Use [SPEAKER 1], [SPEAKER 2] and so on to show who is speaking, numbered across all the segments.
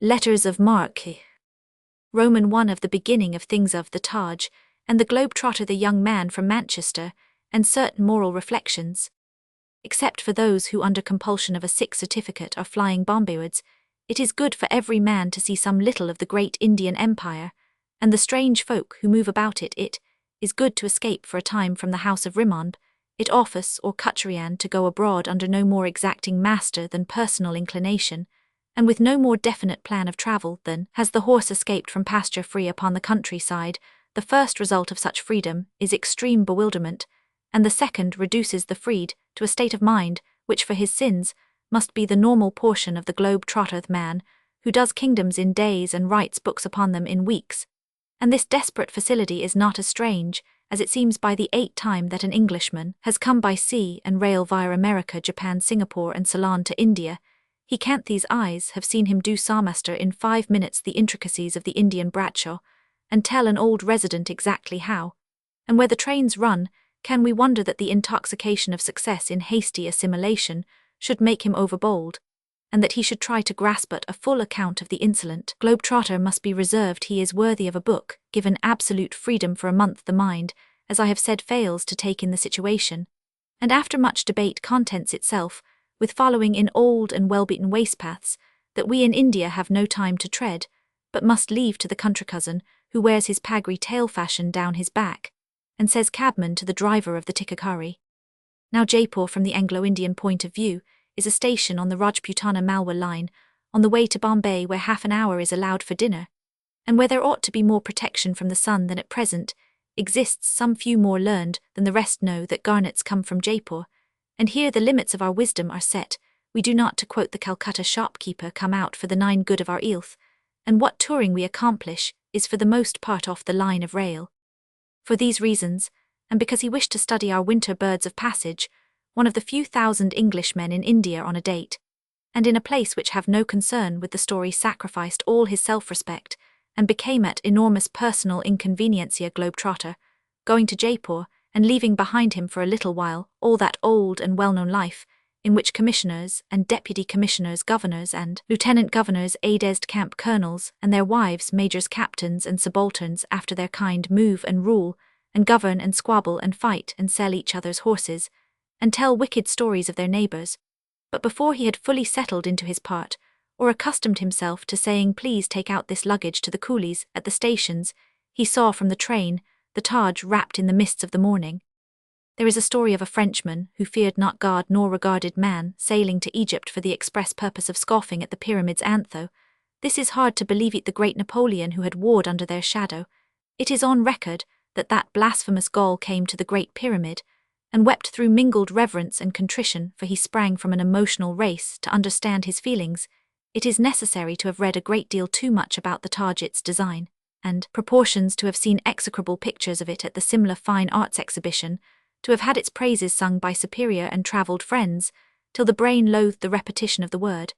[SPEAKER 1] Letters of Marque. Roman 1 of the beginning of things of the Taj, and the globe-trotter the young man from Manchester, and certain moral reflections. Except for those who under compulsion of a sick certificate are flying Bombaywards, it is good for every man to see some little of the great Indian Empire, and the strange folk who move about it is good to escape for a time from the house of Rimond, it office or Cucherian to go abroad under no more exacting master than personal inclination, and with no more definite plan of travel than has the horse escaped from pasture free upon the countryside. The first result of such freedom is extreme bewilderment, and the second reduces the freed to a state of mind which for his sins must be the normal portion of the globe-trotter man, who does kingdoms in days and writes books upon them in weeks. And this desperate facility is not as strange as it seems by the 8th time that an Englishman has come by sea and rail via America, Japan, Singapore and Ceylon to India. He can't these eyes have seen him do master in 5 minutes the intricacies of the Indian Bradshaw, and tell an old resident exactly how, and where the trains run. Can we wonder that the intoxication of success in hasty assimilation should make him overbold, and that he should try to grasp at a full account of the insolent globe-trotter must be reserved? He is worthy of a book, given absolute freedom for a month. The mind, as I have said, fails to take in the situation, and after much debate contents itself with following in old and well-beaten waste-paths that we in India have no time to tread, but must leave to the country cousin who wears his pagri tail fashion down his back, and says cabman to the driver of the Tikakari. Now Jaipur, from the Anglo-Indian point of view, is a station on the Rajputana-Malwa line, on the way to Bombay, where half an hour is allowed for dinner, and where there ought to be more protection from the sun than at present. Exists some few more learned than the rest know that garnets come from Jaipur, and here the limits of our wisdom are set. We do not, to quote the Calcutta shopkeeper, come out for the 9 good of our earth, and what touring we accomplish is for the most part off the line of rail. For these reasons, and because he wished to study our winter birds of passage, one of the few thousand Englishmen in India on a date, and in a place which have no concern with the story, sacrificed all his self-respect, and became at enormous personal inconvenience a globe-trotter, going to Jaipur, and leaving behind him for a little while all that old and well-known life, in which commissioners and deputy commissioners, governors and lieutenant governors, aides-de-camp colonels, and their wives, majors, captains and subalterns after their kind move and rule, and govern and squabble and fight and sell each other's horses, and tell wicked stories of their neighbours. But before he had fully settled into his part, or accustomed himself to saying, "Please take out this luggage," to the coolies at the stations, he saw from the train the Taj wrapped in the mists of the morning. There is a story of a Frenchman who feared not God nor regarded man, sailing to Egypt for the express purpose of scoffing at the pyramids. Antho, this is hard to believe it. The great Napoleon who had warred under their shadow. It is on record that blasphemous Gaul came to the Great Pyramid, and wept through mingled reverence and contrition, for he sprang from an emotional race. To understand his feelings, it is necessary to have read a great deal too much about the Taj, its design and proportions, to have seen execrable pictures of it at the Simla Fine Arts Exhibition, to have had its praises sung by superior and travelled friends, till the brain loathed the repetition of the word,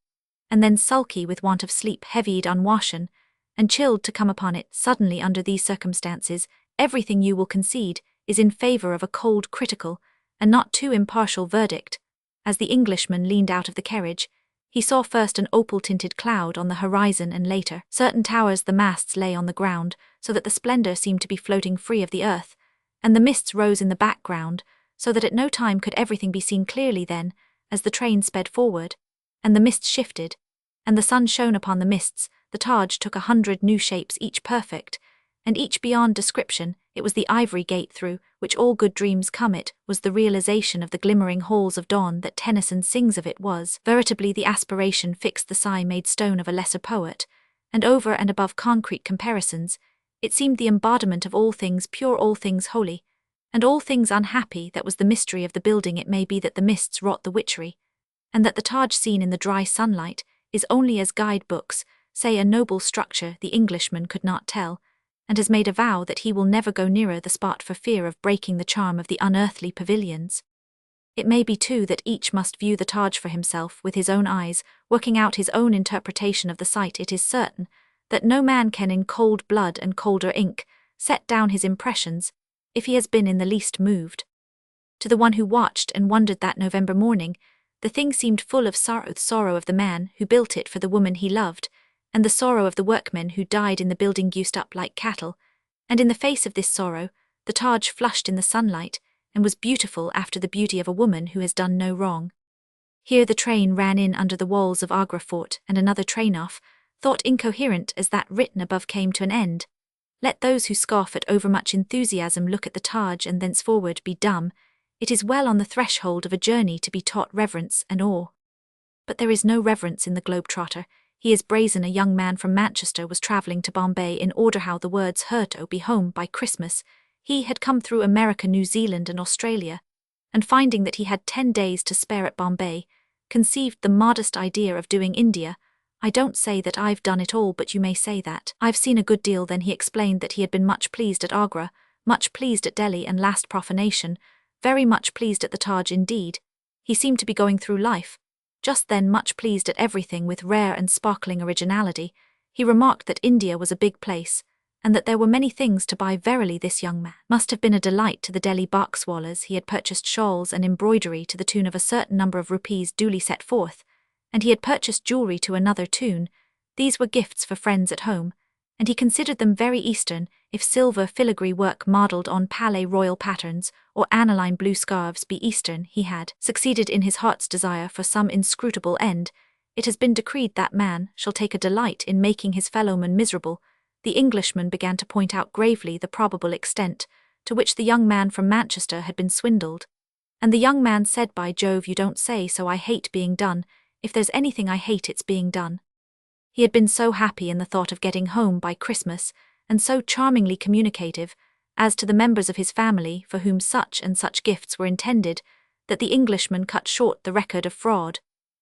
[SPEAKER 1] and then sulky with want of sleep, heavied, unwashen, and chilled to come upon it suddenly. Under these circumstances, everything, you will concede, is in favour of a cold, critical, and not too impartial verdict. As the Englishman leaned out of the carriage, he saw first an opal-tinted cloud on the horizon, and later certain towers. The masts lay on the ground, so that the splendour seemed to be floating free of the earth, and the mists rose in the background, so that at no time could everything be seen clearly. Then, as the train sped forward, and the mists shifted, and the sun shone upon the mists, the Taj took 100 new shapes, each perfect, and each beyond description. It was the ivory gate through which all good dreams come. It was the realization of the glimmering halls of dawn that Tennyson sings of. It was veritably the aspiration fixed, the sigh made stone of a lesser poet, and over and above concrete comparisons, it seemed the embodiment of all things pure, all things holy, and all things unhappy. That was the mystery of the building. It may be that the mists wrought the witchery, and that the Taj, seen in the dry sunlight, is only, as guide-books say, a noble structure. The Englishman could not tell, and has made a vow that he will never go nearer the spot for fear of breaking the charm of the unearthly pavilions. It may be, too, that each must view the Taj for himself with his own eyes, working out his own interpretation of the sight. It is certain that no man can, in cold blood and colder ink, set down his impressions, if he has been in the least moved. To the one who watched and wondered that November morning, the thing seemed full of sorrow of the man who built it for the woman he loved, and the sorrow of the workmen who died in the building used up like cattle, and in the face of this sorrow, the Taj flushed in the sunlight, and was beautiful after the beauty of a woman who has done no wrong. Here the train ran in under the walls of Agra fort, and another train off, thought incoherent as that written above came to an end. Let those who scoff at overmuch enthusiasm look at the Taj and thenceforward be dumb. It is well on the threshold of a journey to be taught reverence and awe. But there is no reverence in the globe-trotter. He is brazen. A young man from Manchester was travelling to Bombay in order how the words hurt be home by Christmas. He had come through America, New Zealand and Australia, and finding that he had 10 days to spare at Bombay, conceived the modest idea of doing India. I don't say that I've done it all, but you may say that I've seen a good deal. Then he explained that he had been much pleased at Agra, much pleased at Delhi and last profanation, very much pleased at the Taj indeed. He seemed to be going through life, just then much pleased at everything with rare and sparkling originality. He remarked that India was a big place, and that there were many things to buy. Verily this young man must have been a delight to the Delhi barkswallahs. He had purchased shawls and embroidery to the tune of a certain number of rupees duly set forth, and he had purchased jewellery to another tune. These were gifts for friends at home, and he considered them very Eastern. If silver filigree work modelled on Palais Royal patterns or aniline blue scarves be Eastern, he had succeeded in his heart's desire for some inscrutable end. It has been decreed that man shall take a delight in making his fellowman miserable. The Englishman began to point out gravely the probable extent to which the young man from Manchester had been swindled. And the young man said, "By Jove, you don't say so. I hate being done. If there's anything I hate, it's being done." He had been so happy in the thought of getting home by Christmas, and so charmingly communicative as to the members of his family for whom such and such gifts were intended, that the Englishman cut short the record of fraud,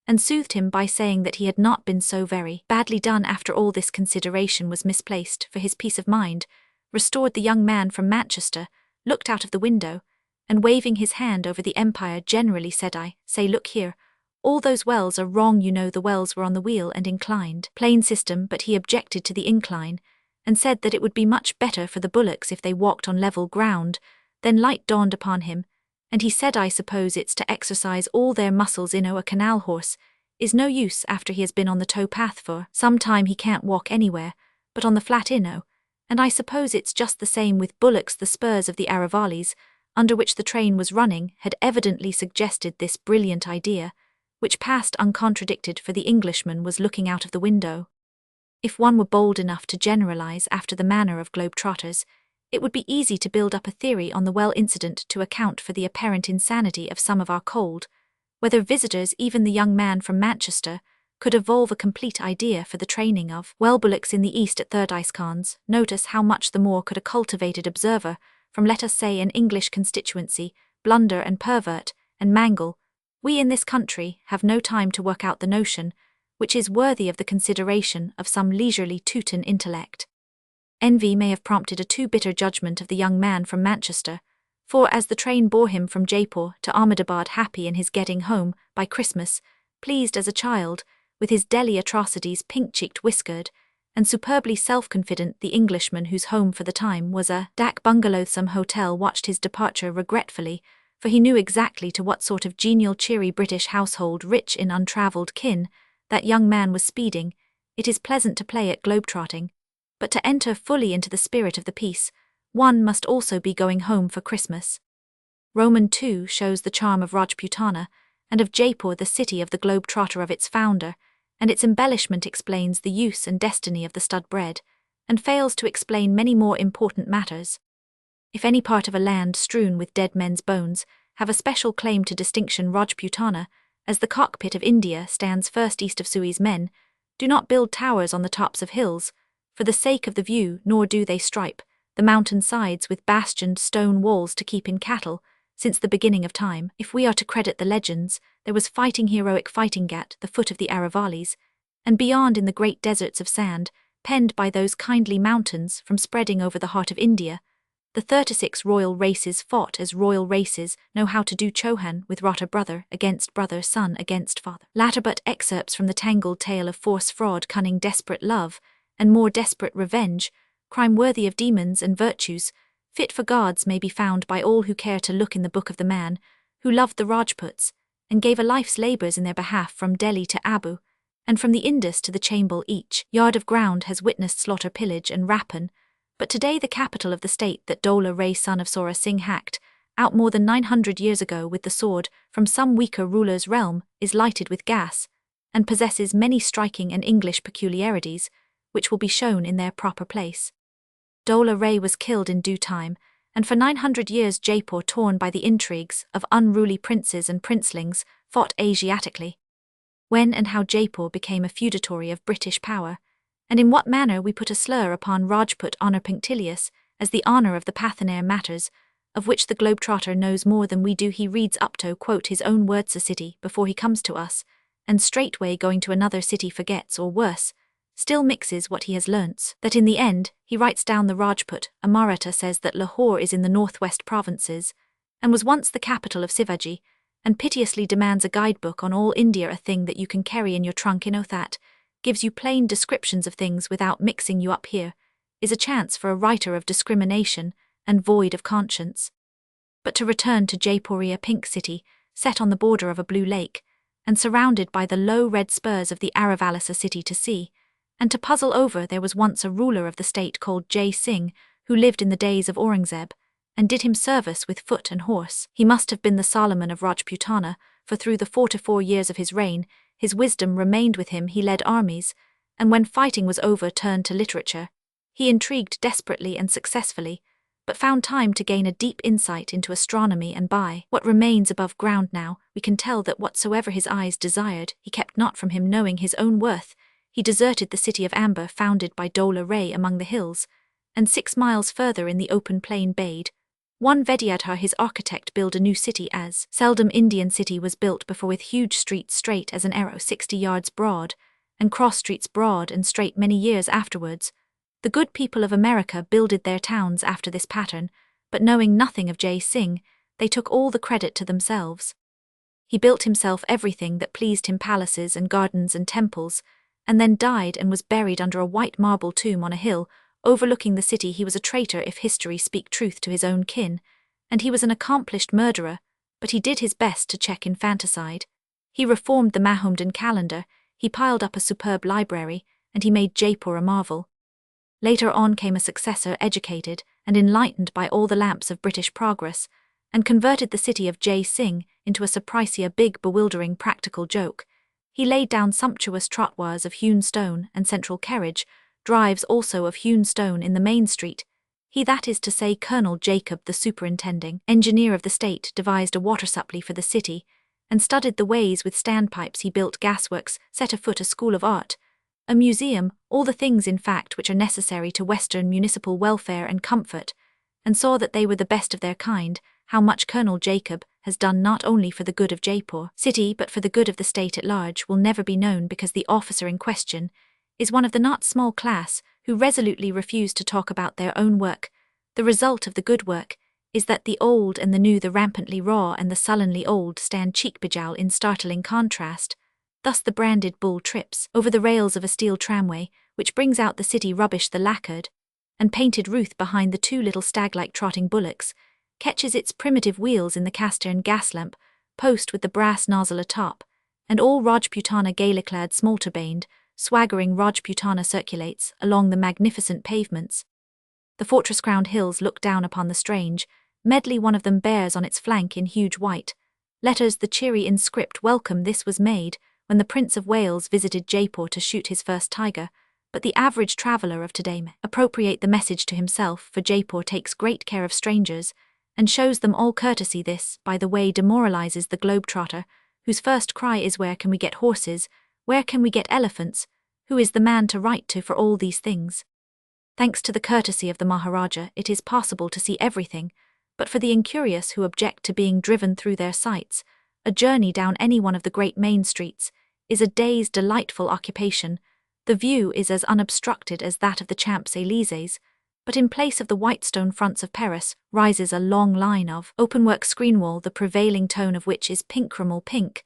[SPEAKER 1] and soothed him by saying that he had not been so very badly done after all. This consideration was misplaced for his peace of mind, restored. The young man from Manchester looked out of the window, and waving his hand over the empire generally said, "I say, look here, all those wells are wrong. You know the wells were on the wheel and inclined plane system," but he objected to the incline, and said that it would be much better for the bullocks if they walked on level ground. Then light dawned upon him, and he said, "I suppose it's to exercise all their muscles. A canal horse is no use after he has been on the tow path for some time. He can't walk anywhere but on the flat and I suppose it's just the same with bullocks." The spurs of the Aravallis, under which the train was running, had evidently suggested this brilliant idea, which passed uncontradicted, for the Englishman was looking out of the window. If one were bold enough to generalize after the manner of globe-trotters, it would be easy to build up a theory on the well incident to account for the apparent insanity of some of our cold weather visitors. Even the young man from Manchester could evolve a complete idea for the training of well bullocks in the East at third icons. Notice how much the more could a cultivated observer from, let us say, an English constituency, blunder and pervert and mangle. We in this country have no time to work out the notion, which is worthy of the consideration of some leisurely Teuton intellect. Envy may have prompted a too bitter judgment of the young man from Manchester, for as the train bore him from Jaipur to Ahmedabad, happy in his getting home by Christmas, pleased as a child, with his Delhi atrocities pink-cheeked, whiskered, and superbly self-confident, the Englishman, whose home for the time was a dak bungalowsome hotel, watched his departure regretfully, for he knew exactly to what sort of genial, cheery British household, rich in untravelled kin, that young man was speeding. It is pleasant to play at globe-trotting, but to enter fully into the spirit of the piece, one must also be going home for Christmas. Roman 2 shows the charm of Rajputana, and of Jaipur, the city of the globe-trotter, of its founder, and its embellishment explains the use and destiny of the stud-bred, and fails to explain many more important matters. If any part of a land strewn with dead men's bones have a special claim to distinction, Rajputana, as the cockpit of India, stands first east of Suez. Men do not build towers on the tops of hills for the sake of the view, nor do they stripe the mountain sides with bastioned stone walls to keep in cattle. Since the beginning of time, if we are to credit the legends, there was heroic fighting at the foot of the Aravallis, and beyond in the great deserts of sand, penned by those kindly mountains from spreading over the heart of India. The 36 royal races fought as royal races know how to do, Chauhan with Rata, brother against brother, son against father. Latter but excerpts from the tangled tale of force, fraud, cunning, desperate love, and more desperate revenge, crime worthy of demons and virtues, fit for gods, may be found by all who care to look in the book of the man who loved the Rajputs, and gave a life's labours in their behalf from Delhi to Abu, and from the Indus to the Chambal each yard of ground has witnessed slaughter, pillage and rapine, but today the capital of the state that Dola Ray son of Sora Singh hacked out more than 900 years ago with the sword from some weaker ruler's realm is lighted with gas, and possesses many striking and English peculiarities, which will be shown in their proper place. Dola Ray was killed in due time, and for 900 years Jaipur, torn by the intrigues of unruly princes and princelings, fought Asiatically. When and how Jaipur became a feudatory of British power, and in what manner we put a slur upon Rajput honour punctilious, as the honour of the Pathanair matters, of which the globetrotter knows more than we do. He reads up to quote his own words a city before he comes to us, and straightway going to another city forgets, or worse, still mixes what he has learnt, that in the end he writes down the Rajput. A Maratha says that Lahore is in the northwest provinces, and was once the capital of Sivaji, and piteously demands a guidebook on all India, a thing that you can carry in your trunk. That gives you plain descriptions of things without mixing you up. Here is a chance for a writer of discrimination and void of conscience. But to return to Jaipur, a pink city, set on the border of a blue lake, and surrounded by the low red spurs of the Aravallis, a city to see, and to puzzle over. There was once a ruler of the state called Jai Singh, who lived in the days of Aurangzeb, and did him service with foot and horse. He must have been the Solomon of Rajputana, for through the 44 years of his reign, his wisdom remained with him. He led armies, and when fighting was over turned to literature. He intrigued desperately and successfully, but found time to gain a deep insight into astronomy, and by what remains above ground now, we can tell that whatsoever his eyes desired, he kept not from him. Knowing his own worth, he deserted the city of Amber founded by Dola Ray among the hills, and 6 miles further in the open plain bade one Rudyard his architect build a new city, as seldom Indian city was built before, with huge streets straight as an arrow 60 yards broad, and cross streets broad and straight. Many years afterwards, the good people of America builded their towns after this pattern, but knowing nothing of Jai Singh, they took all the credit to themselves. He built himself everything that pleased him, palaces and gardens and temples, and then died and was buried under a white marble tomb on a hill overlooking the city. He was a traitor, if history speak truth, to his own kin, and he was an accomplished murderer, but he did his best to check infanticide. He reformed the Mahomedan calendar, he piled up a superb library, and he made Jaipur a marvel. Later on came a successor, educated and enlightened by all the lamps of British progress, and converted the city of Jai Singh into a surprise, a big, bewildering practical joke. He laid down sumptuous trottoirs of hewn stone and central carriage drives also of hewn stone in the main street. He, that is to say Colonel Jacob, the superintending engineer of the state, devised a water supply for the city, and studied the ways with standpipes. He built gasworks, set afoot a school of art, a museum, all the things in fact which are necessary to Western municipal welfare and comfort, and saw that they were the best of their kind. How much Colonel Jacob has done not only for the good of Jaipur city but for the good of the state at large will never be known, because the officer in question is one of the not small class who resolutely refuse to talk about their own work. The result of the good work is that the old and the new, the rampantly raw and the sullenly old, stand cheek-bejowl in startling contrast. Thus the branded bull trips over the rails of a steel tramway, which brings out the city rubbish, the lacquered and painted Ruth behind the 2 little stag-like trotting bullocks, catches its primitive wheels in the cast-iron gas lamp post with the brass nozzle atop, and all Rajputana gaily-clad smolter-baned, swaggering Rajputana circulates along the magnificent pavements. The fortress-crowned hills look down upon the strange medley. One of them bears on its flank in huge white letters the cheery inscript "Welcome." This was made when the Prince of Wales visited Jaipur to shoot his first tiger, but the average traveller of today may appropriate the message to himself, for Jaipur takes great care of strangers and shows them all courtesy. This, by the way, demoralizes the globetrotter, whose first cry is, "Where can we get horses? Where can we get elephants? Who is the man to write to for all these things?" Thanks to the courtesy of the Maharaja, it is possible to see everything, but for the incurious who object to being driven through their sights, a journey down any one of the great main streets is a day's delightful occupation. The view is as unobstructed as that of the Champs-Élysées, but in place of the white stone fronts of Paris rises a long line of openwork screen wall, the prevailing tone of which is pink cramal pink,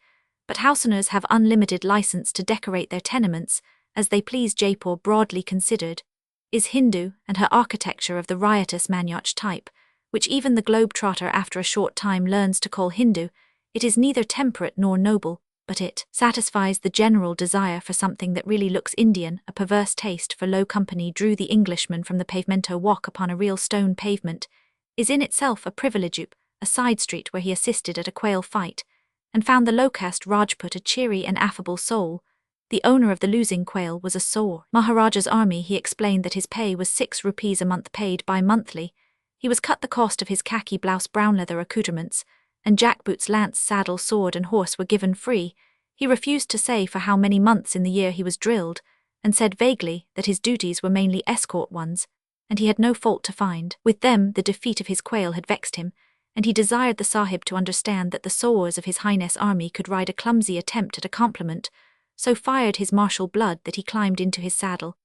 [SPEAKER 1] but house owners have unlimited license to decorate their tenements as they please. Jaipur, broadly considered, is Hindu, and her architecture of the riotous Manyach type, which even the globetrotter after a short time learns to call Hindu. It is neither temperate nor noble, but it satisfies the general desire for something that really looks Indian. A perverse taste for low company drew the Englishman from the pavemento walk upon a real stone pavement, is in itself a privilege, a side street where he assisted at a quail fight, and found the low-caste Rajput a cheery and affable soul. The owner of the losing quail was a sore Maharaja's army. He explained that his pay was 6 rupees a month paid bi-monthly. He was cut the cost of his khaki blouse, brown leather accoutrements, and jackboots, lance, saddle, sword and horse were given free. He refused to say for how many months in the year he was drilled, and said vaguely that his duties were mainly escort ones, and he had no fault to find with them. The defeat of his quail had vexed him, and he desired the Sahib to understand that the sowars of His Highness' army could ride a clumsy attempt at a compliment, so fired his martial blood that he climbed into his saddle,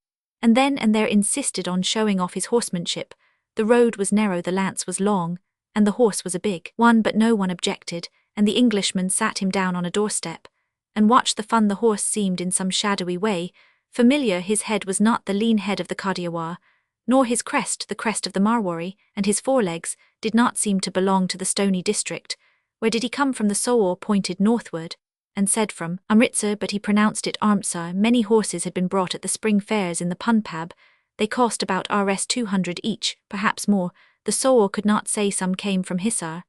[SPEAKER 1] and then and there insisted on showing off his horsemanship. The road was narrow, the lance was long, and the horse was a big one, but no one objected, and the Englishman sat him down on a doorstep, and watched the fun. The horse seemed in some shadowy way familiar. His head was not the lean head of the Kadiawar, nor his crest the crest of the Marwari, and his forelegs did not seem to belong to the stony district. Where did he come from? The sowar pointed northward, and said from Amritsar, but he pronounced it Amritsar. Many horses had been brought at the spring fairs in the Punjab. They cost about Rs 200 each, perhaps more. The sowar could not say. Some came from Hisar,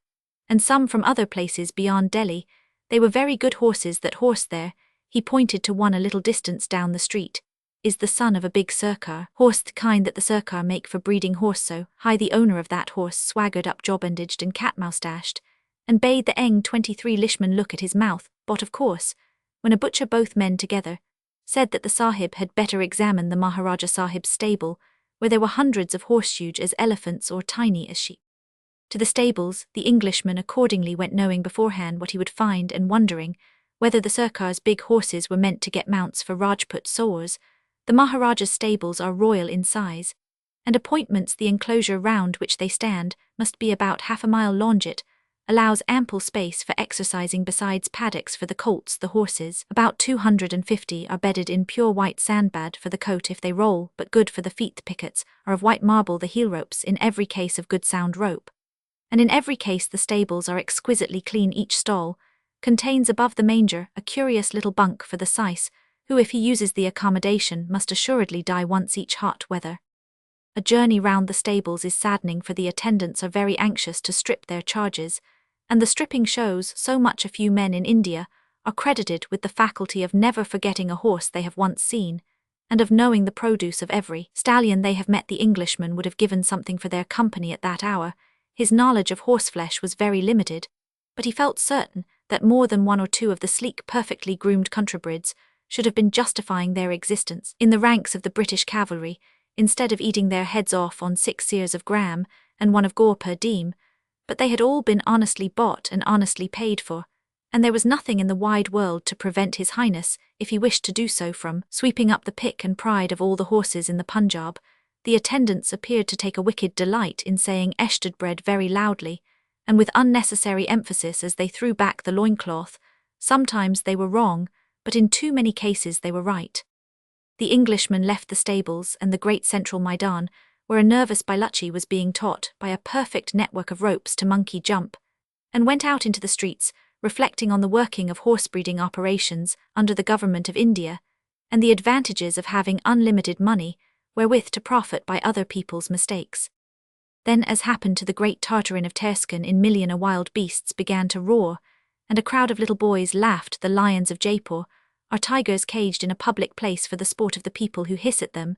[SPEAKER 1] and some from other places beyond Delhi. They were very good horses. That horse there, he pointed to one a little distance down the street, is the son of a big Sirkar horse, the kind that the Sirkar make for breeding horse. So high the owner of that horse swaggered up, jaw-bandaged and cat-moustached, and bade the Eng 23 Lishman look at his mouth. But of course, when a butcher, both men together, said that the Sahib had better examine the Maharaja Sahib's stable, where there were hundreds of horse huge as elephants or tiny as sheep. To the stables the Englishman accordingly went, knowing beforehand what he would find and wondering whether the Sirkar's big horses were meant to get mounts for Rajput sowars. The Maharaja's stables are royal in size, and appointments. The enclosure round which they stand must be about half a mile long. It allows ample space for exercising, besides paddocks for the colts. The horses, about 250, are bedded in pure white sandbad for the coat if they roll, but good for the feet. The pickets are of white marble, the heel ropes in every case of good sound rope, and in every case the stables are exquisitely clean. Each stall contains above the manger a curious little bunk for the syce, who, if he uses the accommodation, must assuredly die once each hot weather. A journey round the stables is saddening, for the attendants are very anxious to strip their charges, and the stripping shows so much. A few men in India are credited with the faculty of never forgetting a horse they have once seen, and of knowing the produce of every stallion they have met. The Englishman would have given something for their company at that hour. His knowledge of horseflesh was very limited, but he felt certain that more than one or two of the sleek, perfectly groomed countrybrids should have been justifying their existence in the ranks of the British cavalry, instead of eating their heads off on 6 seers of gram and 1 of gore per diem. But they had all been honestly bought and honestly paid for, and there was nothing in the wide world to prevent His Highness, if he wished to do so, from sweeping up the pick and pride of all the horses in the Punjab. The attendants appeared to take a wicked delight in saying "Eshtad bread" very loudly, and with unnecessary emphasis, as they threw back the loincloth. Sometimes they were wrong, but in too many cases they were right. The Englishman left the stables and the great central Maidan, where a nervous Bailuchi was being taught by a perfect network of ropes to monkey jump, and went out into the streets, reflecting on the working of horse-breeding operations under the government of India, and the advantages of having unlimited money wherewith to profit by other people's mistakes. Then, as happened to the great Tartarin of Terskan in Million, wild beasts began to roar, and a crowd of little boys laughed. The lions of Jaipur are tigers caged in a public place for the sport of the people who hiss at them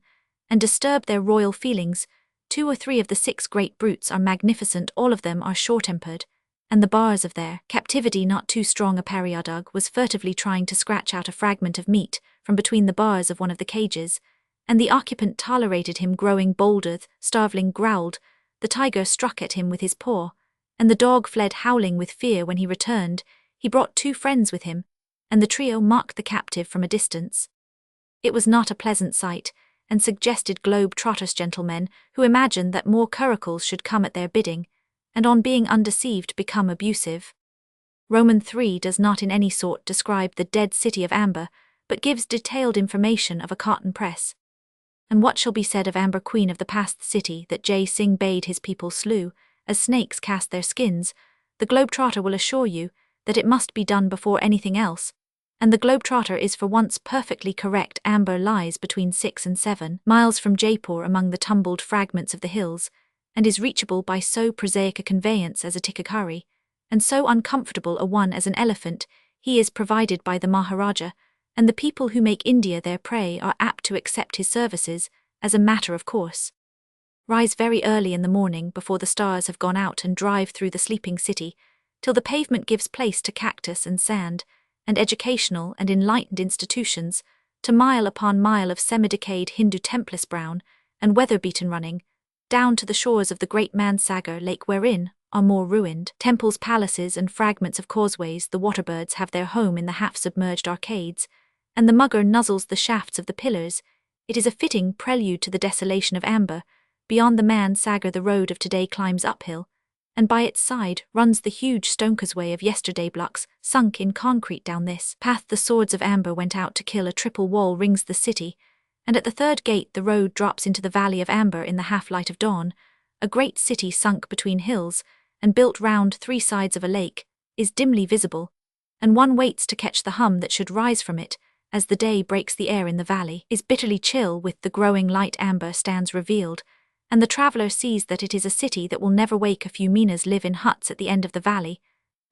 [SPEAKER 1] and disturb their royal feelings. 2 or 3 of the 6 great brutes are magnificent. All of them are short-tempered, and the bars of their captivity not too strong. A periodug was furtively trying to scratch out a fragment of meat from between the bars of one of the cages, and the occupant tolerated him. Growing bolder, the starveling growled. The tiger struck at him with his paw, and the dog fled howling with fear. When he returned, he brought 2 friends with him, and the trio mocked the captive from a distance. It was not a pleasant sight, and suggested globe-trotters, gentlemen who imagined that more curricles should come at their bidding, and on being undeceived become abusive. Roman 3 does not in any sort describe the dead city of Amber, but gives detailed information of a cotton press. And what shall be said of Amber, queen of the past city that Jai Singh bade his people slew, as snakes cast their skins? The globe-trotter will assure you that it must be done before anything else, and the globetrotter is for once perfectly correct. Amber lies between 6 and 7 miles from Jaipur among the tumbled fragments of the hills, and is reachable by so prosaic a conveyance as a tikkakari, and so uncomfortable a one as an elephant. He is provided by the Maharaja, and the people who make India their prey are apt to accept his services as a matter of course. Rise very early in the morning before the stars have gone out and drive through the sleeping city, till the pavement gives place to cactus and sand, and educational and enlightened institutions, to mile upon mile of semi-decayed Hindu templess brown and weather-beaten running, down to the shores of the great Mansagar lake wherein are more ruined temples, palaces, and fragments of causeways. The waterbirds have their home in the half-submerged arcades, and the mugger nuzzles the shafts of the pillars. It is a fitting prelude to the desolation of Amber. Beyond the Mansagar the road of today climbs uphill, and by its side runs the huge stone causeway of yesterday. Blocks sunk in concrete down this path the swords of Amber went out to kill. A triple wall rings the city, and at the third gate the road drops into the valley of Amber in the half-light of dawn. A great city sunk between hills, and built round 3 sides of a lake, is dimly visible, and one waits to catch the hum that should rise from it, as the day breaks. The air in the valley is bitterly chill with the growing light. Amber stands revealed, and the traveller sees that it is a city that will never wake. A few minas live in huts at the end of the valley,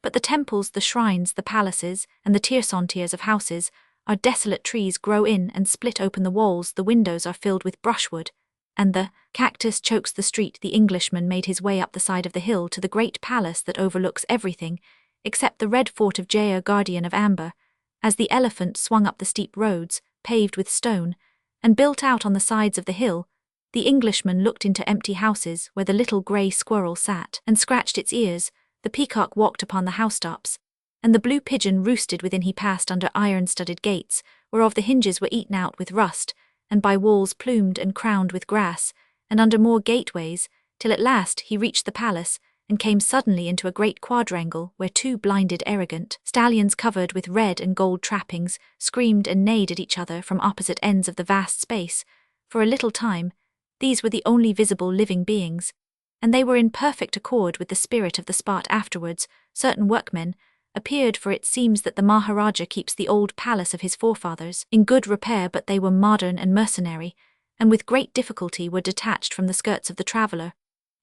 [SPEAKER 1] but the temples, the shrines, the palaces, and the tiers on tiers of houses are desolate. Trees grow in and split open the walls. The windows are filled with brushwood, and the cactus chokes the street. The Englishman made his way up the side of the hill to the great palace that overlooks everything except the red fort of Jaya, guardian of Amber. As the elephant swung up the steep roads, paved with stone, and built out on the sides of the hill, the Englishman looked into empty houses where the little grey squirrel sat and scratched its ears, the peacock walked upon the housetops, and the blue pigeon roosted within. He passed under iron-studded gates, whereof the hinges were eaten out with rust, and by walls plumed and crowned with grass, and under more gateways, till at last he reached the palace, and came suddenly into a great quadrangle where 2 blinded arrogant stallions covered with red and gold trappings screamed and neighed at each other from opposite ends of the vast space. For a little time, these were the only visible living beings, and they were in perfect accord with the spirit of the spot. Afterwards, certain workmen appeared, for it seems that the Maharaja keeps the old palace of his forefathers in good repair, but they were modern and mercenary, and with great difficulty were detached from the skirts of the traveller.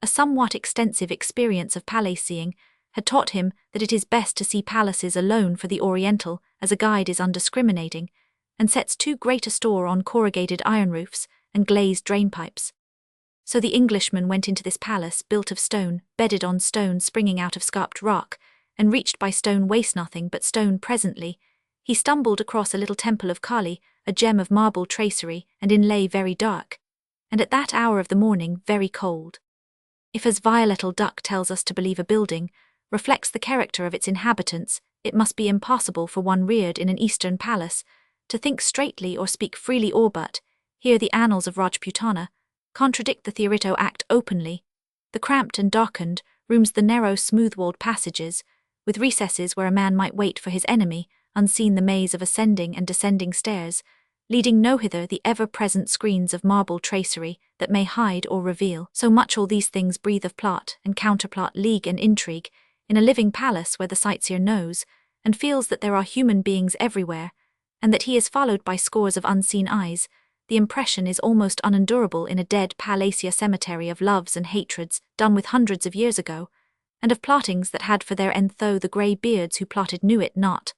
[SPEAKER 1] A somewhat extensive experience of palace seeing had taught him that it is best to see palaces alone, for the Oriental, as a guide, is undiscriminating, and sets too great a store on corrugated iron roofs and glazed drainpipes. So the Englishman went into this palace, built of stone, bedded on stone, springing out of scarped rock, and reached by stone waste nothing but stone. Presently he stumbled across a little temple of Kali, a gem of marble tracery and inlay, very dark, and at that hour of the morning very cold. If, as Violetal Duck tells us to believe, a building reflects the character of its inhabitants, it must be impossible for one reared in an Eastern palace to think straightly or speak freely, or but here the annals of Rajputana contradict the Theorito Act openly. The cramped and darkened rooms, the narrow smooth-walled passages, with recesses where a man might wait for his enemy, unseen the maze of ascending and descending stairs, leading no hither, the ever-present screens of marble tracery that may hide or reveal so much. All these things breathe of plot and counterplot, league and intrigue, in a living palace where the sightseer knows and feels that there are human beings everywhere, and that he is followed by scores of unseen eyes. The impression is almost unendurable in a dead palatial cemetery of loves and hatreds done with hundreds of years ago, and of plottings that had for their end, though the grey beards who plotted knew it not.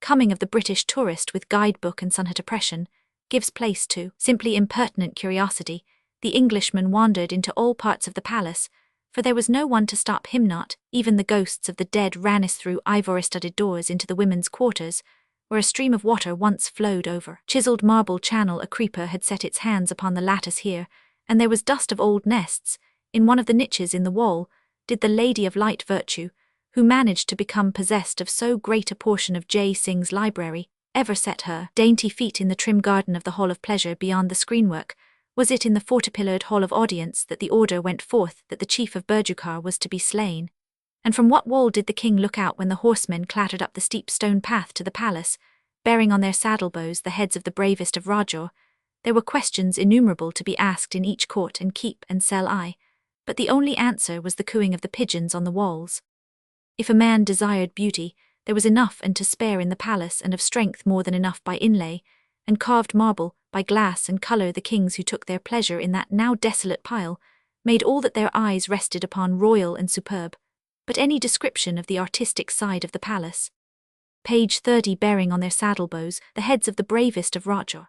[SPEAKER 1] Coming of the British tourist with guidebook and sunhat oppression gives place to simply impertinent curiosity. The Englishman wandered into all parts of the palace, for there was no one to stop him. Not even the ghosts of the dead raneth through ivory-studded doors into the women's quarters, where a stream of water once flowed over chiselled marble channel. A creeper had set its hands upon the lattice here, and there was dust of old nests. In one of the niches in the wall did the Lady of Light Virtue, who managed to become possessed of so great a portion of J. Singh's library, ever set her dainty feet in the trim garden of the Hall of Pleasure beyond the screenwork. Was it in the forty-pillared Hall of Audience that the order went forth that the chief of Burjukar was to be slain? And from what wall did the king look out when the horsemen clattered up the steep stone path to the palace, bearing on their saddle-bows the heads of the bravest of Rajor? There were questions innumerable to be asked in each court and keep and sell eye, but the only answer was the cooing of the pigeons on the walls. If a man desired beauty, there was enough and to spare in the palace, and of strength more than enough by inlay, and carved marble, by glass and colour. The kings who took their pleasure in that now desolate pile made all that their eyes rested upon royal and superb. But any description of the artistic side of the palace, page 30, bearing on their saddle-bows the heads of the bravest of Rudyard,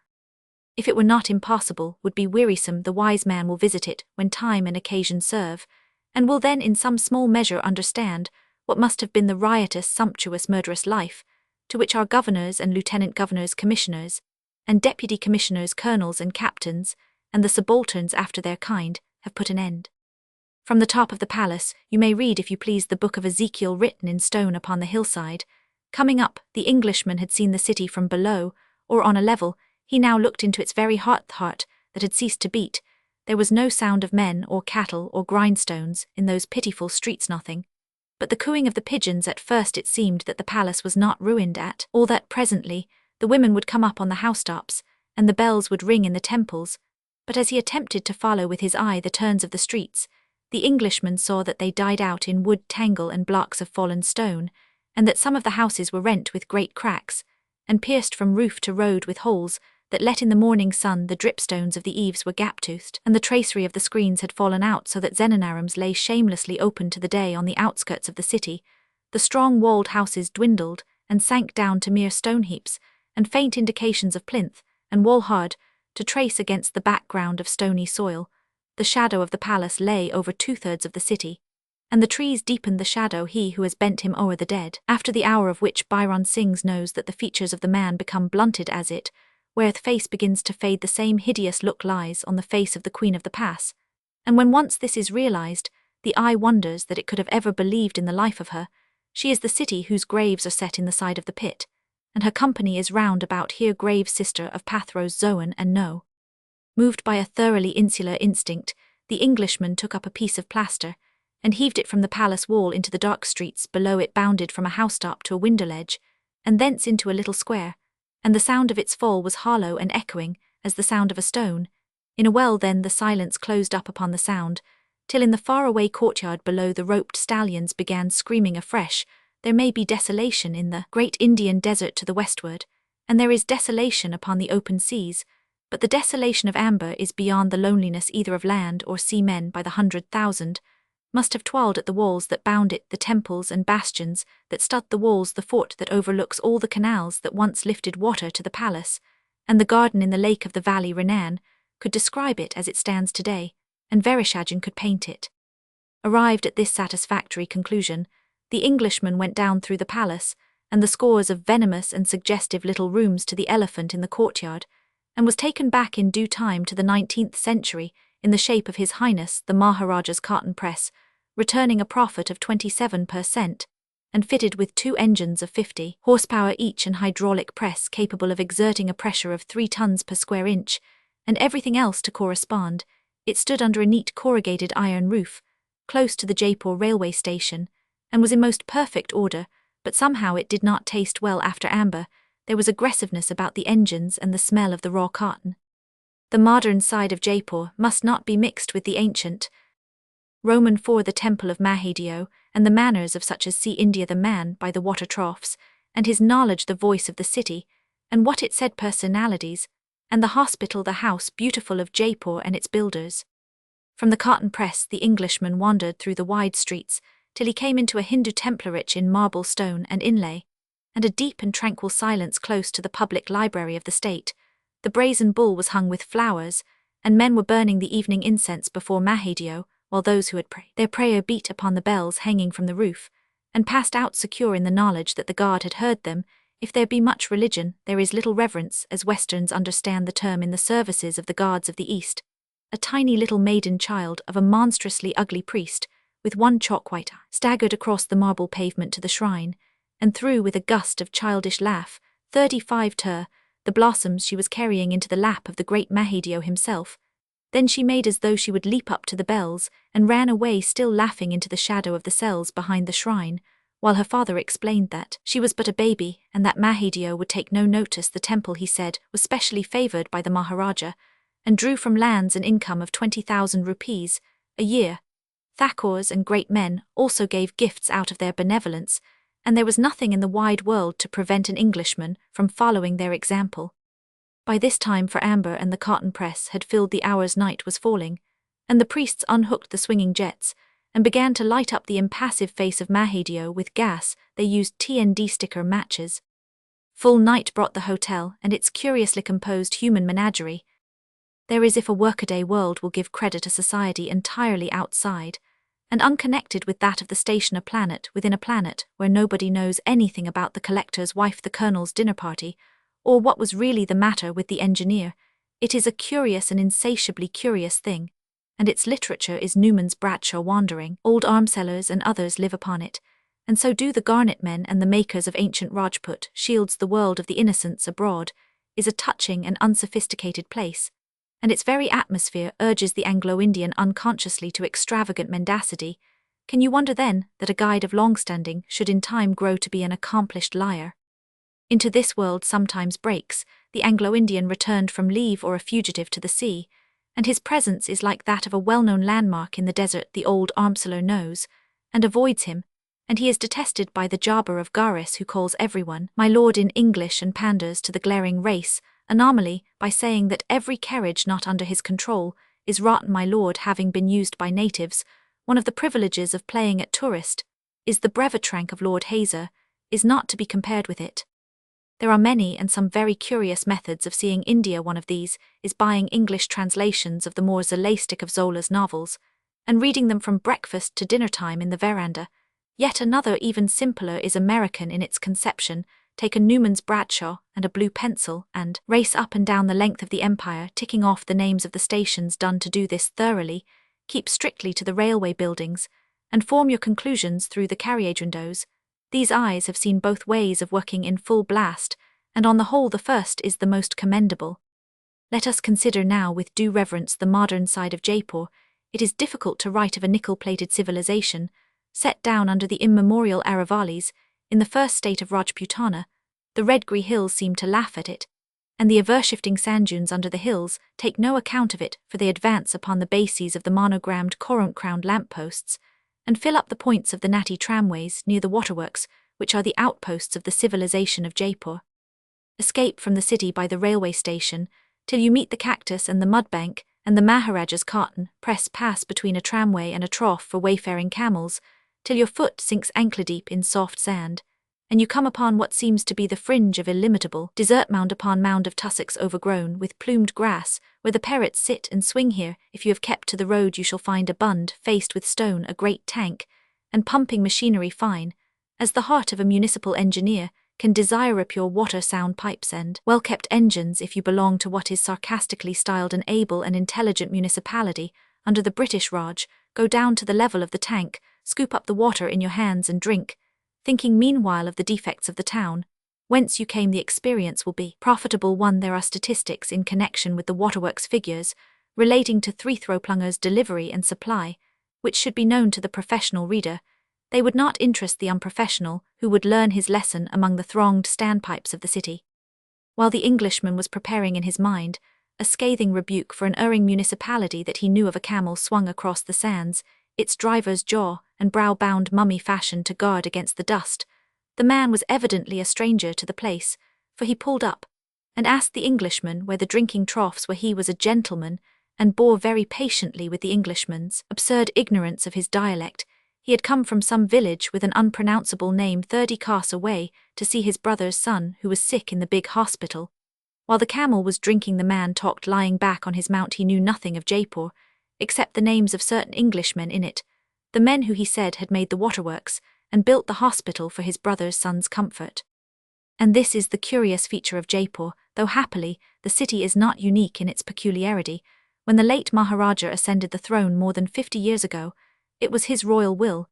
[SPEAKER 1] if it were not impossible, would be wearisome. The wise man will visit it when time and occasion serve, and will then in some small measure understand what must have been the riotous, sumptuous, murderous life to which our governors and lieutenant governors, commissioners, and deputy commissioners, colonels and captains, and the subalterns after their kind, have put an end. From the top of the palace you may read, if you please, the book of Ezekiel written in stone upon the hillside. Coming up, the Englishman had seen the city from below, or on a level. He now looked into its very heart, the heart that had ceased to beat. There was no sound of men or cattle or grindstones in those pitiful streets, nothing but the cooing of the pigeons. At first it seemed that the palace was not ruined at all, that presently the women would come up on the housetops, and the bells would ring in the temples. But as he attempted to follow with his eye the turns of the streets, the Englishman saw that they died out in wood tangle and blocks of fallen stone, and that some of the houses were rent with great cracks, and pierced from roof to road with holes that let in the morning sun. The dripstones of the eaves were gap-toothed, and the tracery of the screens had fallen out, so that zenanarums lay shamelessly open to the day on the outskirts of the city. The strong walled houses dwindled and sank down to mere stone heaps, and faint indications of plinth and wall hard to trace against the background of stony soil. The shadow of the palace lay over 2/3 of the city, and the trees deepened the shadow. He who has bent him o'er the dead, after the hour of which Byron sings, knows that the features of the man become blunted as it, where the face begins to fade. The same hideous look lies on the face of the Queen of the Pass, and when once this is realized, the eye wonders that it could have ever believed in the life of her. She is the city whose graves are set in the side of the pit, and her company is round about here, grave sister of Pathros, Zoan and No. Moved by a thoroughly insular instinct, the Englishman took up a piece of plaster, and heaved it from the palace wall into the dark streets below. It bounded from a housetop to a window ledge, and thence into a little square, and the sound of its fall was hollow and echoing as the sound of a stone in a well. Then the silence closed up upon the sound, till in the far-away courtyard below the roped stallions began screaming afresh. There may be desolation in the great Indian desert to the westward, and there is desolation upon the open seas, but the desolation of amber is beyond the loneliness either of land or sea. Men by the 100,000 must have toiled at the walls that bound it, the temples and bastions that stud the walls, the fort that overlooks all the canals that once lifted water to the palace, and the garden in the lake of the valley. Renan could describe it as it stands today, and Vereshchagin could paint it. Arrived at this satisfactory conclusion, the Englishman went down through the palace and the scores of venomous and suggestive little rooms to the elephant in the courtyard, and was taken back in due time to the 19th century in the shape of His Highness the Maharaja's cotton press, returning a profit of 27%, and fitted with 2 engines of 50 horsepower each, an hydraulic press capable of exerting a pressure of 3 tons per square inch, and everything else to correspond. It stood under a neat corrugated iron roof, close to the Jaipur railway station, and was in most perfect order, but somehow it did not taste well after amber. There was aggressiveness about the engines and the smell of the raw cotton. The modern side of Jaipur must not be mixed with the ancient Roman. For the temple of Mahadev, and the manners of such as see India, the man by the water troughs, and his knowledge the voice of the city, and what it said personalities, and the hospital the house beautiful of Jaipur and its builders. From the cotton press the Englishman wandered through the wide streets, till he came into a Hindu temple rich in marble, stone and inlay, and a deep and tranquil silence close to the public library of the state. The brazen bull was hung with flowers, and men were burning the evening incense before Mahadev, while those who had prayed their prayer beat upon the bells hanging from the roof, and passed out secure in the knowledge that the God had heard them. If there be much religion, there is little reverence, as Westerns understand the term, in the services of the gods of the East. A tiny little maiden child of a monstrously ugly priest, with one chalk-white eye, staggered across the marble pavement to the shrine, and threw with a gust of childish laugh 35 the blossoms she was carrying into the lap of the great Mahadev himself. Then she made as though she would leap up to the bells, and ran away still laughing into the shadow of the cells behind the shrine, while her father explained that she was but a baby, and that Mahadev would take no notice. The temple, he said, was specially favoured by the Maharaja, and drew from lands an income of 20,000 rupees a year. Thakors and great men also gave gifts out of their benevolence, and there was nothing in the wide world to prevent an Englishman from following their example. By this time for amber and the cotton press had filled the hours night was falling, and the priests unhooked the swinging jets, and began to light up the impassive face of Mahadio with gas. They used TND sticker matches. Full night brought the hotel and its curiously composed human menagerie. There is if a workaday world will give credit a society entirely outside, and unconnected with that of the station, a planet within a planet where nobody knows anything about the collector's wife, the colonel's dinner party, or what was really the matter with the engineer. It is a curious and insatiably curious thing, and its literature is Newman's Bradshaw wandering. Old armsellers and others live upon it, and so do the garnet men and the makers of ancient Rajput shields. The world of the innocents abroad is a touching and unsophisticated place, and its very atmosphere urges the Anglo-Indian unconsciously to extravagant mendacity. Can you wonder then that a guide of long standing should in time grow to be an accomplished liar? Into this world sometimes breaks the Anglo-Indian returned from leave or a fugitive to the sea, and his presence is like that of a well-known landmark in the desert. The old armseller knows and avoids him, and he is detested by the Jabber of Garis, who calls everyone my lord in English and panders to the glaring race anomaly by saying that every carriage not under his control is rotten. My lord having been used by natives, one of the privileges of playing at tourist is the brevetrank of Lord Hazer, is not to be compared with it. There are many and some very curious methods of seeing India. One of these is buying English translations of the more scholastic of Zola's novels, and reading them from breakfast to dinner time in the veranda. Yet another, even simpler, is American in its conception. Take a Newman's Bradshaw and a blue pencil and race up and down the length of the empire, ticking off the names of the stations. Done to do this thoroughly, keep strictly to the railway buildings, and form your conclusions through the carriage windows. These eyes have seen both ways of working in full blast, and on the whole the first is the most commendable. Let us consider now with due reverence the modern side of Jaipur. It is difficult to write of a nickel-plated civilization, set down under the immemorial Aravalis, in the first state of Rajputana. The Redgree hills seem to laugh at it, and the ever-shifting sand dunes under the hills take no account of it, for they advance upon the bases of the monogrammed coronet-crowned lampposts, and fill up the points of the natty tramways near the waterworks, which are the outposts of the civilization of Jaipur. Escape from the city by the railway station, till you meet the cactus and the mudbank, and the Maharaja's cotton press pass between a tramway and a trough for wayfaring camels, till your foot sinks ankle-deep in soft sand, and you come upon what seems to be the fringe of illimitable desert, mound upon mound of tussocks overgrown with plumed grass, where the parrots sit and swing. Here, if you have kept to the road, you shall find a bund faced with stone, a great tank, and pumping machinery fine as the heart of a municipal engineer can desire a pure water sound pipes, and well-kept engines if you belong to what is sarcastically styled an able and intelligent municipality under the British Raj. Go down to the level of the tank, scoop up the water in your hands and drink, thinking meanwhile of the defects of the town whence you came. The experience will be profitable one. There are statistics in connection with the waterworks, figures relating to Three-throw-plungers' delivery and supply, which should be known to the professional reader. They would not interest the unprofessional, who would learn his lesson among the thronged standpipes of the city. While the Englishman was preparing in his mind a scathing rebuke for an erring municipality that he knew of, a camel swung across the sands, its driver's jaw and brow bound mummy fashion to guard against the dust. The man was evidently a stranger to the place, for he pulled up and asked the Englishman where the drinking troughs were. He was a gentleman, and bore very patiently with the Englishman's absurd ignorance of his dialect. He had come from some village with an unpronounceable name 30 kars away to see his brother's son, who was sick in the big hospital. While the camel was drinking, the man talked lying back on his mount. He knew nothing of Jaipur, except the names of certain Englishmen in it, the men who he said had made the waterworks and built the hospital for his brother's son's comfort. And this is the curious feature of Jaipur, though happily the city is not unique in its peculiarity. When the late Maharaja ascended the throne more than 50 years ago, it was his royal will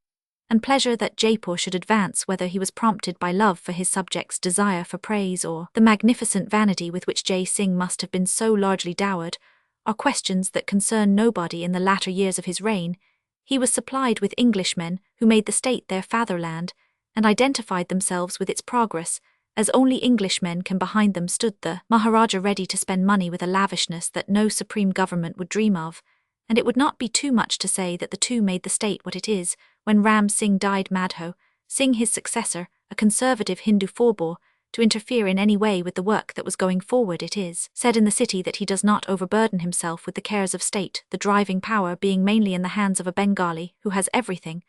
[SPEAKER 1] and pleasure that Jaipur should advance, whether he was prompted by love for his subjects' desire for praise, or the magnificent vanity with which Jai Singh must have been so largely dowered, are questions that concern nobody. In the latter years of his reign, he was supplied with Englishmen who made the state their fatherland, and identified themselves with its progress, as only Englishmen can. Behind them stood the Maharaja, ready to spend money with a lavishness that no supreme government would dream of, and it would not be too much to say that the two made the state what it is. When Ram Singh died, Madho Singh, his successor, a conservative Hindu forbore, to interfere in any way with the work that was going forward. It is said in the city that he does not overburden himself with the cares of state, the driving power being mainly in the hands of a Bengali who has everything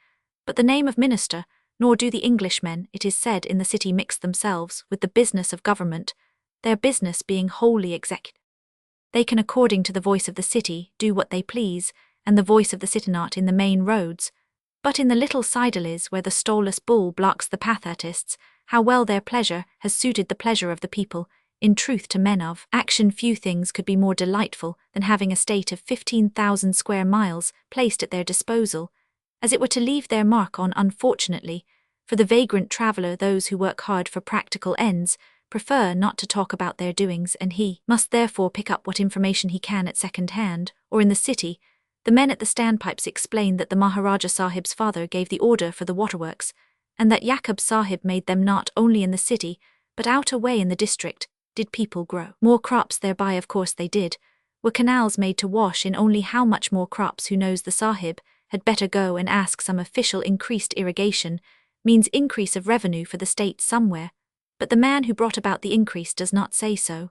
[SPEAKER 1] but the name of minister, nor do the Englishmen, it is said in the city, mix themselves with the business of government, their business being wholly executive. They can, according to the voice of the city, do what they please, and the voice of the city not in the main roads, but in the little sidles where the stoleless bull blocks the path. Artists, how well their pleasure has suited the pleasure of the people. In truth, to men of action few things could be more delightful than having a state of 15,000 square miles placed at their disposal, as it were to leave their mark on. Unfortunately, for the vagrant traveller, those who work hard for practical ends prefer not to talk about their doings, and he must therefore pick up what information he can at second hand, or in the city. The men at the standpipes explained that the Maharaja Sahib's father gave the order for the waterworks, and that Yaqub Sahib made them. Not only in the city, but out away in the district, did people grow more crops thereby. Of course they did. Were canals made to wash in only how much more crops? Who knows? The Sahib had better go and ask some official. Increased irrigation means increase of revenue for the state somewhere, but the man who brought about the increase does not say so.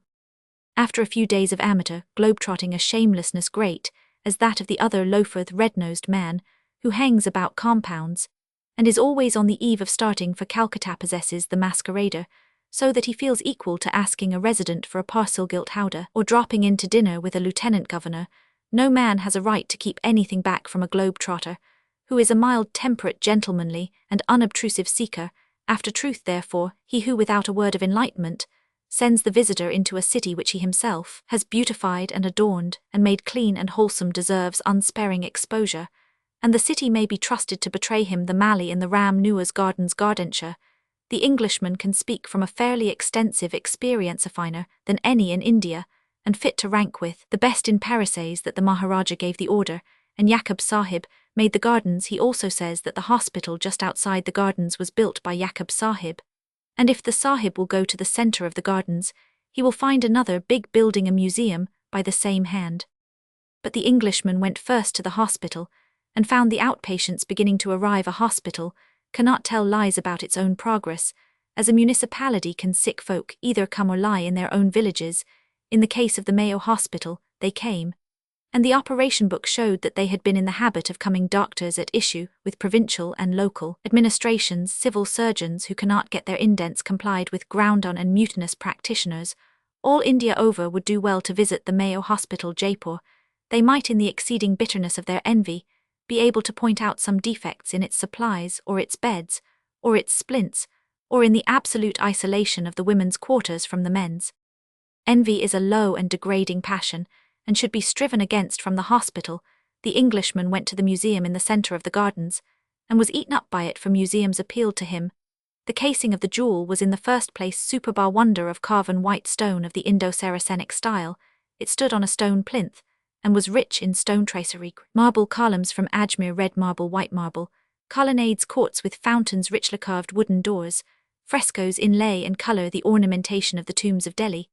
[SPEAKER 1] After a few days of amateur globetrotting, a shamelessness great as that of the other loafer, the red-nosed man, who hangs about compounds, and is always on the eve of starting for Calcutta, possesses the masquerader, so that he feels equal to asking a resident for a parcel gilt howdah, or dropping in to dinner with a lieutenant governor. No man has a right to keep anything back from a globe-trotter, who is a mild, temperate, gentlemanly, and unobtrusive seeker after truth. Therefore, he who, without a word of enlightenment, sends the visitor into a city which he himself has beautified and adorned and made clean and wholesome deserves unsparing exposure, and the city may be trusted to betray him. The Mali in the Ram Nua's Gardens, Gardenshire. The Englishman can speak from a fairly extensive experience, a finer than any in India, and fit to rank with the best in Paris. Says that the Maharaja gave the order, and Yaqub Sahib made the gardens. He also says that the hospital just outside the gardens was built by Yaqub Sahib, and if the Sahib will go to the centre of the gardens, he will find another big building, a museum, by the same hand. But the Englishman went first to the hospital, and found the outpatients beginning to arrive. A hospital cannot tell lies about its own progress, as a municipality can. Sick folk either come or lie in their own villages. In the case of the Mayo Hospital, they came, and the operation book showed that they had been in the habit of coming. Doctors at issue with provincial and local administrations, civil surgeons who cannot get their indents complied with, ground on, and mutinous practitioners, all India over, would do well to visit the Mayo Hospital, Jaipur. They might, in the exceeding bitterness of their envy, be able to point out some defects in its supplies, or its beds, or its splints, or in the absolute isolation of the women's quarters from the men's. Envy is a low and degrading passion, and should be striven against. From the hospital, the Englishman went to the museum in the centre of the gardens, and was eaten up by it, for museums appealed to him. The casing of the jewel was in the first place superb, a wonder of carven white stone of the Indo-Saracenic style. It stood on a stone plinth, and was rich in stone tracery, marble columns from Ajmer, red marble, white marble, colonnades, courts with fountains, richly carved wooden doors, frescoes inlay and colour the ornamentation of the tombs of Delhi.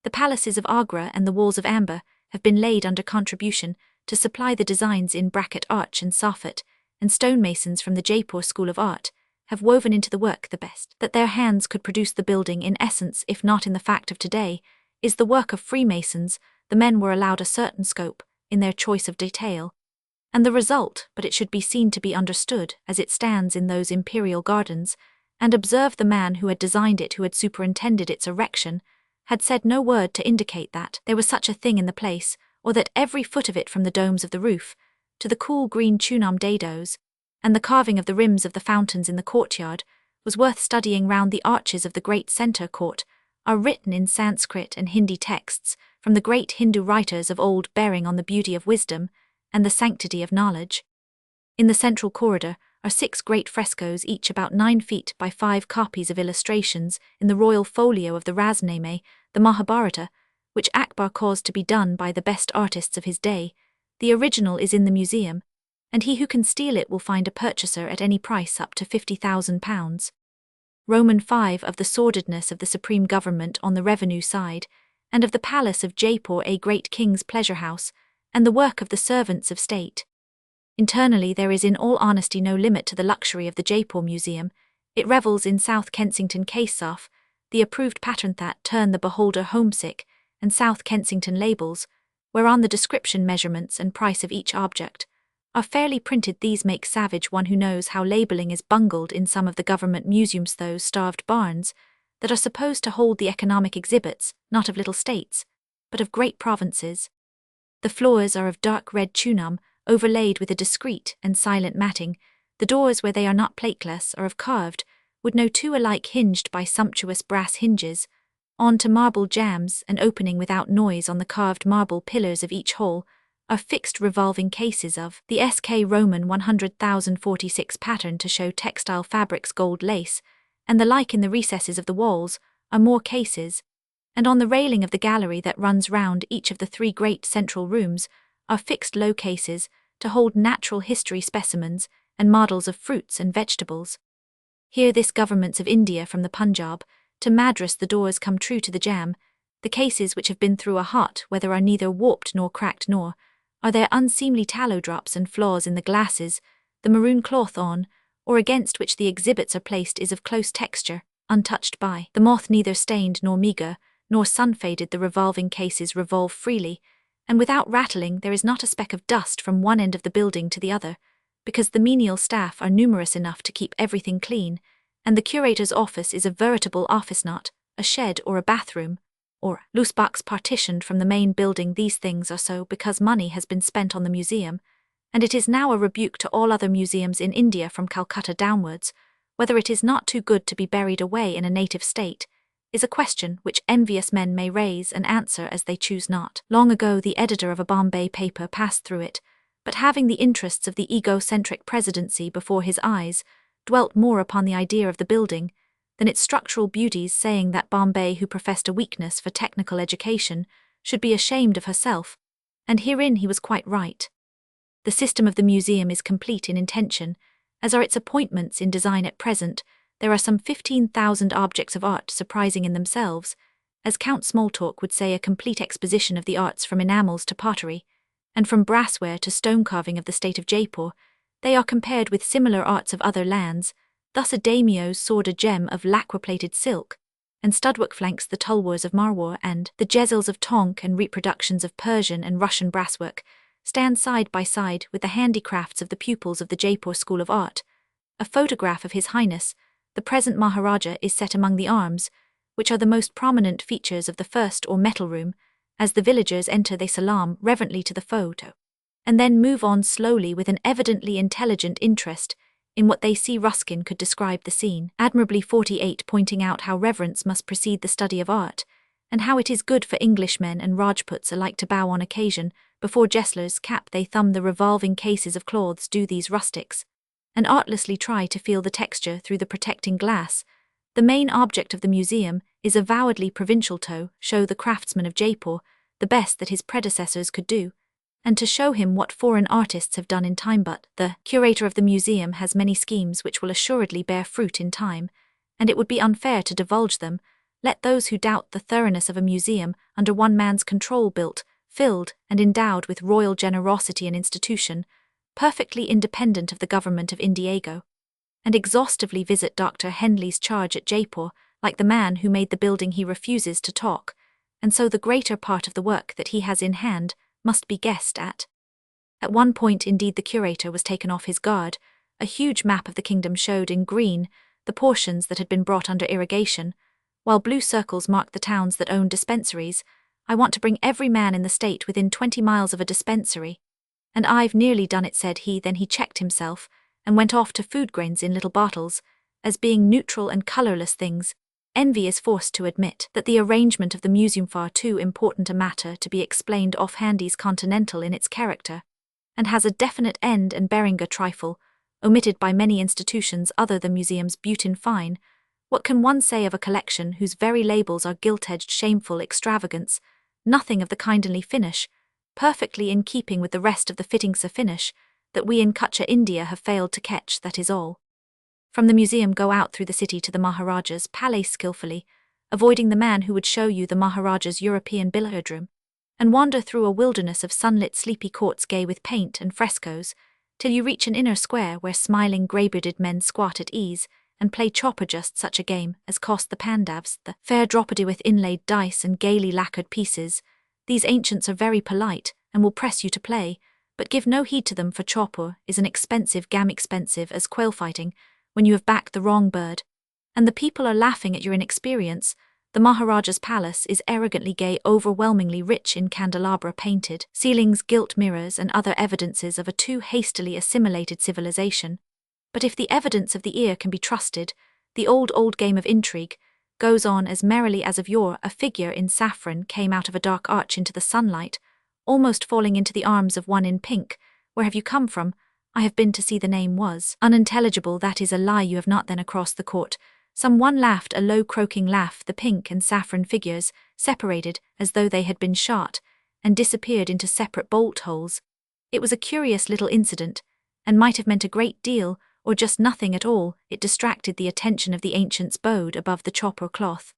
[SPEAKER 1] The palaces of Agra and the walls of Amber have been laid under contribution to supply the designs in bracket arch and soffit, and stonemasons from the Jaipur School of Art have woven into the work the best that their hands could produce. The building, in essence, if not in the fact of today, is the work of Freemasons. The men were allowed a certain scope in their choice of detail, and the result, but it should be seen to be understood as it stands in those imperial gardens, and observe the man who had designed it, who had superintended its erection, had said no word to indicate that there was such a thing in the place, or that every foot of it, from the domes of the roof to the cool green chunam dados, and the carving of the rims of the fountains in the courtyard, was worth studying. Round the arches of the great centre court are written in Sanskrit and Hindi texts from the great Hindu writers of old, bearing on the beauty of wisdom and the sanctity of knowledge. In the central corridor are 6 great frescoes, each about 9 feet by 5, copies of illustrations in the royal folio of the Razname, the Mahabharata, which Akbar caused to be done by the best artists of his day. The original is in the museum, and he who can steal it will find a purchaser at any price up to £50,000. Roman 5 of the sordidness of the supreme government on the revenue side, and of the palace of Jaipur, a great king's pleasure house, and the work of the servants of state. Internally there is in all honesty no limit to the luxury of the Jaipur Museum. It revels in South Kensington case-off, the approved pattern that turn the beholder homesick, and South Kensington labels, whereon the description, measurements, and price of each object are fairly printed. These make savage one who knows how labeling is bungled in some of the government museums, those starved barns that are supposed to hold the economic exhibits, not of little states, but of great provinces. The floors are of dark red chunam, overlaid with a discreet and silent matting. The doors, where they are not plateless, are of carved wood, no two alike, hinged by sumptuous brass hinges, on to marble jambs, and opening without noise on the carved marble pillars of each hall, are fixed revolving cases of the SK Roman 100,046 pattern to show textile fabrics, gold lace, and the like. In the recesses of the walls are more cases, and on the railing of the gallery that runs round each of the three great central rooms are fixed low cases to hold natural history specimens and models of fruits and vegetables. Here this governments of India from the Punjab to Madras, the doors come true to the jam. The cases which have been through a hot weather are neither warped nor cracked, nor are there unseemly tallow drops and flaws in the glasses. The maroon cloth on or against which the exhibits are placed is of close texture, untouched by the moth, neither stained nor meagre, nor sun-faded. The revolving cases revolve freely, and without rattling. There is not a speck of dust from one end of the building to the other, because the menial staff are numerous enough to keep everything clean, and the curator's office is a veritable office, not a shed or a bathroom, or loose box partitioned from the main building. These things are so because money has been spent on the museum, and it is now a rebuke to all other museums in India from Calcutta downwards. Whether it is not too good to be buried away in a native state is a question which envious men may raise and answer as they choose. Not long ago the editor of a Bombay paper passed through it, but having the interests of the egocentric presidency before his eyes, dwelt more upon the idea of the building than its structural beauties, saying that Bombay, who professed a weakness for technical education, should be ashamed of herself, and herein he was quite right. The system of the museum is complete in intention, as are its appointments in design. At present there are some 15,000 objects of art, surprising in themselves, as Count Smalltalk would say, a complete exposition of the arts from enamels to pottery, and from brassware to stone carving of the state of Jaipur. They are compared with similar arts of other lands. Thus a daimyo's sword, a gem of lacquer-plated silk, and studwork flanks the tulwars of Marwar, and the jezils of Tonk and reproductions of Persian and Russian brasswork stand side by side with the handicrafts of the pupils of the Jaipur School of Art. A photograph of His Highness, the present Maharaja, is set among the arms, which are the most prominent features of the first or metal room. As the villagers enter they salaam reverently to the photo, and then move on slowly with an evidently intelligent interest in what they see. Ruskin could describe the scene admirably. 48, pointing out how reverence must precede the study of art, and how it is good for Englishmen and Rajputs alike to bow on occasion before Jesler's cap. They thumb the revolving cases of cloths, do these rustics, and artlessly try to feel the texture through the protecting glass. The main object of the museum is avowedly provincial, to show the craftsman of Jaipur the best that his predecessors could do, and to show him what foreign artists have done in time. But the curator of the museum has many schemes which will assuredly bear fruit in time, and it would be unfair to divulge them. Let those who doubt the thoroughness of a museum under one man's control, built, filled, and endowed with royal generosity and institution, perfectly independent of the government of Indiago, and exhaustively visit Dr. Henley's charge at Jaipur. Like the man who made the building, he refuses to talk, and so the greater part of the work that he has in hand must be guessed at. At one point, indeed, the curator was taken off his guard. A huge map of the kingdom showed in green the portions that had been brought under irrigation, while blue circles marked the towns that owned dispensaries. I want to bring every man in the state within 20 miles of a dispensary, and I've nearly done it, said he. Then he checked himself and went off to food grains in little bottles, as being neutral and colourless things. Envy is forced to admit that the arrangement of the museum far too important a matter to be explained offhand is continental in its character, and has a definite end and bearing a trifle, omitted by many institutions other than museums. Beaut in fine, what can one say of a collection whose very labels are gilt-edged shameful extravagance, nothing of the kindly finish, perfectly in keeping with the rest of the fittings of finish, that we in Kutcha India have failed to catch, that is all. From the museum go out through the city to the Maharaja's palace skillfully, avoiding the man who would show you the Maharaja's European billiard room, and wander through a wilderness of sunlit sleepy courts gay with paint and frescoes, till you reach an inner square where smiling grey-bearded men squat at ease, and play chopper, just such a game as cost the Pandavs the fair Draupadi with inlaid dice and gaily lacquered pieces. These ancients are very polite, and will press you to play, but give no heed to them, for chopper is an expensive expensive as quail fighting, when you have backed the wrong bird. And the people are laughing at your inexperience. The Maharaja's palace is arrogantly gay, overwhelmingly rich in candelabra painted ceilings, gilt mirrors, and other evidences of a too hastily assimilated civilization. But if the evidence of the ear can be trusted, the old game of intrigue goes on as merrily as of yore. A figure in saffron came out of a dark arch into the sunlight, almost falling into the arms of one in pink. "Where have you come from?" "I have been to see." The name was unintelligible. "That is a lie, you have not." "Then across the court." Someone laughed a low croaking laugh. The pink and saffron figures separated as though they had been shot, and disappeared into separate bolt holes. It was a curious little incident, and might have meant a great deal, or just nothing at all. It distracted the attention of the ancients bowed above the chopper cloth.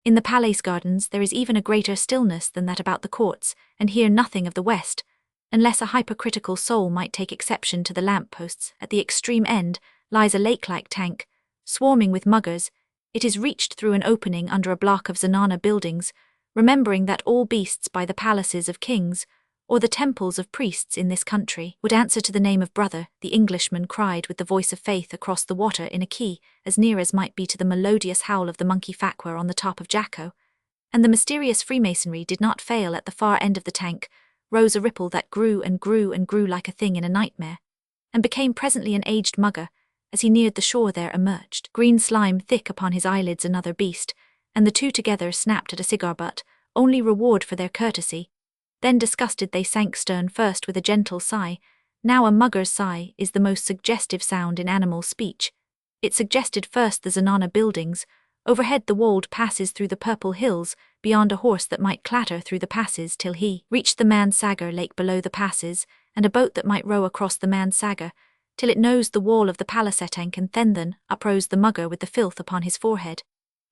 [SPEAKER 1] In the palace gardens there is even a greater stillness than that about the courts, and here nothing of the West, unless a hypercritical soul might take exception to the lamp-posts. At the extreme end lies a lake-like tank, swarming with muggers. It is reached through an opening under a block of zenana buildings, remembering that all beasts by the palaces of kings, or the temples of priests in this country, would answer to the name of brother. The Englishman cried with the voice of faith across the water in a key as near as might be to the melodious howl of the monkey Fakwa on the top of Jacko, and the mysterious Freemasonry did not fail. At the far end of the tank rose a ripple that grew and grew and grew like a thing in a nightmare, and became presently an aged mugger. As he neared the shore there emerged green slime thick upon his eyelids another beast, and the two together snapped at a cigar butt, only reward for their courtesy. Then disgusted they sank stern, first with a gentle sigh. Now a mugger's sigh is the most suggestive sound in animal speech. It suggested first the zenana buildings. Overhead the walled passes through the purple hills, beyond a horse that might clatter through the passes till he reached the Man-Sagar lake below the passes, and a boat that might row across the Man-Sagar, till it nosed the wall of the palacetank, and then uprose the mugger with the filth upon his forehead,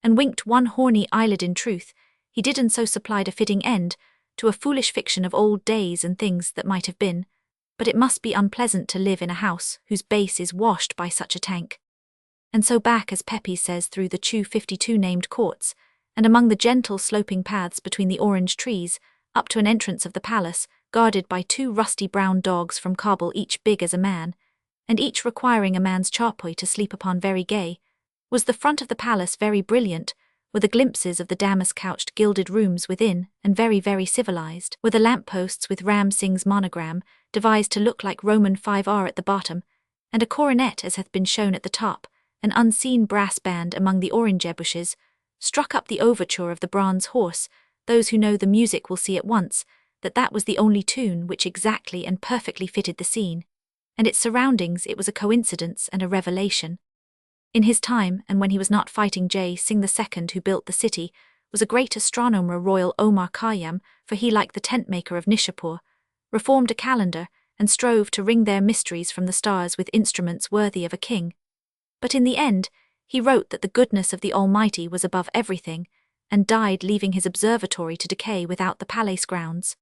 [SPEAKER 1] and winked one horny eyelid. In truth, he did, and so supplied a fitting end to a foolish fiction of old days and things that might have been. But it must be unpleasant to live in a house whose base is washed by such a tank. And so back, as Pepys says, through the 52 named courts, and among the gentle sloping paths between the orange trees, up to an entrance of the palace, guarded by 2 rusty brown dogs from Kabul, each big as a man, and each requiring a man's charpoy to sleep upon. Very gay was the front of the palace, very brilliant were the glimpses of the damask-couched gilded rooms within, and very civilized were the lamp-posts with Ram Singh's monogram, devised to look like Roman 5R at the bottom, and a coronet as hath been shown at the top. An unseen brass band among the orange bushes struck up the overture of the Bronze Horse. Those who know the music will see at once that was the only tune which exactly and perfectly fitted the scene, and its surroundings. It was a coincidence and a revelation. In his time, and when he was not fighting, Jai Singh II, who built the city, was a great astronomer, Royal Omar Khayyam, for he, like the tent-maker of Nishapur, reformed a calendar and strove to wring their mysteries from the stars with instruments worthy of a king. But in the end, he wrote that the goodness of the Almighty was above everything, and died leaving his observatory to decay without the palace grounds.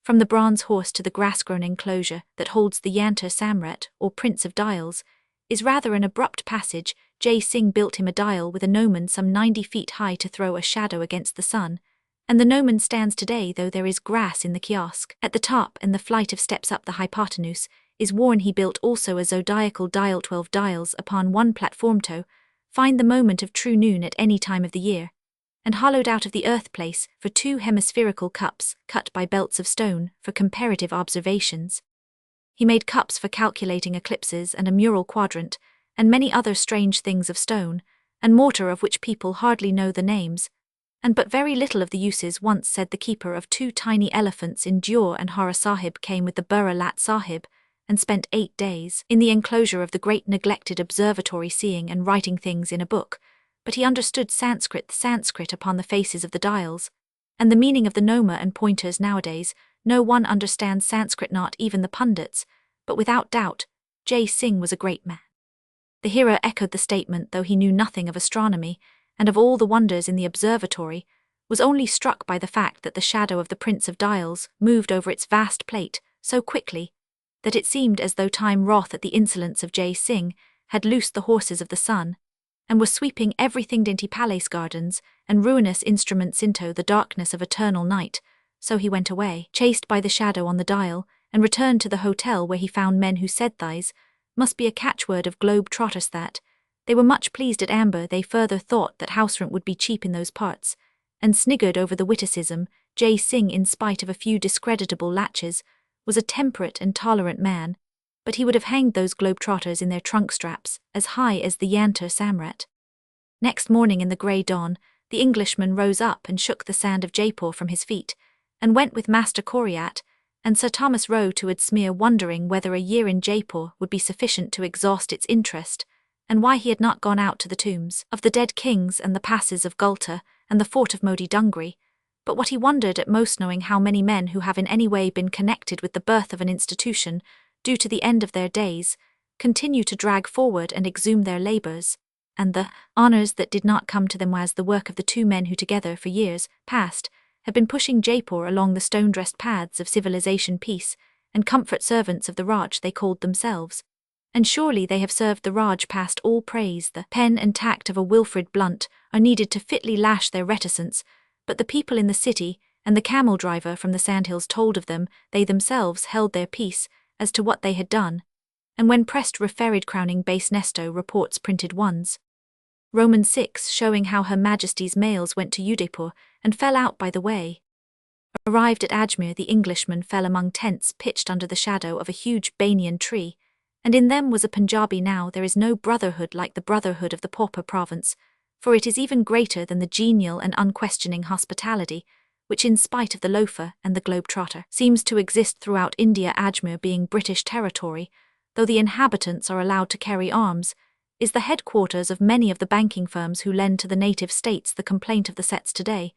[SPEAKER 1] From the Bronze Horse to the grass-grown enclosure that holds the Yantar Samrat, or Prince of Dials, is rather an abrupt passage. Jai Singh built him a dial with a gnomon some 90 feet high to throw a shadow against the sun, and the gnomon stands today, though there is grass in the kiosk at the top, and the flight of steps up the hypotenuse is worn. He built also a zodiacal dial, 12 dials upon one platform to find the moment of true noon at any time of the year, and hollowed out of the earth place for 2 hemispherical cups cut by belts of stone for comparative observations. He made cups for calculating eclipses, and a mural quadrant, and many other strange things of stone and mortar of which people hardly know the names, and but very little of the uses. Once said the keeper of 2 tiny elephants in Dior and Hara Sahib came with the Burra Lat Sahib and spent 8 days in the enclosure of the great neglected observatory, seeing and writing things in a book, but he understood Sanskrit upon the faces of the dials, and the meaning of the noma and pointers. Nowadays no one understands Sanskrit, not even the pundits, but without doubt Jai Singh was a great man. The hero echoed the statement, though he knew nothing of astronomy, and of all the wonders in the observatory, was only struck by the fact that the shadow of the Prince of Dials moved over its vast plate so quickly that it seemed as though time, wroth at the insolence of Jai Singh, had loosed the horses of the sun, and was sweeping everything dainty palace gardens and ruinous instruments into the darkness of eternal night. So he went away, chased by the shadow on the dial, and returned to the hotel, where he found men who said thys must be a catchword of globe-trotters, that they were much pleased at amber. They further thought that house rent would be cheap in those parts, and sniggered over the witticism. J. Singh, in spite of a few discreditable latches, was a temperate and tolerant man, but he would have hanged those globe-trotters in their trunk straps as high as the Yantar Samrat. Next morning in the grey dawn, the Englishman rose up and shook the sand of Jaipur from his feet, and went with Master Coriat and Sir Thomas Roe to Adsmere, wondering whether a year in Jaipur would be sufficient to exhaust its interest, and why he had not gone out to the tombs of the dead kings and the passes of Gulta and the fort of Modi Dungri. But what he wondered at most, knowing how many men who have in any way been connected with the birth of an institution, due to the end of their days, continue to drag forward and exhume their labours, and the honours that did not come to them, was the work of the two men who together for years past had been pushing Jaipur along the stone-dressed paths of civilization, peace, and comfort, servants of the Raj they called themselves. And surely they have served the Raj past all praise. The pen and tact of a Wilfrid Blunt are needed to fitly lash their reticence, but the people in the city and the camel driver from the sandhills told of them. They themselves held their peace as to what they had done, and when pressed referred, crowning base Nesto reports printed ones. Roman 6, showing how Her Majesty's mails went to Udaipur and fell out by the way. Arrived at Ajmer, the Englishman fell among tents pitched under the shadow of a huge banyan tree, and in them was a Punjabi. Now there is no brotherhood like the brotherhood of the pauper province, for it is even greater than the genial and unquestioning hospitality which, in spite of the loafer and the globe-trotter, seems to exist throughout India. Ajmer, being British territory, though the inhabitants are allowed to carry arms, is the headquarters of many of the banking firms who lend to the native states. The complaint of the Sets today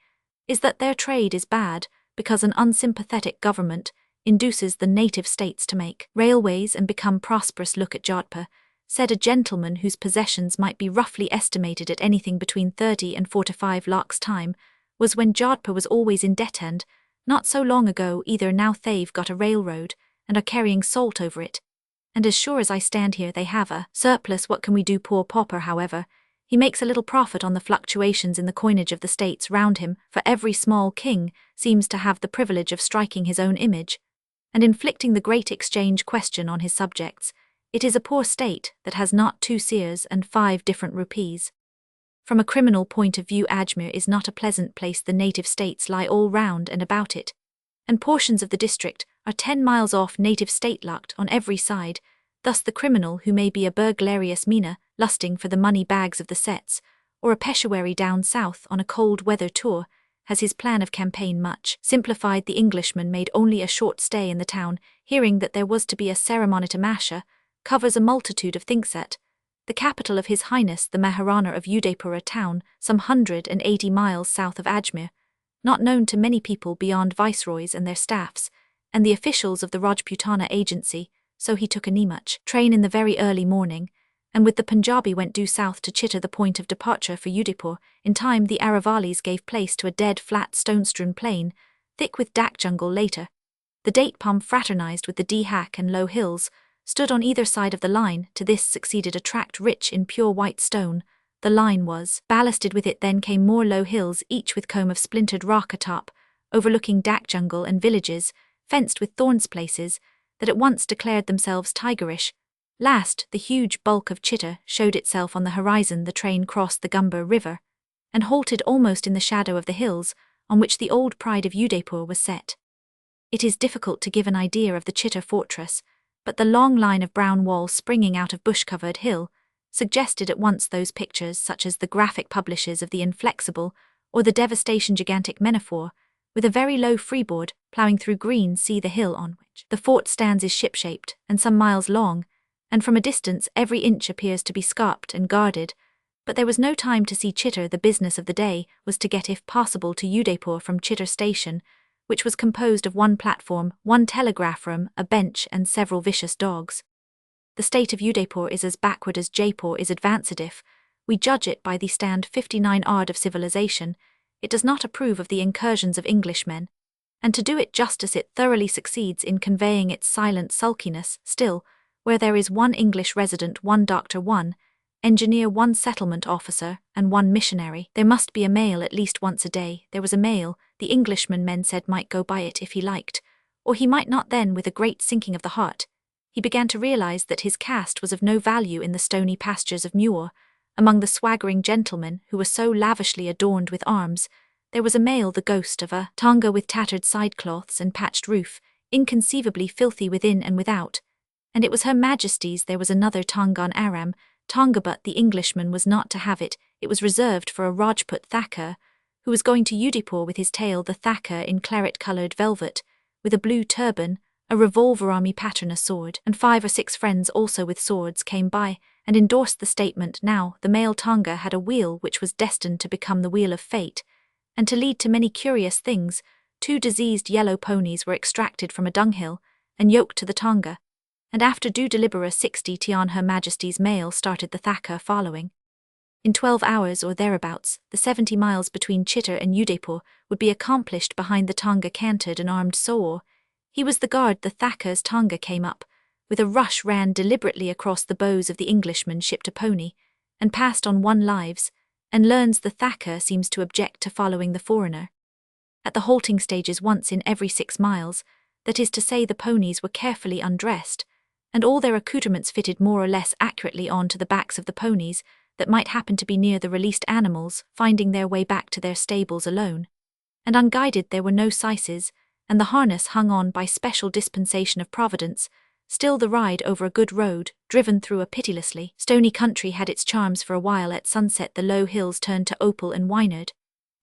[SPEAKER 1] is that their trade is bad because an unsympathetic government induces the native states to make railways and become prosperous. Look at Jodhpur, said a gentleman whose possessions might be roughly estimated at anything between 30 and 45 lakhs. Time was when Jodhpur was always in debt, and not so long ago either. Now they've got a railroad and are carrying salt over it, and as sure as I stand here they have a surplus. What can we do? Poor pauper, however, he makes a little profit on the fluctuations in the coinage of the states round him, for every small king seems to have the privilege of striking his own image and inflicting the great exchange question on his subjects. It is a poor state that has not 2 seers and 5 different rupees. From a criminal point of view, Ajmer is not a pleasant place. The native states lie all round and about it, and portions of the district are 10 miles off, native state locked on every side. Thus the criminal, who may be a burglarious mina lusting for the money bags of the Sets, or a Peshawari down south on a cold weather tour, has his plan of campaign much simplified. The Englishman made only a short stay in the town, hearing that there was to be a ceremony to Masha, covers a multitude of things at the capital of His Highness the Maharana of Udaipur, a town some 180 miles south of Ajmer, not known to many people beyond viceroys and their staffs, and the officials of the Rajputana agency. So he took a Neemuch train in the very early morning, and with the Punjabi went due south to Chitta, the point of departure for Udaipur. In time the Aravalis gave place to a dead, flat, stone-strewn plain, thick with dak jungle. Later, the date palm fraternized with the Dehak, and low hills stood on either side of the line. To this succeeded a tract rich in pure white stone. The line was ballasted with it. Then came more low hills, each with comb of splintered rock atop, overlooking dak jungle and villages, fenced with thorns, places that at once declared themselves tigerish. Last, the huge bulk of Chitta showed itself on the horizon. The train crossed the Gumber River and halted almost in the shadow of the hills on which the old pride of Udaipur was set. It is difficult to give an idea of the Chitta fortress, but the long line of brown walls springing out of bush-covered hill suggested at once those pictures such as the graphic publishers of the Inflexible or the Devastation gigantic Menaphor, with a very low freeboard ploughing through green. See the hill on which the fort stands is ship-shaped and some miles long, and from a distance every inch appears to be scarped and guarded. But there was no time to see Chitta. The business of the day was to get, if possible, to Udaipur from Chitta station, which was composed of 1 platform, 1 telegraph room, a bench, and several vicious dogs. The state of Udaipur is as backward as Jaipur is advanced. If we judge it by the stand 59 ard of civilization, it does not approve of the incursions of Englishmen, and to do it justice, it thoroughly succeeds in conveying its silent sulkiness. Still, where there is 1 English resident, 1 doctor, 1 engineer, 1 settlement officer, and 1 missionary. There must be a mail at least once a day. There was a mail, the Englishman, men said, might go by it if he liked, or he might not. Then, with a great sinking of the heart, he began to realize that his caste was of no value in the stony pastures of Muir. Among the swaggering gentlemen who were so lavishly adorned with arms, there was a male, the ghost of a tonga with tattered sidecloths and patched roof, inconceivably filthy within and without. And it was Her Majesty's. There was another tonga on Aram, tonga, but the Englishman was not to have it. It was reserved for a Rajput Thakur, who was going to Udaipur with his tail, the Thakur in claret-coloured velvet, with a blue turban, a revolver, army pattern, a sword, and 5 or 6 friends also with swords came by and endorsed the statement. Now, the male tonga had a wheel which was destined to become the wheel of fate, and to lead to many curious things. 2 diseased yellow ponies were extracted from a dunghill and yoked to the tonga, and after due deliberate 60 on Her Majesty's mail started the Thakur following. In 12 hours or thereabouts, the 70 miles between Chitta and Udaipur would be accomplished. Behind the tonga cantered an armed Soor. He was the guard. The Thakur's tonga came up, with a rush ran deliberately across the bows of the Englishman, shipped a pony, and passed on 1 lives, and learns the Thakur seems to object to following the foreigner. At the halting stages once in every 6 miles, that is to say, the ponies were carefully undressed, and all their accoutrements fitted more or less accurately on to the backs of the ponies that might happen to be near the released animals, finding their way back to their stables alone. And unguided, there were no seises, and the harness hung on by special dispensation of Providence. Still, the ride over a good road, driven through a pitilessly stony country, had its charms for a while. At sunset the low hills turned to opal and wynard,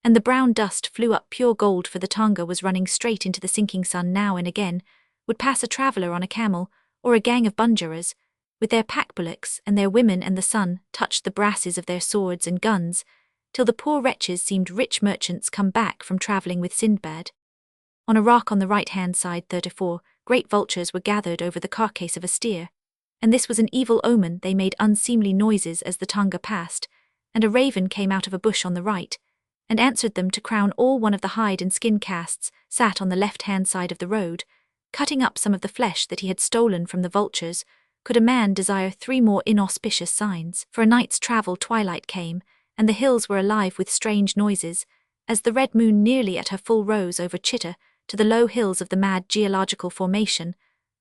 [SPEAKER 1] and the brown dust flew up pure gold, for the tonga was running straight into the sinking sun. Now and again would pass a traveller on a camel, or a gang of bunjaras, with their pack-bullocks, and their women, and the sun touched the brasses of their swords and guns, till the poor wretches seemed rich merchants come back from travelling with Sindbad. On a rock on the right-hand side, 34, great vultures were gathered over the carcass of a steer, and this was an evil omen. They made unseemly noises as the tonga passed, and a raven came out of a bush on the right, and answered them. To crown all, one of the hide and skin castes sat on the left-hand side of the road, cutting up some of the flesh that he had stolen from the vultures. Could a man desire 3 more inauspicious signs? For a night's travel, twilight came, and the hills were alive with strange noises, as the red moon nearly at her full rose over Chitta to the low hills of the mad geological formation,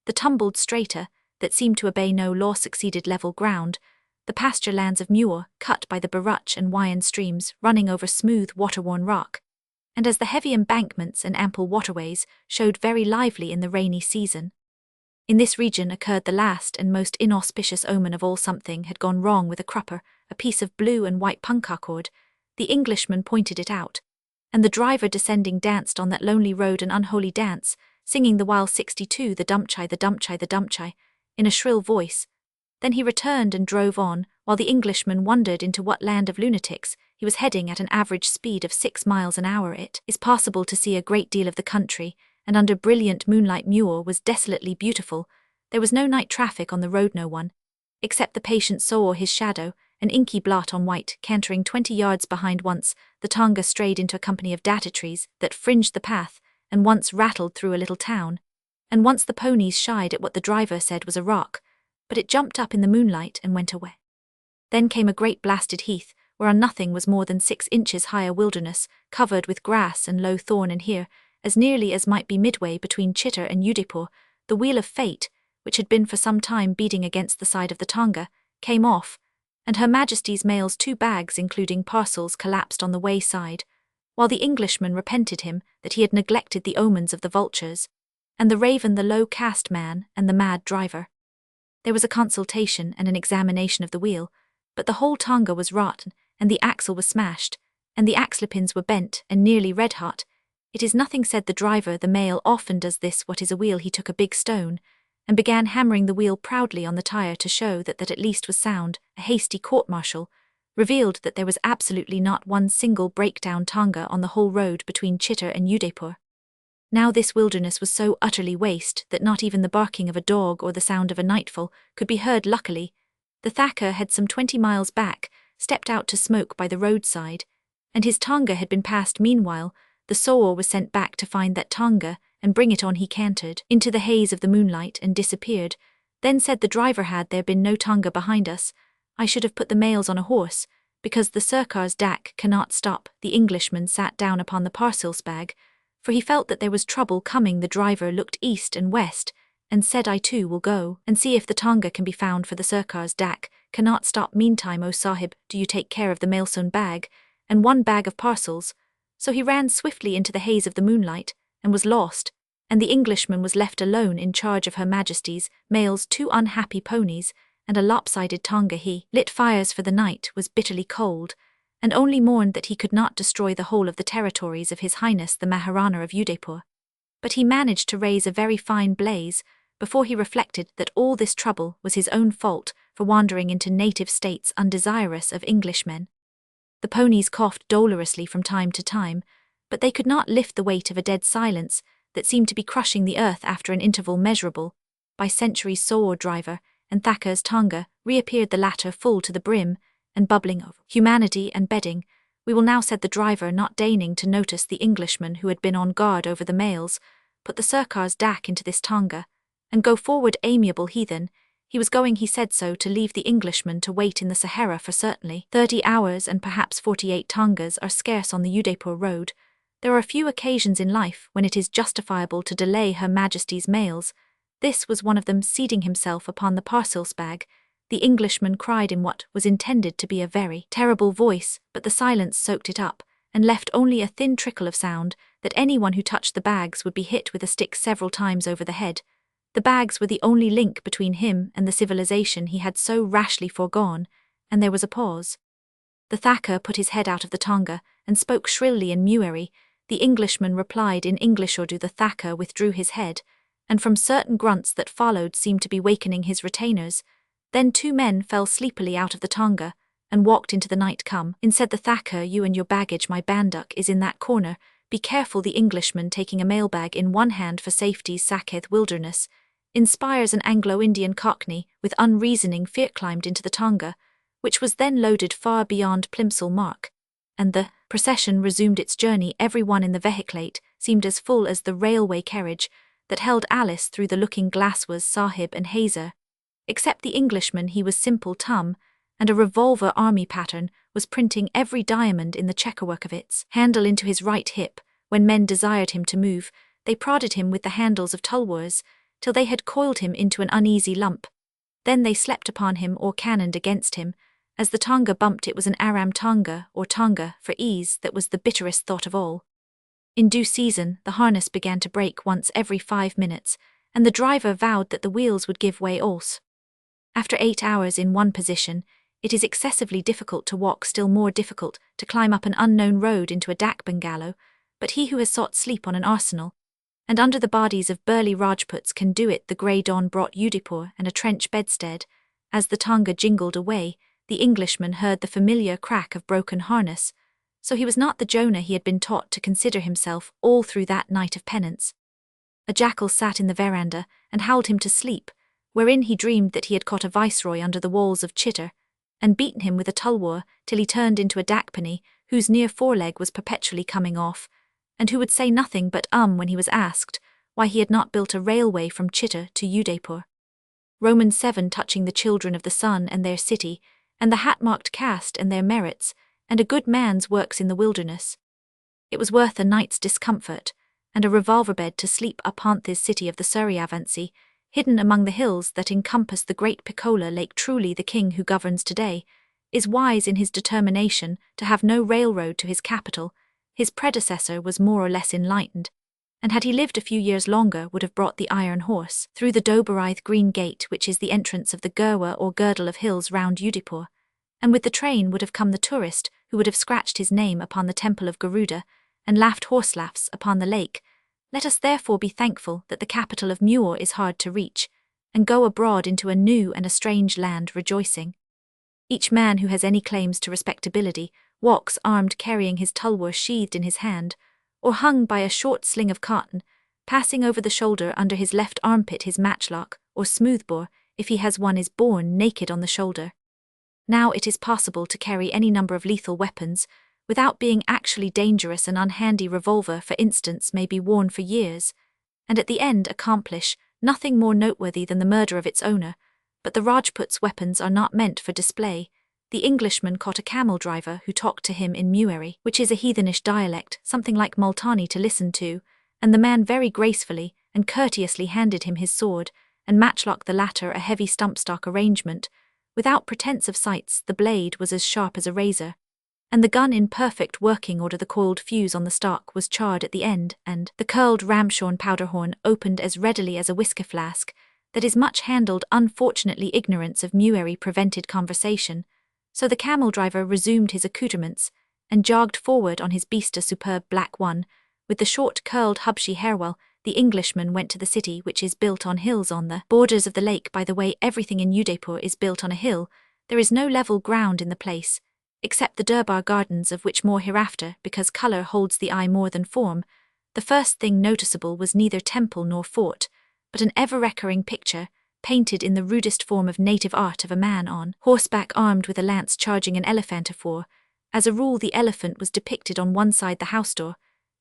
[SPEAKER 1] the tumbled strata that seemed to obey no law succeeded level ground, the pasture lands of Muir, cut by the Baruch and Wyan streams running over smooth water-worn rock, and as the heavy embankments and ample waterways showed very lively in the rainy season. In this region occurred the last and most inauspicious omen of all. Something had gone wrong with a crupper, a piece of blue and white punkah cord. The Englishman pointed it out, and the driver descending danced on that lonely road an unholy dance, singing the while 62, the dumpchai, the dumpchai, the dumpchai, in a shrill voice. Then he returned and drove on, while the Englishman wondered into what land of lunatics he was heading. At an average speed of 6 miles an hour it is possible to see a great deal of the country, and under brilliant moonlight Muir was desolately beautiful. There was no night traffic on the road, no one, except the patient saw his shadow, an inky blot on white, cantering 20 yards behind. Once the tonga strayed into a company of data trees that fringed the path, and once rattled through a little town, and once the ponies shied at what the driver said was a rock, but it jumped up in the moonlight and went away. Then came a great blasted heath, whereon nothing was more than 6 inches high, a wilderness, covered with grass and low thorn, and here, as nearly as might be midway between Chitta and Udaipur, the wheel of fate, which had been for some time beating against the side of the tonga, came off, and Her Majesty's mail's 2 bags including parcels collapsed on the wayside, while the Englishman repented him that he had neglected the omens of the vultures, and the raven, the low-caste man, and the mad driver. There was a consultation and an examination of the wheel, but the whole tonga was rotten, and the axle was smashed, and the axlepins were bent and nearly red-hot. It is nothing, said the driver, the mail often does this. What is a wheel? He took a big stone, and began hammering the wheel proudly on the tire to show that at least was sound. A hasty court-martial revealed that there was absolutely not one single breakdown tonga on the whole road between Chitta and Udaipur. Now this wilderness was so utterly waste that not even the barking of a dog or the sound of a nightfall could be heard. Luckily, the Thakur had some 20 miles back stepped out to smoke by the roadside, and his tonga had been passed. Meanwhile, the Soor was sent back to find that tonga and bring it on. He cantered into the haze of the moonlight and disappeared. Then said the driver, had there been no tonga behind us, I should have put the mails on a horse, because the Sirkar's dak cannot stop. The Englishman sat down upon the parcels bag, for he felt that there was trouble coming. The driver looked east and west, and said, I too will go and see if the tonga can be found for the Sirkar's dak cannot stop. Meantime, O Sahib, do you take care of the mailstone bag, and one bag of parcels. So he ran swiftly into the haze of the moonlight, and was lost, and the Englishman was left alone in charge of Her Majesty's mails, 2 unhappy ponies, and a lopsided tonga. He lit fires for the night, was bitterly cold, and only mourned that he could not destroy the whole of the territories of His Highness the Maharana of Udaipur. But he managed to raise a very fine blaze, before he reflected that all this trouble was his own fault for wandering into native states undesirous of Englishmen. The ponies coughed dolorously from time to time, but they could not lift the weight of a dead silence that seemed to be crushing the earth. After an interval measurable by centuries, Soor driver and Thacker's tonga reappeared, the latter full to the brim and bubbling of humanity and bedding. We will now, said the driver, not deigning to notice the Englishman who had been on guard over the mails, put the Sirkar's dak into this tonga, and go forward, amiable heathen. He was going, he said so, to leave the Englishman to wait in the Sahara for certainly 30 hours, and perhaps 48 tongas are scarce on the Udaipur road. There are few occasions in life when it is justifiable to delay Her Majesty's mails. This was one of them. Seating himself upon the parcels bag, the Englishman cried in what was intended to be a very terrible voice, but the silence soaked it up, and left only a thin trickle of sound, that anyone who touched the bags would be hit with a stick several times over the head. The bags were the only link between him and the civilization he had so rashly foregone, and there was a pause. The Thacker put his head out of the tonga, and spoke shrilly in Mueri. The Englishman replied in English Urdu. The Thacker withdrew his head, and from certain grunts that followed seemed to be wakening his retainers. Then 2 men fell sleepily out of the tonga, and walked into the night. Come in, said the Thacker, you and your baggage, my banduk is in that corner. Be careful. The Englishman, taking a mailbag in one hand for safety's Saketh wilderness, inspires an Anglo-Indian cockney, with unreasoning fear climbed into the tonga, which was then loaded far beyond Plimsoll Marque, and the procession resumed its journey. Everyone in the vehiclate seemed as full as the railway carriage that held Alice through the looking-glass was Sahib and Hazer. Except the Englishman, he was simple Tum, and a revolver army pattern was printing every diamond in the checkerwork of its handle into his right hip. When men desired him to move, they prodded him with the handles of tulwars, till they had coiled him into an uneasy lump. Then they slept upon him or cannoned against him. As the tonga bumped, it was an Aram tonga, or tonga, for ease, that was the bitterest thought of all. In due season, the harness began to break once every 5 minutes, and the driver vowed that the wheels would give way also. After 8 hours in one position, it is excessively difficult to walk, still more difficult to climb up an unknown road into a dak bungalow, but he who has sought sleep on an arsenal, and under the bodies of burly Rajputs, can do it. The grey dawn brought Udaipur and a trench bedstead. As the tonga jingled away, the Englishman heard the familiar crack of broken harness, so he was not the Jonah he had been taught to consider himself all through that night of penance. A jackal sat in the veranda and howled him to sleep, wherein he dreamed that he had caught a viceroy under the walls of Chitter, and beaten him with a tulwar till he turned into a dakpani, whose near foreleg was perpetually coming off, and who would say nothing but when he was asked why he had not built a railway from Chitta to Udaipur. Romans 7 touching the children of the sun and their city, and the hat-marked caste and their merits, and a good man's works in the wilderness. It was worth a night's discomfort, and a revolver bed to sleep upon this city of the Suryavansi, hidden among the hills that encompass the great Piccola lake. Truly the king who governs today is wise in his determination to have no railroad to his capital. His predecessor was more or less enlightened, and had he lived a few years longer would have brought the iron horse through the Dobaraith Green Gate, which is the entrance of the Gurwa or girdle of hills round Udaipur, and with the train would have come the tourist who would have scratched his name upon the temple of Garuda and laughed horse laughs upon the lake. Let us therefore be thankful that the capital of Muir is hard to reach, and go abroad into a new and a strange land rejoicing. Each man who has any claims to respectability walks armed, carrying his tulwar sheathed in his hand, or hung by a short sling of cotton, passing over the shoulder under his left armpit his matchlock, or smoothbore, if he has one, is borne naked on the shoulder. Now it is possible to carry any number of lethal weapons, without being actually dangerous. An unhandy revolver, for instance, may be worn for years, and at the end accomplish nothing more noteworthy than the murder of its owner, But the Rajput's weapons are not meant for display. The Englishman caught a camel driver who talked to him in Mueri, which is a heathenish dialect, something like Multani to listen to, and the man very gracefully and courteously handed him his sword, and matchlock the latter a heavy stumpstock arrangement. Without pretense of sights, the blade was as sharp as a razor, and the gun in perfect working order. The coiled fuse on the stock was charred at the end, and the curled ramshorn powder horn opened as readily as a whisker flask. That is much handled. Unfortunately, ignorance of Mueri prevented conversation, so the camel driver resumed his accoutrements and jogged forward on his beast, a superb black one, with the short curled Hubshi hairwell. The Englishman went to the city, which is built on hills on the borders of the lake. By the way, everything in Udaipur is built on a hill. There is no level ground in the place, except the Durbar Gardens, of which more hereafter, because colour holds the eye more than form. The first thing noticeable was neither temple nor fort, but an ever-recurring picture, painted in the rudest form of native art, of a man on horseback armed with a lance charging an elephantophore. As a rule, the elephant was depicted on one side the house door,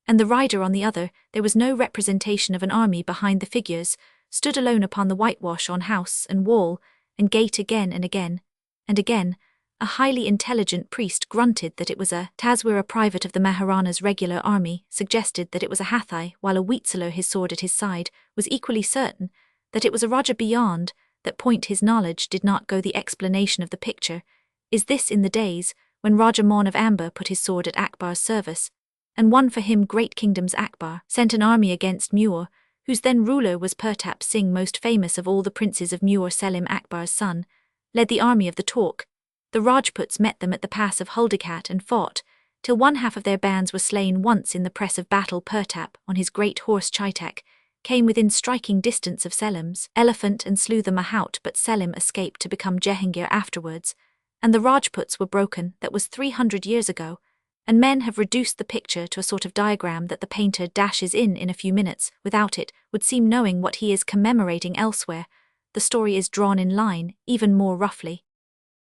[SPEAKER 1] and the rider on the other. There was no representation of an army behind the figures, stood alone upon the whitewash on house and wall and gate. Again and again and again, a highly intelligent priest grunted that it was a Taswir, a private of the Maharana's regular army, suggested that it was a Hathai, while a Wheatseller, his sword at his side, was equally certain that it was a Raja. Beyond that point his knowledge did not go. The explanation of the picture is this: in the days when Raja Maun of Amber put his sword at Akbar's service, and won for him great kingdoms, Akbar sent an army against Muir, whose then ruler was Pertap Singh, most famous of all the princes of Muir. Selim, Akbar's son, led the army of the Tork. The Rajputs met them at the pass of Huldighat and fought, till one half of their bands were slain. Once in the press of battle, Pertap, on his great horse Chaitak, came within striking distance of Selim's elephant and slew the Mahout, but Selim escaped to become Jehangir afterwards, and the Rajputs were broken. That was 300 years ago, and men have reduced the picture to a sort of diagram that the painter dashes in a few minutes. Without it, would seem knowing what he is commemorating elsewhere. The story is drawn in line, even more roughly.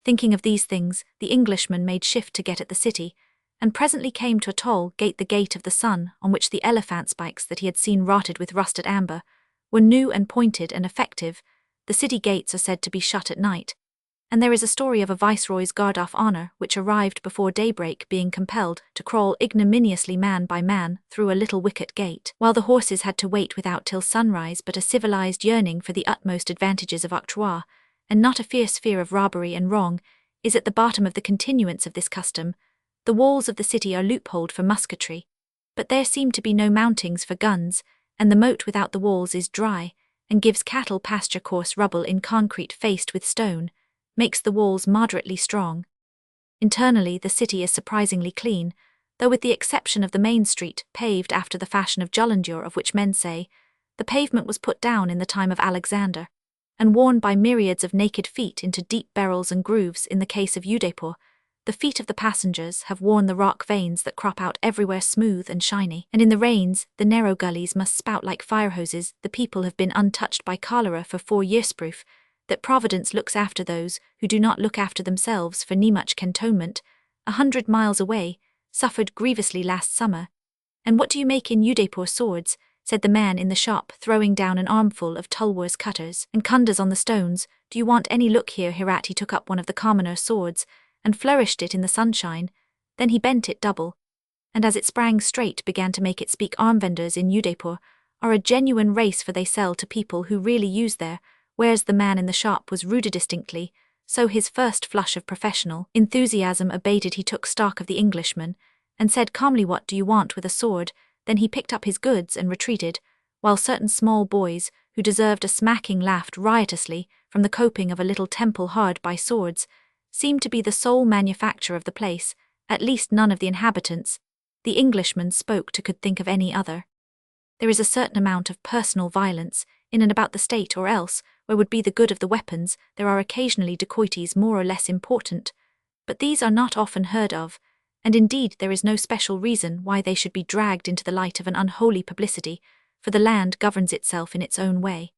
[SPEAKER 1] Thinking of these things, the Englishman made shift to get at the city, and presently came to a tall gate, the Gate of the Sun, on which the elephant spikes that he had seen rotted with rusted amber were new and pointed and effective. The city gates are said to be shut at night, and there is a story of a viceroy's guard of honour which arrived before daybreak, being compelled to crawl ignominiously man by man through a little wicket gate, while the horses had to wait without till sunrise. But a civilized yearning for the utmost advantages of octroi, and not a fierce fear of robbery and wrong, is at the bottom of the continuance of this custom. The walls of the city are loopholed for musketry, but there seem to be no mountings for guns, and the moat without the walls is dry, and gives cattle pasture. Coarse rubble in concrete faced with stone makes the walls moderately strong. Internally, the city is surprisingly clean, though with the exception of the main street, paved after the fashion of Jalandhar, of which men say the pavement was put down in the time of Alexander, and worn by myriads of naked feet into deep barrels and grooves. In the case of Udaipur, the feet of the passengers have worn the rock veins that crop out everywhere smooth and shiny, and in the rains, the narrow gullies must spout like fire hoses. The people have been untouched by cholera for 4 years. Proof that Providence looks after those who do not look after themselves. For Nemuch cantonment, 100 miles away, suffered grievously last summer. And what do you make in Udaipur? Swords, said the man in the shop, throwing down an armful of Tulwar's cutters and kundas on the stones. Do you want any? Look here. Hirati took up one of the commoner swords and flourished it in the sunshine. Then he bent it double, and as it sprang straight began to make it speak. Arm vendors in Udaipur are a genuine race, for they sell to people who really use their wares. The man in the shop was ruder distinctly, so his first flush of professional enthusiasm abated. He took stock of the Englishman and said calmly, "What do you want with a sword?" Then he picked up his goods and retreated, while certain small boys, who deserved a smacking, laughed riotously from the coping of a little temple hard by. Swords seemed to be the sole manufacture of the place, at least none of the inhabitants, the Englishman spoke to, could think of any other. There is a certain amount of personal violence in and about the state, or else, where would be the good of the weapons? There are occasionally dacoities more or less important, but these are not often heard of, and indeed there is no special reason why they should be dragged into the light of an unholy publicity, for the land governs itself in its own way,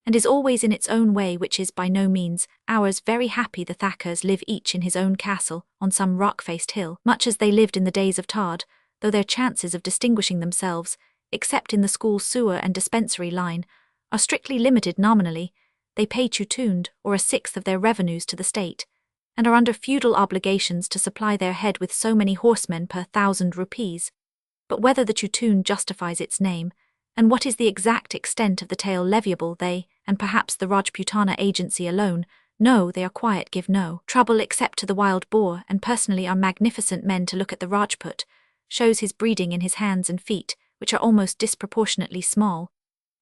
[SPEAKER 1] and is always in its own way, which is by no means ours. Very happy the Thakkars live each in his own castle on some rock-faced hill, much as they lived in the days of Todd, though their chances of distinguishing themselves, except in the school, sewer and dispensary line, are strictly limited nominally. they pay chutund, or a sixth of their revenues, to the state, and are under feudal obligations to supply their head with so many horsemen per 1,000 rupees. But whether the chutund justifies its name, and what is the exact extent of the taille leviable, they, and perhaps the Rajputana agency alone, know. They are quiet, give no trouble except to the wild boar, and personally are magnificent men to look at. The Rajput shows his breeding in his hands and feet, which are almost disproportionately small,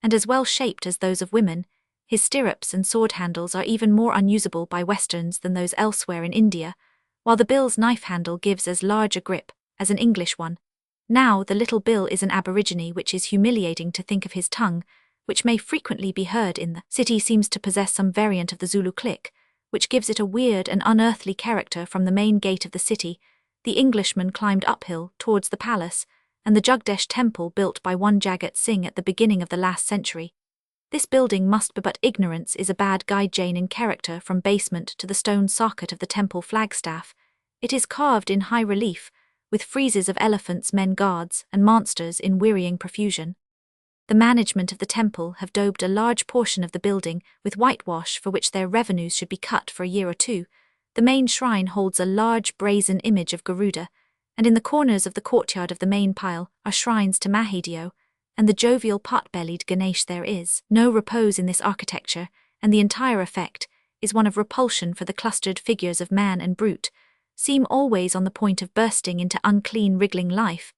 [SPEAKER 1] and as well shaped as those of women. His stirrups and sword handles are even more unusable by Westerns than those elsewhere in India, while the bill's knife handle gives as large a grip as an English one. Now the little bill is an aborigine, which is humiliating to think of. His tongue, which may frequently be heard in the city, seems to possess some variant of the Zulu click, which gives it a weird and unearthly character. From the main gate of the city, the Englishman climbed uphill towards the palace and the Jagdesh temple built by one Jagat Singh at the beginning of the last century. This building must be, but ignorance is a bad guide. Jane in character from basement to the stone socket of the temple flagstaff. It is carved in high relief, with friezes of elephants, men gods, and monsters in wearying profusion. The management of the temple have daubed a large portion of the building with whitewash, for which their revenues should be cut for a year or two. The main shrine holds a large brazen image of Garuda, and in the corners of the courtyard of the main pile are shrines to Mahadeo and the jovial pot-bellied Ganesh. There is no repose in this architecture, and the entire effect is one of repulsion, for the clustered figures of man and brute seem always on the point of bursting into unclean wriggling life.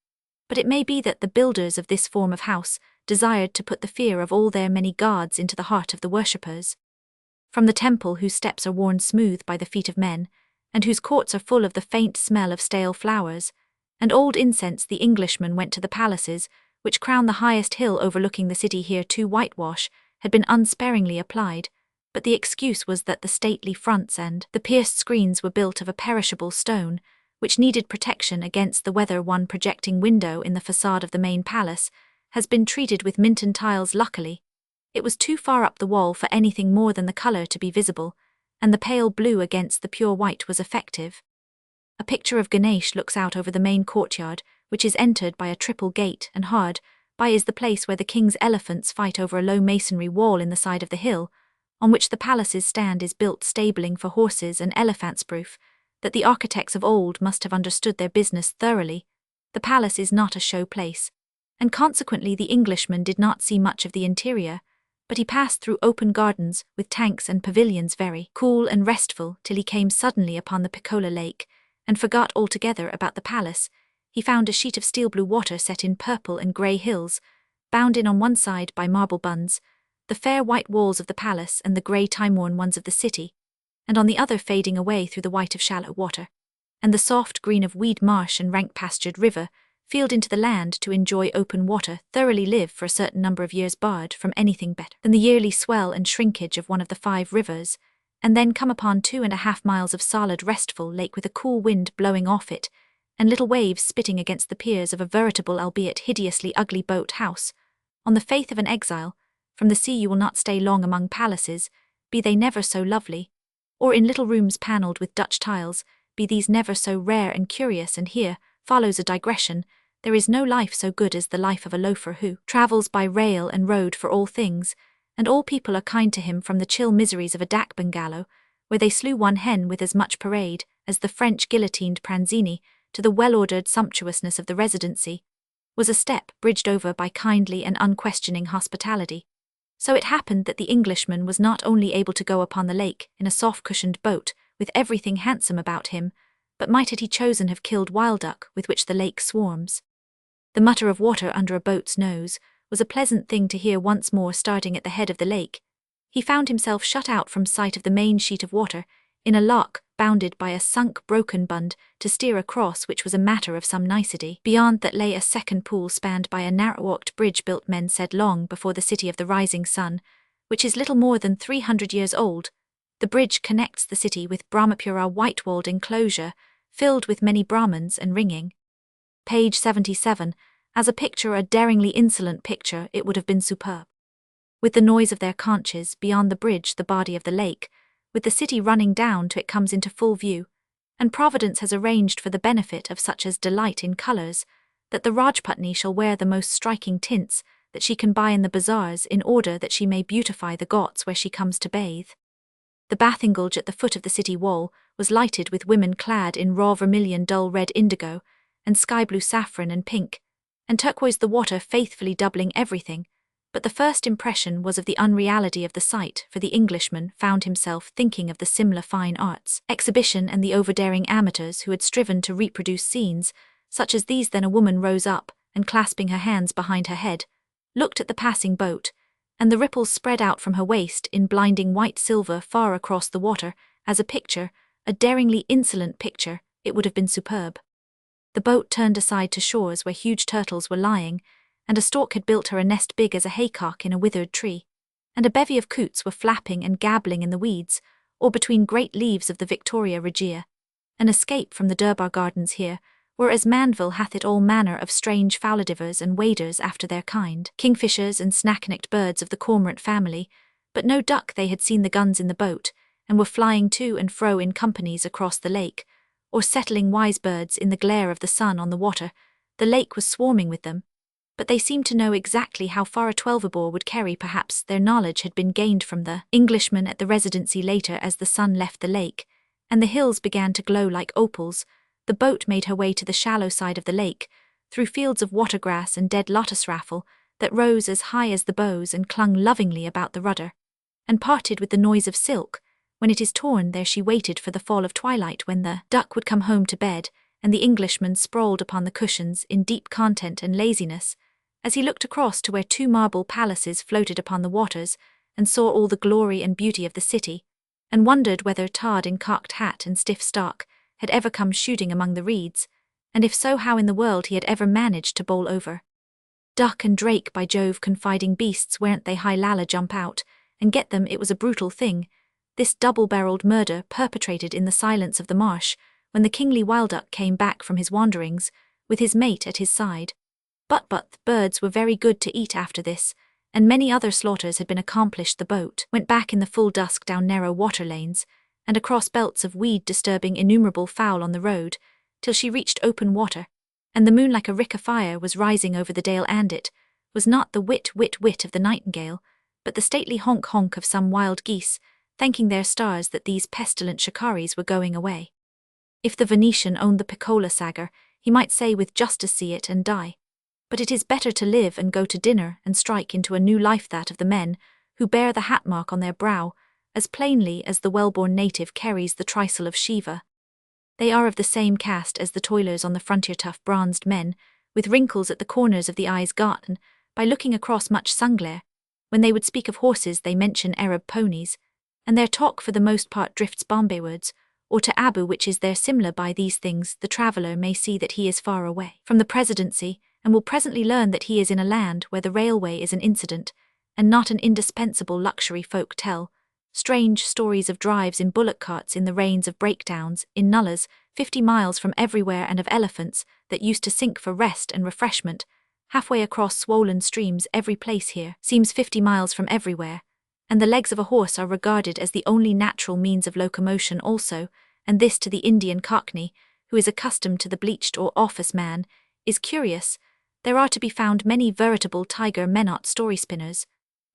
[SPEAKER 1] But it may be that the builders of this form of house desired to put the fear of all their many gods into the heart of the worshippers. From the temple, whose steps are worn smooth by the feet of men, and whose courts are full of the faint smell of stale flowers and old incense, the Englishman went to the palaces which crown the highest hill overlooking the city. Here too whitewash had been unsparingly applied, but the excuse was that the stately fronts and the pierced screens were built of a perishable stone, which needed protection against the weather. One projecting window in the facade of the main palace has been treated with Minton tiles. Luckily, it was too far up the wall for anything more than the colour to be visible, and the pale blue against the pure white was effective. A picture of Ganesh looks out over the main courtyard, which is entered by a triple gate, and hard by is the place where the king's elephants fight over a low masonry wall in the side of the hill, on which the palace's stand is built. Stabling for horses and elephants, proof that the architects of old must have understood their business thoroughly. The palace is not a show place, and consequently the Englishman did not see much of the interior, but he passed through open gardens with tanks and pavilions, very cool and restful, till he came suddenly upon the Piccola lake, and forgot altogether about the palace. He found a sheet of steel blue water set in purple and grey hills, bound in on one side by marble bunds, the fair white walls of the palace and the grey time-worn ones of the city, and on the other fading away through the white of shallow water, and the soft green of weed marsh and rank-pastured river, field into the land to enjoy open water, thoroughly live for a certain number of years, barred from anything better than the yearly swell and shrinkage of one of the 5 rivers, and then come upon 2.5 miles of solid restful lake with a cool wind blowing off it, and little waves spitting against the piers of a veritable albeit hideously ugly boat house. On the faith of an exile from the sea, you will not stay long among palaces, be they never so lovely, or in little rooms panelled with Dutch tiles, be these never so rare and curious. And here follows a digression. There is no life so good as the life of a loafer who travels by rail and road for all things, and all people are kind to him, from the chill miseries of a dak bungalow, where they slew one hen with as much parade as the French guillotined Pranzini, to the well-ordered sumptuousness of the Residency, was a step bridged over by kindly and unquestioning hospitality. So it happened that the Englishman was not only able to go upon the lake in a soft-cushioned boat with everything handsome about him, but might had he chosen have killed wild duck with which the lake swarms. The mutter of water under a boat's nose was a pleasant thing to hear. Once more starting at the head of the lake, he found himself shut out from sight of the main sheet of water, in a loch bounded by a sunk broken bund to steer across, which was a matter of some nicety. Beyond that lay a second pool spanned by a narrow-walked bridge built, men said, long before the city of the rising sun, which is little more than 300 years old. The bridge connects the city with Brahmapura white-walled enclosure, filled with many Brahmins and ringing. Page 77. As a picture, a daringly insolent picture, it would have been superb. With the noise of their conches beyond the bridge, the body of the lake, with the city running down to it, comes into full view, and Providence has arranged for the benefit of such as delight in colours, that the Rajputni shall wear the most striking tints that she can buy in the bazaars in order that she may beautify the ghats where she comes to bathe. The bathingulge at the foot of the city wall was lighted with women clad in raw vermilion, dull red indigo, and sky blue saffron and pink, and turquoise, the water faithfully doubling everything. But the first impression was of the unreality of the sight, for the Englishman found himself thinking of the Simla Fine Arts exhibition and the overdaring amateurs who had striven to reproduce scenes such as these. Then a woman rose up, and clasping her hands behind her head, looked at the passing boat, and the ripples spread out from her waist in blinding white silver far across the water, as a picture, a daringly insolent picture. It would have been superb. The boat turned aside to shores where huge turtles were lying, and a stork had built her a nest big as a haycock in a withered tree, and a bevy of coots were flapping and gabbling in the weeds, or between great leaves of the Victoria Regia. An escape from the Durbar Gardens here, whereas Manville hath it all manner of strange fowladivers and waders after their kind, kingfishers and snack-necked birds of the cormorant family, but no duck. They had seen the guns in the boat, and were flying to and fro in companies across the lake, or settling wise birds in the glare of the sun on the water. The lake was swarming with them, but they seemed to know exactly how far a 12-bore would carry. Perhaps their knowledge had been gained from the Englishman at the Residency later, as the sun left the lake, and the hills began to glow like opals. The boat made her way to the shallow side of the lake, through fields of watergrass and dead lotus raffle that rose as high as the bows and clung lovingly about the rudder, and parted with the noise of silk. When it is torn, there she waited for the fall of twilight, when the duck would come home to bed, and the Englishman sprawled upon the cushions in deep content and laziness, as he looked across to where 2 marble palaces floated upon the waters, and saw all the glory and beauty of the city, and wondered whether Todd in cocked hat and stiff stock had ever come shooting among the reeds, and if so, how in the world he had ever managed to bowl over. Duck and drake, by Jove, confiding beasts, weren't they? High Lala, jump out and get them. It was a brutal thing, this double-barreled murder perpetrated in the silence of the marsh, when the kingly wildduck came back from his wanderings, with his mate at his side. But the birds were very good to eat after this, and many other slaughters had been accomplished. The boat went back in the full dusk down narrow water lanes, and across belts of weed, disturbing innumerable fowl on the road, till she reached open water, and the moon like a rick of fire was rising over the dale, and it was not the whit of the nightingale, but the stately honk of some wild geese, thanking their stars that these pestilent shikaris were going away. If the Venetian owned the Piccola Sagar, he might say with justice, see it and die. But it is better to live and go to dinner and strike into a new life, that of the men who bear the hat mark on their brow, as plainly as the well-born native carries the tristle of Shiva. They are of the same caste as the toilers on the frontier, tough bronzed men, with wrinkles at the corners of the eyes gotten by looking across much sunglare. When they would speak of horses, they mention Arab ponies, and their talk for the most part drifts Bombaywards, or to Abu, which is their Simla. By these things the traveller may see that he is far away from the presidency, and will presently learn that he is in a land where the railway is an incident, and not an indispensable luxury. Folk tell strange stories of drives in bullock carts in the rains, of breakdowns in nullahs 50 miles from everywhere, and of elephants that used to sink for rest and refreshment halfway across swollen streams. Every place here seems 50 miles from everywhere, and the legs of a horse are regarded as the only natural means of locomotion also, and this to the Indian cockney, who is accustomed to the bleached or office man, is curious. There are to be found many veritable tiger menot story spinners,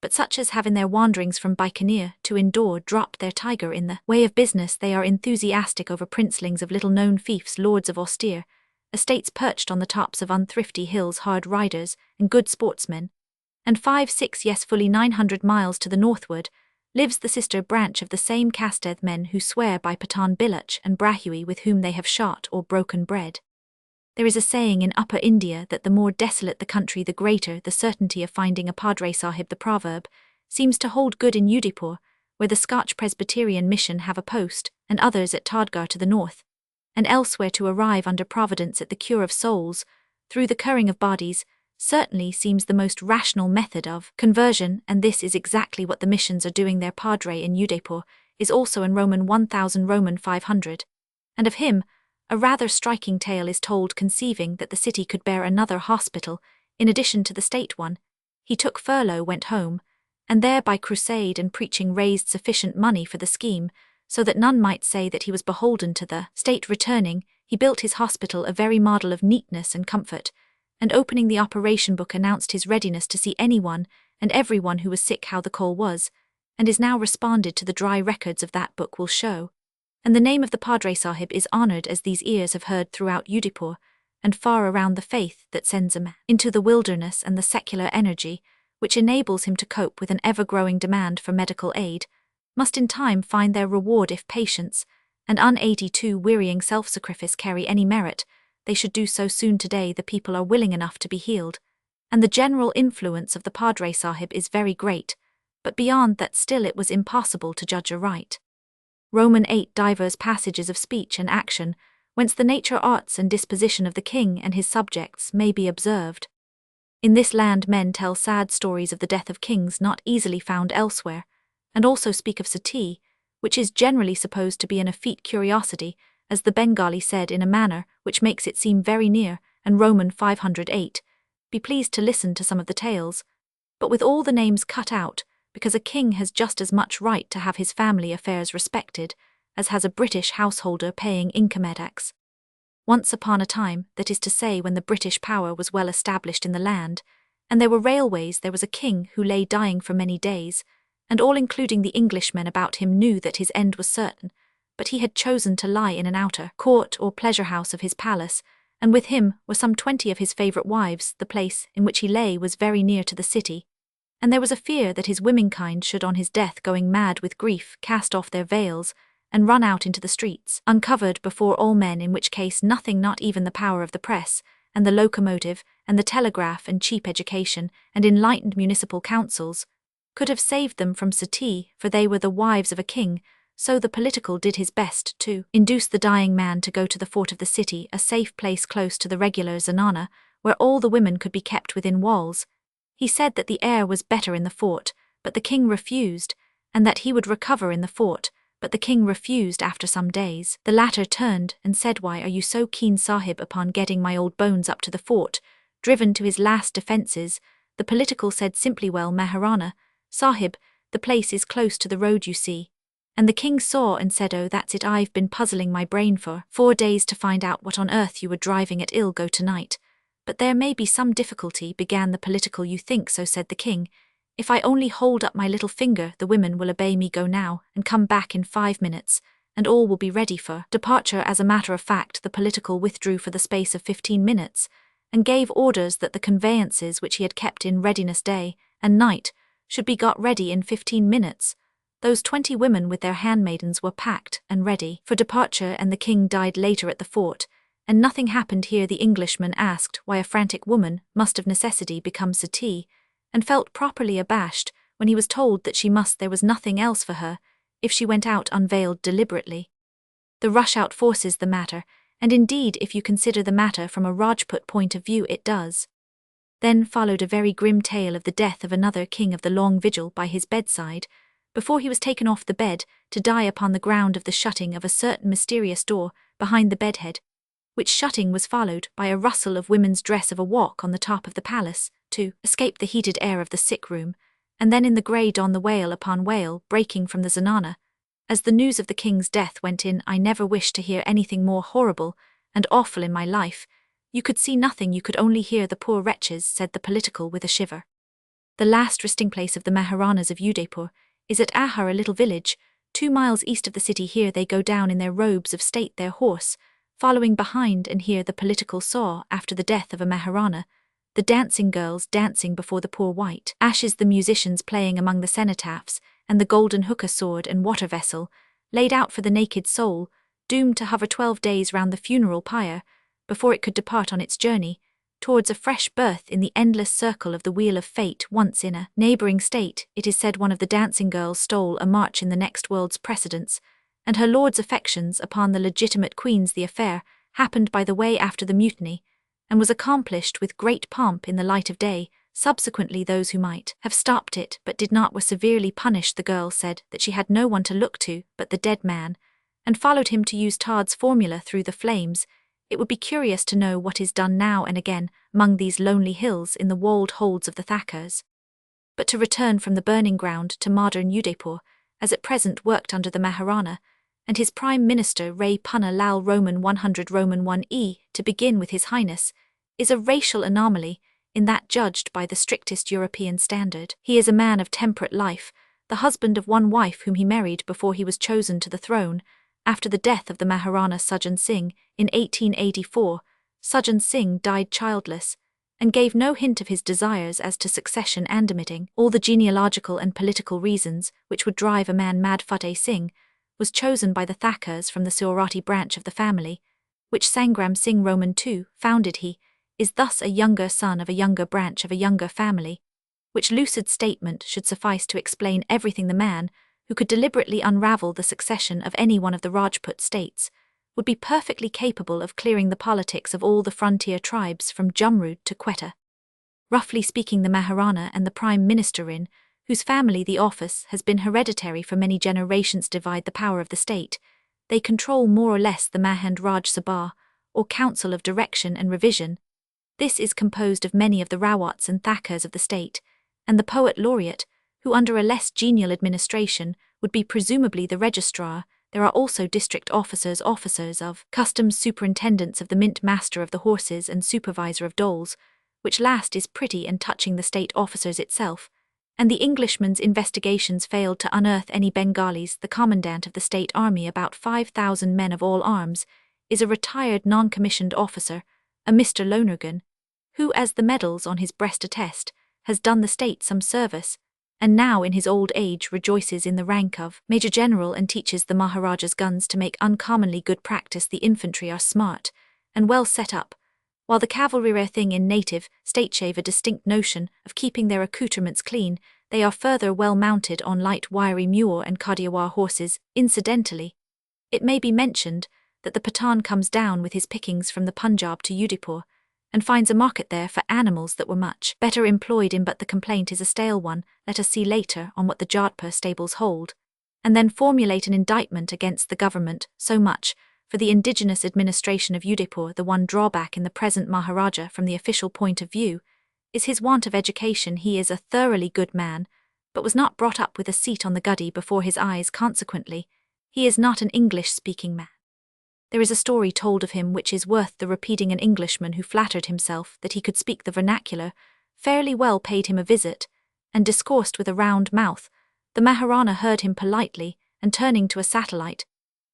[SPEAKER 1] but such as have in their wanderings from Bikaneer to Indore dropped their tiger in the way of business. They are enthusiastic over princelings of little-known fiefs, lords of austere estates perched on the tops of unthrifty hills, hard riders and good sportsmen. And 5, 6, yes, fully 900 miles to the northward, lives the sister branch of the same casteth men who swear by Patan Biluch and Brahui, with whom they have shot or broken bread. There is a saying in Upper India that the more desolate the country, the greater the certainty of finding a Padre Sahib. The proverb seems to hold good in Udaipur, where the Scotch Presbyterian Mission have a post, and others at Tadgar to the north, and elsewhere. To arrive under Providence at the cure of souls, through the curing of bodies, certainly seems the most rational method of conversion, and this is exactly what the missions are doing. Their Padre in Udaipur is also in Roman 1000, Roman 500, and of him a rather striking tale is told, conceiving that the city could bear another hospital in addition to the state one. He took furlough, went home, and there by crusade and preaching raised sufficient money for the scheme, so that none might say that he was beholden to the state. Returning, he built his hospital a very model of neatness and comfort, and opening the operation book announced his readiness to see anyone and everyone who was sick how the call was, and is now responded to the dry records of that book will show. And the name of the Padre Sahib is honoured as these ears have heard throughout Udaipur, and far around the faith that sends him into the wilderness and the secular energy, which enables him to cope with an ever-growing demand for medical aid, must in time find their reward if patience, and uneasy wearying self-sacrifice carry any merit, they should do so soon today the people are willing enough to be healed, and the general influence of the Padre Sahib is very great, but beyond that still it was impossible to judge aright. Roman 8 divers passages of speech and action, whence the nature arts and disposition of the king and his subjects may be observed. In this land men tell sad stories of the death of kings not easily found elsewhere, and also speak of sati, which is generally supposed to be an effete curiosity, as the Bengali said in a manner which makes it seem very near, and Roman 508, be pleased to listen to some of the tales, but with all the names cut out, because a king has just as much right to have his family affairs respected, as has a British householder paying income tax. Once upon a time, that is to say when the British power was well established in the land, and there were railways, there was a king who lay dying for many days, and all including the Englishmen about him knew that his end was certain, but he had chosen to lie in an outer court or pleasure house of his palace, and with him were some 20 of his favourite wives. The place in which he lay was very near to the city, and there was a fear that his womenkind should on his death going mad with grief cast off their veils, and run out into the streets, uncovered before all men, in which case nothing, not even the power of the press, and the locomotive, and the telegraph, and cheap education, and enlightened municipal councils, could have saved them from sati, for they were the wives of a king. So the political did his best to induce the dying man to go to the fort of the city, a safe place close to the regular zanana, where all the women could be kept within walls. He said that the air was better in the fort, but the king refused, and that he would recover in the fort, but the king refused after some days. The latter turned and said, "Why are you so keen, Sahib, upon getting my old bones up to the fort?" Driven to his last defences, the political said simply, "Well, Maharana, Sahib, the place is close to the road you see." And the king saw and said, "Oh, that's it, I've been puzzling my brain for 4 days to find out what on earth you were driving at. I'll go tonight. But there may be some difficulty," began the political. "You think so," said the king. "If I only hold up my little finger, the women will obey me. Go now, and come back in 5 minutes, and all will be ready for departure." As a matter of fact, the political withdrew for the space of 15 minutes, and gave orders that the conveyances which he had kept in readiness day and night should be got ready in 15 minutes. Those 20 women with their handmaidens were packed and ready for departure, and the king died later at the fort, and nothing happened here. The Englishman asked why a frantic woman must of necessity become sati, and felt properly abashed when he was told that she must, there was nothing else for her, if she went out unveiled deliberately. The rush out forces the matter, and indeed if you consider the matter from a Rajput point of view it does. Then followed a very grim tale of the death of another king of the long vigil by his bedside, before he was taken off the bed to die upon the ground of the shutting of a certain mysterious door behind the bedhead, which shutting was followed by a rustle of women's dress of a walk on the top of the palace, to escape the heated air of the sick room, and then in the grey dawn the wail upon wail breaking from the zanana. As the news of the king's death went in, I never wished to hear anything more horrible and awful in my life. You could see nothing, you could only hear the poor wretches, said the political with a shiver. The last resting place of the Maharanas of Udaipur is at Ahar, a little village, 2 miles east of the city. Here they go down in their robes of state, their horse following behind, and here the political saw, after the death of a Maharana, the dancing girls dancing before the poor white ashes, the musicians playing among the cenotaphs, and the golden hookah sword and water vessel, laid out for the naked soul, doomed to hover 12 days round the funeral pyre, before it could depart on its journey, towards a fresh birth in the endless circle of the wheel of fate. Once in a neighbouring state, it is said one of the dancing girls stole a march in the next world's precedence, and her lord's affections upon the legitimate queens. The affair happened by the way after the mutiny, and was accomplished with great pomp in the light of day. Subsequently those who might have stopped it but did not were severely punished. The girl said that she had no one to look to but the dead man, and followed him, to use Todd's formula, through the flames. It would be curious to know what is done now and again among these lonely hills in the walled holds of the Thakurs. But to return from the burning ground to modern Udaipur, as at present worked under the Maharana and his Prime Minister Ray Punna Lal. Roman 100 Roman 1e, to begin with, His Highness is a racial anomaly, in that judged by the strictest European standard. He is a man of temperate life, the husband of one wife whom he married before he was chosen to the throne. After the death of the Maharana Sujan Singh in 1884, Sujan Singh died childless, and gave no hint of his desires as to succession and omitting all the genealogical and political reasons which would drive a man mad. Fateh Singh was chosen by the Thakurs from the Saurati branch of the family, which Sangram Singh Roman II founded. He is thus a younger son of a younger branch of a younger family, which lucid statement should suffice to explain everything. The man who could deliberately unravel the succession of any one of the Rajput states would be perfectly capable of clearing the politics of all the frontier tribes from Jumrud to Quetta. Roughly speaking, the Maharana and the Prime Minister, in whose family the office has been hereditary for many generations, divide the power of the state. They control more or less the Mahand Raj Sabha, or Council of Direction and Revision. This is composed of many of the Rawats and Thakurs of the state, and the Poet Laureate, who under a less genial administration would be presumably the registrar. There are also district officers, officers of customs, superintendents of the mint, master of the horses, and supervisor of doles, which last is pretty and touching the state officers itself, and the Englishman's investigations failed to unearth any Bengalis. The commandant of the state army, about 5,000 men of all arms, is a retired non-commissioned officer, a Mr. Lonergan, who, as the medals on his breast attest, has done the state some service, and now in his old age rejoices in the rank of Major General and teaches the Maharaja's guns to make uncommonly good practice. The infantry are smart and well set up, while the cavalry, rare thing in native state, have a distinct notion of keeping their accoutrements clean. They are further well mounted on light wiry mule and Kadiawar horses. Incidentally, it may be mentioned that the Pathan comes down with his pickings from the Punjab to Udaipur, and finds a market there for animals that were much better employed in, but the complaint is a stale one. Let us see later on what the Jodhpur stables hold, and then formulate an indictment against the government. So much for the indigenous administration of Udaipur. The one drawback in the present Maharaja from the official point of view is his want of education. He is a thoroughly good man, but was not brought up with a seat on the guddy before his eyes. Consequently, he is not an English-speaking man. There is a story told of him which is worth the repeating. An Englishman who flattered himself that he could speak the vernacular fairly well paid him a visit, and discoursed with a round mouth. The Maharana heard him politely, and turning to a satellite,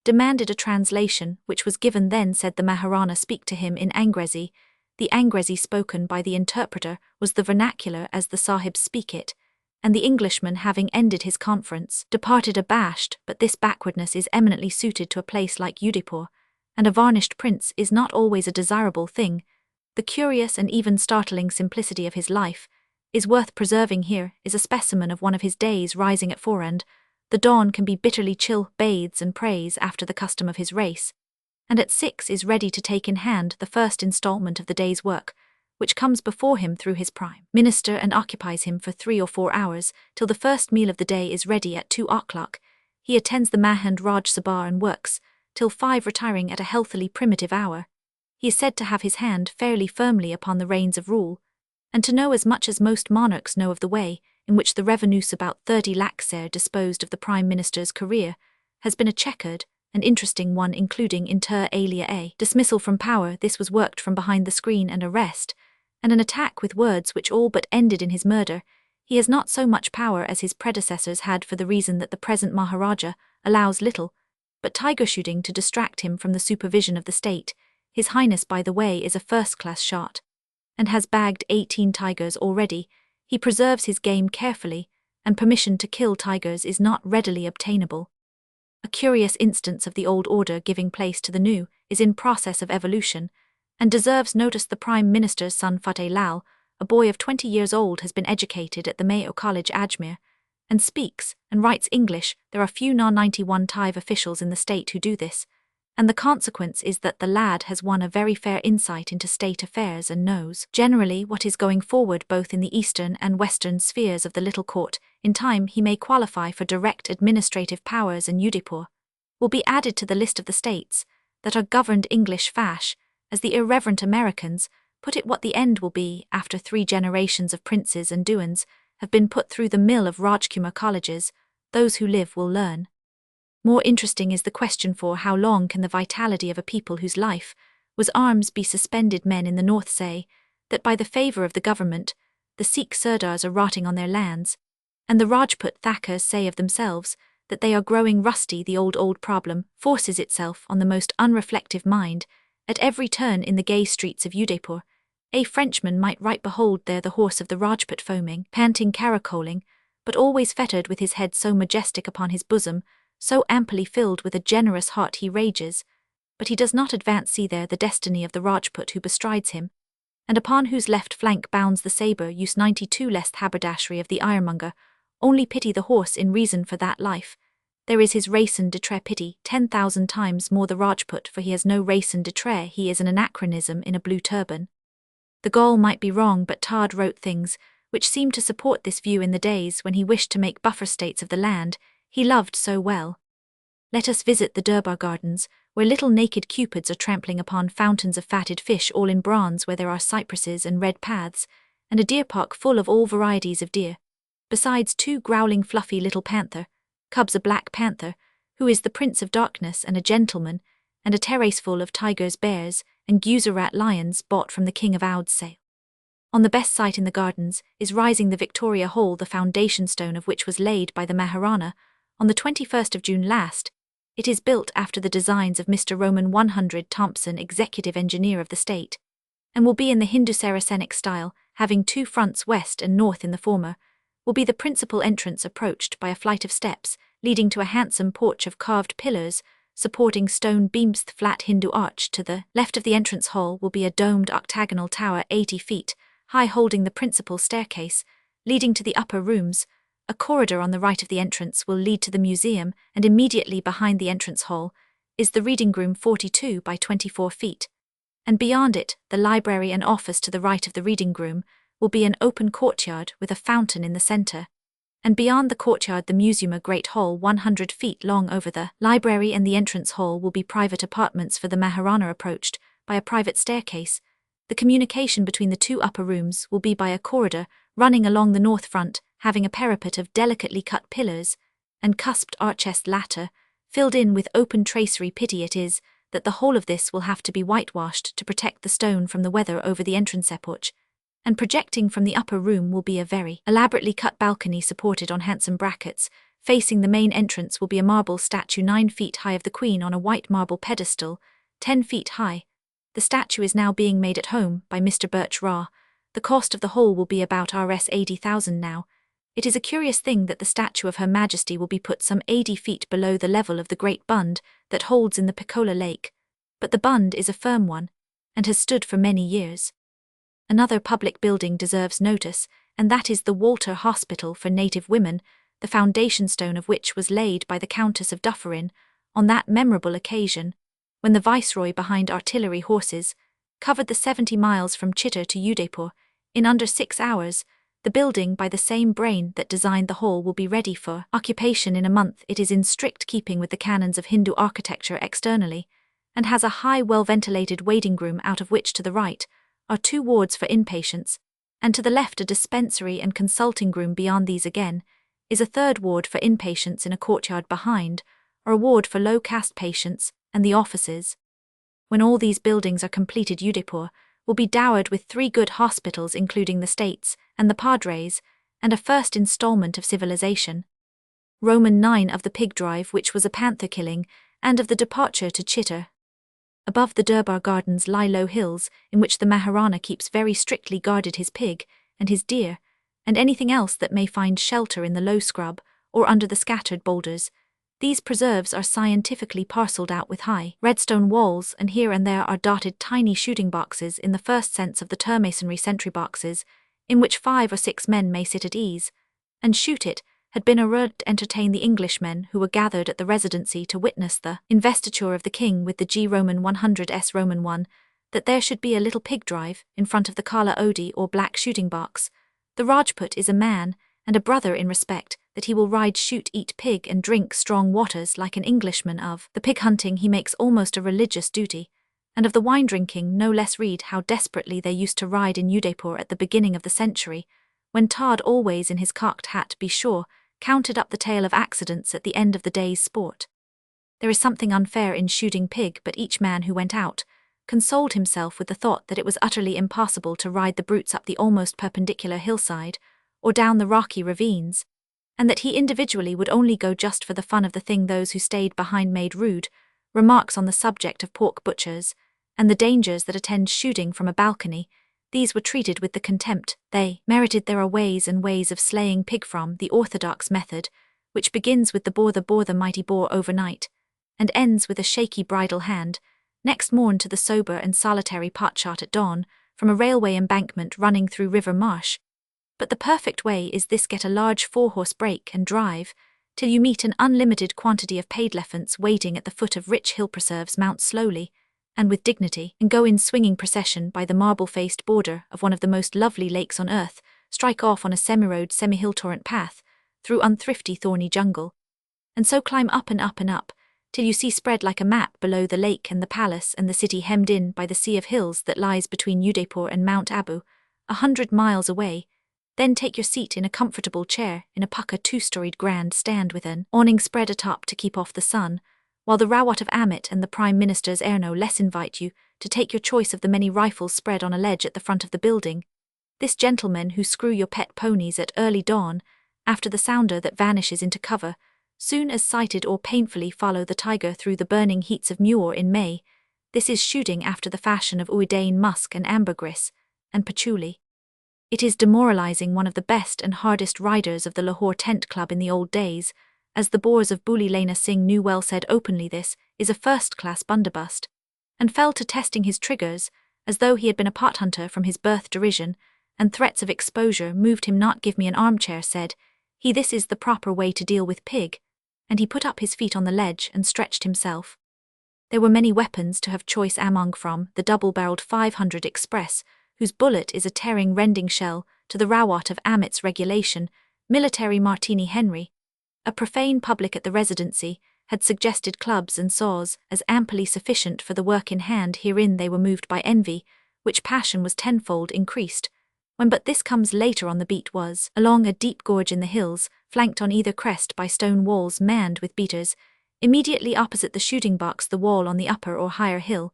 [SPEAKER 1] demanded a translation, which was given. Then said the Maharana, "Speak to him in Angrezi." The Angrezi spoken by the interpreter was the vernacular as the Sahibs speak it, and the Englishman, having ended his conference, departed abashed. But this backwardness is eminently suited to a place like Udaipur, and a varnished prince is not always a desirable thing. The curious and even startling simplicity of his life is worth preserving. Here is a specimen of one of his days. Rising at 4 and the dawn can be bitterly chill, bathes and prays after the custom of his race, and at 6 is ready to take in hand the first instalment of the day's work, which comes before him through his prime minister and occupies him for 3 or 4 hours, till the first meal of the day is ready at 2 o'clock. He attends the Mahand Raj Sabha and works till 5, retiring at a healthily primitive hour. He is said to have his hand fairly firmly upon the reins of rule, and to know as much as most monarchs know of the way in which the revenues, about 30 lakhs disposed of the Prime Minister's career, has been a checkered and interesting one, including inter alia a dismissal from power. This was worked from behind the screen, and arrest, and an attack with words which all but ended in his murder. He has not so much power as his predecessors had, for the reason that the present Maharaja allows little but tiger shooting to distract him from the supervision of the state. His Highness, by the way, is a first-class shot, and has bagged 18 tigers already. He preserves his game carefully, and permission to kill tigers is not readily obtainable. A curious instance of the old order giving place to the new is in process of evolution, and deserves notice. The Prime Minister's son Fateh Lal, a boy of 20 years old, has been educated at the Mayo College, Ajmer, and speaks and writes English. There are few non-91 Tive officials in the state who do this, and the consequence is that the lad has won a very fair insight into state affairs and knows generally what is going forward both in the eastern and western spheres of the little court. In time he may qualify for direct administrative powers, and Udaipur will be added to the list of the states that are governed English fash, as the irreverent Americans put it. What the end will be after 3 generations of princes and douans have been put through the mill of Rajkumar colleges, those who live will learn. More interesting is the question for how long can the vitality of a people whose life was arms be suspended. Men in the north say that by the favour of the government, the Sikh Sirdars are rotting on their lands, and the Rajput Thakurs say of themselves that they are growing rusty. The old problem forces itself on the most unreflective mind at every turn in the gay streets of Udaipur. A Frenchman might write, behold there the horse of the Rajput foaming, panting, caracoling, but always fettered with his head so majestic upon his bosom, so amply filled with a generous heart he rages, but he does not advance. See there the destiny of the Rajput who bestrides him, and upon whose left flank bounds the sabre. Use 92 lest haberdashery of the ironmonger, only pity the horse in reason for that life. There is his racine de tres, pity 10,000 times more the Rajput, for he has no racine de tres, he is an anachronism in a blue turban. The Gaul might be wrong, but Todd wrote things which seemed to support this view in the days when he wished to make buffer states of the land he loved so well. Let us visit the Durbar Gardens, where little naked cupids are trampling upon fountains of fatted fish, all in bronze, where there are cypresses and red paths, and a deer park full of all varieties of deer, besides 2 growling fluffy little panther, cubs, a black panther, who is the prince of darkness and a gentleman, and a terrace full of tigers, bears, and Gujarat lions bought from the King of Oud's sale. On the best site in the gardens is rising the Victoria Hall, the foundation stone of which was laid by the Maharana on the 21st of June last. It is built after the designs of Mr. Roman 100 Thompson, executive engineer of the state, and will be in the Hindu-Saracenic style, having 2 fronts, west and north. In the former will be the principal entrance, approached by a flight of steps leading to a handsome porch of carved pillars supporting stone beams. The flat Hindu arch to the left of the entrance hall will be a domed octagonal tower 80 feet high holding the principal staircase leading to the upper rooms. A corridor on the right of the entrance will lead to the museum, and immediately behind the entrance hall is the reading room 42 by 24 feet. And beyond it, the library and office. To the right of the reading room will be an open courtyard with a fountain in the center, and beyond the courtyard the museum, a great hall 100 feet long. Over the library and the entrance hall will be private apartments for the Maharana, approached by a private staircase. The communication between the 2 upper rooms will be by a corridor running along the north front, having a parapet of delicately cut pillars and cusped arches, latter filled in with open tracery. Pity it is that the whole of this will have to be whitewashed to protect the stone from the weather. Over the entrance porch, and projecting from the upper room, will be a very elaborately cut balcony supported on handsome brackets. Facing the main entrance will be a marble statue 9 feet high of the Queen on a white marble pedestal 10 feet high. The statue is now being made at home by Mr. Birch Raw. The cost of the whole will be about Rs 80,000 now. It is a curious thing that the statue of Her Majesty will be put some 80 feet below the level of the great bund that holds in the Picola Lake, but the bund is a firm one, and has stood for many years. Another public building deserves notice, and that is the Walter Hospital for Native Women, the foundation stone of which was laid by the Countess of Dufferin on that memorable occasion when the Viceroy, behind artillery horses, covered the 70 miles from Chittor to Udaipur in under 6 hours. The building by the same brain that designed the hall will be ready for occupation in a month. It is in strict keeping with the canons of Hindu architecture externally, and has a high, well-ventilated waiting room, out of which to the right are 2 wards for inpatients, and to the left a dispensary and consulting room. Beyond these again is a 3rd ward for inpatients. In a courtyard behind are a ward for low-caste patients and the offices. When all these buildings are completed, Udaipur will be dowered with 3 good hospitals, including the States and the Padres, and a first installment of civilization. Roman 9 of the pig drive, which was a panther killing, and of the departure to Chittor. Above the Durbar Gardens lie low hills, in which the Maharana keeps very strictly guarded his pig and his deer, and anything else that may find shelter in the low scrub or under the scattered boulders. These preserves are scientifically parcelled out with high redstone walls, and here and there are dotted tiny shooting boxes, in the first sense of the term masonry sentry boxes, in which 5 or 6 men may sit at ease and shoot. It had been arranged to entertain the Englishmen who were gathered at the Residency to witness the investiture of the king with the G Roman 100s Roman 1, that there should be a little pig drive in front of the Kala Odi or black shooting box. The Rajput is a man and a brother in respect that he will ride, shoot, eat pig and drink strong waters like an Englishman. Of the pig hunting he makes almost a religious duty, and of the wine drinking no less. Read how desperately they used to ride in Udaipur at the beginning of the century, when Todd, always in his cocked hat be sure, counted up the tale of accidents at the end of the day's sport. There is something unfair in shooting pig, but each man who went out consoled himself with the thought that it was utterly impossible to ride the brutes up the almost perpendicular hillside, or down the rocky ravines, and that he individually would only go just for the fun of the thing. Those who stayed behind made rude remarks on the subject of pork butchers, and the dangers that attend shooting from a balcony. These were treated with the contempt they merited. There are ways and ways of slaying pig from the orthodox method, which begins with the boar the mighty boar overnight, and ends with a shaky bridle hand, next morn to the sober and solitary pot shot at dawn, from a railway embankment running through River Marsh. But the perfect way is this: get a large 4-horse brake and drive, till you meet an unlimited quantity of paid elephants waiting at the foot of rich hill preserves. Mount slowly, and with dignity, and go in swinging procession by the marble-faced border of one of the most lovely lakes on earth, strike off on a semi-road semi-hill torrent path, through unthrifty thorny jungle, and so climb up and up and up, till you see spread like a map below the lake and the palace and the city hemmed in by the sea of hills that lies between Udaipur and Mount Abu, 100 miles away. Then take your seat in a comfortable chair in a pucca 2-storied grand stand with an awning spread atop to keep off the sun, while the Rawat of Amit and the Prime Minister's heir no less invite you to take your choice of the many rifles spread on a ledge at the front of the building. This gentleman who screw your pet ponies at early dawn, after the sounder that vanishes into cover, soon as sighted, or painfully follow the tiger through the burning heats of Muir in May. This is shooting after the fashion of Udain musk and ambergris, and patchouli. It is demoralizing. One of the best and hardest riders of the Lahore Tent Club in the old days, as the Boers of Buli Lena Singh knew well, said openly, this is a first-class bundobust, and fell to testing his triggers, as though he had been a pot hunter from his birth. Derision and threats of exposure moved him not. Give me an armchair, said he, this is the proper way to deal with pig, and he put up his feet on the ledge and stretched himself. There were many weapons to have choice among, from the double-barreled 500 Express, whose bullet is a tearing rending shell, to the Rawat of Amit's regulation, military Martini Henry. A profane public at the Residency had suggested clubs and saws as amply sufficient for the work in hand. Herein they were moved by envy, which passion was tenfold increased, when but this comes later on. The beat was along a deep gorge in the hills, flanked on either crest by stone walls manned with beaters. Immediately opposite the shooting box, the wall on the upper or higher hill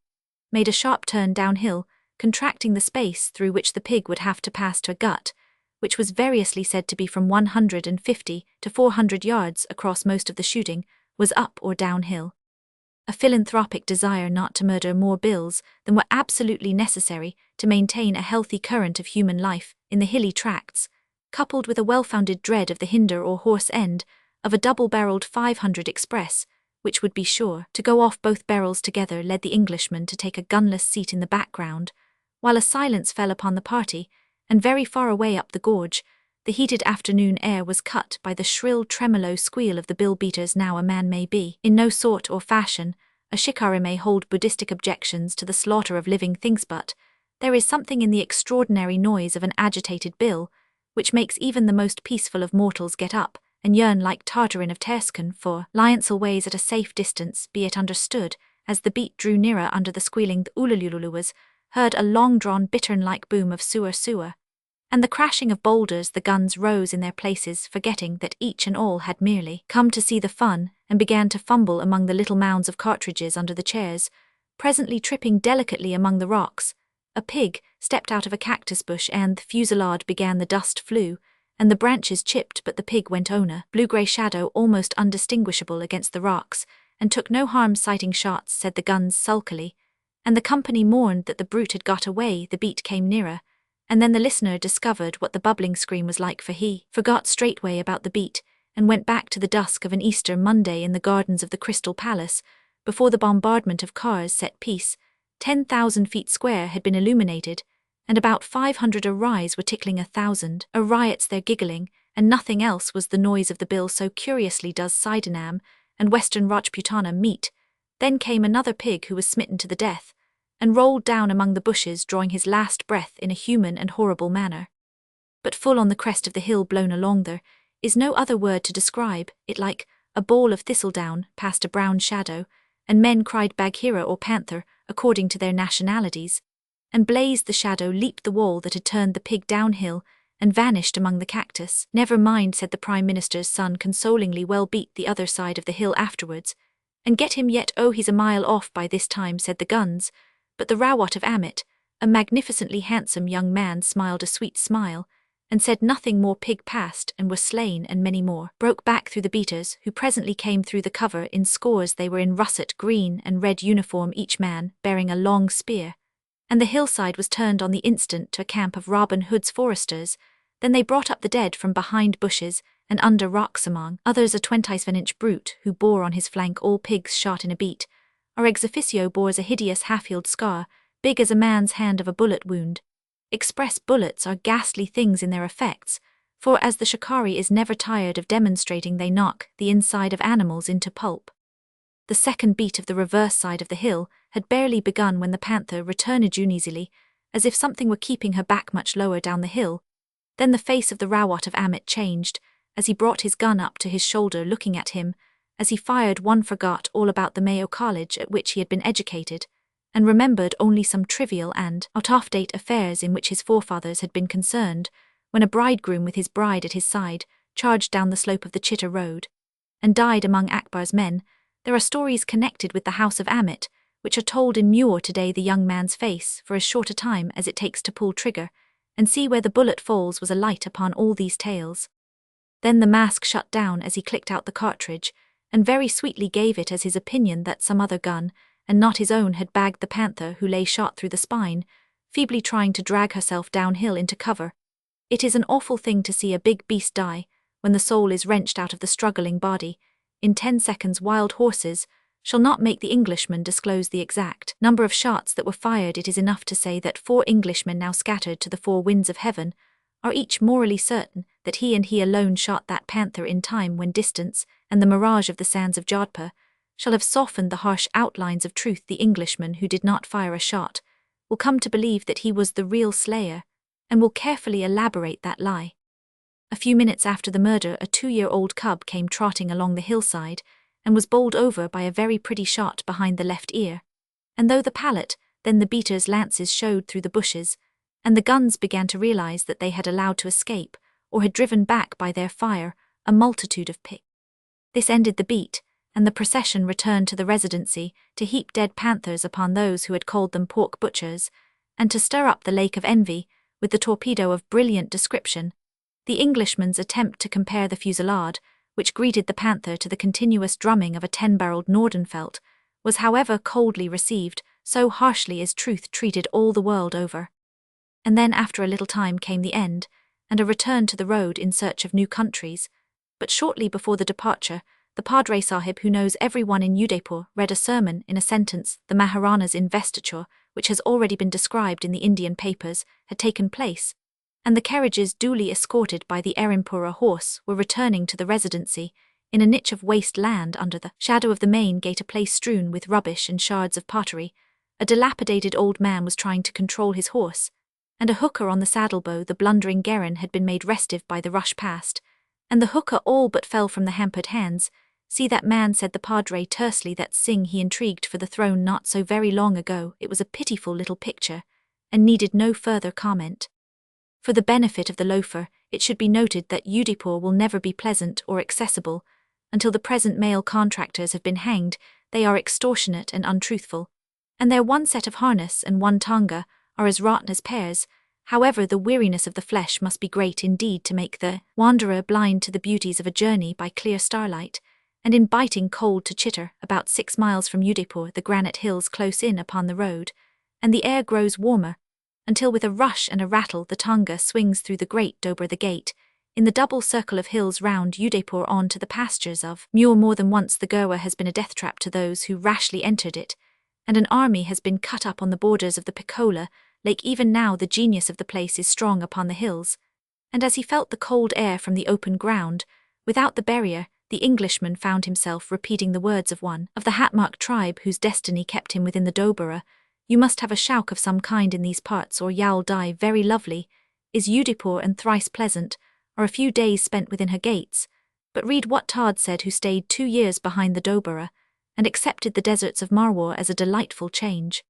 [SPEAKER 1] made a sharp turn downhill, contracting the space through which the pig would have to pass to a gut, which was variously said to be from 150 to 400 yards across. Most of the shooting was up or downhill. A philanthropic desire not to murder more bills than were absolutely necessary to maintain a healthy current of human life in the hilly tracts, coupled with a well-founded dread of the hinder or horse end of a double-barreled 500 Express, which would be sure to go off both barrels together, led the Englishman to take a gunless seat in the background, while a silence fell upon the party, and very far away up the gorge, the heated afternoon air was cut by the shrill tremolo squeal of the bill-beaters. Now a man may be, in no sort or fashion, a shikari, may hold Buddhistic objections to the slaughter of living things, but there is something in the extraordinary noise of an agitated bill, which makes even the most peaceful of mortals get up and yearn like Tartarin of Terskan for lionsel ways at a safe distance. Be it understood, as the beat drew nearer under the squealing, the ulululu was heard a long-drawn bittern-like boom of sewer, and the crashing of boulders. The guns rose in their places, forgetting that each and all had merely come to see the fun, and began to fumble among the little mounds of cartridges under the chairs. Presently, tripping delicately among the rocks, a pig stepped out of a cactus bush, and the fusillade began. The dust flew, and the branches chipped, but the pig went on a blue-grey shadow almost undistinguishable against the rocks, and took no harm. Sighting shots, said the guns sulkily, and the company mourned that the brute had got away. The beat came nearer, and then the listener discovered what the bubbling scream was like, for he forgot straightway about the beat, and went back to the dusk of an Easter Monday in the gardens of the Crystal Palace, before the bombardment of cars set piece. 10,000 feet square had been illuminated, and about 500 arise were tickling 1,000 riots there giggling, and nothing else was the noise of the bill. So curiously does Sydenham and Western Rajputana meet. Then came another pig who was smitten to the death, and rolled down among the bushes, drawing his last breath in a human and horrible manner. But full on the crest of the hill blown along, there is no other word to describe it, like a ball of thistledown past a brown shadow, and men cried Bagheera or Panther, according to their nationalities, and blazed the shadow, leaped the wall that had turned the pig downhill, and vanished among the cactus. Never mind, said the Prime Minister's son consolingly, well, beat the other side of the hill afterwards, and get him yet. Oh, he's a mile off by this time, said the guns, But the Rawat of Amit, a magnificently handsome young man, smiled a sweet smile, and said nothing more. Pig passed and were slain, and many more broke back through the beaters, who presently came through the cover in scores. They were in russet, green, and red uniform, each man bearing a long spear, and the hillside was turned on the instant to a camp of Robin Hood's foresters. Then they brought up the dead from behind bushes and under rocks, among others a 27-inch brute who bore on his flank all pigs shot in a beat. Our ex officio bore a hideous half-healed scar, big as a man's hand of a bullet wound. Express bullets are ghastly things in their effects, for as the shikari is never tired of demonstrating, they knock the inside of animals into pulp. The second beat of the reverse side of the hill had barely begun when the panther returned uneasily, as if something were keeping her back much lower down the hill. Then the face of the Rawat of Amit changed, as he brought his gun up to his shoulder, looking at him. As he fired, one forgot all about the Mayo College at which he had been educated, and remembered only some trivial and out-of-date affairs in which his forefathers had been concerned, when a bridegroom with his bride at his side charged down the slope of the Chitta road, and died among Akbar's men. There are stories connected with the house of Amit, which are told in Muir today. The young man's face, for as short a time as it takes to pull trigger, and see where the bullet falls, was a light upon all these tales. Then the mask shut down as he clicked out the cartridge, and very sweetly gave it as his opinion that some other gun, and not his own, had bagged the panther, who lay shot through the spine, feebly trying to drag herself downhill into cover. It is an awful thing to see a big beast die, when the soul is wrenched out of the struggling body. In 10 seconds wild horses shall not make the Englishman disclose the exact number of shots that were fired. It is enough to say that 4 Englishmen, now scattered to the 4 winds of heaven, are each morally certain that he and he alone shot that panther in time when distance and the mirage of the sands of Jodhpur shall have softened the harsh outlines of truth. The Englishman who did not fire a shot will come to believe that he was the real slayer, and will carefully elaborate that lie. A few minutes after the murder, a 2-year-old cub came trotting along the hillside, and was bowled over by a very pretty shot behind the left ear. And though the pallet, then the beaters' lances showed through the bushes, and the guns began to realize that they had allowed to escape, or had driven back by their fire, a multitude of pigs. This ended the beat, and the procession returned to the residency, to heap dead panthers upon those who had called them pork butchers, and to stir up the lake of envy with the torpedo of brilliant description. The Englishman's attempt to compare the fusillade, which greeted the panther, to the continuous drumming of a 10-barreled Nordenfelt, was however coldly received, so harshly is truth treated all the world over. And then after a little time came the end, and a return to the road in search of new countries. But shortly before the departure, the Padre Sahib, who knows everyone in Udaipur, read a sermon in a sentence. The Maharana's investiture, which has already been described in the Indian papers, had taken place, and the carriages, duly escorted by the Erimpura horse, were returning to the residency. In a niche of waste land under the shadow of the main gate, a place strewn with rubbish and shards of pottery, a dilapidated old man was trying to control his horse, and a hooker on the saddlebow. The blundering Gerin had been made restive by the rush past, and the hooker all but fell from the hampered hands. See that man, said the padre tersely, that Singh he intrigued for the throne not so very long ago. It was a pitiful little picture, and needed no further comment. For the benefit of the loafer, it should be noted that Udaipur will never be pleasant or accessible. Until the present male contractors have been hanged, they are extortionate and untruthful, and their one set of harness and one tanga are as rotten as pears. However, the weariness of the flesh must be great indeed to make the wanderer blind to the beauties of a journey by clear starlight, and in biting cold to Chitter, about 6 miles from Udaipur, the granite hills close in upon the road, and the air grows warmer, until with a rush and a rattle the tanga swings through the great Dober, the gate, in the double circle of hills round Udaipur on to the pastures of Muir. More than once the Gurwa has been a death trap to those who rashly entered it, and an army has been cut up on the borders of the Picola lake. Even now the genius of the place is strong upon the hills, and as he felt the cold air from the open ground, without the barrier, the Englishman found himself repeating the words of one of the Hatmark tribe whose destiny kept him within the Dobera. You must have a shauk of some kind in these parts, or you'll die. Very lovely is Udaipur, and thrice pleasant are a few days spent within her gates. But read what Todd said, who stayed 2 years behind the Dobera, and accepted the deserts of Marwar as a delightful change.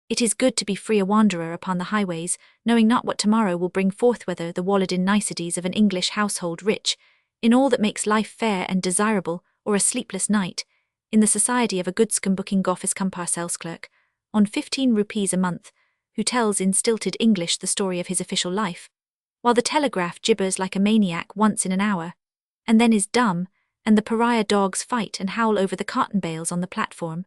[SPEAKER 1] It is good to be free, a wanderer upon the highways, knowing not what tomorrow will bring forth, whether the walladin niceties of an English household rich in all that makes life fair and desirable, or a sleepless night in the society of a good scum booking office come parcels clerk, on 15 rupees a month, who tells in stilted English the story of his official life, while the telegraph gibbers like a maniac once in an hour, and then is dumb, and the pariah dogs fight and howl over the cotton bales on the platform.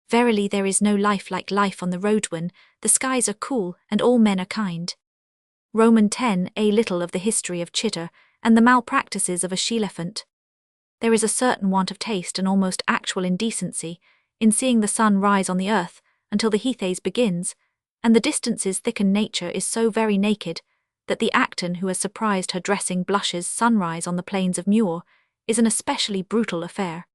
[SPEAKER 1] Verily there is no life like life on the road when the skies are cool and all men are kind. Roman 10 A little of the history of Chitter and the malpractices of a she-elephant. There is a certain want of taste and almost actual indecency in seeing the sun rise on the earth until the heathaze begins, and the distances thicken. Nature is so very naked that the acton who has surprised her dressing blushes sunrise on the plains of Muir is an especially brutal affair.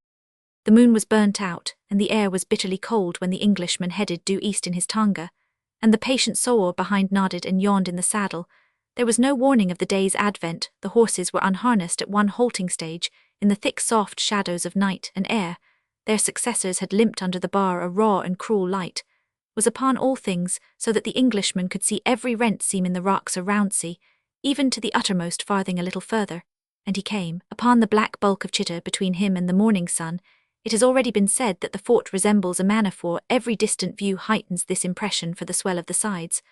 [SPEAKER 1] The moon was burnt out, and the air was bitterly cold when the Englishman headed due east in his tonga, and the patient sawyer behind nodded and yawned in the saddle. There was no warning of the day's advent. The horses were unharnessed at one halting stage, in the thick soft shadows of night and air. Their successors had limped under the bar. A raw and cruel light was upon all things, so that the Englishman could see every rent seam in the rocks around sea, even to the uttermost farthing a little further, and he came upon the black bulk of Chitter between him and the morning sun. It has already been said that the fort resembles a man-of-war. Every distant view heightens this impression, for the swell of the sides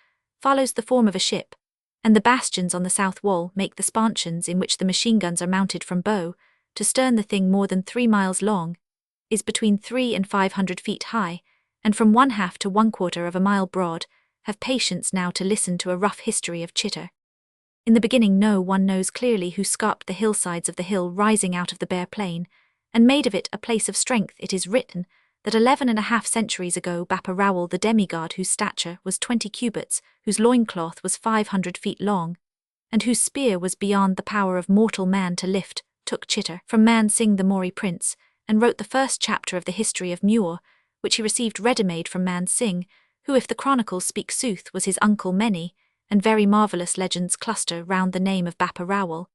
[SPEAKER 1] follows the form of a ship, and the bastions on the south wall make the sponsions in which the machine guns are mounted from bow to stern. The thing, more than 3 miles long, is between 300 and 500 feet high, and from 1/2 to 1/4 of a mile broad. Have patience now to listen to a rough history of Chitter. In the beginning no one knows clearly who scarped the hillsides of the hill rising out of the bare plain, and made of it a place of strength. It is written that 11.5 centuries ago Bappa Rowell, the demigod whose stature was 20 cubits, whose loincloth was 500 feet long, and whose spear was beyond the power of mortal man to lift, took Chitter from Man Singh the Maori prince, and wrote the first chapter of the history of Muir, which he received ready-made from Man Singh, who, if the chronicles speak sooth, was his uncle. Many and very marvellous legends cluster round the name of Bappa Rowell,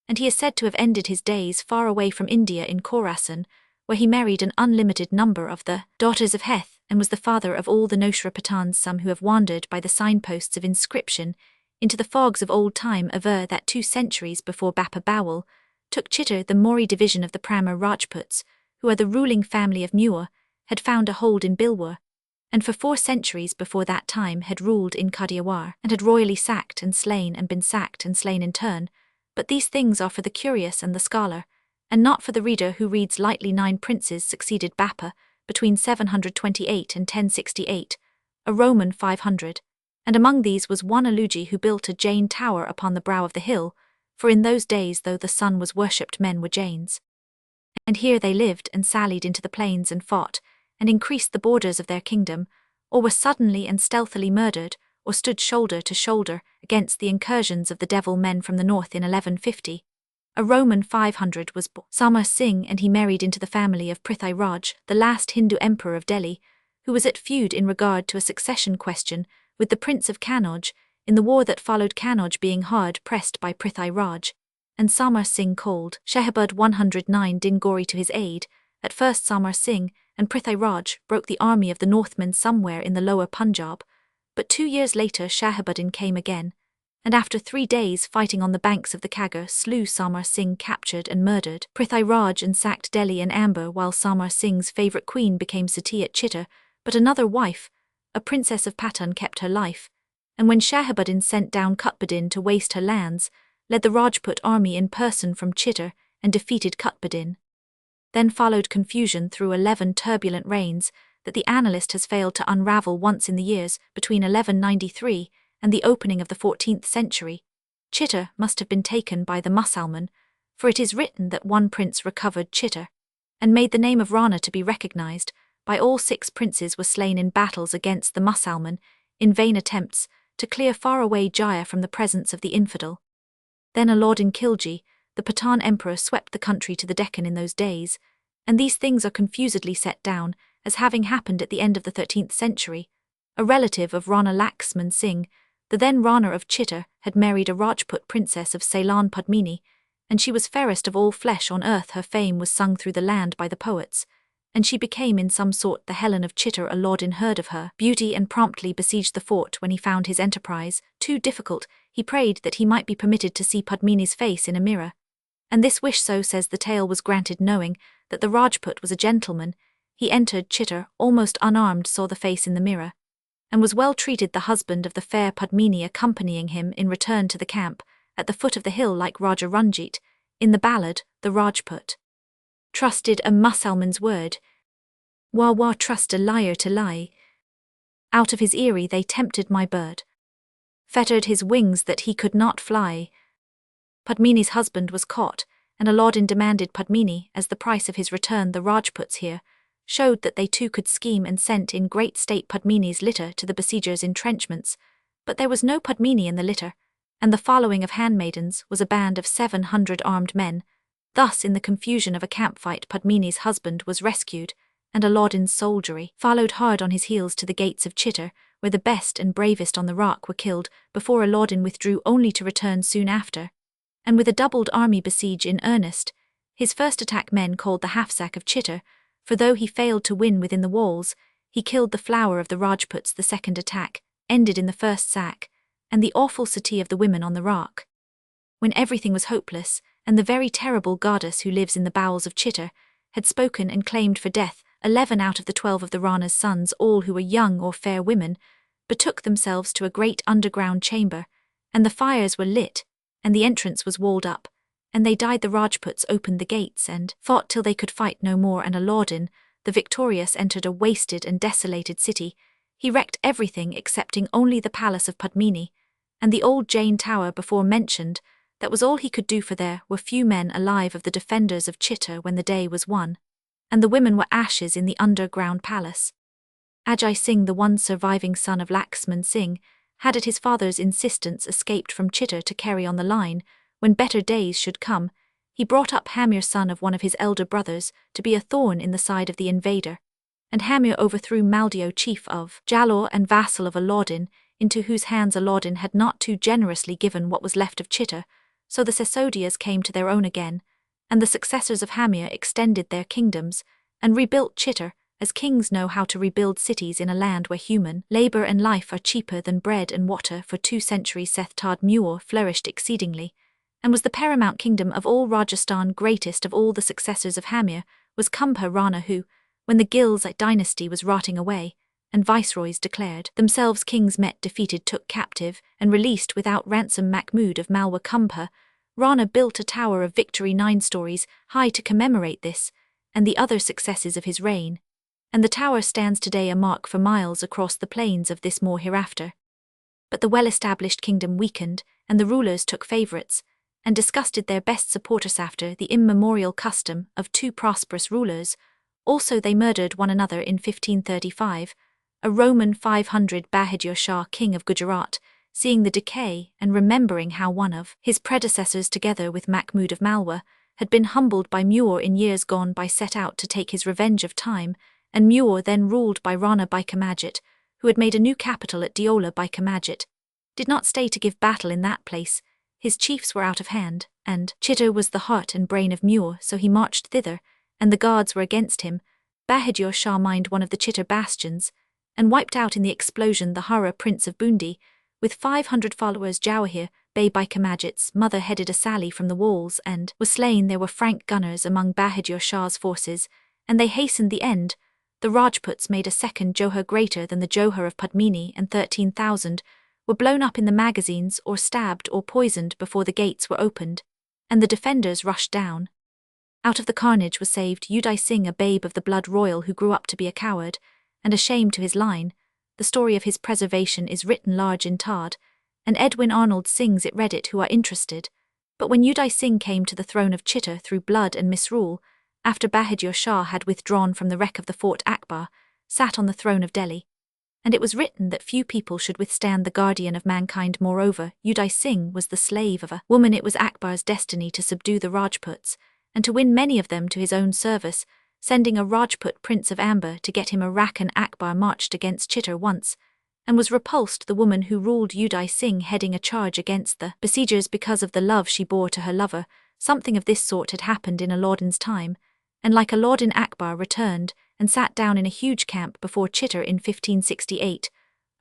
[SPEAKER 1] and he is said to have ended his days far away from India in Khorasan, where he married an unlimited number of the daughters of Heth, and was the father of all the Noshra Pathans. Some who have wandered by the signposts of inscription into the fogs of old time aver that 2 centuries before Bappa Rowell took Chitter, the Maori division of the Pramar Rajputs, who are the ruling family of Muir, had found a hold in Bilwar, and for 4 centuries before that time had ruled in Kadiawar, and had royally sacked and slain and been sacked and slain in turn. But these things are for the curious and the scholar, and not for the reader who reads lightly. 9 princes succeeded Bappa between 728 and 1068, a Roman 500, and among these was one Aluji who built a Jain tower upon the brow of the hill, for in those days though the sun was worshipped men were Jains. And here they lived and sallied into the plains and fought, and increased the borders of their kingdom, or were suddenly and stealthily murdered, or stood shoulder to shoulder against the incursions of the devil men from the north. In 1150, a Roman 500 was Samar Singh, and he married into the family of Prithvi Raj, the last Hindu emperor of Delhi, who was at feud in regard to a succession question with the Prince of Kannauj, in the war that followed, Kannauj being hard pressed by Prithvi Raj, and Samar Singh called Shahbud 109 Din Gori to his aid. At first Samar Singh and Prithvi Raj broke the army of the Northmen somewhere in the lower Punjab, but 2 years later Shahbuddin came again, and after 3 days fighting on the banks of the Khaggar slew Samar Singh, captured and murdered Prithvi Raj, and sacked Delhi and Amber, while Samar Singh's favourite queen became Sati at Chitter, but another wife, a princess of Patan, kept her life, and when Shahbuddin sent down Kutbuddin to waste her lands, led the Rajput army in person from Chitter and defeated Kutbuddin. Then followed confusion through 11 turbulent reigns that the annalist has failed to unravel. Once in the years between 1193 and the opening of the 14th century, Chitter must have been taken by the Musalman, for it is written that one prince recovered Chitter, and made the name of Rana to be recognized by all 6 princes were slain in battles against the Musalman, in vain attempts to clear faraway Jaya from the presence of the infidel. Then Alauddin Khilji, the Pathan emperor, swept the country to the Deccan in those days, and these things are confusedly set down as having happened at the end of the 13th century. A relative of Rana Laxman Singh, the then Rana of Chitter, had married a Rajput princess of Ceylon, Padmini, and she was fairest of all flesh on earth. Her fame was sung through the land by the poets, and she became in some sort the Helen of Chitter. Alauddin heard of her beauty and promptly besieged the fort. When he found his enterprise too difficult, he prayed that he might be permitted to see Padmini's face in a mirror, and this wish, so says the tale, was granted. Knowing that the Rajput was a gentleman, He entered Chitta, almost unarmed, saw the face in the mirror, and was well treated, the husband of the fair Padmini accompanying him in return to the camp, at the foot of the hill like Raja Ranjit, in the ballad, the Rajput. Trusted a Musalman's word. Wah trust a liar to lie. Out of his eyrie they tempted my bird. Fettered his wings that he could not fly. Padmini's husband was caught, and Aladdin demanded Padmini as the price of his return. The Rajputs here showed that they too could scheme and sent in great state Padmini's litter to the besiegers' entrenchments, but there was no Padmini in the litter, and the following of handmaidens was a band of 700 armed men. Thus in the confusion of a campfight Padmini's husband was rescued, and Aladdin's soldiery followed hard on his heels to the gates of Chitta, where the best and bravest on the rock were killed, before Aladdin withdrew only to return soon after. And with a doubled army besiege in earnest, his first attack men called the half-sack of Chitta, for though he failed to win within the walls, he killed the flower of the Rajputs. The second attack ended in the first sack, and the awful sati of the women on the rock. When everything was hopeless, and the very terrible goddess who lives in the bowels of Chitta had spoken and claimed for death 11 out of the 12 of the Rana's sons, all who were young or fair women, betook themselves to a great underground chamber, and the fires were lit, and the entrance was walled up, and they died. The Rajputs opened the gates and fought till they could fight no more, and Aladdin, the victorious, entered a wasted and desolated city. He wrecked everything excepting only the palace of Padmini, and the old Jain tower before mentioned. That was all he could do, for there were few men alive of the defenders of Chitta when the day was won, and the women were ashes in the underground palace. Ajay Singh, the one surviving son of Laxman Singh, had at his father's insistence escaped from Chitta to carry on the line. When better days should come, he brought up Hamir, son of one of his elder brothers, to be a thorn in the side of the invader, and Hamir overthrew Maldeo, chief of Jalore and vassal of Aladdin, into whose hands Aladdin had not too generously given what was left of Chitta. So the Sisodias came to their own again, and the successors of Hamir extended their kingdoms, and rebuilt Chitta, as kings know how to rebuild cities in a land where human labor and life are cheaper than bread and water. For 2 centuries Seth-Tad Muir flourished exceedingly, and was the paramount kingdom of all Rajasthan. Greatest of all the successors of Hamir was Kumbha Rana, who, when the Gilzite dynasty was rotting away, and viceroys declared themselves kings, met defeated, took captive, and released without ransom Mahmud of Malwa. Kumbha Rana built a tower of victory 9 stories high to commemorate this and the other successes of his reign, and the tower stands today a mark for miles across the plains of this more hereafter. But the well-established kingdom weakened, and the rulers took favourites, and disgusted their best supporters after the immemorial custom of 2 prosperous rulers. Also they murdered one another in 1535, a Roman 500 Bahadur Shah, king of Gujarat, seeing the decay and remembering how one of his predecessors, together with Mahmud of Malwa, had been humbled by Muir in years gone by, set out to take his revenge of time, and Muir, then ruled by Rana Baika Majid, who had made a new capital at Deola. Baika Majid did not stay to give battle in that place. His chiefs were out of hand, and Chitta was the heart and brain of Muir, so he marched thither, and the guards were against him. Bahadur Shah mined one of the Chitta bastions, and wiped out in the explosion the Hara prince of Bundi, with 500 followers. Jawahir Bey Baika Majid's mother headed a sally from the walls and was slain. There were Frank gunners among Bahadur Shah's forces, and they hastened the end. The Rajputs made a second Johar greater than the Johar of Padmini, and 13,000 were blown up in the magazines or stabbed or poisoned before the gates were opened, and the defenders rushed down. Out of the carnage was saved Uday Singh, a babe of the blood royal who grew up to be a coward, and a shame to his line. The story of his preservation is written large in Tad, and Edwin Arnold sings it. Read it who are interested. But when Uday Singh came to the throne of Chitta through blood and misrule, after Bahadur Shah had withdrawn from the wreck of the fort, Akbar sat on the throne of Delhi, and it was written that few people should withstand the guardian of mankind. Moreover, Uday Singh was the slave of a woman. It was Akbar's destiny to subdue the Rajputs, and to win many of them to his own service, sending a Rajput prince of Amber to get him a rakan. Akbar marched against Chitta once, and was repulsed. The woman who ruled Uday Singh heading a charge against the besiegers because of the love she bore to her lover. Something of this sort had happened in Aladdin's time, and like Aladdin, Akbar returned and sat down in a huge camp before Chitta in 1568.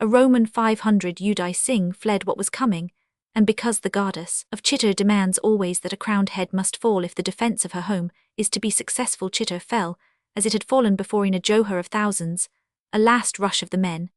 [SPEAKER 1] A Roman 500 Uday Singh fled what was coming, and because the goddess of Chitta demands always that a crowned head must fall if the defense of her home is to be successful, Chitta fell, as it had fallen before in a johar of thousands, a last rush of the men,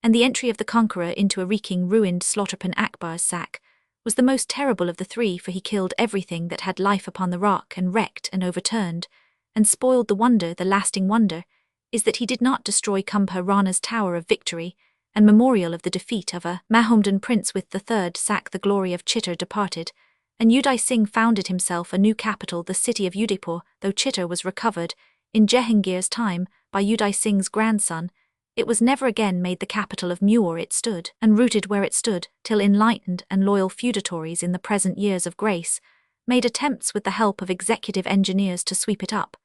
[SPEAKER 1] and the entry of the conqueror into a reeking, ruined Slaughterpan Akbar's sack was the most terrible of the three, for he killed everything that had life upon the rock, and wrecked and overturned, and spoiled the wonder. The lasting wonder is that he did not destroy Kumbha Rana's tower of victory, and memorial of the defeat of a Mahomedan prince with the third sack. The glory of Chittor departed, and Uday Singh founded himself a new capital, the city of Udaipur. Though Chittor was recovered in Jehangir's time by Uday Singh's grandson, it was never again made the capital of Muir. It stood and rooted where it stood, till enlightened and loyal feudatories in the present years of grace made attempts with the help of executive engineers to sweep it up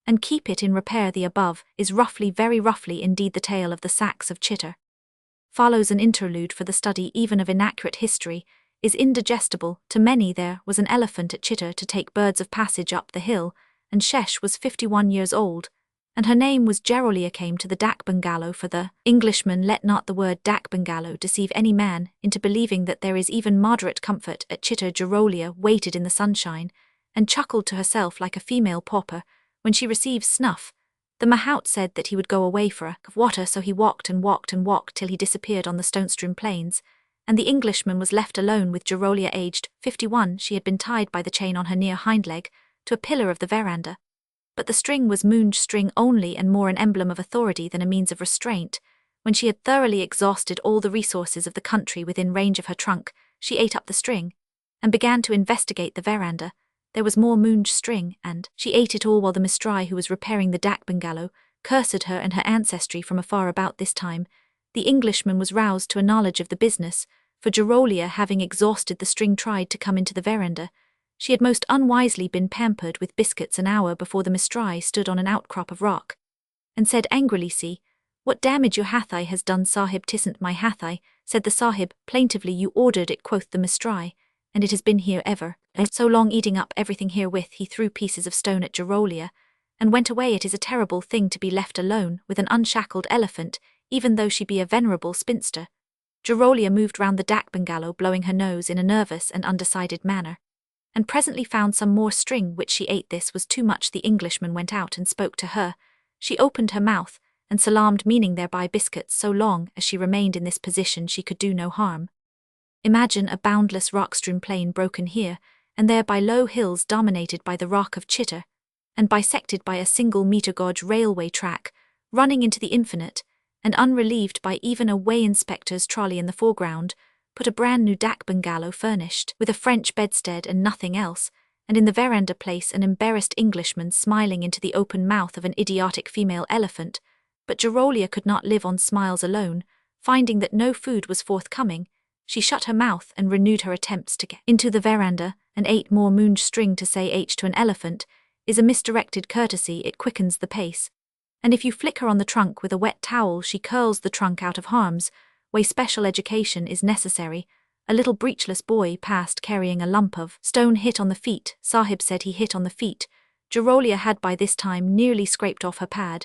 [SPEAKER 1] and keep it in repair. The above is roughly, very roughly indeed, the tale of the sacks of Chittor. Follows an interlude, for the study even of inaccurate history is indigestible to many. There was an elephant at Chittor to take birds of passage up the hill, and Shesh was 51 years old, and her name was Jerolia. Came to the Dak Bungalow, for the Englishman. Let not the word Dak Bungalow deceive any man into believing that there is even moderate comfort at Chittor. Jerolia waited in the sunshine and chuckled to herself like a female pauper when she receives snuff. The mahout said that he would go away for a cup of water, so he walked and walked and walked till he disappeared on the stone-strewn plains, and the Englishman was left alone with Jerolia, aged 51. She had been tied by the chain on her near hind leg to a pillar of the veranda, but the string was moonge string only, and more an emblem of authority than a means of restraint. When she had thoroughly exhausted all the resources of the country within range of her trunk, she ate up the string and began to investigate the veranda. There was more moonge string, and she ate it all, while the Mistrai, who was repairing the Dak Bungalow, cursed her and her ancestry from afar. About this time the Englishman was roused to a knowledge of the business, for Jerolia, having exhausted the string, tried to come into the veranda. She had most unwisely been pampered with biscuits an hour before the Mistrai stood on an outcrop of rock, and said angrily, "See what damage your Hathai has done." "Sahib, tisn't my Hathai," said the Sahib plaintively. "You ordered it," quoth the Mistrai, "and it has been here ever so long, eating up everything herewith." He threw pieces of stone at Jerolia and went away. It is a terrible thing to be left alone with an unshackled elephant, even though she be a venerable spinster. Jerolia moved round the Dak Bungalow, blowing her nose in a nervous and undecided manner, and presently found some more string, which she ate. This was too much. The Englishman went out and spoke to her. She opened her mouth and salaamed, meaning thereby biscuits. So long as she remained in this position she could do no harm. Imagine a boundless rock-strewn plain, broken here and there by low hills dominated by the rock of Chittor, and bisected by a single metre gauge railway track running into the infinite, and unrelieved by even a weigh inspector's trolley in the foreground. Put a brand new Dak Bungalow furnished with a French bedstead and nothing else, and in the veranda place an embarrassed Englishman smiling into the open mouth of an idiotic female elephant. But Jerolia could not live on smiles alone. Finding that no food was forthcoming, she shut her mouth and renewed her attempts to get into the veranda, and ate more moonge string. To say H to an elephant is a misdirected courtesy. It quickens the pace, and if you flick her on the trunk with a wet towel, she curls the trunk out of harm's way. Special education is necessary. A little breechless boy passed carrying a lump of stone, hit on the feet. Sahib said he hit on the feet. Jerolia had by this time nearly scraped off her pad,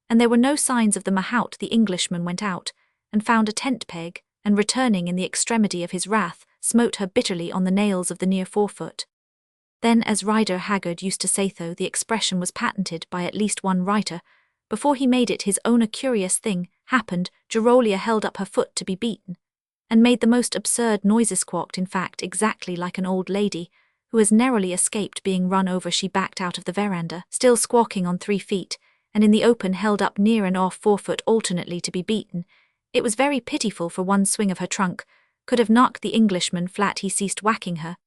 [SPEAKER 1] and there were no signs of the mahout. The Englishman went out and found a tent peg, and returning in the extremity of his wrath, smote her bitterly on the nails of the near forefoot. Then, as Rider Haggard used to say, though the expression was patented by at least one writer, before he made it his own, a curious thing happened. Jerolia held up her foot to be beaten, and made the most absurd noises, squawked, in fact, exactly like an old lady who has narrowly escaped being run over. She backed out of the veranda, still squawking, on 3 feet, and in the open held up near and off forefoot alternately to be beaten. It was very pitiful, for one swing of her trunk could have knocked the Englishman flat. He ceased whacking her,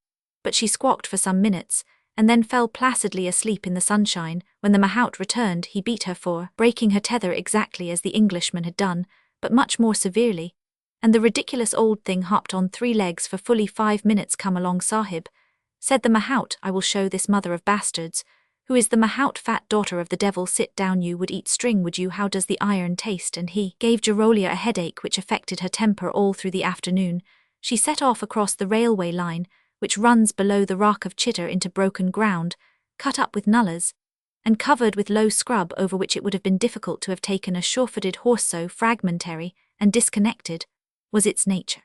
[SPEAKER 1] but she squawked for some minutes, and then fell placidly asleep in the sunshine. When the mahout returned, he beat her for breaking her tether exactly as the Englishman had done, but much more severely, and the ridiculous old thing hopped on 3 legs for fully 5 minutes. "Come along, Sahib," said the mahout, "I will show this mother of bastards who is the mahout, fat daughter of the devil. Sit down. You would eat string, would you? How does the iron taste?" And he gave Jerolia a headache which affected her temper all through the afternoon. She set off across the railway line, which runs below the rock of Chittor, into broken ground, cut up with nullahs, and covered with low scrub, over which it would have been difficult to have taken a sure-footed horse, so fragmentary and disconnected was its nature.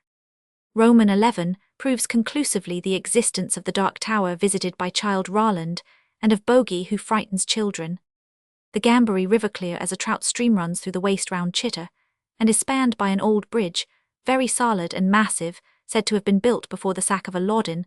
[SPEAKER 1] Roman 11 proves conclusively the existence of the Dark Tower visited by Childe Roland, and of Bogey who frightens children. The Gambury River clear as a trout stream runs through the waste round Chitter, and is spanned by an old bridge, very solid and massive, said to have been built before the sack of Loddon.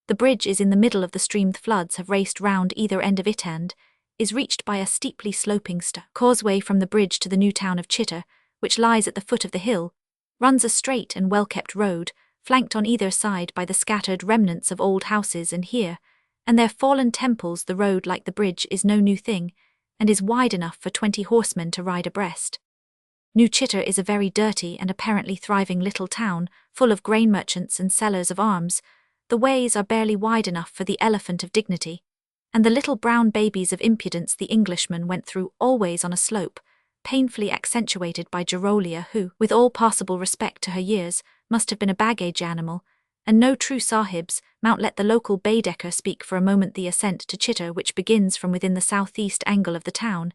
[SPEAKER 1] The bridge is in the middle of the stream. The floods have raced round either end of it and is reached by a steeply sloping causeway from the bridge to the new town of Chitter, which lies at the foot of the hill, runs a straight and well-kept road, flanked on either side by the scattered remnants of old houses and here and there fallen temples. The road, like the bridge, is no new thing, and is wide enough for 20 horsemen to ride abreast. New Chitter is a very dirty and apparently thriving little town, full of grain merchants and sellers of arms. The ways are barely wide enough for the elephant of dignity, and the little brown babies of impudence the Englishman went through always on a slope, painfully accentuated by Gerolia, who, with all possible respect to her years, must have been a baggage animal, and no true sahibs. Mount let the local Baedeker speak for a moment. The ascent to Chitter, which begins from within the southeast angle of the town,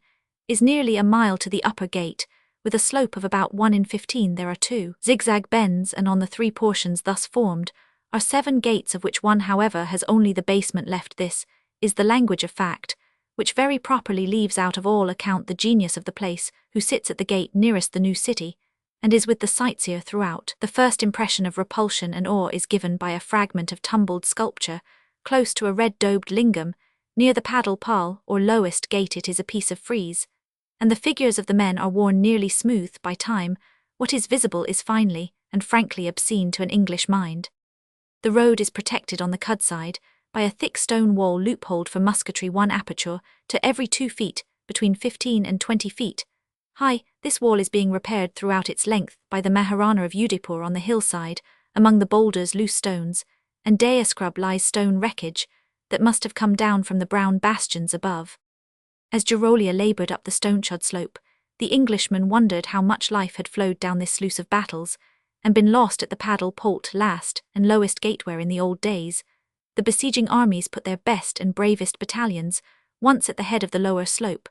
[SPEAKER 1] is nearly a mile to the upper gate, with a slope of about 1 in 15. There are 2 zigzag bends, and on the 3 portions thus formed are 7 gates, of which one, however, has only the basement left. This is the language of fact, which very properly leaves out of all account the genius of the place, who sits at the gate nearest the new city, and is with the sightseer throughout. The first impression of repulsion and awe is given by a fragment of tumbled sculpture, close to a red-daubed lingam, near the paddle pal, or lowest gate. It is a piece of frieze, and the figures of the men are worn nearly smooth by time. What is visible is finely and frankly obscene to an English mind. The road is protected on the Cud side by a thick stone wall loopholed for musketry, 1 aperture to every 2 feet, between 15 and 20 feet high. This wall is being repaired throughout its length by the Maharana of Udaipur on the hillside, among the boulders, loose stones, and Dayascrub lies stone wreckage that must have come down from the brown bastions above. As Gerolia laboured up the stone-shod slope, the Englishman wondered how much life had flowed down this sluice of battles, and been lost at the paddle polt last and lowest gatewhere in the old days. The besieging armies put their best and bravest battalions once at the head of the lower slope.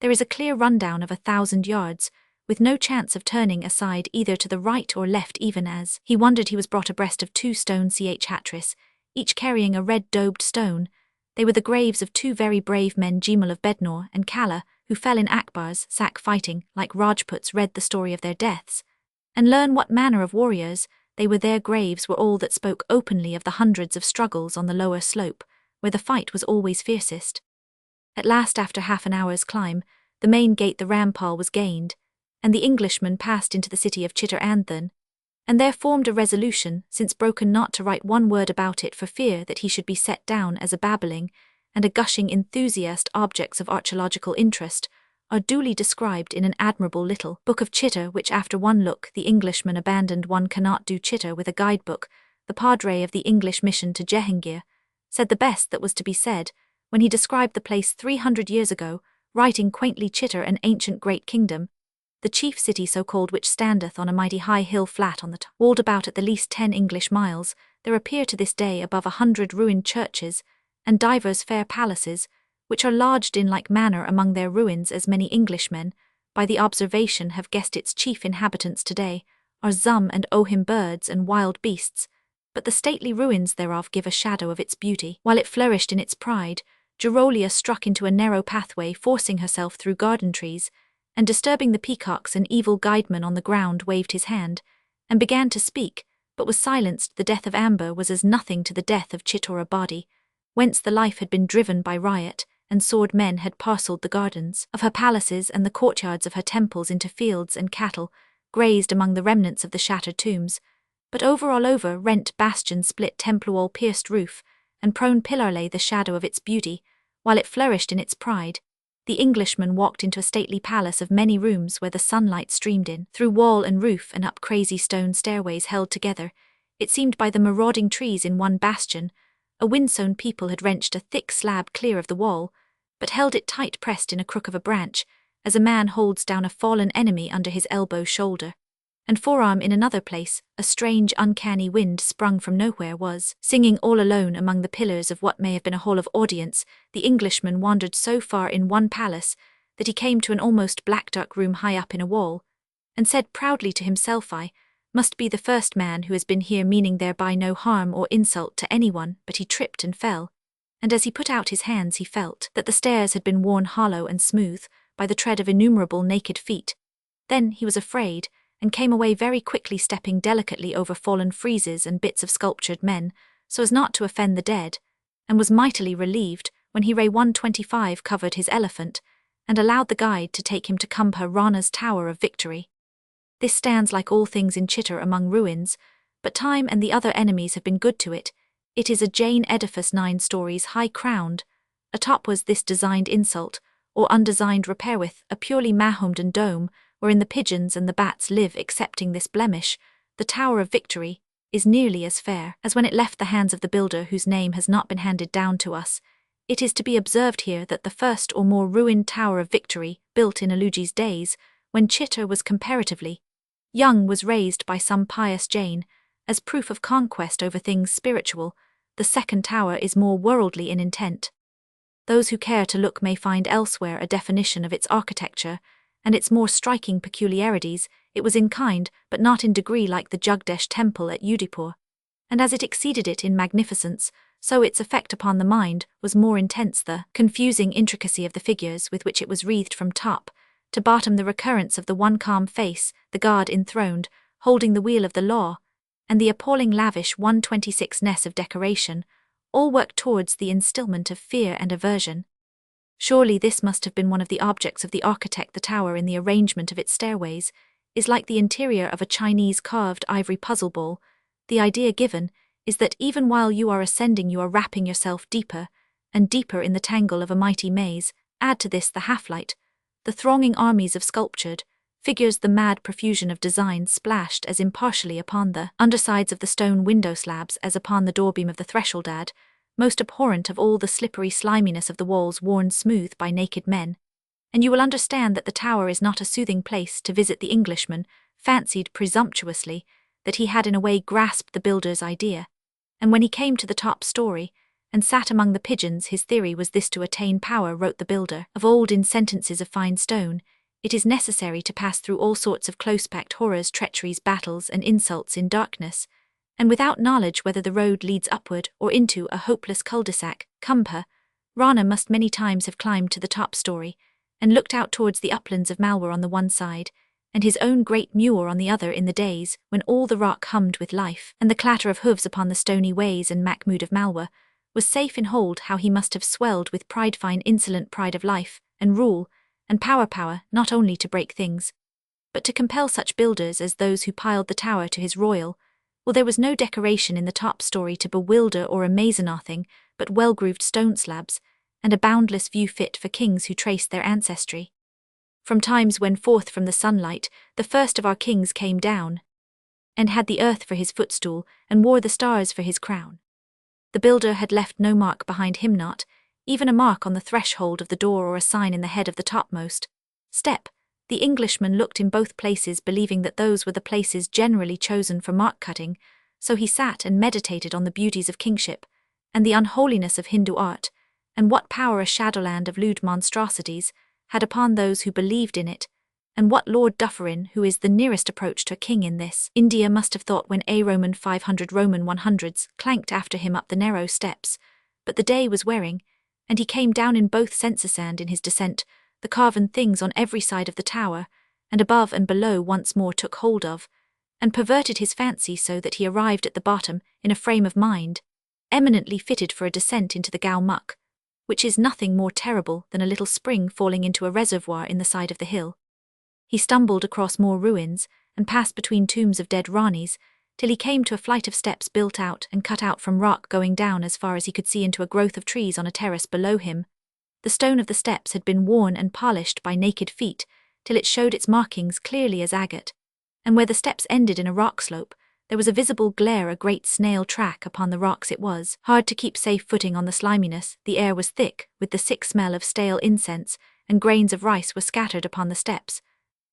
[SPEAKER 1] There is a clear rundown of 1,000 yards, with no chance of turning aside either to the right or left. Even as he wondered, he was brought abreast of 2 stone hatris, each carrying a red-daubed stone. They were the graves of 2 very brave men, Jemal of Bednor and Kala, who fell in Akbar's sack fighting. Like Rajputs, read the story of their deaths, and learn what manner of warriors they were. Their graves were all that spoke openly of the hundreds of struggles on the lower slope, where the fight was always fiercest. At last, after half an hour's climb, the main gate, the rampal, was gained, and the Englishman passed into the city of Chitter Anthan, and there formed a resolution, since broken, not to write 1 word about it for fear that he should be set down as a babbling and a gushing enthusiast. Objects of archaeological interest are duly described in an admirable little book of Chitter, which after 1 look the Englishman abandoned. One cannot do Chitter with a guidebook. The padre of the English mission to Jehangir said the best that was to be said when he described the place 300 years ago, writing quaintly, Chitter, an ancient great kingdom, the chief city so called, which standeth on a mighty high hill flat on the top, walled about at the least 10 English miles. There appear to this day above 100 ruined churches, and divers fair palaces, which are lodged in like manner among their ruins, as many Englishmen, by the observation, have guessed its chief inhabitants today are Zum and Ohim, birds and wild beasts, but the stately ruins thereof give a shadow of its beauty. While it flourished in its pride, Gerolia struck into a narrow pathway, forcing herself through garden trees, and disturbing the peacocks. An evil guideman on the ground waved his hand, and began to speak, but was silenced. The death of Amber was as nothing to the death of Chittorabadi, whence the life had been driven by riot, and sword men had parcelled the gardens of her palaces and the courtyards of her temples into fields, and cattle grazed among the remnants of the shattered tombs. But all over, rent bastion, split temple wall, pierced roof, and prone pillar lay the shadow of its beauty. While it flourished in its pride, the Englishman walked into a stately palace of many rooms, where the sunlight streamed in through wall and roof and up crazy stone stairways held together, it seemed, by the marauding trees. In one bastion, a wind-sown people had wrenched a thick slab clear of the wall, but held it tight pressed in a crook of a branch, as a man holds down a fallen enemy under his elbow, shoulder, and forearm. In another place, a strange uncanny wind sprung from nowhere was singing all alone among the pillars of what may have been a hall of audience. The Englishman wandered so far in one palace that he came to an almost black dark room high up in a wall, and said proudly to himself, "I must be the first man who has been here," meaning thereby no harm or insult to anyone. But he tripped and fell, and as he put out his hands he felt that the stairs had been worn hollow and smooth by the tread of innumerable naked feet. Then he was afraid, and came away very quickly, stepping delicately over fallen friezes and bits of sculptured men, so as not to offend the dead, and was mightily relieved when Ray 125 covered his elephant, and allowed the guide to take him to Kumbha Rana's Tower of Victory. This stands like all things in Chitta among ruins, but time and the other enemies have been good to it. It is a Jain edifice 9 stories high-crowned. Atop was this designed insult, or undesigned repair with a purely Mahomedan dome, wherein the pigeons and the bats live. Excepting this blemish, the Tower of Victory is nearly as fair as when it left the hands of the builder whose name has not been handed down to us. It is to be observed here that the first or more ruined Tower of Victory, built in Aluji's days, when Chitta was comparatively young, was raised by some pious Jain, as proof of conquest over things spiritual. The second tower is more worldly in intent. Those who care to look may find elsewhere a definition of its architecture, and its more striking peculiarities. It was in kind, but not in degree, like the Jagdesh temple at Udipur. And as it exceeded it in magnificence, so its effect upon the mind was more intense. The confusing intricacy of the figures with which it was wreathed from top to bottom, the recurrence of the one calm face, the god enthroned, holding the wheel of the law, and the appalling lavish 126ness of decoration, all worked towards the instillment of fear and aversion. Surely this must have been one of the objects of the architect. The tower, in the arrangement of its stairways, is like the interior of a Chinese carved ivory puzzle ball. The idea given is that even while you are ascending, you are wrapping yourself deeper and deeper in the tangle of a mighty maze. Add to this the half-light, the thronging armies of sculptured figures, the mad profusion of designs splashed as impartially upon the undersides of the stone window slabs as upon the doorbeam of the threshold. Add, most abhorrent of all, the slippery sliminess of the walls worn smooth by naked men, and you will understand that the tower is not a soothing place to visit. The Englishman fancied presumptuously that he had in a way grasped the builder's idea, and when he came to the top story and sat among the pigeons, his theory was this: to attain power, wrote the builder of old in sentences of fine stone, it is necessary to pass through all sorts of close-packed horrors, treacheries, battles, and insults in darkness, and without knowledge whether the road leads upward or into a hopeless cul-de-sac. Kumbha Rana must many times have climbed to the top story and looked out towards the uplands of Malwa on the one side, and his own great Muir on the other, in the days when all the rock hummed with life, and the clatter of hooves upon the stony ways, and Mahmud of Malwa was safe in hold. How he must have swelled with pride, fine insolent pride of life and rule and power, not only to break things, but to compel such builders as those who piled the tower to his royal. Well, there was no decoration in the top story to bewilder or amaze, nothing but well-grooved stone slabs, and a boundless view fit for kings who traced their ancestry from times when forth from the sunlight the first of our kings came down, and had the earth for his footstool, and wore the stars for his crown. The builder had left no mark behind him, not even a mark on the threshold of the door or a sign in the head of the topmost step. The Englishman looked in both places, believing that those were the places generally chosen for mark-cutting, so he sat and meditated on the beauties of kingship, and the unholiness of Hindu art, and what power a shadowland of lewd monstrosities had upon those who believed in it, and what Lord Dufferin, who is the nearest approach to a king in this India, must have thought when a Roman 500 Roman 100s clanked after him up the narrow steps. But the day was wearing, and he came down in both senses, and in his descent the carven things on every side of the tower, and above and below, once more took hold of, and perverted his fancy, so that he arrived at the bottom in a frame of mind eminently fitted for a descent into the Gau muck, which is nothing more terrible than a little spring falling into a reservoir in the side of the hill. He stumbled across more ruins, and passed between tombs of dead Ranis, till he came to a flight of steps built out and cut out from rock, going down as far as he could see into a growth of trees on a terrace below him. The stone of the steps had been worn and polished by naked feet, till it showed its markings clearly as agate, and where the steps ended in a rock slope, there was a visible glare, a great snail track upon the rocks. It was hard to keep safe footing on the sliminess. The air was thick with the sick smell of stale incense, and grains of rice were scattered upon the steps.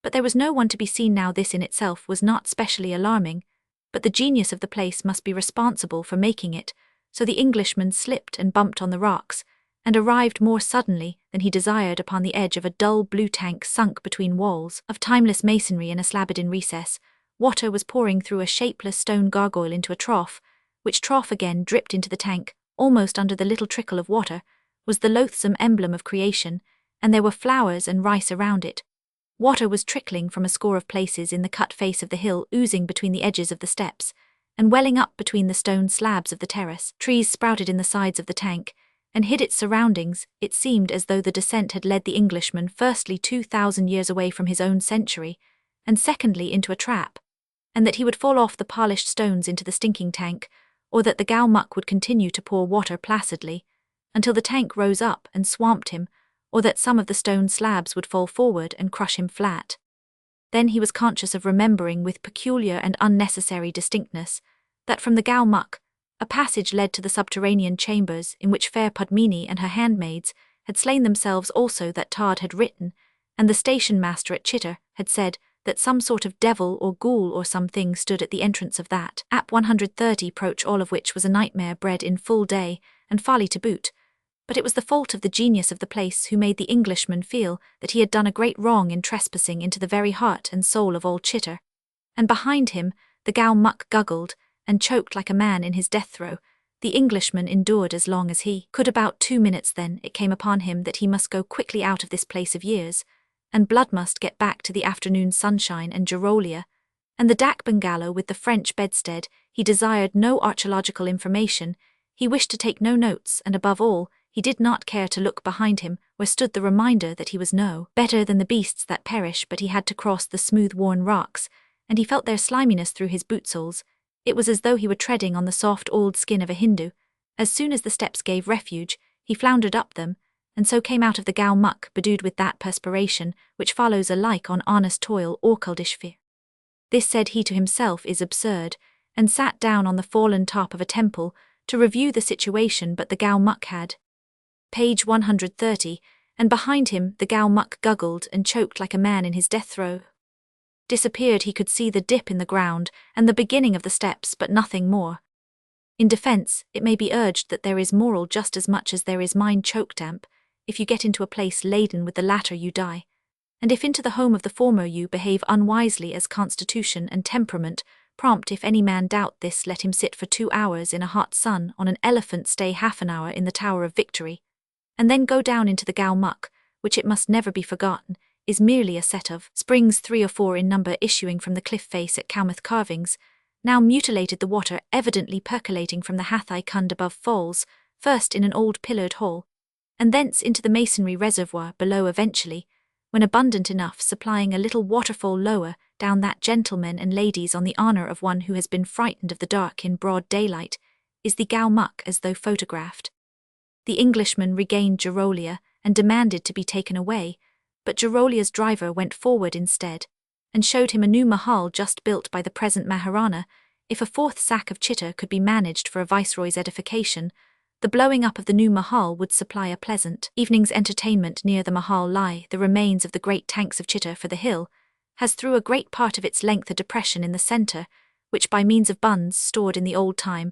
[SPEAKER 1] But there was no one to be seen now. This in itself was not specially alarming, but the genius of the place must be responsible for making it, so the Englishman slipped and bumped on the rocks, and arrived more suddenly than he desired upon the edge of a dull blue tank sunk between walls of timeless masonry in a slabadin recess. Water was pouring through a shapeless stone gargoyle into a trough, which trough again dripped into the tank. Almost under the little trickle of water was the loathsome emblem of creation, and there were flowers and rice around it. Water was trickling from a score of places in the cut face of the hill, oozing between the edges of the steps, and welling up between the stone slabs of the terrace. Trees sprouted in the sides of the tank, and hid its surroundings. It seemed as though the descent had led the Englishman firstly 2,000 years away from his own century, and secondly into a trap, and that he would fall off the polished stones into the stinking tank, or that the gal muck would continue to pour water placidly, until the tank rose up and swamped him, or that some of the stone slabs would fall forward and crush him flat. Then he was conscious of remembering with peculiar and unnecessary distinctness that from the gal muck a passage led to the subterranean chambers in which fair Pudmini and her handmaids had slain themselves also, that Tard had written, and the station master at Chitter had said that some sort of devil or ghoul or something stood at the entrance of that Ap 130 approach, all of which was a nightmare bred in full day, and folly to boot. But it was the fault of the genius of the place who made the Englishman feel that he had done a great wrong in trespassing into the very heart and soul of old Chitter. And behind him the gal muck guggled and choked like a man in his death throe. The Englishman endured as long as he could. About 2 minutes then it came upon him that he must go quickly out of this place of years, and blood must get back to the afternoon sunshine and Gerolia, and the dak bungalow with the French bedstead. He desired no archaeological information, he wished to take no notes, and above all, he did not care to look behind him, where stood the reminder that he was no better than the beasts that perish. But he had to cross the smooth-worn rocks, and he felt their sliminess through his boot soles. It was as though he were treading on the soft old skin of a Hindu. As soon as the steps gave refuge, he floundered up them, and so came out of the gal muck bedewed with that perspiration which follows alike on honest toil or culdish fear. This, said he to himself, is absurd, and sat down on the fallen top of a temple to review the situation. But the gal muck had page 130, and behind him the gal muck guggled and choked like a man in his death throe. Disappeared. He could see the dip in the ground and the beginning of the steps, but nothing more. In defense, it may be urged that there is moral just as much as there is mind choke damp. If you get into a place laden with the latter, you die, and if into the home of the former you behave unwisely, as constitution and temperament prompt. If any man doubt this, let him sit for 2 hours in a hot sun on an elephant, stay half an hour in the Tower of Victory, and then go down into the gal muck, which, it must never be forgotten, is merely a set of springs 3 or 4 in number issuing from the cliff face at Cowmouth carvings, now mutilated, the water evidently percolating from the Hathai Kund above falls, first in an old pillared hall, and thence into the masonry reservoir below eventually, when abundant enough, supplying a little waterfall lower down. That, gentlemen and ladies, on the honour of one who has been frightened of the dark in broad daylight, is the gal muck as though photographed. The Englishman regained Gerolia and demanded to be taken away, but Gerolia's driver went forward instead, and showed him a new mahal just built by the present Maharana. If a 4th sack of chitta could be managed for a viceroy's edification, the blowing up of the new mahal would supply a pleasant evening's entertainment. Near the mahal lie the remains of the great tanks of chitta, for the hill has through a great part of its length a depression in the centre, which by means of bunds stored in the old time,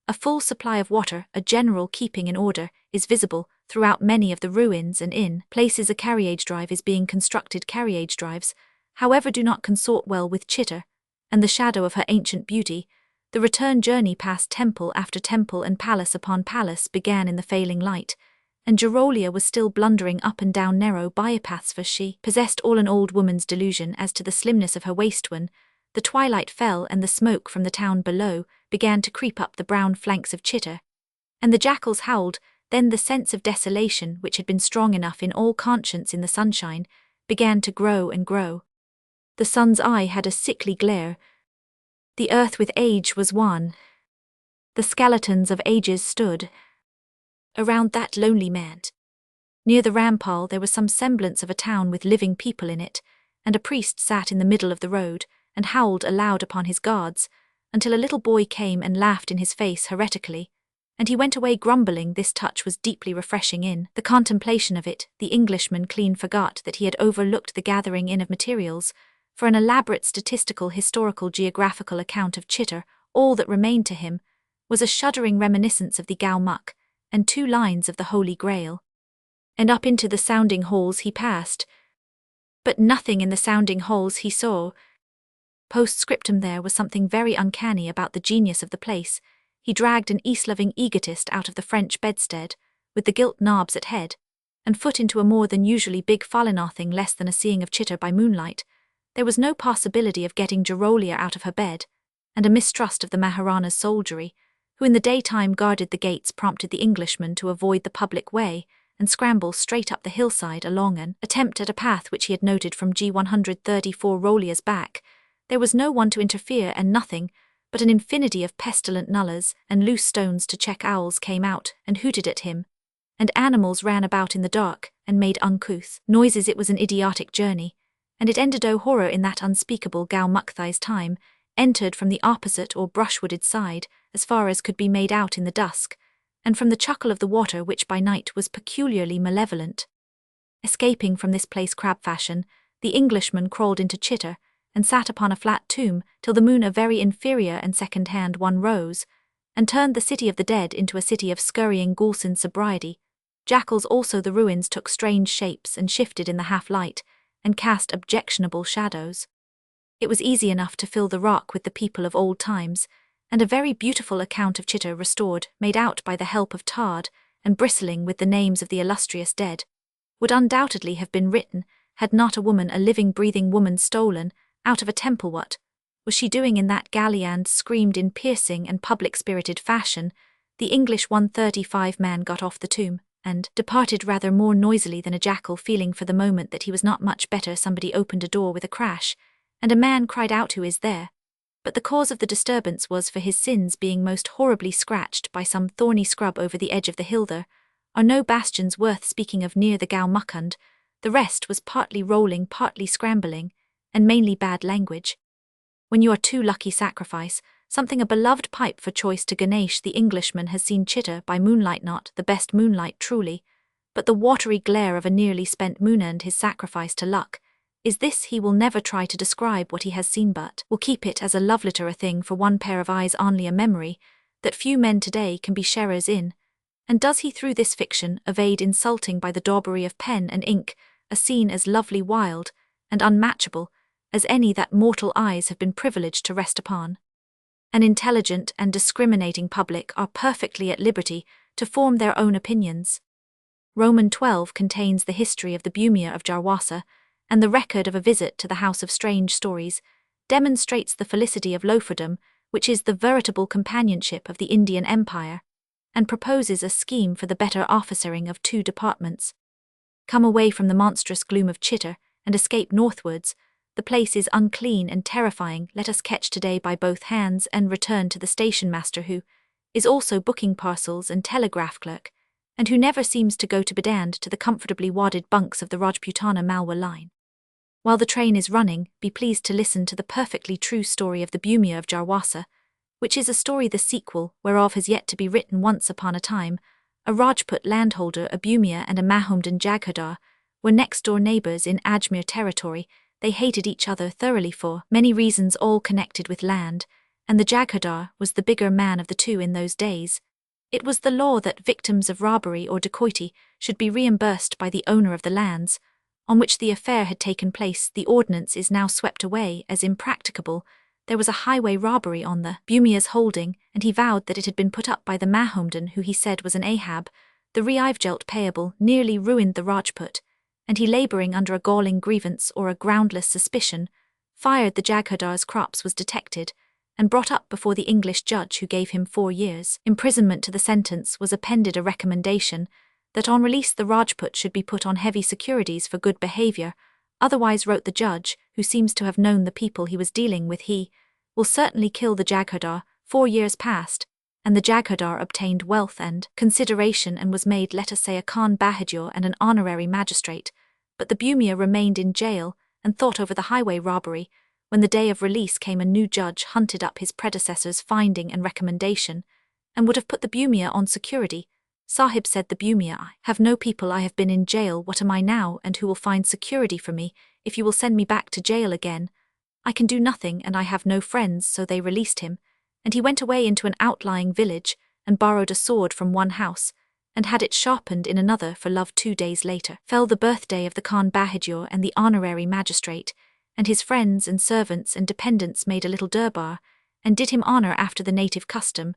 [SPEAKER 1] a full supply of water, a general keeping in order, is visible throughout many of the ruins, and in places a carriage drive is being constructed. Carriage drives, however, do not consort well with Chitter, and the shadow of her ancient beauty. The return journey past temple after temple and palace upon palace began in the failing light, and Gerolia was still blundering up and down narrow bypaths, for she possessed all an old woman's delusion as to the slimness of her waist. When the twilight fell and the smoke from the town below began to creep up the brown flanks of Chitter, and the jackals howled, then the sense of desolation, which had been strong enough in all conscience in the sunshine, began to grow and grow. The sun's eye had a sickly glare. The earth with age was wan. The skeletons of ages stood around that lonely mound. Near the rampart there was some semblance of a town with living people in it, and a priest sat in the middle of the road and howled aloud upon his guards, until a little boy came and laughed in his face heretically, and he went away grumbling. This touch was deeply refreshing. In the contemplation of it, the Englishman clean forgot that he had overlooked the gathering in of materials for an elaborate statistical, historical, geographical account of Chitter. All that remained to him was a shuddering reminiscence of the gal muck and 2 lines of the Holy Grail. And up into the sounding halls he passed, but nothing in the sounding halls he saw. Postscriptum: there was something very uncanny about the genius of the place. He dragged an ease-loving egotist out of the French bedstead, with the gilt knobs at head, and foot into a more than usually big nothing less than a seeing of chitter by moonlight, there was no possibility of getting Gerolier out of her bed, and a mistrust of the Maharana's soldiery, who in the daytime guarded the gates, prompted the Englishman to avoid the public way and scramble straight up the hillside along an attempt at a path which he had noted from G134 Rollier's back. There was no one to interfere, and nothing but an infinity of pestilent nullahs and loose stones to check. Owls came out and hooted at him, and animals ran about in the dark and made uncouth noises. It was an idiotic journey, and it ended, oh horror, in that unspeakable Gau Mukthai's time, entered from the opposite or brushwooded side, as far as could be made out in the dusk, and from the chuckle of the water, which by night was peculiarly malevolent. Escaping from this place crab fashion, the Englishman crawled into Chitter, and sat upon a flat tomb till the moon, a very inferior and second-hand one, rose, and turned the city of the dead into a city of scurrying ghouls in sobriety. Jackals also. The ruins took strange shapes and shifted in the half-light, and cast objectionable shadows. It was easy enough to fill the rock with the people of old times, and a very beautiful account of Chitter restored, made out by the help of Todd, and bristling with the names of the illustrious dead, would undoubtedly have been written, had not a woman, a living, breathing woman, stolen out of a temple. What was she doing in that galley? And screamed in piercing and public-spirited fashion. The English 135 man got off the tomb, and departed rather more noisily than a jackal, feeling for the moment that he was not much better. Somebody opened a door with a crash, and a man cried out, "Who is there?" But the cause of the disturbance was for his sins being most horribly scratched by some thorny scrub over the edge of the hill. There are no bastions worth speaking of near the Gau Mukund. The rest was partly rolling, partly scrambling, and mainly bad language. When you are too lucky, sacrifice something, a beloved pipe for choice, to Ganesh. The Englishman has seen Chitter by moonlight, not the best moonlight truly, but the watery glare of a nearly spent moon, and his sacrifice to luck is this: he will never try to describe what he has seen, but will keep it as a love letter, a thing for one pair of eyes only, a memory that few men today can be sharers in. And does he through this fiction evade insulting by the daubery of pen and ink a scene as lovely, wild, and unmatchable as any that mortal eyes have been privileged to rest upon? An intelligent and discriminating public are perfectly at liberty to form their own opinions. Roman 12 contains the history of the Bumia of Jarwasa, and the record of a visit to the House of Strange Stories demonstrates the felicity of loaferdom, which is the veritable companionship of the Indian Empire, and proposes a scheme for the better officering of two departments. Come away from the monstrous gloom of Chitter, and escape northwards. The place is unclean and terrifying. Let us catch today by both hands, and return to the station master, who is also booking parcels and telegraph clerk, and who never seems to go to bed, and to the comfortably wadded bunks of the Rajputana Malwa line. While the train is running, be pleased to listen to the perfectly true story of the Bumia of Jarwasa, which is a story the sequel whereof has yet to be written. Once upon a time, a Rajput landholder, a Bumia, and a Mahomdan Jaghardar were next-door neighbours in Ajmer territory. They hated each other thoroughly for many reasons, all connected with land, and the Jaghardar was the bigger man of the two in those days. It was the law that victims of robbery or dacoity should be reimbursed by the owner of the lands on which the affair had taken place. The ordinance is now swept away as impracticable. There was a highway robbery on the Bumia's holding, and he vowed that it had been put up by the Mahomdan, who he said was an Ahab. The reivjelt payable nearly ruined the Rajput, and he, labouring under a galling grievance or a groundless suspicion, fired the Jaghardar's crops, was detected, and brought up before the English judge, who gave him 4 years' imprisonment. To the sentence was appended a recommendation that on release the Rajput should be put on heavy securities for good behaviour. Otherwise, wrote the judge, who seems to have known the people he was dealing with, he will certainly kill the Jaghardar. 4 years passed, and the Jaghardar obtained wealth and consideration, and was made, let us say, a Khan Bahadur and an honorary magistrate. But the Bumia remained in jail and thought over the highway robbery. When the day of release came, a new judge hunted up his predecessor's finding and recommendation, and would have put the Bumia on security. Sahib, said the Bumia, I have no people, I have been in jail, what am I now, and who will find security for me if you will send me back to jail again? I can do nothing, and I have no friends. So they released him, and he went away into an outlying village, and borrowed a sword from one house, and had it sharpened in another for love. 2 days later fell the birthday of the Khan Bahadur, and the honorary magistrate, and his friends and servants and dependents made a little durbar, and did him honour after the native custom.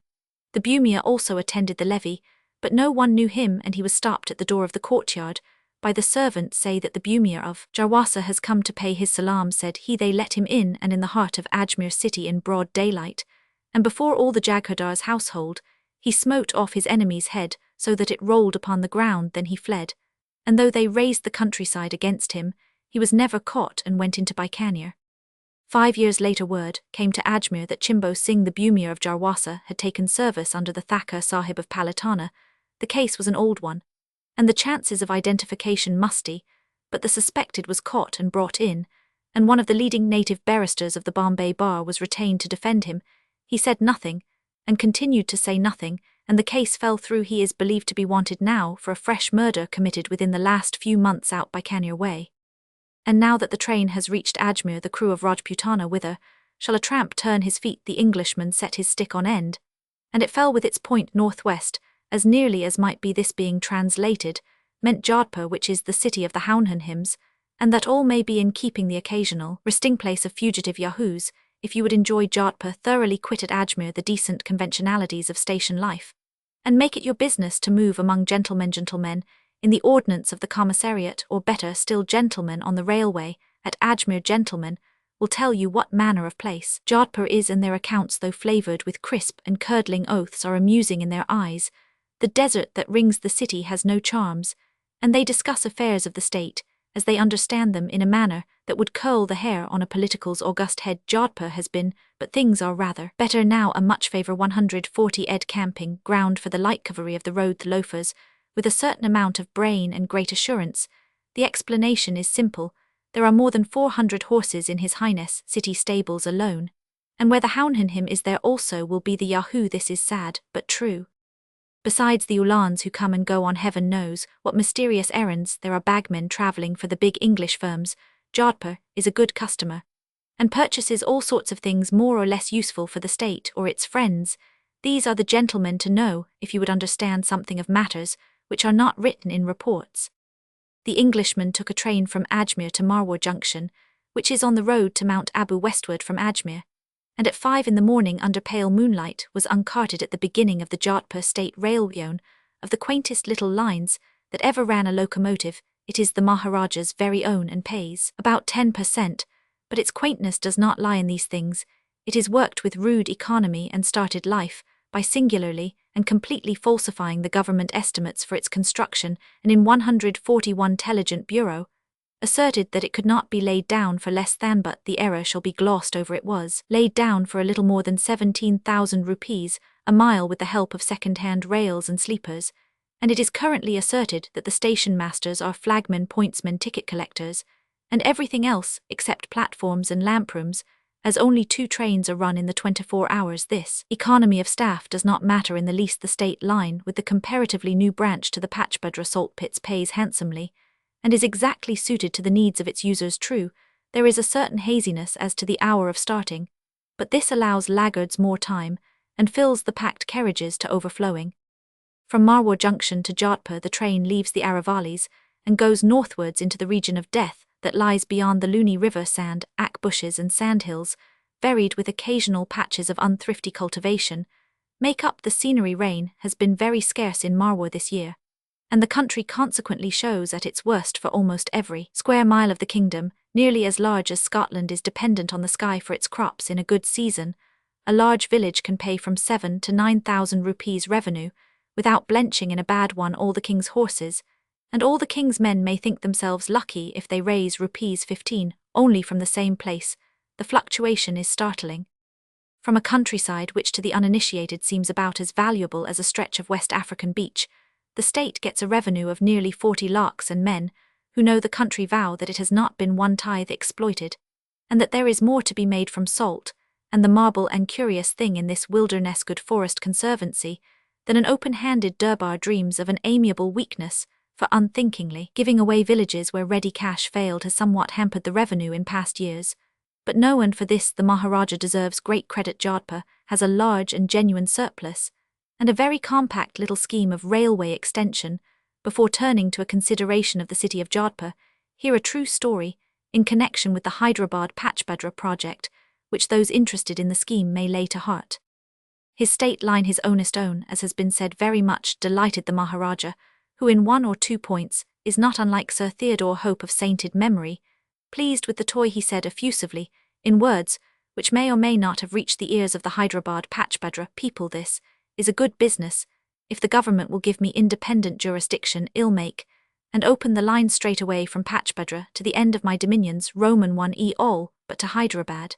[SPEAKER 1] The Bumia also attended the levee, but no one knew him, and he was stopped at the door of the courtyard, by the servants say that the Bumir of Jarwasa has come to pay his salam, said he. They let him in, and in the heart of Ajmer city in broad daylight, and before all the Jaghardar's household, he smote off his enemy's head so that it rolled upon the ground. Then he fled, and though they raised the countryside against him, he was never caught and went into Bikaner. 5 years later word came to Ajmer that Chimbo Singh the Bumir of Jarwasa had taken service under the Thakur Sahib of Palitana. The case was an old one, and the chances of identification musty, but the suspected was caught and brought in, and one of the leading native barristers of the Bombay Bar was retained to defend him. He said nothing, and continued to say nothing, and the case fell through. He is believed to be wanted now for a fresh murder committed within the last few months out by Bikaner way. And now that the train has reached Ajmer, the crew of Rajputana, whither shall a tramp turn his feet? The Englishman set his stick on end, and it fell with its point northwest, as nearly as might be. This being translated, meant Jodhpur, which is the city of the Haunhan hymns, and that all may be in keeping. The occasional resting place of fugitive yahoos, if you would enjoy Jodhpur thoroughly, quit at Ajmer the decent conventionalities of station life, and make it your business to move among gentlemen in the ordnance of the commissariat, or better still gentlemen on the railway. At Ajmer gentlemen will tell you what manner of place Jodhpur is, and their accounts, though flavoured with crisp and curdling oaths, are amusing in their eyes. The desert that rings the city has no charms, and they discuss affairs of the state, as they understand them, in a manner that would curl the hair on a political's august head. Jodhpur has been, but things are rather better now, a much favour 140 ed camping ground for the light cavalry of the road loafers, with a certain amount of brain and great assurance. The explanation is simple: there are more than 400 horses in His Highness city stables alone, and where the Haunhan him is, there also will be the Yahoo. This is sad, but true. Besides the Ulans who come and go on heaven knows what mysterious errands, there are bagmen travelling for the big English firms. Jodhpur is a good customer, and purchases all sorts of things more or less useful for the state or its friends. These are the gentlemen to know, if you would understand something of matters which are not written in reports. The Englishman took a train from Ajmer to Marwar Junction, which is on the road to Mount Abu westward from Ajmer, and at 5 in the morning under pale moonlight was uncarted at the beginning of the Jodhpur State Railway, of the quaintest little lines that ever ran a locomotive. It is the Maharaja's very own and pays about 10%, but its quaintness does not lie in these things. It is worked with rude economy and started life by singularly and completely falsifying the government estimates for its construction, and in 141 intelligent bureau asserted that it could not be laid down for less than, but the error shall be glossed over. It was laid down for a little more than 17,000 rupees a mile with the help of second-hand rails and sleepers, and it is currently asserted that the station masters are flagmen, pointsmen, ticket collectors, and everything else except platforms and lamprooms, as only 2 trains are run in the 24 hours. This economy of staff does not matter in the least. The state line, with the comparatively new branch to the Pachbadra salt pits, pays handsomely, and is exactly suited to the needs of its users. True, there is a certain haziness as to the hour of starting, but this allows laggards more time, and fills the packed carriages to overflowing. From Marwar Junction to Jodhpur the train leaves the Aravallis, and goes northwards into the region of death that lies beyond the Luni River. Sand, ack bushes and sandhills, varied with occasional patches of unthrifty cultivation, make up the scenery. Rain has been very scarce in Marwar this year, and the country consequently shows at its worst, for almost every square mile of the kingdom, nearly as large as Scotland, is dependent on the sky for its crops. In a good season, a large village can pay from 7,000 to 9,000 rupees revenue, without blenching. In a bad one, all the king's horses, and all the king's men may think themselves lucky if they raise rupees 15 only from the same place. The fluctuation is startling. From a countryside which to the uninitiated seems about as valuable as a stretch of West African beach, the state gets a revenue of nearly 40 lakhs, and men who know the country vow that it has not been one tithe exploited, and that there is more to be made from salt and the marble. And curious thing in this wilderness good forest conservancy, than an open-handed Durbar dreams of an amiable weakness for unthinkingly giving away villages where ready cash failed has somewhat hampered the revenue in past years. But no, and for this the Maharaja deserves great credit. Jodhpur has a large and genuine surplus, and a very compact little scheme of railway extension. Before turning to a consideration of the city of Jodhpur, hear a true story in connection with the Hyderabad Pachbadra project, which those interested in the scheme may lay to heart. His state line, his ownest own, as has been said, very much delighted the Maharaja, who in 1 or 2 points is not unlike Sir Theodore Hope of sainted memory. Pleased with the toy, he said effusively, in words which may or may not have reached the ears of the Hyderabad Pachbadra people, "This is a good business. If the government will give me independent jurisdiction, I'll make, and open the line straight away from Pachbadra to the end of my dominions, Roman 1 all, but to Hyderabad."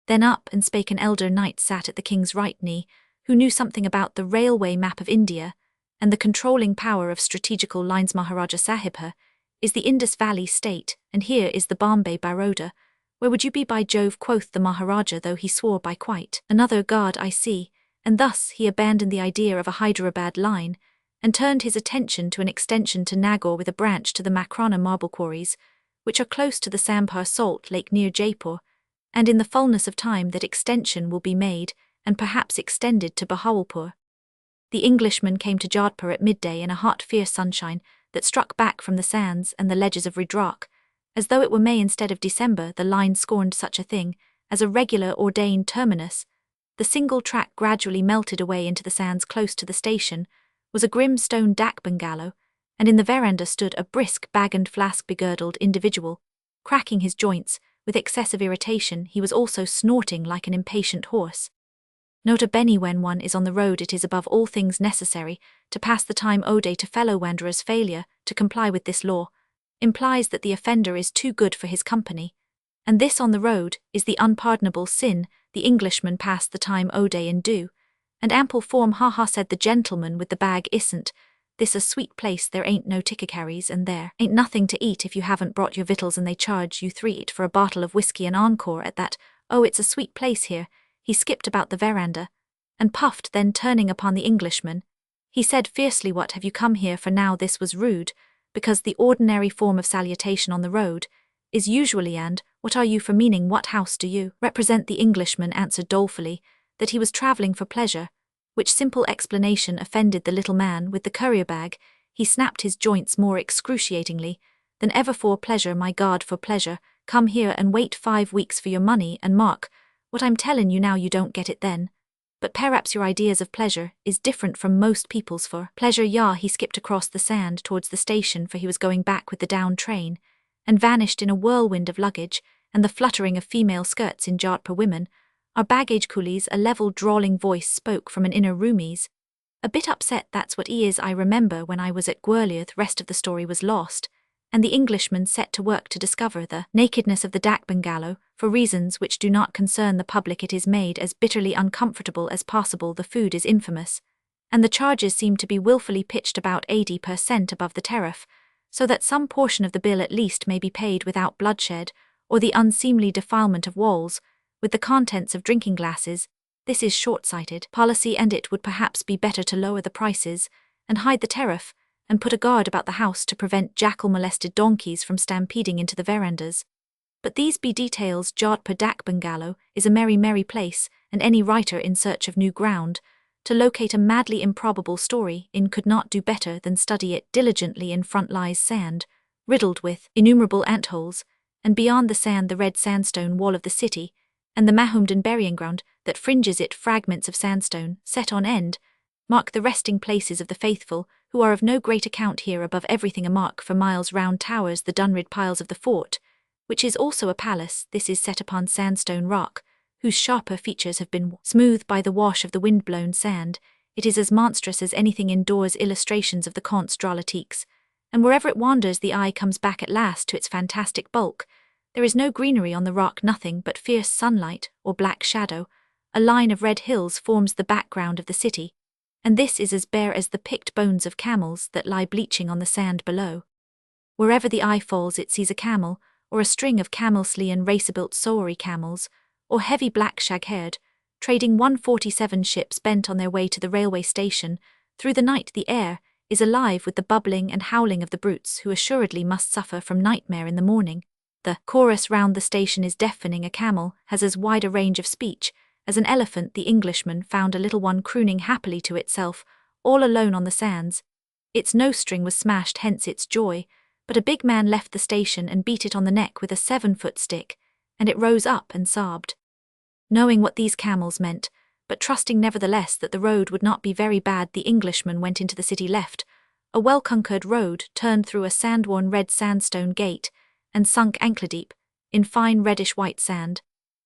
[SPEAKER 1] Then up and spake an elder knight sat at the king's right knee, who knew something about the railway map of India, and the controlling power of strategical lines. "Maharaja Sahib, here is the Indus Valley state, and here is the Bombay Baroda. Where would you be, by Jove?" quoth the Maharaja, though he swore by quite another god, "I see." And thus he abandoned the idea of a Hyderabad line, and turned his attention to an extension to Nagaur with a branch to the Makrana marble quarries, which are close to the Sampur salt lake near Jaipur, and in the fullness of time that extension will be made, and perhaps extended to Bahawalpur. The Englishman came to Jodhpur at midday in a hot, fierce sunshine that struck back from the sands and the ledges of Rudyard, as though it were May instead of December. The line scorned such a thing as a regular ordained terminus. The single track gradually melted away into the sands close to the station, was a grim stone dak bungalow, and in the veranda stood a brisk bag and flask begirdled individual, cracking his joints with excessive irritation. He was also snorting like an impatient horse. Nota bene: when one is on the road, it is above all things necessary to pass the time owed to fellow wanderers. Failure to comply with this law implies that the offender is too good for his company, and this on the road is the unpardonable sin. The Englishman passed the time owed in due and ample form. "Ha ha," said the gentleman with the bag, "isn't this a sweet place? There ain't no tickecaries, and there ain't nothing to eat if you haven't brought your victuals, and they charge you 3 for a bottle of whiskey and encore at that. Oh, it's a sweet place here." He skipped about the veranda and puffed, then turning upon the Englishman, he said fiercely, "What have you come here for now?" This was rude, because the ordinary form of salutation on the road is usually "And what are you for?" meaning "What house do you represent?" The Englishman answered dolefully that he was travelling for pleasure, which simple explanation offended the little man with the courier bag. He snapped his joints more excruciatingly than ever. "For pleasure, my God, for pleasure. Come here and wait 5 weeks for your money, and mark what I'm tellin' you now, you don't get it then. But perhaps your ideas of pleasure is different from most people's. For pleasure, yah." He skipped across the sand towards the station, for he was going back with the down train, and vanished in a whirlwind of luggage and the fluttering of female skirts in Jodhpur. "Women are baggage coolies," a level drawling voice spoke from an inner roomies. "A bit upset, that's what he is. I remember when I was at Gwalior." The rest of the story was lost, and the Englishman set to work to discover the nakedness of the dak bungalow. For reasons which do not concern the public, it is made as bitterly uncomfortable as possible. The food is infamous, and the charges seem to be willfully pitched about 80% above the tariff, so that some portion of the bill at least may be paid without bloodshed or the unseemly defilement of walls with the contents of drinking glasses. This is short-sighted policy, and it would perhaps be better to lower the prices and hide the tariff and put a guard about the house to prevent jackal-molested donkeys from stampeding into the verandas. But these be details. Jodhpur dak bungalow is a merry, merry place, and any writer in search of new ground to locate a madly improbable story in could not do better than study it diligently. In front lies sand, riddled with innumerable antholes, and beyond the sand the red sandstone wall of the city, and the Mahomdan burying ground that fringes it. Fragments of sandstone, set on end, mark the resting places of the faithful, who are of no great account here. Above everything a mark for miles round towers the Dunrid piles of the fort, which is also a palace. This is set upon sandstone rock, whose sharper features have been smoothed by the wash of the wind-blown sand. It is as monstrous as anything indoors illustrations of the Contes Drolatiques, and wherever it wanders the eye comes back at last to its fantastic bulk. There is no greenery on the rock, nothing but fierce sunlight or black shadow. A line of red hills forms the background of the city, and this is as bare as the picked bones of camels that lie bleaching on the sand below. Wherever the eye falls it sees a camel, or a string of camel-sleen racer-built Sowari camels, or heavy black shag-haired, trading 147 ships bent on their way to the railway station. Through the night the air is alive with the bubbling and howling of the brutes who assuredly must suffer from nightmare in the morning. The chorus round the station is deafening. A camel has as wide a range of speech as an elephant. The Englishman found a little one crooning happily to itself, all alone on the sands. Its nose string was smashed, hence its joy, but a big man left the station and beat it on the neck with a 7-foot stick, and it rose up and sobbed. Knowing what these camels meant, but trusting nevertheless that the road would not be very bad, the Englishman went into the city, left A well-conquered road turned through a sand-worn red sandstone gate and sunk ankle-deep in fine reddish-white sand.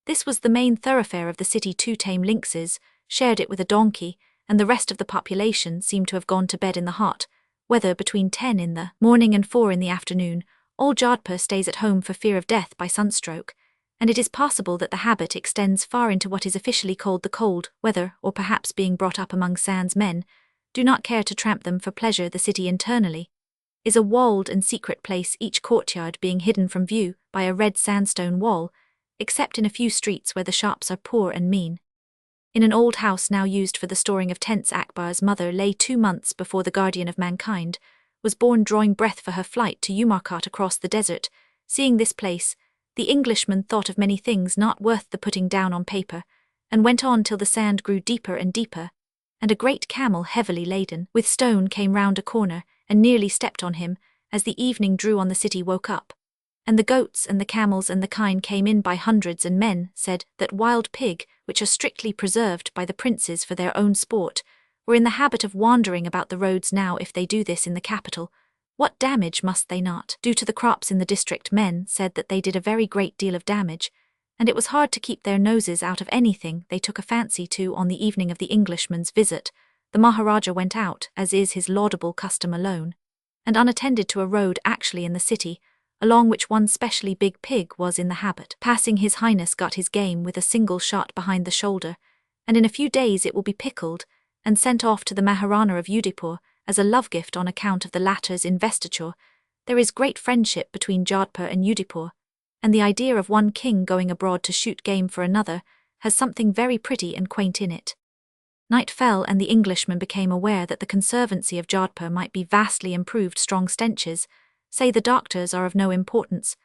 [SPEAKER 1] This was the main thoroughfare of the city. 2 tame lynxes shared it with a donkey, and the rest of the population seemed to have gone to bed in the hot weather between 10 in the morning and 4 in the afternoon. All Jodhpur stays at home for fear of death by sunstroke, and it is possible that the habit extends far into what is officially called the cold weather, or perhaps being brought up among Sand's men do not care to tramp them for pleasure. The city internally is a walled and secret place, each courtyard being hidden from view by a red sandstone wall, except in a few streets where the shops are poor and mean. In an old house now used for the storing of tents, Akbar's mother lay 2 months before the guardian of mankind was born, drawing breath for her flight to Umarkat across the desert. Seeing this place, the Englishman thought of many things not worth the putting down on paper, and went on till the sand grew deeper and deeper, and a great camel heavily laden with stone came round a corner and nearly stepped on him. As the evening drew on, the city woke up, and the goats and the camels and the kine came in by hundreds, and men said that wild pig, which are strictly preserved by the princes for their own sport, were in the habit of wandering about the roads. Now, if they do this in the capital, what damage must they not do to the crops in the district? Men said that they did a very great deal of damage, and it was hard to keep their noses out of anything they took a fancy to. On the evening of the Englishman's visit, the Maharaja went out, as is his laudable custom, alone and unattended, to a road actually in the city, along which one specially big pig was in the habit passing. His Highness got his game with a single shot behind the shoulder, and in a few days it will be pickled and sent off to the Maharana of Udaipur as a love gift on account of the latter's investiture. There is great friendship between Jodhpur and Udaipur, and the idea of one king going abroad to shoot game for another has something very pretty and quaint in it. Night fell, and the Englishman became aware that the conservancy of Jodhpur might be vastly improved. Strong stenches, say the doctors, are of no importance,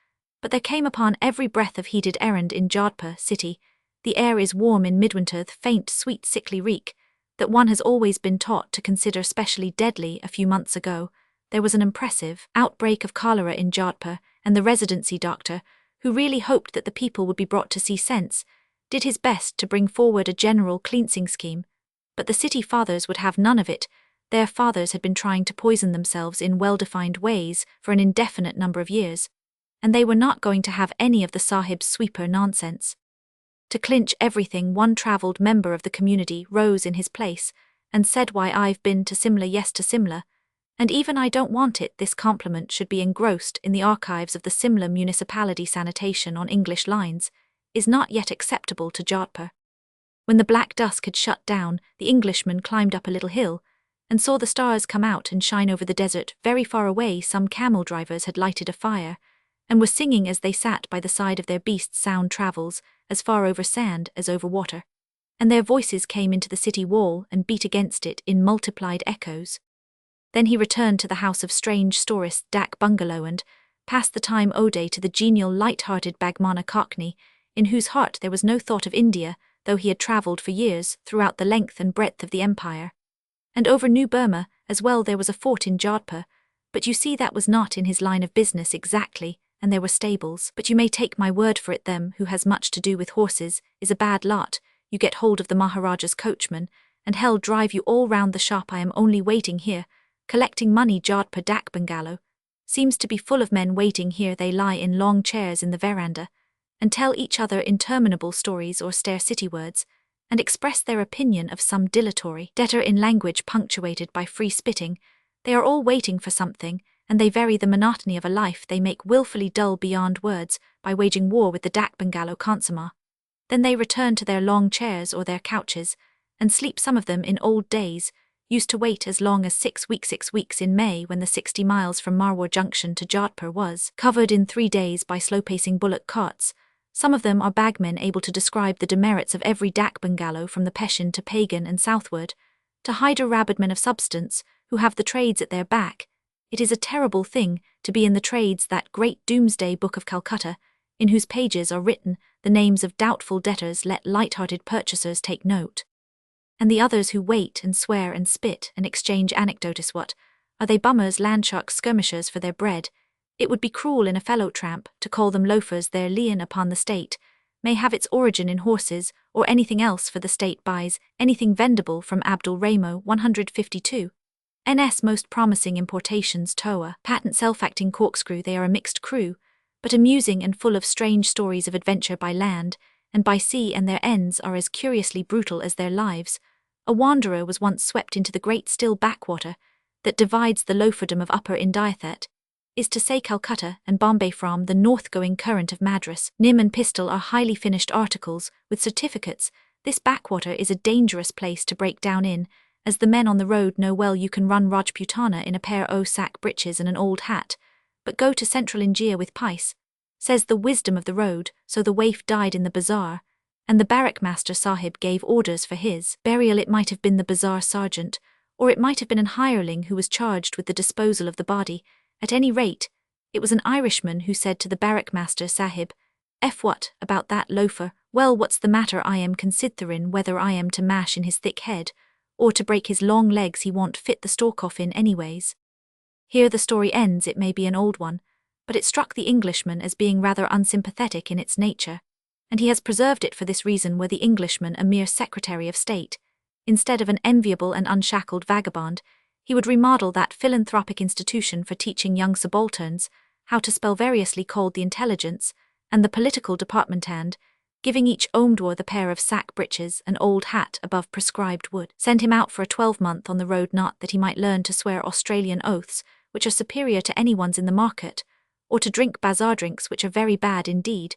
[SPEAKER 1] but there came upon every breath of heated errand in Jodhpur city. The air is warm in midwinter, the faint, sweet, sickly reek that one has always been taught to consider specially deadly. A few months ago, there was an impressive outbreak of cholera in Jodhpur, and the residency doctor, who really hoped that the people would be brought to see sense, did his best to bring forward a general cleansing scheme. But the city fathers would have none of it. Their fathers had been trying to poison themselves in well-defined ways for an indefinite number of years, and they were not going to have any of the sahib's sweeper nonsense. To clinch everything, one travelled member of the community rose in his place and said, "Why, I've been to Simla, yes, to Simla, and even I don't want it." This compliment should be engrossed in the archives of the Simla municipality. Sanitation on English lines is not yet acceptable to Jodhpur. When the black dusk had shut down, the Englishman climbed up a little hill and saw the stars come out and shine over the desert. Very far away, some camel drivers had lighted a fire and were singing as they sat by the side of their beasts. Sound travels as far over sand as over water, and their voices came into the city wall and beat against it in multiplied echoes. Then he returned to the house of strange storist Dak Bungalow and passed the time ode to the genial, light-hearted Bagmana Cockney, in whose heart there was no thought of India, though he had travelled for years throughout the length and breadth of the empire. And over New Burma as well. There was a fort in Jodhpur, but you see that was not in his line of business exactly, and there were stables. But you may take my word for it, them who has much to do with horses is a bad lot. You get hold of the Maharaja's coachman, and hell drive you all round the shop. I am only waiting here, collecting money. Jodhpur Dak Bungalow seems to be full of men waiting here. They lie in long chairs in the veranda and tell each other interminable stories or stare city words, and express their opinion of some dilatory debtor in language punctuated by free spitting. They are all waiting for something, and they vary the monotony of a life they make willfully dull beyond words by waging war with the Dak Bungalow consummate. Then they return to their long chairs or their couches, and sleep. Some of them in old days used to wait as long as 6 weeks. 6 weeks in May, when the 60 miles from Marwar Junction to Jodhpur was covered in 3 days by slow-pacing bullock carts. Some of them are bagmen able to describe the demerits of every Dak Bungalow from the Peshin to Pagan and southward, to Hyderabad men of substance who have the trades at their back. It is a terrible thing to be in the trades, that great doomsday book of Calcutta, in whose pages are written the names of doubtful debtors. Let light-hearted purchasers take note. And the others who wait and swear and spit and exchange anecdotes, what are they? Bummers, landsharks, skirmishers for their bread. It would be cruel in a fellow tramp to call them loafers. Their lien upon the state may have its origin in horses or anything else, for the state buys anything vendible from Abdul Ramo 152. NS most promising importations toa, patent self-acting corkscrew. They are a mixed crew, but amusing and full of strange stories of adventure by land and by sea, and their ends are as curiously brutal as their lives. A wanderer was once swept into the great still backwater that divides the loaferdom of Upper Indiathet, is to say Calcutta and Bombay, from the north-going current of Madras. Nim and pistol are highly finished articles, with certificates. This backwater is a dangerous place to break down in, as the men on the road know well. You can run Rajputana in a pair o' sack breeches and an old hat, but go to Central India with pice, says the wisdom of the road. So the waif died in the bazaar, and the barrack master sahib gave orders for his burial. It might have been the bazaar sergeant, or it might have been an hireling who was charged with the disposal of the body. At any rate, it was an Irishman who said to the barrack master sahib, What about that loafer? Well, what's the matter? I am considherin whether I am to mash in his thick head, or to break his long legs. He won't fit the store coffin anyways. Here the story ends. It may be an old one, but it struck the Englishman as being rather unsympathetic in its nature, and he has preserved it for this reason. Were the Englishman a mere Secretary of State, instead of an enviable and unshackled vagabond, he would remodel that philanthropic institution for teaching young subalterns how to spell variously called the intelligence and the political department, and, giving each omdwar the pair of sack breeches and old hat above prescribed, would send him out for a 12-month on the road, not that he might learn to swear Australian oaths, which are superior to anyone's in the market, or to drink bazaar drinks, which are very bad indeed,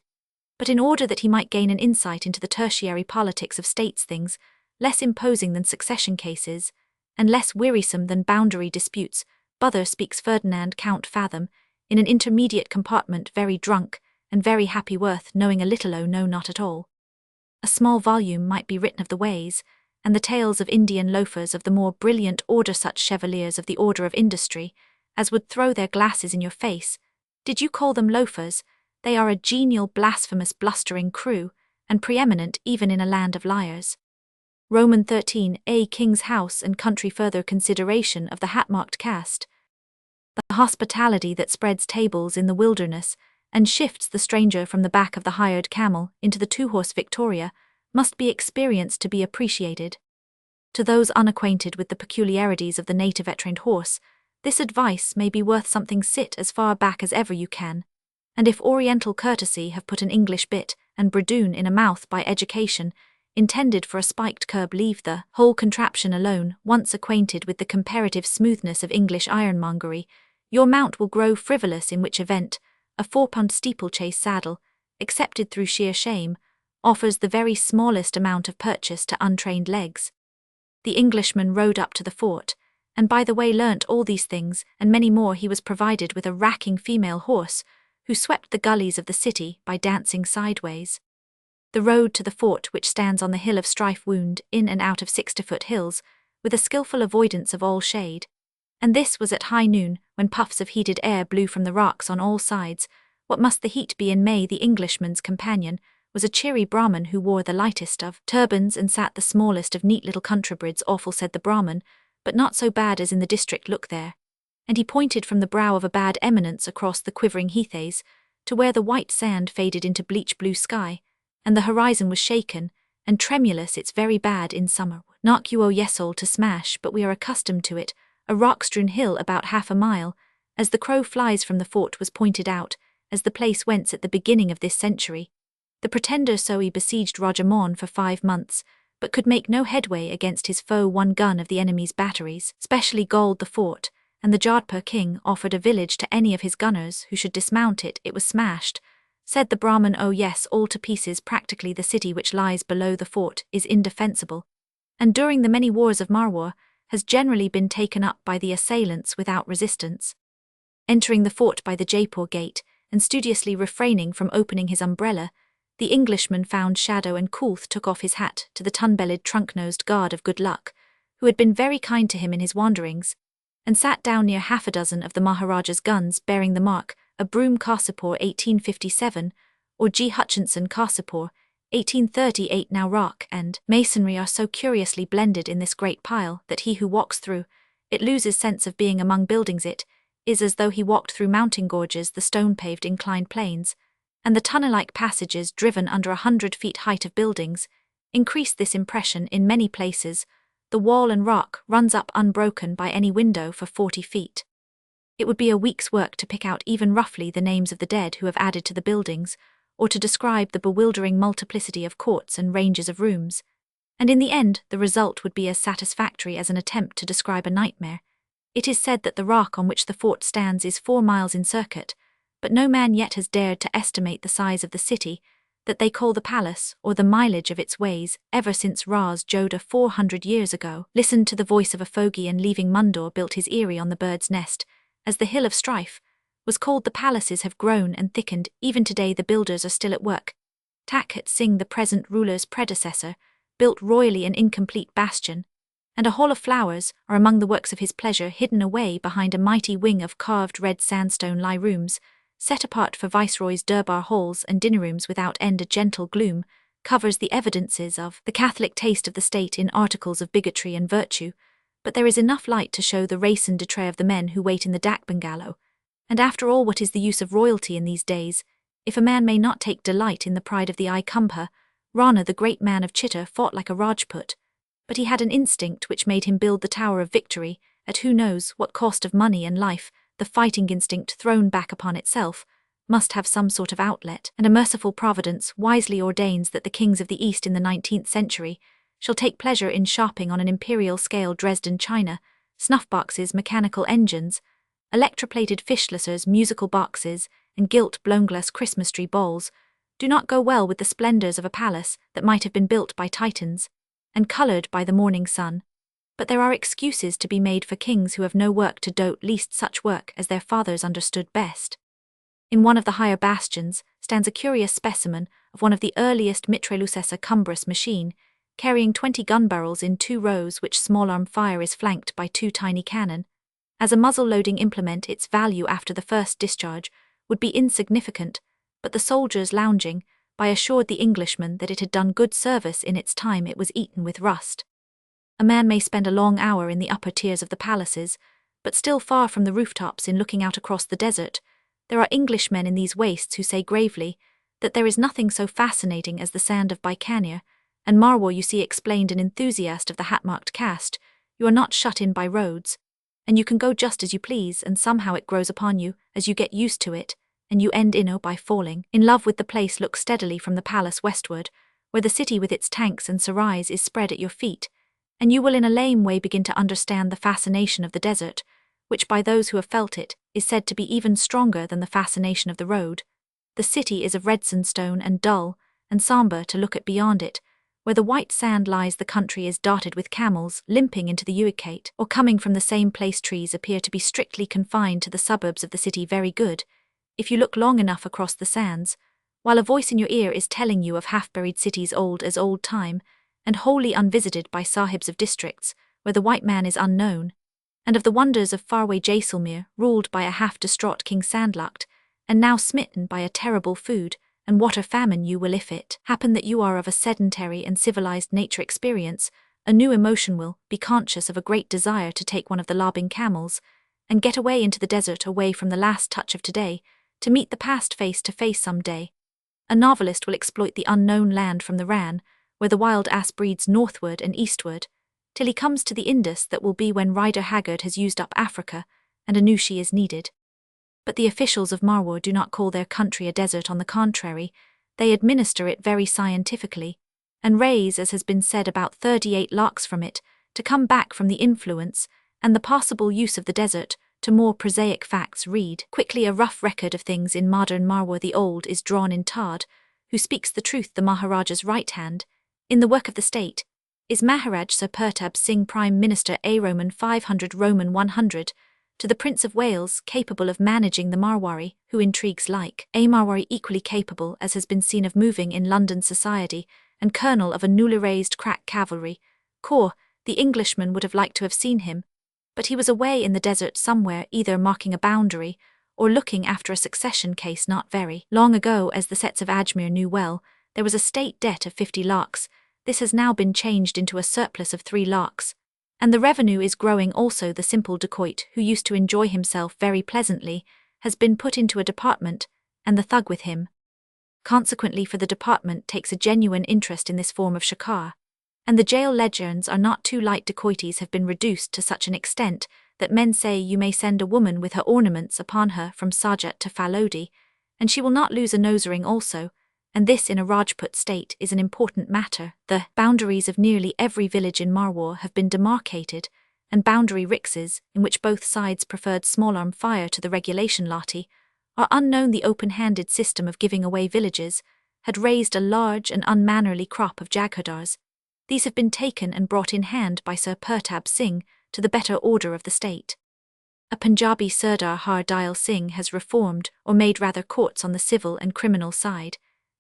[SPEAKER 1] but in order that he might gain an insight into the tertiary politics of states, things less imposing than succession cases, and less wearisome than boundary disputes. Bother speaks Ferdinand Count Fathom, in an intermediate compartment, very drunk, and very happy, worth knowing a little, oh no, not at all. A small volume might be written of the ways and the tales of Indian loafers of the more brilliant order, such chevaliers of the order of industry as would throw their glasses in your face. Did you call them loafers? They are a genial, blasphemous, blustering crew, and preeminent even in a land of liars. Roman 13, a king's house and country. Further consideration of the hat-marked caste. The hospitality that spreads tables in the wilderness and shifts the stranger from the back of the hired camel into the two-horse Victoria must be experienced to be appreciated. To those unacquainted with the peculiarities of the native trained horse, this advice may be worth something. Sit as far back as ever you can, and if Oriental courtesy have put an English bit and bradoon in a mouth by education, intended for a spiked curb, leave the whole contraption alone. Once acquainted with the comparative smoothness of English ironmongery, your mount will grow frivolous, in which event a 4-pound steeplechase saddle, accepted through sheer shame, offers the very smallest amount of purchase to untrained legs. The Englishman rode up to the fort, and by the way learnt all these things and many more. He was provided with a racking female horse, who swept the gullies of the city by dancing sideways. The road to the fort, which stands on the hill of strife, wound in and out of 60-foot hills, with a skilful avoidance of all shade. And this was at high noon, when puffs of heated air blew from the rocks on all sides. What must the heat be in May? The Englishman's companion was a cheery Brahmin who wore the lightest of turbans and sat the smallest of neat little countrybrids. Awful, said the Brahmin, but not so bad as in the district. Look there. And he pointed from the brow of a bad eminence across the quivering heathays, to where the white sand faded into bleach blue sky, and the horizon was shaken and tremulous. It's very bad in summer. Knock you, oh yes, all to smash, but we are accustomed to it. A rock-strewn hill about half a mile, as the crow flies from the fort, was pointed out as the place whence at the beginning of this century the pretender Soe besieged Rajamon for 5 months, but could make no headway against his foe. 1 gun of the enemy's batteries specially galled the fort, and the Jodhpur king offered a village to any of his gunners who should dismount it. It was smashed. Said the Brahmin, oh yes, all to pieces. Practically the city which lies below the fort is indefensible, and during the many wars of Marwar has generally been taken up by the assailants without resistance. Entering the fort by the Jaipur gate, and studiously refraining from opening his umbrella, the Englishman found shadow, and Coulth took off his hat to the tun-bellied trunk-nosed guard of good luck, who had been very kind to him in his wanderings, and sat down near 6 of the Maharaja's guns bearing the mark, a Broom Karsipur 1857, or G. Hutchinson Karsipur 1838. Now rock and masonry are so curiously blended in this great pile that he who walks through it loses sense of being among buildings. It is as though he walked through mountain gorges, the stone-paved inclined plains, and the tunnel-like passages driven under 100 feet height of buildings increased this impression in many places. the wall and rock runs up unbroken by any window for 40 feet. It would be a week's work to pick out even roughly the names of the dead who have added to the buildings, or to describe the bewildering multiplicity of courts and ranges of rooms. And in the end, the result would be as satisfactory as an attempt to describe a nightmare. It is said that the rock on which the fort stands is 4 miles in circuit, but no man yet has dared to estimate the size of the city that they call the palace, or the mileage of its ways, ever since Ras Joda 400 years ago listened to the voice of a fogey and leaving Mundor built his eyrie on the bird's nest, as the Hill of Strife was called. The palaces have grown and thickened. Even today the builders are still at work. Takhat Singh, the present ruler's predecessor, built royally an incomplete bastion, and a hall of flowers are among the works of his pleasure, hidden away behind a mighty wing of carved red sandstone lie rooms, set apart for viceroys' durbar halls and dinner rooms without end. A gentle gloom covers the evidences of the Catholic taste of the state in articles of bigotry and virtue, but there is enough light to show the raison d'etre of the men who wait in the dak bungalow. And after all, what is the use of royalty in these days, if a man may not take delight in the pride of the eye? Kumbha Rana, the great man of Chitta, fought like a Rajput, but he had an instinct which made him build the Tower of Victory, at who knows what cost of money and life. The fighting instinct, thrown back upon itself, must have some sort of outlet, and a merciful providence wisely ordains that the kings of the East in the 19th century shall take pleasure in sharpening on an imperial scale Dresden china, snuff-boxes, mechanical engines, electroplated fish slissers, musical boxes, and gilt blown-glass Christmas tree bowls do not go well with the splendors of a palace that might have been built by Titans and colored by the morning sun. But there are excuses to be made for kings who have no work to do, least such work as their fathers understood best. In one of the higher bastions stands a curious specimen of one of the earliest mitrailleuse cumbrous machine, carrying 20 gun barrels in 2 rows, which small-arm fire is flanked by 2 tiny cannon. As a muzzle-loading implement, its value after the first discharge would be insignificant, but the soldiers lounging by assured the Englishman that it had done good service in its time it was eaten with rust. A man may spend a long hour in the upper tiers of the palaces, but still far from the rooftops in looking out across the desert. There are Englishmen in these wastes who say gravely that there is nothing so fascinating as the sand of Bikaner, and Marwar, you see, explained an enthusiast of the hat-marked caste. You are not shut in by roads, and you can go just as you please, and somehow it grows upon you as you get used to it, and you end by falling in love with the place. Look steadily from the palace westward, where the city with its tanks and sarais is spread at your feet, and you will in a lame way begin to understand the fascination of the desert, which by those who have felt it is said to be even stronger than the fascination of the road. The city is of red sandstone and dull and sombre to look at. Beyond it, where the white sand lies, the country is dotted with camels limping into the Uikate or coming from the same place. Trees appear to be strictly confined to the suburbs of the city. Very good, if you look long enough across the sands, while a voice in your ear is telling you of half-buried cities old as old time, and wholly unvisited by sahibs of districts where the white man is unknown, and of the wonders of faraway Jaisalmer, ruled by a half-distraught king Sandlucked, and now smitten by a terrible food and water famine. You will, if it happen that you are of a sedentary and civilized nature, experience a new emotion, will be conscious of a great desire to take one of the lobbing camels and get away into the desert, away from the last touch of today, to meet the past face to face some day. A novelist will exploit the unknown land from the Ran, where the wild ass breeds northward and eastward, till he comes to the Indus. That will be when Rider Haggard has used up Africa, and a new she is needed. But the officials of Marwar do not call their country a desert. On the contrary, they administer it very scientifically, and raise, as has been said, about 38 larks from it, to come back from the influence and the possible use of the desert to more prosaic facts. Read quickly a rough record of things in modern Marwar. The old is drawn in Todd, who speaks the truth, the Maharaja's right hand in the work of the state, is Maharaj Sir Pertab Singh, Prime Minister, A Roman 500 Roman 100, to the Prince of Wales, capable of managing the Marwari, who intrigues like a Marwari, equally capable, as has been seen, of moving in London society, and colonel of a newly raised crack cavalry corps. The Englishman would have liked to have seen him, but he was away in the desert somewhere, either marking a boundary or looking after a succession case. Not very long ago, as the Sets of Ajmer knew well, there was a state debt of 50 lakhs. This has now been changed into a surplus of 3 lakhs, and the revenue is growing also. The simple dacoit, who used to enjoy himself very pleasantly, has been put into a department, and the thug with him. Consequently, for the department takes a genuine interest in this form of shikar. and the jail legends are not too light. Dacoities have been reduced to such an extent that men say you may send a woman with her ornaments upon her from Sajat to Falodi, and she will not lose a nose ring also, and this in a Rajput state is an important matter. The boundaries of nearly every village in Marwar have been demarcated, and boundary rixes, in which both sides preferred small-arm fire to the regulation lati, are unknown. The open-handed system of giving away villages had raised a large and unmannerly crop of Jaghadars. These have been taken and brought in hand by Sir Pertab Singh to the better order of the state. A Punjabi Sardar Har Dayal Singh has reformed or made rather courts on the civil and criminal side,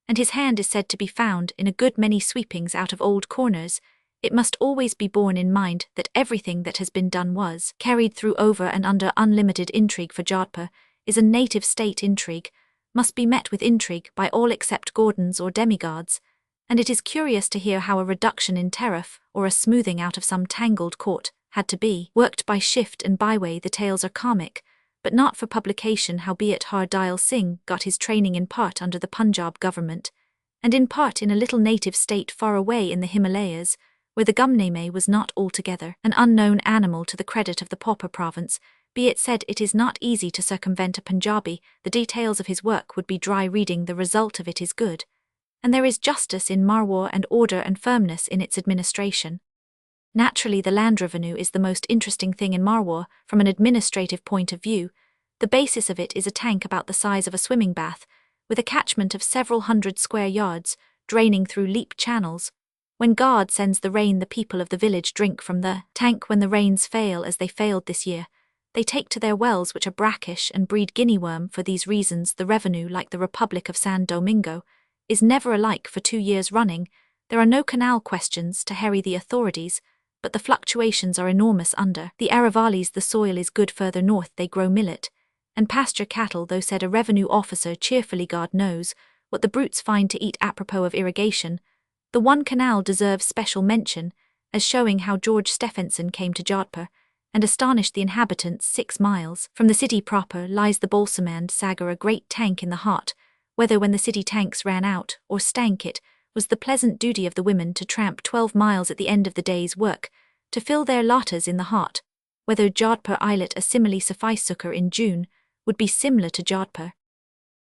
[SPEAKER 1] and his hand is said to be found in a good many sweepings out of old corners. It must always be borne in mind that everything that has been done was carried through over and under unlimited intrigue, for Jodhpur is a native state. Intrigue must be met with intrigue by all except Gordons or demigods, and it is curious to hear how a reduction in tariff or a smoothing out of some tangled court had to be worked by shift and byway. The tales are comic, but not for publication. Howbeit Har Dayal Singh got his training in part under the Punjab government, and in part in a little native state far away in the Himalayas, where the gumname was not altogether an unknown animal to the credit of the pauper province. Be it said, it is not easy to circumvent a Punjabi. The details of his work would be dry reading. The result of it is good, and there is justice in Marwar and order and firmness in its administration. Naturally, the land revenue is the most interesting thing in Marwar from an administrative point of view. The basis of it is a tank about the size of a swimming bath, with a catchment of several hundred square yards, draining through leap channels. When God sends the rain, the people of the village drink from the tank. When the rains fail, as they failed this year, they take to their wells, which are brackish and breed guinea worm. For these reasons, the revenue, like the Republic of San Domingo, is never alike for 2 years running. There are no canal questions to harry the authorities, but the fluctuations are enormous under the Aravalis. The soil is good further north. They grow millet and pasture cattle, though, said a revenue officer cheerfully, God knows what the brutes find to eat. Apropos of irrigation, the one canal deserves special mention as showing how George Stephenson came to Jodhpur and astonished the inhabitants. 6 miles from the city proper lies the Balsamand Sagar, a great tank in the heart, whether when the city tanks ran out or stank, it was the pleasant duty of the women to tramp 12 miles at the end of the day's work to fill their latas in the heart. Whether Jodhpur Islet a simile suffice sukkar in June would be similar to Jodhpur.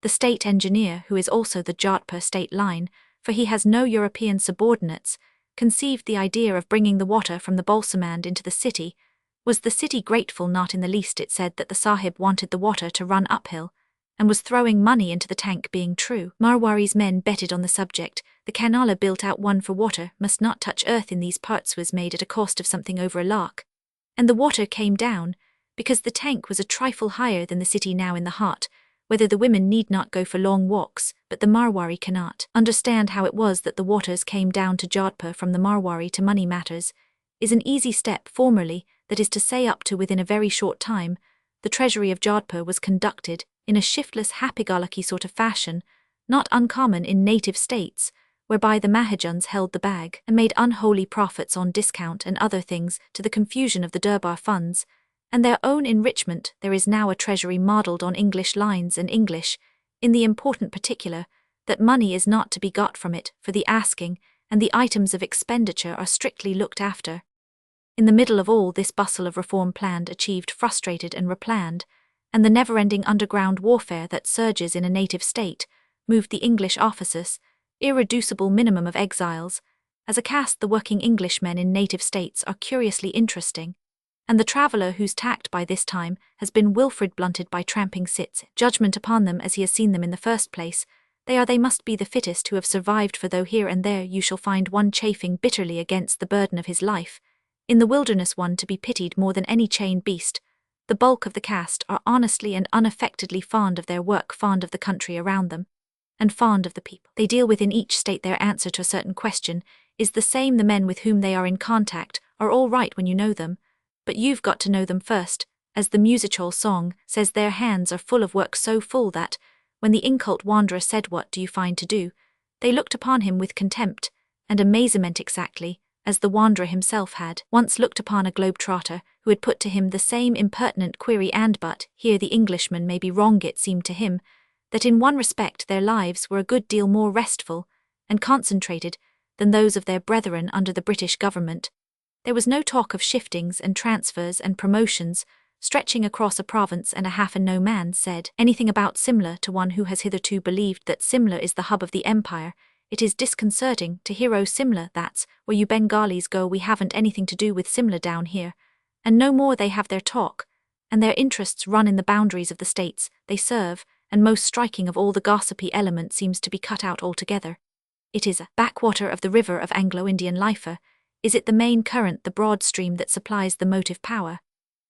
[SPEAKER 1] The state engineer, who is also the Jodhpur state line, for he has no European subordinates, conceived the idea of bringing the water from the Balsamand into the city. Was the city grateful? Not in the least. It said that the Sahib wanted the water to run uphill, and was throwing money into the tank. Being true, Marwari's men betted on the subject. The canal built out one for water must not touch earth in these parts was made at a cost of something over £1,00,000, and the water came down, because the tank was a trifle higher than the city now in the heart. Whether the women need not go for long walks, but the Marwari cannot understand how it was that the waters came down to Jodhpur from the Marwari to money matters, is an easy step. Formerly, that is to say up to within a very short time, the treasury of Jodhpur was conducted in a shiftless, happy-go-lucky sort of fashion, not uncommon in native states, whereby the Mahajans held the bag and made unholy profits on discount and other things, to the confusion of the Durbar funds and their own enrichment. There is now a treasury modelled on English lines, and English, in the important particular, that money is not to be got from it for the asking, and the items of expenditure are strictly looked after. In the middle of all this bustle of reform, planned, achieved, frustrated and replanned, and the never-ending underground warfare that surges in a native state, moved the English officers, irreducible minimum of exiles. As a caste, the working Englishmen in native states are curiously interesting, and the traveller whose tact by this time has been Wilfred blunted by tramping sits judgment upon them as he has seen them in the first place. They must be the fittest who have survived, for though here and there you shall find one chafing bitterly against the burden of his life, in the wilderness one to be pitied more than any chained beast, the bulk of the caste are honestly and unaffectedly fond of their work, fond of the country around them, and fond of the people they deal with in each state. Their answer to a certain question is the same. The men with whom they are in contact are all right when you know them, but you've got to know them first. As the music-hall song says, their hands are full of work, so full that, when the incult wanderer said, "What do you find to do?" they looked upon him with contempt and amazement, exactly as the wanderer himself had once looked upon a globe-trotter who had put to him the same impertinent query. And but here the Englishman may be wrong. It seemed to him that in one respect their lives were a good deal more restful and concentrated than those of their brethren under the British government. There was no talk of shiftings and transfers and promotions stretching across a province and a half, and no man said anything about Simla to one who has hitherto believed that Simla is the hub of the empire. It is disconcerting to hear, "Oh, Simla, that's where you Bengalis go, we haven't anything to do with Simla down here." And no more they have their talk, and their interests run in the boundaries of the states they serve, and most striking of all, the gossipy element seems to be cut out altogether. It is a backwater of the river of Anglo-Indian life. Is it the main current, the broad stream that supplies the motive power?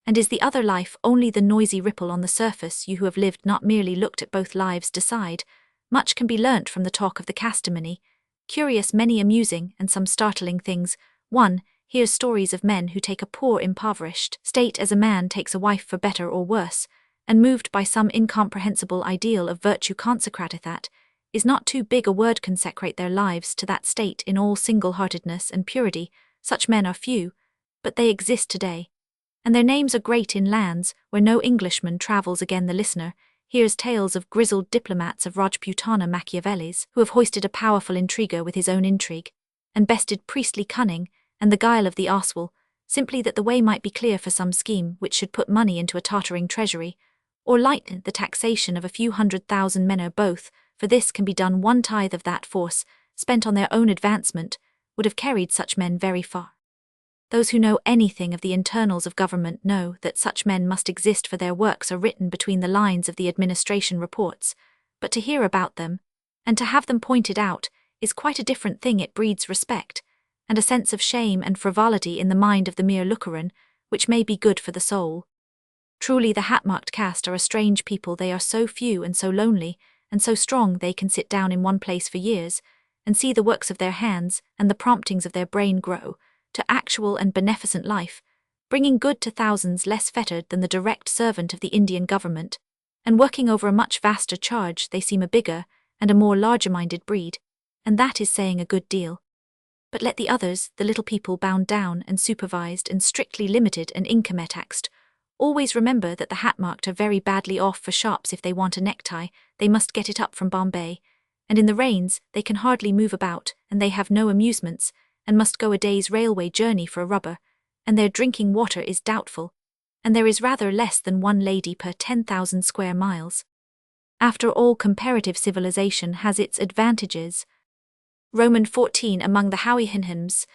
[SPEAKER 1] And is the other life only the noisy ripple on the surface? You who have lived, not merely looked at both lives, decide. Much can be learnt from the talk of the Castamony. Curious, many amusing, and some startling things. 1. Here's stories of men who take a poor impoverished state as a man takes a wife, for better or worse, and moved by some incomprehensible ideal of virtue consecrateth that, is not too big a word, consecrate their lives to that state in all single-heartedness and purity. Such men are few, but they exist today, and their names are great in lands where no Englishman travels. Again, the listener hears tales of grizzled diplomats of Rajputana Machiavellis who have hoisted a powerful intriguer with his own intrigue, and bested priestly cunning and the guile of the Oswal, simply that the way might be clear for some scheme which should put money into a tottering treasury, or lighten the taxation of a few 100,000 men, or both. For this can be done. 1/10 of that force, spent on their own advancement, would have carried such men very far. Those who know anything of the internals of government know that such men must exist, for their works are written between the lines of the administration reports, but to hear about them, and to have them pointed out, is quite a different thing. It breeds respect, and a sense of shame and frivolity in the mind of the mere looker-on, which may be good for the soul. Truly the hat-marked caste are a strange people. They are so few and so lonely, and so strong they can sit down in one place for years, and see the works of their hands and the promptings of their brain grow to actual and beneficent life, bringing good to thousands, less fettered than the direct servant of the Indian government, and working over a much vaster charge. They seem a bigger and a more larger-minded breed, and that is saying a good deal. But let the others, the little people bound down and supervised and strictly limited and income-taxed, always remember that the hat-marked are very badly off. For shops, if they want a necktie, they must get it up from Bombay, and in the rains they can hardly move about, and they have no amusements, and must go a day's railway journey for a rubber, and their drinking water is doubtful, and there is rather less than one lady per 10,000 square miles. After all, comparative civilization has its advantages. Roman 14. Among the Howihins,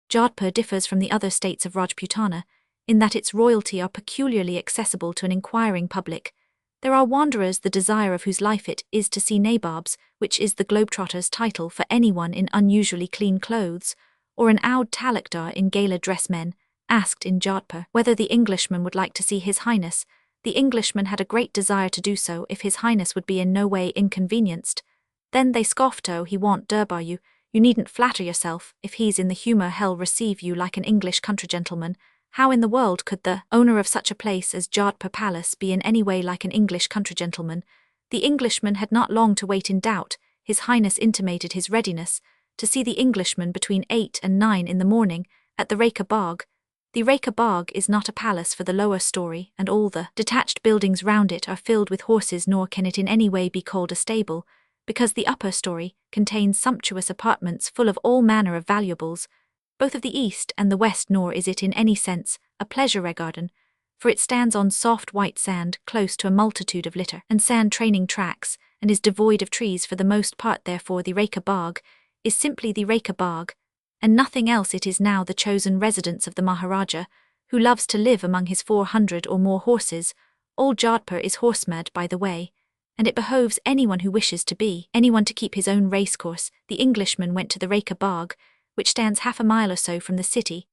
[SPEAKER 1] Jodhpur differs from the other states of Rajputana, in that its royalty are peculiarly accessible to an inquiring public. There are wanderers the desire of whose life it is to see nabobs, which is the globetrotter's title for anyone in unusually clean clothes, or an oud talukdar in gala dress. Men asked in Jodhpur whether the Englishman would like to see His Highness. The Englishman had a great desire to do so if His Highness would be in no way inconvenienced. Then they scoffed, "Oh, he won't durbar you. You needn't flatter yourself. If he's in the humour, he'll receive you like an English country gentleman." How in the world could the owner of such a place as Jodhpur Palace be in any way like an English country gentleman? The Englishman had not long to wait in doubt. His Highness intimated his readiness to see the Englishman between 8 and 9 in the morning at the Reka Bagh. The Reka Bagh is not a palace for the lower story, and all the detached buildings round it are filled with horses, nor can it in any way be called a stable, because the upper story contains sumptuous apartments full of all manner of valuables, both of the east and the west. Nor is it in any sense a pleasure garden, for it stands on soft white sand close to a multitude of litter and sand training tracks, and is devoid of trees for the most part. Therefore the Reka Bagh is simply the Reka Bagh, and nothing else. It is now the chosen residence of the Maharaja, who loves to live among his 400 or more horses. All Jodhpur is horse-mad, by the way, and it behoves anyone who wishes to be anyone to keep his own racecourse. The Englishman went to the Reka Bagh, which stands half a mile or so from the city,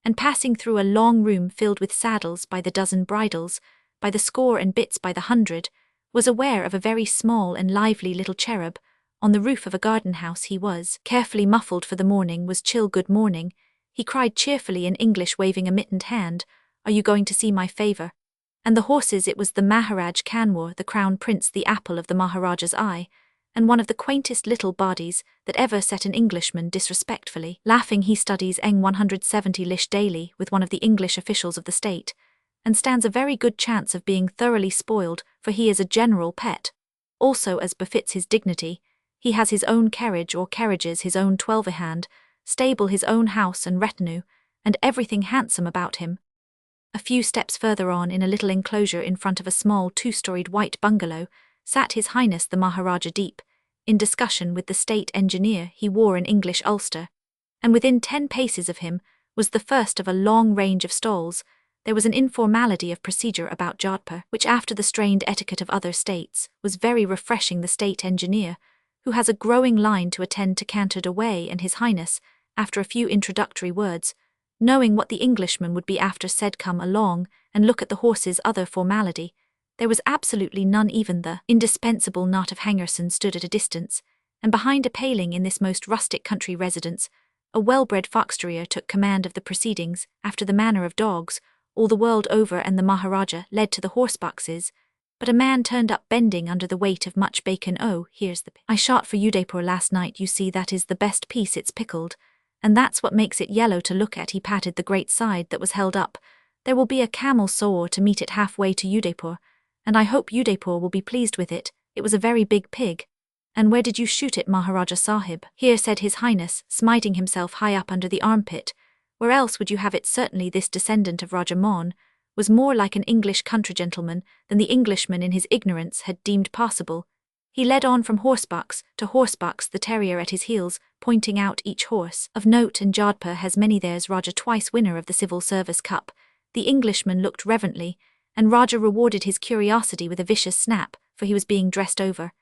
[SPEAKER 1] and passing through a long room filled with saddles by the dozen, bridles by the score, and bits by the 100, was aware of a very small and lively little cherub on the roof of a garden house. He was carefully muffled, for the morning was chill. "Good morning," he cried cheerfully in English, waving a mittened hand. "Are you going to see my favour?" And the horses, it was the Maharaj Kanwar, the crown prince, the apple of the Maharaja's eye, and one of the quaintest little bodies that ever set an Englishman disrespectfully laughing. He studies Eng 170 lish daily with one of the English officials of the state, and stands a very good chance of being thoroughly spoiled, for he is a general pet. Also, as befits his dignity, He has his own carriage or carriages, his own 12-hand, stable, his own house and retinue, and everything handsome about him. A few steps further on, in a little enclosure in front of a small 2-storied white bungalow, sat His Highness the Maharaja deep in discussion with the state engineer. He wore an English ulster, and within 10 paces of him was the first of a long range of stalls. There was an informality of procedure about Jodhpur which, after the strained etiquette of other states, was very refreshing. The state engineer, who has a growing line to attend to, cantered away, and His Highness, after a few introductory words, knowing what the Englishman would be after, said, "Come along and look at the horses." Other formality there was absolutely none. Even the indispensable knot of Hangerson stood at a distance, and behind a paling in this most rustic country residence, a well-bred fox terrier took command of the proceedings, after the manner of dogs, all the world over, and the Maharaja led to the horseboxes. But a man turned up, bending under the weight of much bacon. "Oh, here's the I shot for Udaipur last night. You see, that is the best piece. It's pickled, and that's what makes it yellow to look at." He patted the great side that was held up. "There will be a camel sawar to meet it halfway to Udaipur, and I hope Udaipur will be pleased with it. It was a very big pig." "And where did you shoot it, Maharaja Sahib?" "Here," said His Highness, smiting himself high up under the armpit. "Where else would you have it?" Certainly this descendant of Raja Mon was more like an English country gentleman than the Englishman in his ignorance had deemed possible. He led on from horsebox to horsebox, the terrier at his heels, pointing out each horse of note. "And Jodhpur has many. There's Raja, twice winner of the Civil Service Cup." The Englishman looked reverently, and Raja rewarded his curiosity with a vicious snap, for he was being dressed over,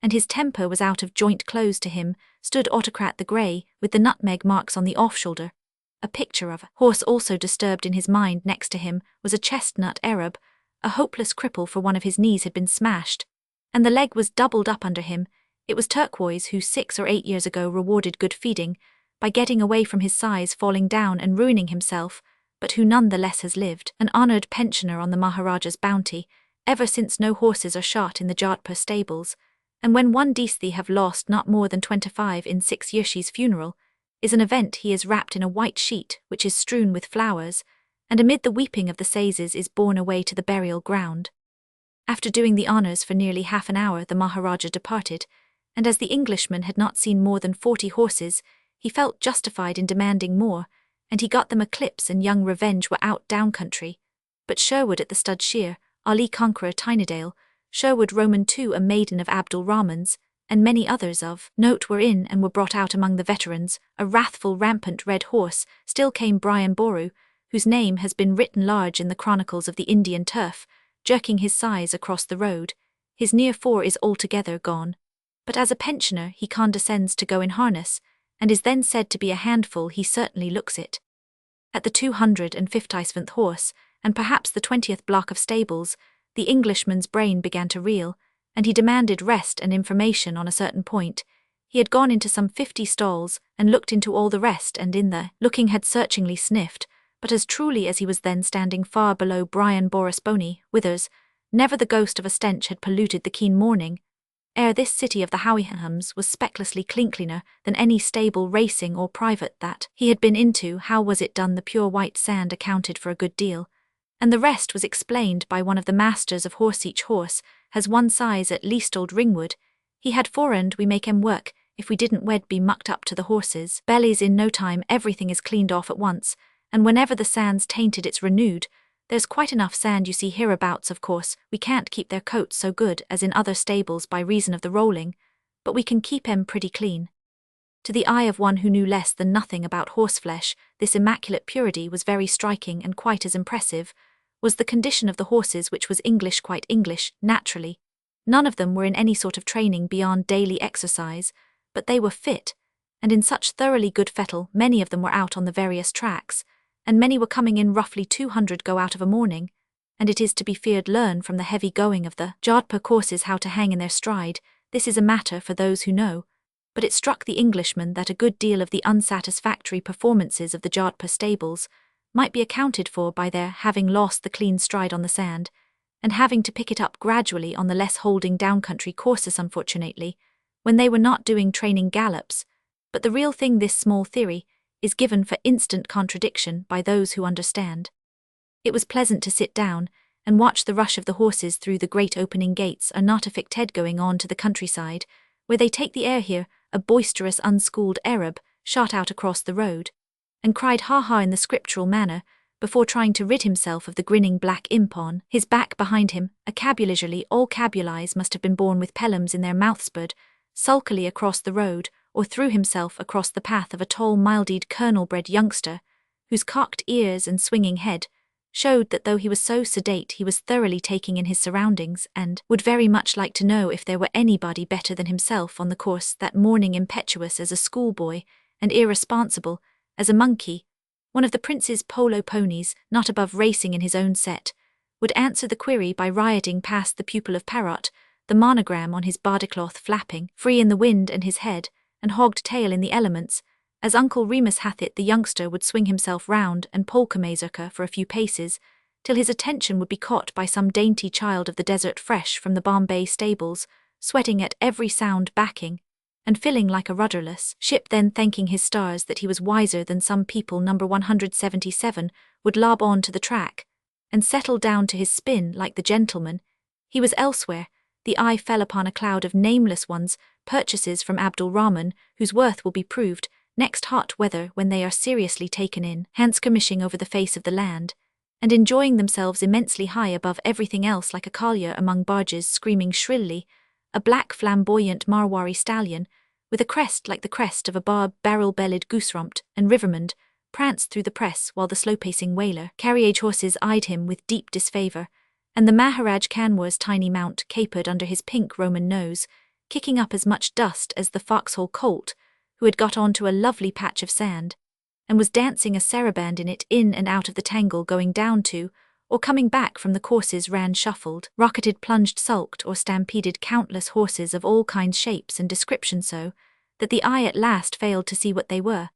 [SPEAKER 1] and his temper was out of joint. Close to him stood Autocrat the Grey, with the nutmeg marks on the off-shoulder, a picture of a horse. Also disturbed in his mind next to him was a chestnut Arab, a hopeless cripple, for one of his knees had been smashed, and the leg was doubled up under him. It was Turquoise, who 6 or 8 years ago rewarded good feeding by getting away from his size, falling down and ruining himself, but who none the less has lived, an honoured pensioner on the Maharaja's bounty, ever since no horses are shot in the Jodhpur stables, and when one Deesthi have lost not more than 25 in 6 years. His funeral is an event. He is wrapped in a white sheet which is strewn with flowers, and amid the weeping of the sazes is borne away to the burial ground. After doing the honours for nearly half an hour, the Maharaja departed, and as the Englishman had not seen more than 40 horses, he felt justified in demanding more, and he got them. Eclipse and young Revenge were out down country, but Sherwood at the stud shear, Ali Conqueror Tynedale, Sherwood Roman II, a maiden of Abdul Rahman's, and many others of note were in and were brought out. Among the veterans, a wrathful, rampant red horse, still came Brian Boru, whose name has been written large in the chronicles of the Indian turf, jerking his size across the road. His near fore is altogether gone, but as a pensioner he condescends to go in harness, and is then said to be a handful. He certainly looks it. At the 257th horse, and perhaps the 20th block of stables, the Englishman's brain began to reel, and he demanded rest and information on a certain point. He had gone into some 50 stalls, and looked into all the rest, and in the looking had searchingly sniffed, but as truly as he was then standing far below Brian Boris Boney, Withers, never the ghost of a stench had polluted the keen morning air. This city of the Howihams was specklessly cleaner than any stable, racing or private, that he had been into. How was it done? The pure white sand accounted for a good deal, and the rest was explained by one of the masters of horse. Each horse has one size at least. Old Ringwood, he had 4, and we make 'em work. If we didn't, we'd be mucked up to the horses' bellies in no time. Everything is cleaned off at once, and whenever the sand's tainted it's renewed. There's quite enough sand, you see, hereabouts. Of course, we can't keep their coats so good as in other stables by reason of the rolling, but we can keep 'em pretty clean." To the eye of one who knew less than nothing about horseflesh, this immaculate purity was very striking, and quite as impressive was the condition of the horses, which was English, quite English, naturally. None of them were in any sort of training beyond daily exercise, but they were fit, and in such thoroughly good fettle. Many of them were out on the various tracks, and many were coming in. Roughly 200 go out of a morning, and it is to be feared learn from the heavy going of the Jodhpur courses how to hang in their stride. This is a matter for those who know, but it struck the Englishman that a good deal of the unsatisfactory performances of the Jodhpur stables might be accounted for by their having lost the clean stride on the sand, and having to pick it up gradually on the less holding down-country courses. Unfortunately, when they were not doing training gallops, but the real thing, this small theory is given for instant contradiction by those who understand. It was pleasant to sit down and watch the rush of the horses through the great opening gates, a not a ficted going on to the countryside, Where they take the air here, a boisterous unschooled Arab shot out across the road, and cried ha-ha in the scriptural manner, before trying to rid himself of the grinning black imp on his back behind him. A cabuleisurely all cabulies must have been born with pellums in their mouthspud, sulkily across the road, or threw himself across the path of a tall mild-eyed colonel-bred youngster, whose cocked ears and swinging head showed that though he was so sedate he was thoroughly taking in his surroundings and would very much like to know if there were anybody better than himself on the course that morning. Impetuous as a schoolboy and irresponsible as a monkey, one of the prince's polo ponies, not above racing in his own set, would answer the query by rioting past the pupil of Parrot, the monogram on his bardicloth flapping free in the wind and his head and hogged tail in the elements. As Uncle Remus hath it, the youngster would swing himself round and polka-mazurka for a few paces, till his attention would be caught by some dainty child of the desert fresh from the Bombay stables, sweating at every sound, backing and filling like a rudderless ship, then thanking his stars that he was wiser than some people. Number 177 would lob on to the track and settle down to his spin like the gentleman he was elsewhere. The eye fell upon a cloud of nameless ones, purchases from Abdul Rahman, whose worth will be proved next hot weather when they are seriously taken in, hands skirmishing over the face of the land, and enjoying themselves immensely high above everything else like a collier among barges screaming shrilly. A black flamboyant Marwari stallion, with a crest like the crest of a barrel-bellied gooserumped and rivermond, pranced through the press while the slow-pacing whaler carriage horses eyed him with deep disfavour, and the Maharaj Kanwar's tiny mount capered under his pink Roman nose, kicking up as much dust as the foxhole colt, who had got on to a lovely patch of sand, and was dancing a saraband in it, in and out of the tangle, going down to, or coming back from the courses, ran, shuffled, rocketed, plunged, sulked, or stampeded countless horses of all kinds, shapes, and description, so that the eye at last failed to see what they were,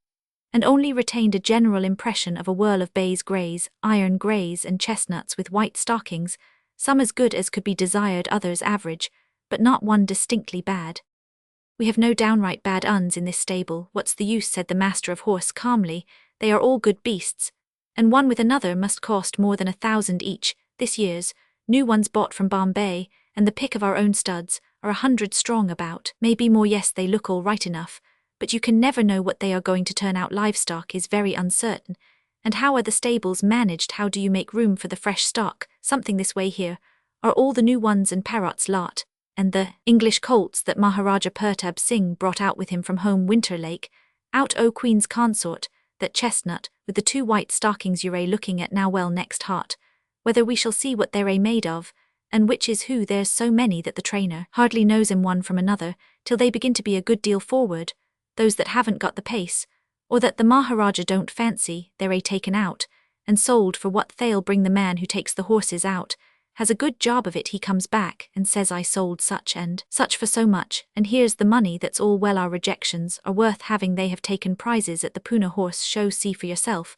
[SPEAKER 1] and only retained a general impression of a whirl of bays, greys, iron greys, and chestnuts with white stockings, some as good as could be desired, others average, but not one distinctly bad. "We have no downright bad uns in this stable. What's the use?" said the master of horse calmly. "They are all good beasts, and one with another must cost more than 1,000 each. This year's new ones bought from Bombay, and the pick of our own studs, are 100 strong about. Maybe more. Yes, they look all right enough, but you can never know what they are going to turn out. Livestock is very uncertain. And how are the stables managed? How do you make room for the fresh stock? Something this way here are all the new ones and Parrot's lot, and the English colts that Maharaja Pertab Singh brought out with him from home Winter Lake, out o' Queen's consort, that chestnut, with the 2 white stockings you're looking at now. Well, next hot whether we shall see what they're made of, and which is who. There's so many that the trainer hardly knows 'em one from another, till they begin to be a good deal forward, those that haven't got the pace, or that the Maharaja don't fancy. They're taken out and sold for what they'll bring. The man who takes the horses out has a good job of it. He comes back and says, I sold such and such for so much, and here's the money. That's all well. Our rejections are worth having. They have taken prizes at the Pune horse show. See for yourself.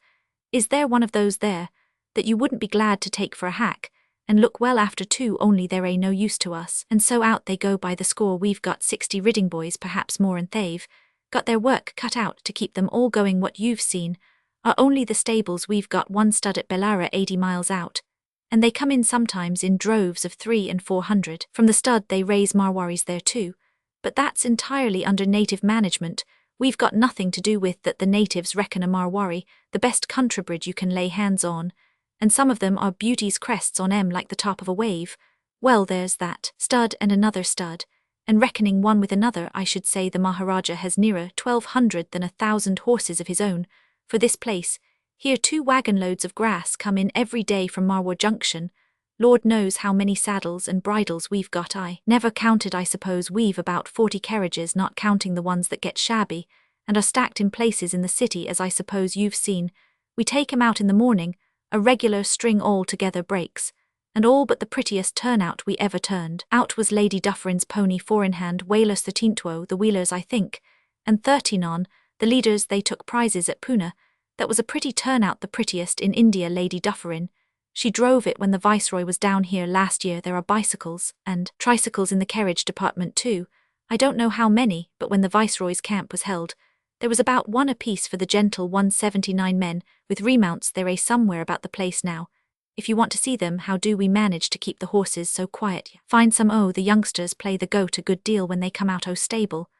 [SPEAKER 1] Is there one of those there that you wouldn't be glad to take for a hack, and look well after too? Only they're no use to us. And so out they go by the score. We've got 60 ridding boys, perhaps more, and they've got their work cut out to keep them all going. What you've seen are only the stables. We've got one stud at Bellara 80 miles out, and they come in sometimes in droves of 300 and 400. From the stud they raise Marwaris there too, but that's entirely under native management. We've got nothing to do with that. The natives reckon a Marwari the best country-bred you can lay hands on, and some of them are beauties, crests on 'em like the top of a wave. Well, there's that stud and another stud, and reckoning one with another, I should say the Maharaja has nearer 1,200 than 1,000 horses of his own. For this place here 2 wagon loads of grass come in every day from Marwar Junction. Lord knows how many saddles and bridles we've got. I never counted. I suppose we've about 40 carriages, not counting the ones that get shabby and are stacked in places in the city, as I suppose you've seen. We take 'em out in the morning, a regular string all together breaks, and all but the prettiest turnout we ever turned out was Lady Dufferin's pony 4-in-hand whalers 13 the wheelers I think, and 13 on, the leaders. They took prizes at Pune. That was a pretty turnout, the prettiest in India. Lady Dufferin, she drove it when the Viceroy was down here last year. There are bicycles and tricycles in the carriage department too. I don't know how many, but when the Viceroy's camp was held, there was about 1 apiece for the gentle 179 men, with remounts. They're somewhere about the place now, If you want to see them, how do we manage to keep the horses so quiet? Find some. Oh, the youngsters play the goat a good deal when they come out o' stable.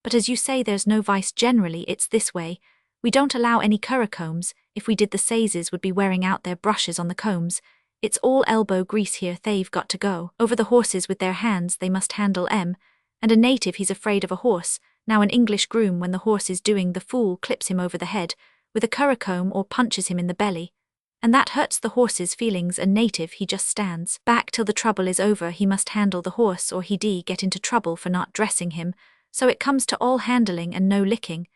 [SPEAKER 1] But as you say, there's no vice generally, it's this way. We don't allow any curracombs. If we did, the sazes would be wearing out their brushes on the combs. It's all elbow grease here. They've got to go over the horses with their hands. They must handle 'em. And a native, he's afraid of a horse. Now an English groom, when the horse is doing the fool, clips him over the head with a curracomb or punches him in the belly. And that hurts the horse's feelings. A native, he just stands back till the trouble is over. He must handle the horse or he'd get into trouble for not dressing him. So it comes to all handling and no licking.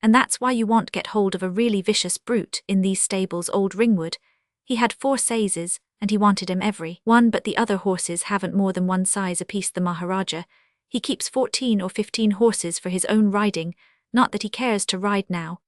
[SPEAKER 1] And that's why you won't get hold of a really vicious brute in these stables. Old Ringwood, he had 4 sazes, and he wanted 'em every one, but the other horses haven't more than one size apiece. The Maharaja, he keeps 14 or 15 horses for his own riding, not that he cares to ride now,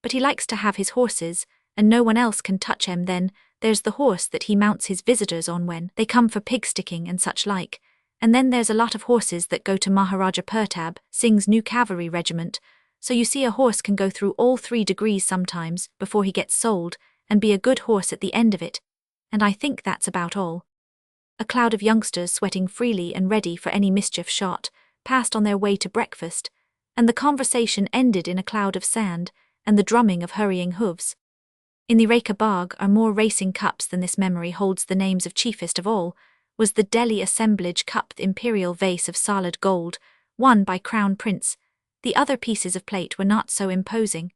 [SPEAKER 1] but he likes to have his horses, and no one else can touch 'em. Then there's the horse that he mounts his visitors on when they come for pig sticking and such like, and then there's a lot of horses that go to Maharaja Pertab Singh's new cavalry regiment. So you see, a horse can go through all 3 degrees sometimes before he gets sold, and be a good horse at the end of it. And I think that's about all. A cloud of youngsters, sweating freely and ready for any mischief shot, passed on their way to breakfast, and the conversation ended in a cloud of sand and the drumming of hurrying hooves. In the Reka Bagh are more racing cups than this. Memory holds the names of chiefest of all was the Delhi assemblage cup, the imperial vase of solid gold, won by Crown Prince. The other pieces of plate were not so imposing,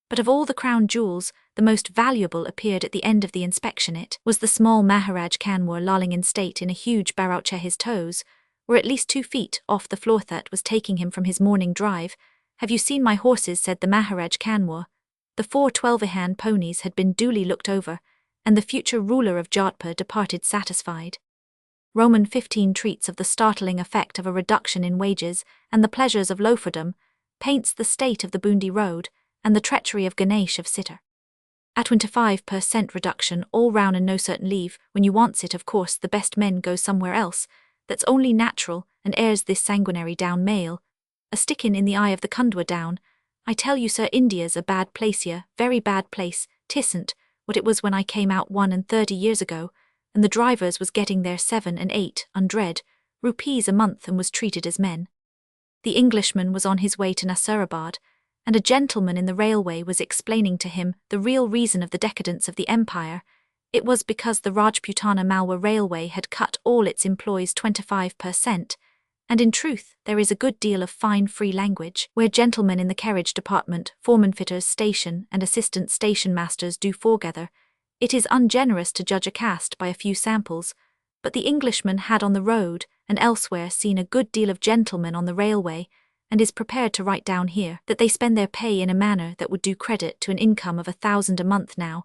[SPEAKER 1] but of all the crown jewels, the most valuable appeared at the end of the inspection. It was the small Maharaj Kanwar lolling in state in a huge barouche. His toes were at least 2 feet off the floor. That was taking him from his morning drive. Have you seen my horses? Said the Maharaj Kanwar. The 4 12-hand ponies had been duly looked over, and the future ruler of Jodhpur departed satisfied. Roman 15 treats of the startling effect of a reduction in wages and the pleasures of loaferdom, paints the state of the Bundi road and the treachery of Ganesh of Sitter. At 25% reduction all round and no certain leave. When you wants it, of course, the best men go somewhere else. That's only natural, and airs this sanguinary down mail. A stickin' in the eye of the Kundwa down. I tell you, sir, India's a bad place here, very bad place. 'Tisn't what it was when I came out 31 years ago, and the drivers was getting their 7 and 800 rupees a month and was treated as men. The Englishman was on his way to Nasirabad, and a gentleman in the railway was explaining to him the real reason of the decadence of the empire. It was because the Rajputana Malwa Railway had cut all its employees 25%, and in truth there is a good deal of fine free language where gentlemen in the carriage department, foreman fitters station and assistant station masters do foregather. It is ungenerous to judge a caste by a few samples, but the Englishman had on the road and elsewhere seen a good deal of gentlemen on the railway, and is prepared to write down here that they spend their pay in a manner that would do credit to an income of 1,000 a month. Now,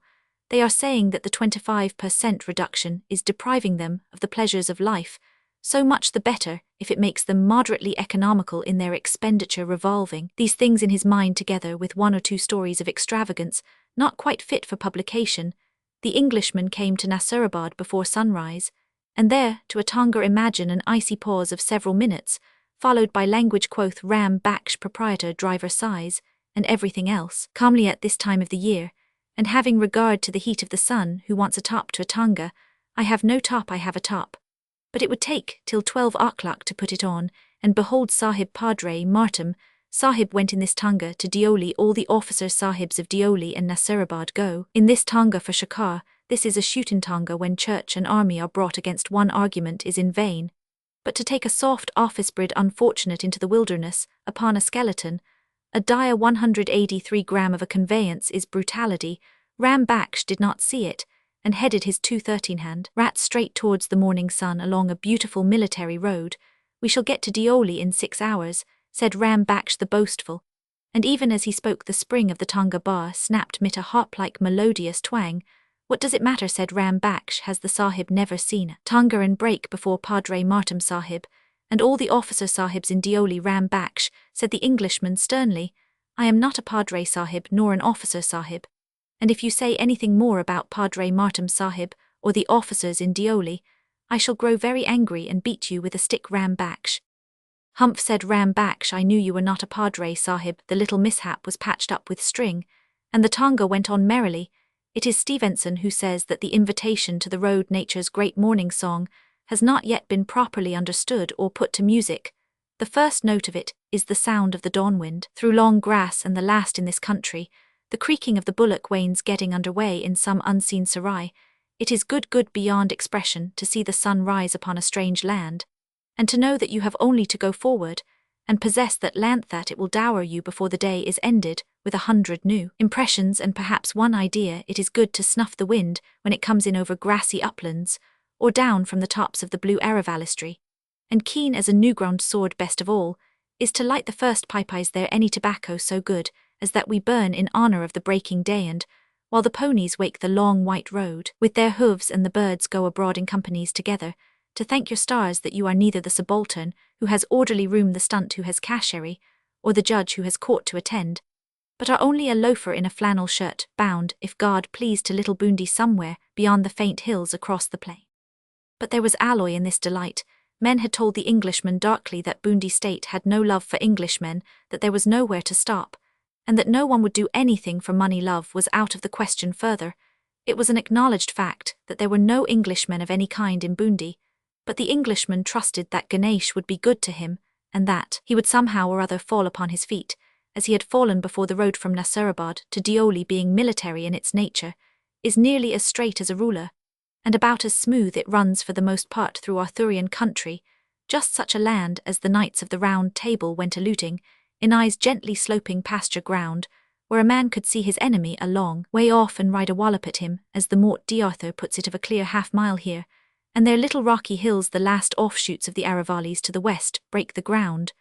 [SPEAKER 1] they are saying that the 25% reduction is depriving them of the pleasures of life. So much the better if it makes them moderately economical in their expenditure. Revolving these things in his mind together with 1 or 2 stories of extravagance, not quite fit for publication, the Englishman came to Nasirabad before sunrise, and there, to a tonga, imagine an icy pause of several minutes, followed by language. Quoth Ram Baksh, proprietor, driver, size, and everything else, calmly. At this time of the year, and having regard to the heat of the sun, who wants a top to a tonga? I have no top. I have a top, but it would take till 12 o'clock to put it on, and behold Sahib Padre Martam Sahib went in this tonga to Deoli. All the officer sahibs of Deoli and Nasirabad go in this tonga for shikar. This is a shooting tonga when church and army are brought against one. Argument is in vain. But to take a soft office-bred unfortunate into the wilderness, upon a skeleton, a dire 183 gram of a conveyance is brutality. Ram Baksh did not see it, and headed his 213-hand rat straight towards the morning sun along a beautiful military road. We shall get to Deoli in 6 hours, said Ram Baksh the boastful, and even as he spoke the spring of the tonga bar snapped mid a harp-like melodious twang. What does it matter, said Ram Baksh, has the Sahib never seen a tonga and break before Padre Martam Sahib, and all the officer sahibs in Deoli? Ram Baksh, said the Englishman sternly, I am not a Padre Sahib nor an officer sahib, and if you say anything more about Padre Martam Sahib or the officers in Deoli, I shall grow very angry and beat you with a stick. Ram Baksh. Humph, said Ram Baksh, I knew you were not a Padre Sahib. The little mishap was patched up with string, and the tonga went on merrily. It is Stevenson who says that the invitation to the road, nature's great morning song, has not yet been properly understood or put to music. The first note of it is the sound of the dawn wind through long grass, and the last in this country, the creaking of the bullock wains getting under way in some unseen serai. It is good beyond expression to see the sun rise upon a strange land, and to know that you have only to go forward and possess that land, that it will dower you before the day is ended with 100 new impressions and perhaps one idea. It is good to snuff the wind when it comes in over grassy uplands, or down from the tops of the blue Aravalistry, and keen as a new-ground sword. Best of all is to light the first pipe. Is there any tobacco so good as that we burn in honor of the breaking day, and while the ponies wake the long white road with their hooves, and the birds go abroad in companies together, to thank your stars that you are neither the subaltern who has orderly room, the stunt who has cashieri, or the judge who has court to attend, but are only a loafer in a flannel shirt, bound, if God please, to little Bundy somewhere beyond the faint hills across the plain. But there was alloy in this delight. Men had told the Englishman darkly that Bundy State had no love for Englishmen, that there was nowhere to stop, and that no one would do anything for money. Love was out of the question further. It was an acknowledged fact that there were no Englishmen of any kind in Bundy, but the Englishman trusted that Ganesh would be good to him, and that he would somehow or other fall upon his feet, as he had fallen before. The road from Nasirabad to Deoli, being military in its nature, is nearly as straight as a ruler, and about as smooth. It runs for the most part through Arthurian country, just such a land as the knights of the Round Table went a-looting, in eyes gently sloping pasture ground, where a man could see his enemy a long way off and ride a wallop at him, as the Mort d'Arthur puts it, of a clear half-mile here, and their little rocky hills, the last offshoots of the Aravalis to the west, break the ground,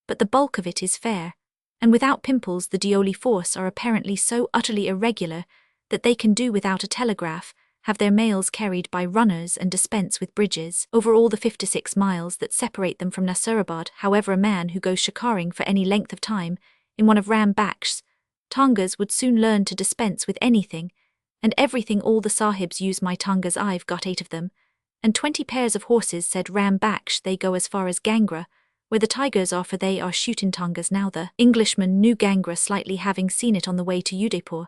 [SPEAKER 1] but the bulk of it is fair, and without pimples. The Deoli force are apparently so utterly irregular that they can do without a telegraph, have their mails carried by runners, and dispense with bridges over all the 56 miles that separate them from Nasirabad. However, a man who goes shikaring for any length of time in one of Ram Bakhsh's tangas would soon learn to dispense with anything and everything. All the sahibs use my tangas. I've got 8 of them, and 20 pairs of horses, said Ram Bakhsh. They go as far as Gangra, where the tigers are, for they are shooting tangas now. The Englishman knew Gangra slightly, having seen it on the way to Udaipur,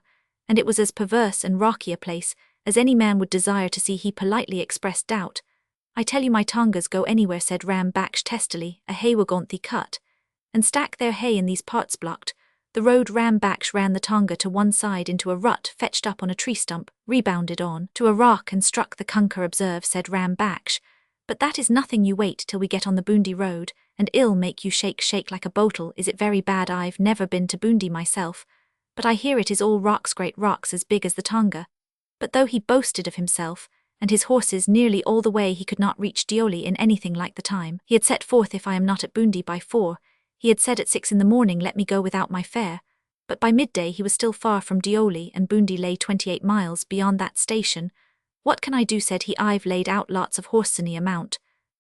[SPEAKER 1] and it was as perverse and rocky a place as any man would desire to see. He politely expressed doubt. I tell you my tangas go anywhere, said Ram Bakhsh testily. A haywagonthi cut and stack their hay in these parts. Blocked the road. Ram Bakhsh ran the tanga to one side into a rut, fetched up on a tree stump, rebounded on to a rock, and struck the kunkar. Observe, said Ram Bakhsh, but that is nothing. You wait till we get on the Bundi road, and it'll make you shake like a bottle. Is it very bad? I've never been to Bundi myself, but I hear it is all rocks, great rocks as big as the Tonga. But though he boasted of himself and his horses nearly all the way, he could not reach Deoli in anything like the time he had set forth. If I am not at Bundi by 4, he had said at 6 in the morning, let me go without my fare. But by midday he was still far from Deoli, and Bundi lay 28 miles beyond that station. What can I do, said he. I've laid out lots of horseney amount,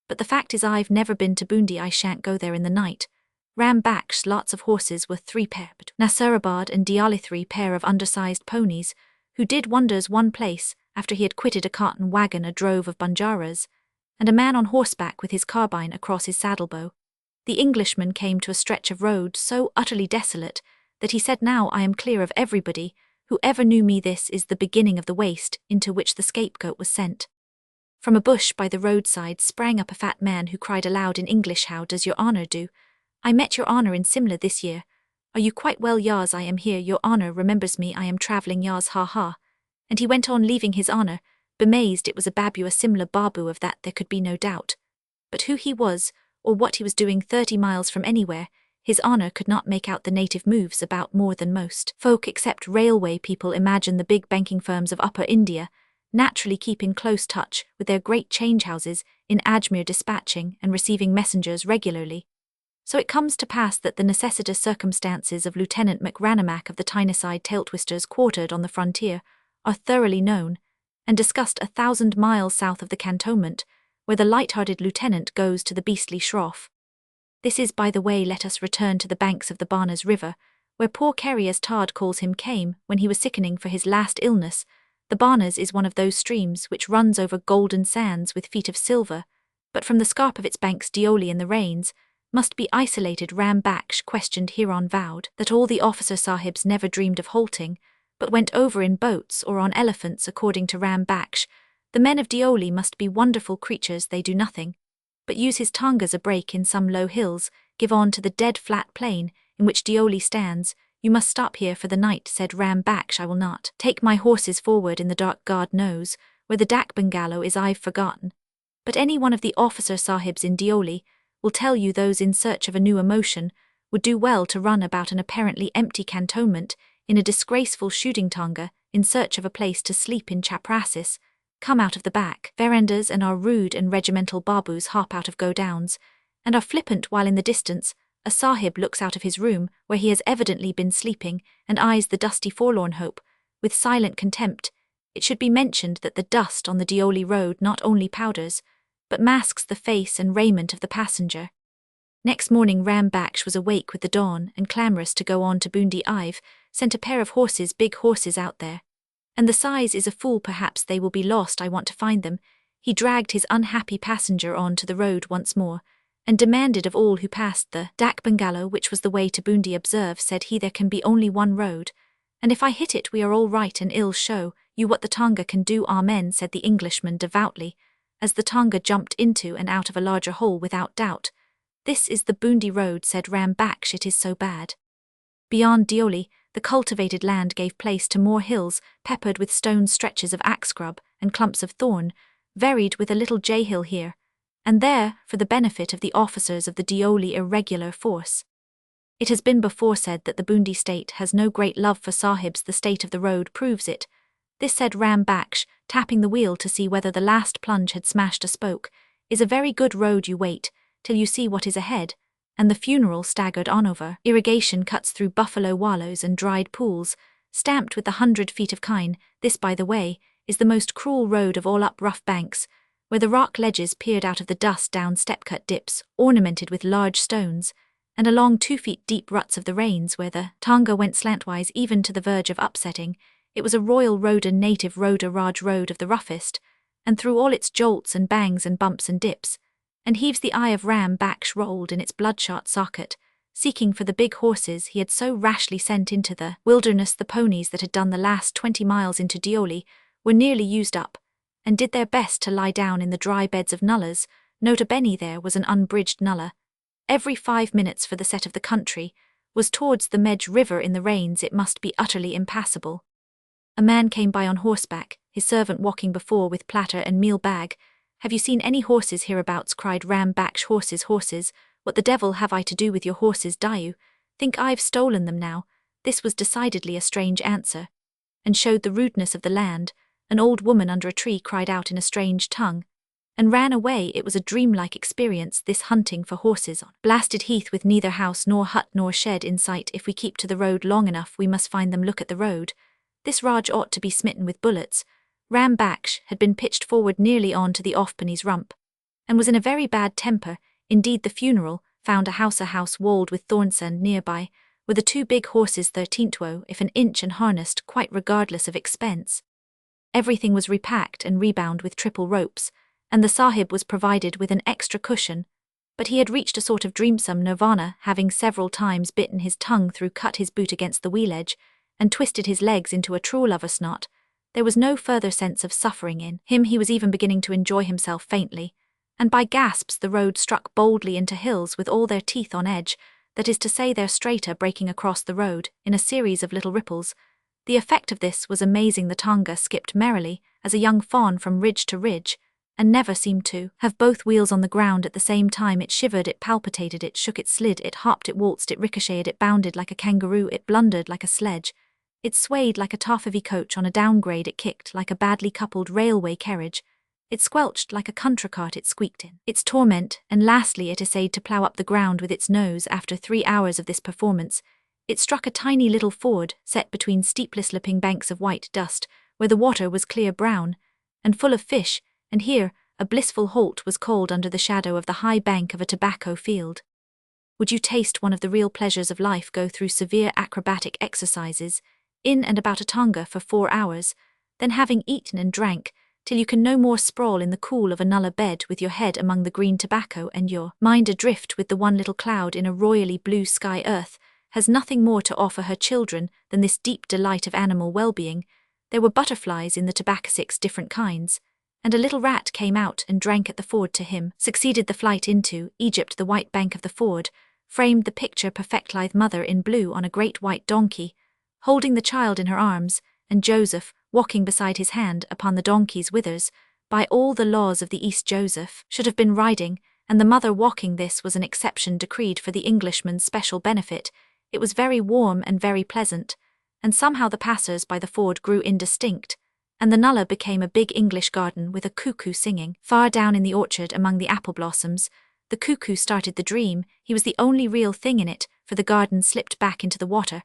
[SPEAKER 1] but the fact is I've never been to Bundi. I shan't go there in the night. Ram Bakhsh's lots of horses were 3 pair, but Nasirabad and Deoli 3 pair of undersized ponies, who did wonders one place after he had quitted a cotton wagon, a drove of Banjaras, and a man on horseback with his carbine across his saddlebow. The Englishman came to a stretch of road so utterly desolate that he said, now I am clear of everybody who ever knew me. This is the beginning of the waste into which the scapegoat was sent. From a bush by the roadside sprang up a fat man who cried aloud in English, how does your honour do? I met your honour in Simla this year. Are you quite well? Yas, I am here. Your honour remembers me. I am travelling. Yas, ha ha. And he went on, leaving his honour bemazed. It was a babu, a Simla babu, of that there could be no doubt. But who he was, or what he was doing 30 miles from anywhere, his honour could not make out. The native moves about more than most folk except railway people. Imagine the big banking firms of Upper India naturally keep in close touch with their great change houses in Ajmer, dispatching and receiving messengers regularly. So it comes to pass that the necessitous circumstances of Lieutenant McRanamak of the Tyneside tailtwisters quartered on the frontier are thoroughly known, and discussed 1,000 miles south of the cantonment, where the light-hearted lieutenant goes to the beastly shroff. This is, by the way. Let us return to the banks of the Barnas River, where poor Kerry, as Todd calls him, came when he was sickening for his last illness. The Barnas is one of those streams which runs over golden sands with feet of silver, but from the scarp of its banks Deoli in the rains must be isolated. Ram Bakhsh, questioned hereon, vowed that all the officer sahibs never dreamed of halting, but went over in boats or on elephants according to Ram Baksh. The men of Dioli must be wonderful creatures, they do nothing but use his tongue as a break in some low hills, give on to the dead flat plain in which Dioli stands. You must stop here for the night, said Ram Baksh. I will not take my horses forward in the dark, God knows where the dak bungalow is, I've forgotten. But any one of the officer sahibs in Dioli will tell you those in search of a new emotion would do well to run about an apparently empty cantonment in a disgraceful shooting tonga in search of a place to sleep in Chaprasis, come out of the back verandas and are rude, and regimental babus hop out of godowns and are flippant while in the distance a sahib looks out of his room where he has evidently been sleeping and eyes the dusty forlorn hope with silent contempt. It should be mentioned that the dust on the Dioli road not only powders but masks the face and raiment of the passenger. Next morning Ram Baksh was awake with the dawn and clamorous to go on to Bundi. I've sent a pair of horses, big horses, out there. And the size is a fool, perhaps they will be lost, I want to find them. He dragged his unhappy passenger on to the road once more, and demanded of all who passed the dak bungalow, which was the way to Bundi. Observe, said he, there can be only one road, and if I hit it we are all right, and it'll show you what the tonga can do. Amen, said the Englishman devoutly, as the tonga jumped into and out of a larger hole. Without doubt, this is the Bundi road, said Ram Baksh. It is so bad. Beyond Dioli, the cultivated land gave place to more hills, peppered with stone stretches of axscrub and clumps of thorn, varied with a little jay-hill here and there for the benefit of the officers of the Dioli irregular force. It has been before said that the Bundi state has no great love for sahibs. The state of the road proves it. This, said Ram Baksh, tapping the wheel to see whether the last plunge had smashed a spoke, is a very good road. You wait till you see what is ahead. And the funeral staggered on over. Irrigation cuts through buffalo wallows and dried pools, stamped with the 100 feet of kine. This, by the way, is the most cruel road of all, up rough banks, where the rock ledges peered out of the dust, down step-cut dips, ornamented with large stones, and along 2 feet deep ruts of the rains where the tonga went slantwise even to the verge of upsetting. It was a royal road, a native road, a Raj road of the roughest, and through all its jolts and bangs and bumps and dips, and heaves the eye of Ram Baksh rolled in its bloodshot socket, seeking for the big horses he had so rashly sent into the wilderness. The ponies that had done the last 20 miles into Dioli were nearly used up, and did their best to lie down in the dry beds of nullas. Nota bene, there was an unbridged nulla every 5 minutes, for the set of the country was towards the Medj River. In the rains it must be utterly impassable. A man came by on horseback, his servant walking before with platter and meal bag. Have you seen any horses hereabouts? Cried Ram Baksh. Horses, horses, what the devil have I to do with your horses? Do you think I've stolen them now? This was decidedly a strange answer, and showed the rudeness of the land. An old woman under a tree cried out in a strange tongue, and ran away. It was a dreamlike experience, this hunting for horses on blasted heath with neither house nor hut nor shed in sight. If we keep to the road long enough we must find them. Look at the road. This Raj ought to be smitten with bullets. Ram Baksh had been pitched forward nearly on to the off-pony's rump, and was in a very bad temper. Indeed, the funeral found a house walled with thornsand nearby, with the 2 big horses 13to, if an inch, and harnessed, quite regardless of expense. Everything was repacked and rebound with triple ropes, and the sahib was provided with an extra cushion, but he had reached a sort of dreamsome nirvana, having several times bitten his tongue through, cut his boot against the wheel edge, and twisted his legs into a true lover's knot. There was no further sense of suffering in him. He was even beginning to enjoy himself faintly, and by gasps the road struck boldly into hills with all their teeth on edge, that is to say, their strata breaking across the road in a series of little ripples. The effect of this was amazing. The tonga skipped merrily as a young fawn from ridge to ridge, and never seemed to have both wheels on the ground at the same time. It shivered, it palpitated, it shook, it slid, it hopped, it waltzed, it ricocheted, it bounded like a kangaroo, it blundered like a sledge, it swayed like a Toffee coach on a downgrade, it kicked like a badly coupled railway carriage, it squelched like a country cart, it squeaked in its torment, and lastly it essayed to plough up the ground with its nose. After 3 hours of this performance, it struck a tiny little ford set between steeply slipping banks of white dust, where the water was clear brown and full of fish, and here a blissful halt was called under the shadow of the high bank of a tobacco field. Would you taste one of the real pleasures of life? Go through severe acrobatic exercises in and about a tonga for 4 hours, then having eaten and drank till you can no more sprawl in the cool of a nulla bed with your head among the green tobacco and your mind adrift with the one little cloud in a royally blue sky. Earth has nothing more to offer her children than this deep delight of animal well-being. There were butterflies in the tobacco, 6 different kinds, and a little rat came out and drank at the ford to him. Succeeded the flight into Egypt. The white bank of the ford framed the picture perfect, lithe mother in blue on a great white donkey, holding the child in her arms, and Joseph walking beside his hand upon the donkey's withers. By all the laws of the East, Joseph should have been riding, and the mother walking. This was an exception decreed for the Englishman's special benefit. It was very warm and very pleasant, and somehow the passers by the ford grew indistinct, and the nullah became a big English garden with a cuckoo singing. Far down in the orchard among the apple blossoms, the cuckoo started the dream. He was the only real thing in it, for the garden slipped back into the water,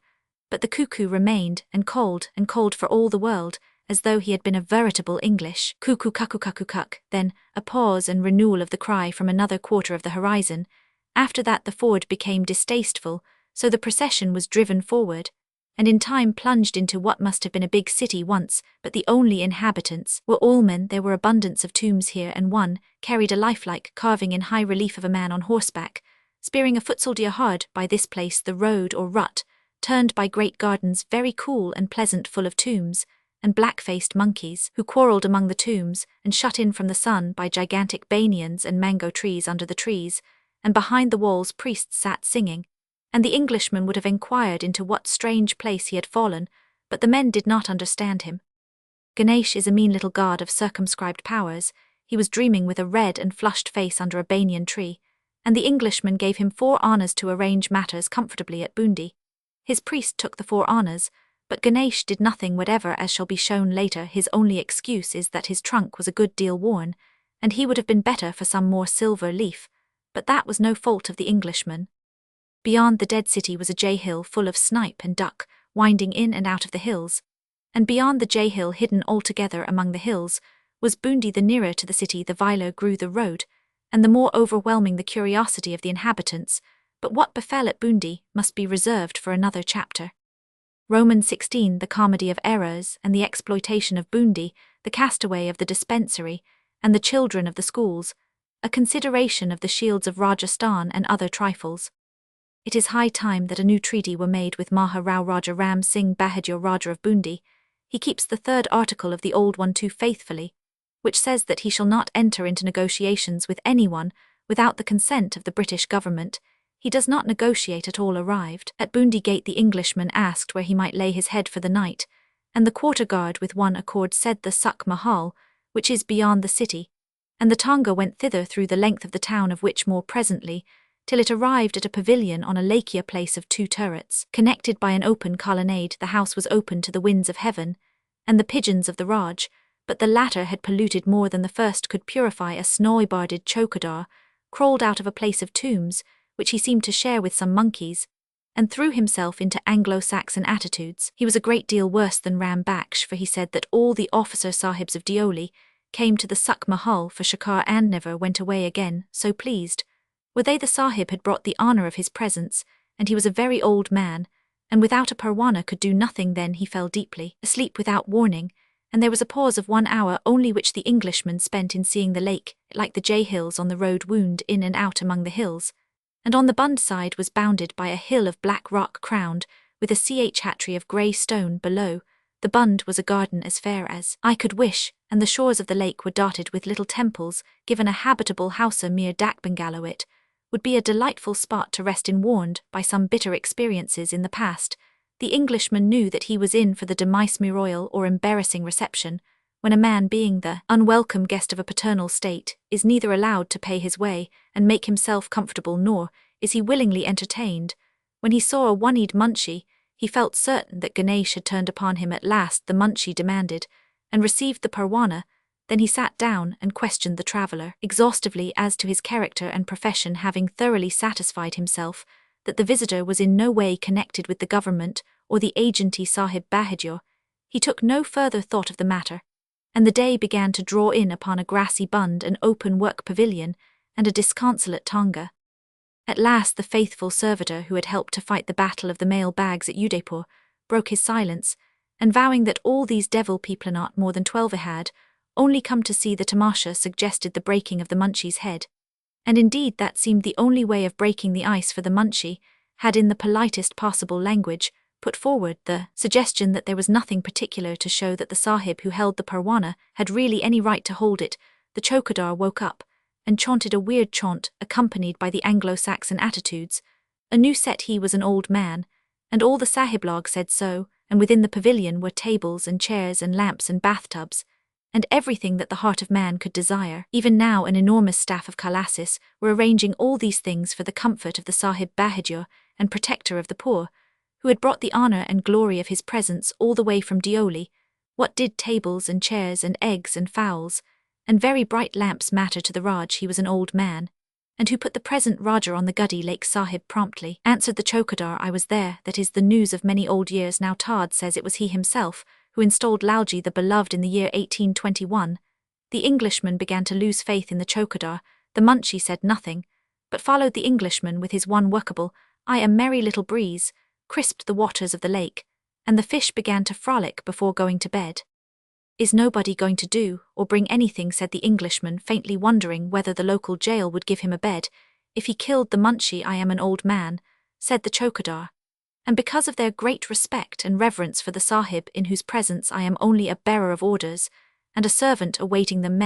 [SPEAKER 1] but the cuckoo remained, and called for all the world, as though he had been a veritable English cuckoo, cuckoo, cuckoo, cuck. Then a pause and renewal of the cry from another quarter of the horizon. After that the ford became distasteful, so the procession was driven forward, and in time plunged into what must have been a big city once, but the only inhabitants were all men. There were abundance of tombs here, and one carried a lifelike carving in high relief of a man on horseback, spearing a footsoldier. Hard by this place the road or rut turned by great gardens, very cool and pleasant, full of tombs, and black-faced monkeys, who quarrelled among the tombs, and shut in from the sun by gigantic banyan and mango trees under the trees, and behind the walls priests sat singing, and the Englishman would have inquired into what strange place he had fallen, but the men did not understand him. Ganesh is a mean little god of circumscribed powers. He was dreaming with a red and flushed face under a banyan tree, and the Englishman gave him 4 annas to arrange matters comfortably at Bundi. His priest took the 4 annas, but Ganesh did nothing whatever, as shall be shown later. His only excuse is that his trunk was a good deal worn, and he would have been better for some more silver leaf, but that was no fault of the Englishman. Beyond the dead city was a jay-hill full of snipe and duck, winding in and out of the hills, and beyond the jay-hill, hidden altogether among the hills, was Bundi. The nearer to the city the viler grew the road, and the more overwhelming the curiosity of the inhabitants, but what befell at Bundi must be reserved for another chapter. Romans 16, the comedy of errors and the exploitation of Bundi, the castaway of the dispensary, and the children of the schools, a consideration of the shields of Rajasthan and other trifles. It is high time that a new treaty were made with Maha Rao Raja Ram Singh Bahadur Raja of Bundi. He keeps the 3rd article of the old one too faithfully, which says that he shall not enter into negotiations with anyone without the consent of the British government. He does not negotiate at all. Arrived at Bundi gate, the Englishman asked where he might lay his head for the night, and the quarter guard with one accord said the Suk Mahal, which is beyond the city, and the Tonga went thither through the length of the town, of which more presently, till it arrived at a pavilion on a lakier place of 2 turrets, connected by an open colonnade. The house was open to the winds of heaven, and the pigeons of the Raj, but the latter had polluted more than the first could purify. A snowy-barded chokadar crawled out of a place of tombs, which he seemed to share with some monkeys, and threw himself into Anglo-Saxon attitudes. He was a great deal worse than Ram Baksh, for he said that all the officer sahibs of Deoli came to the Suk Mahal for Shakar and never went away again, so pleased were they. The sahib had brought the honour of his presence, and he was a very old man, and without a parwana could do nothing. Then he fell deeply asleep without warning, and there was a pause of 1 hour only, which the Englishman spent in seeing the lake, like the jay hills on the road, wound in and out among the hills, and on the Bund side was bounded by a hill of black rock crowned with a hatchery of grey stone below. The Bund was a garden as fair as I could wish, and the shores of the lake were dotted with little temples. Given a habitable house, a mere Dakbangalow, it would be a delightful spot to rest in. Warned by some bitter experiences in the past, the Englishman knew that he was in for the demismuroyal or embarrassing reception, when a man, being the unwelcome guest of a paternal state, is neither allowed to pay his way and make himself comfortable, nor is he willingly entertained. When he saw a one-eyed munchie, he felt certain that Ganesh had turned upon him at last. The munchie demanded and received the parwana. Then he sat down and questioned the traveller exhaustively as to his character and profession. Having thoroughly satisfied himself that the visitor was in no way connected with the government or the agency Sahib Bahadur, he took no further thought of the matter, and the day began to draw in upon a grassy Bund, an open work pavilion, and a disconsolate Tonga. At last the faithful servitor who had helped to fight the battle of the mail bags at Udaipur broke his silence, and vowing that all these devil people, not more than 12, had only come to see the tamasha, suggested the breaking of the munchie's head. And indeed that seemed the only way of breaking the ice for the munchie, had in the politest possible language put forward the suggestion that there was nothing particular to show that the sahib who held the parwana had really any right to hold it, the chowkidar woke up and chaunted a weird chaunt accompanied by the Anglo-Saxon attitudes. A new set he was an old man, and all the sahiblog said so, and within the pavilion were tables and chairs and lamps and bathtubs, and everything that the heart of man could desire. Even now an enormous staff of Kalassis were arranging all these things for the comfort of the Sahib Bahadur and protector of the poor, who had brought the honour and glory of his presence all the way from Deoli. What did tables and chairs and eggs and fowls and very bright lamps matter to the Raj? He was an old man, and who put the present Raja on the Guddi Lake Sahib promptly. Answered the chowkidar, I was there, that is the news of many old years now. Todd says it was he himself who installed Lalji the Beloved in the year 1821. The Englishman began to lose faith in the chowkidar. The munchie said nothing, but followed the Englishman with his one workable, a merry little breeze, crisped the waters of the lake, and the fish began to frolic before going to bed. Is nobody going to do or bring anything, said the Englishman, faintly wondering whether the local jail would give him a bed. If he killed the munchie, I am an old man, said the chowkidar, and because of their great respect and reverence for the sahib in whose presence I am only a bearer of orders, and a servant awaiting them,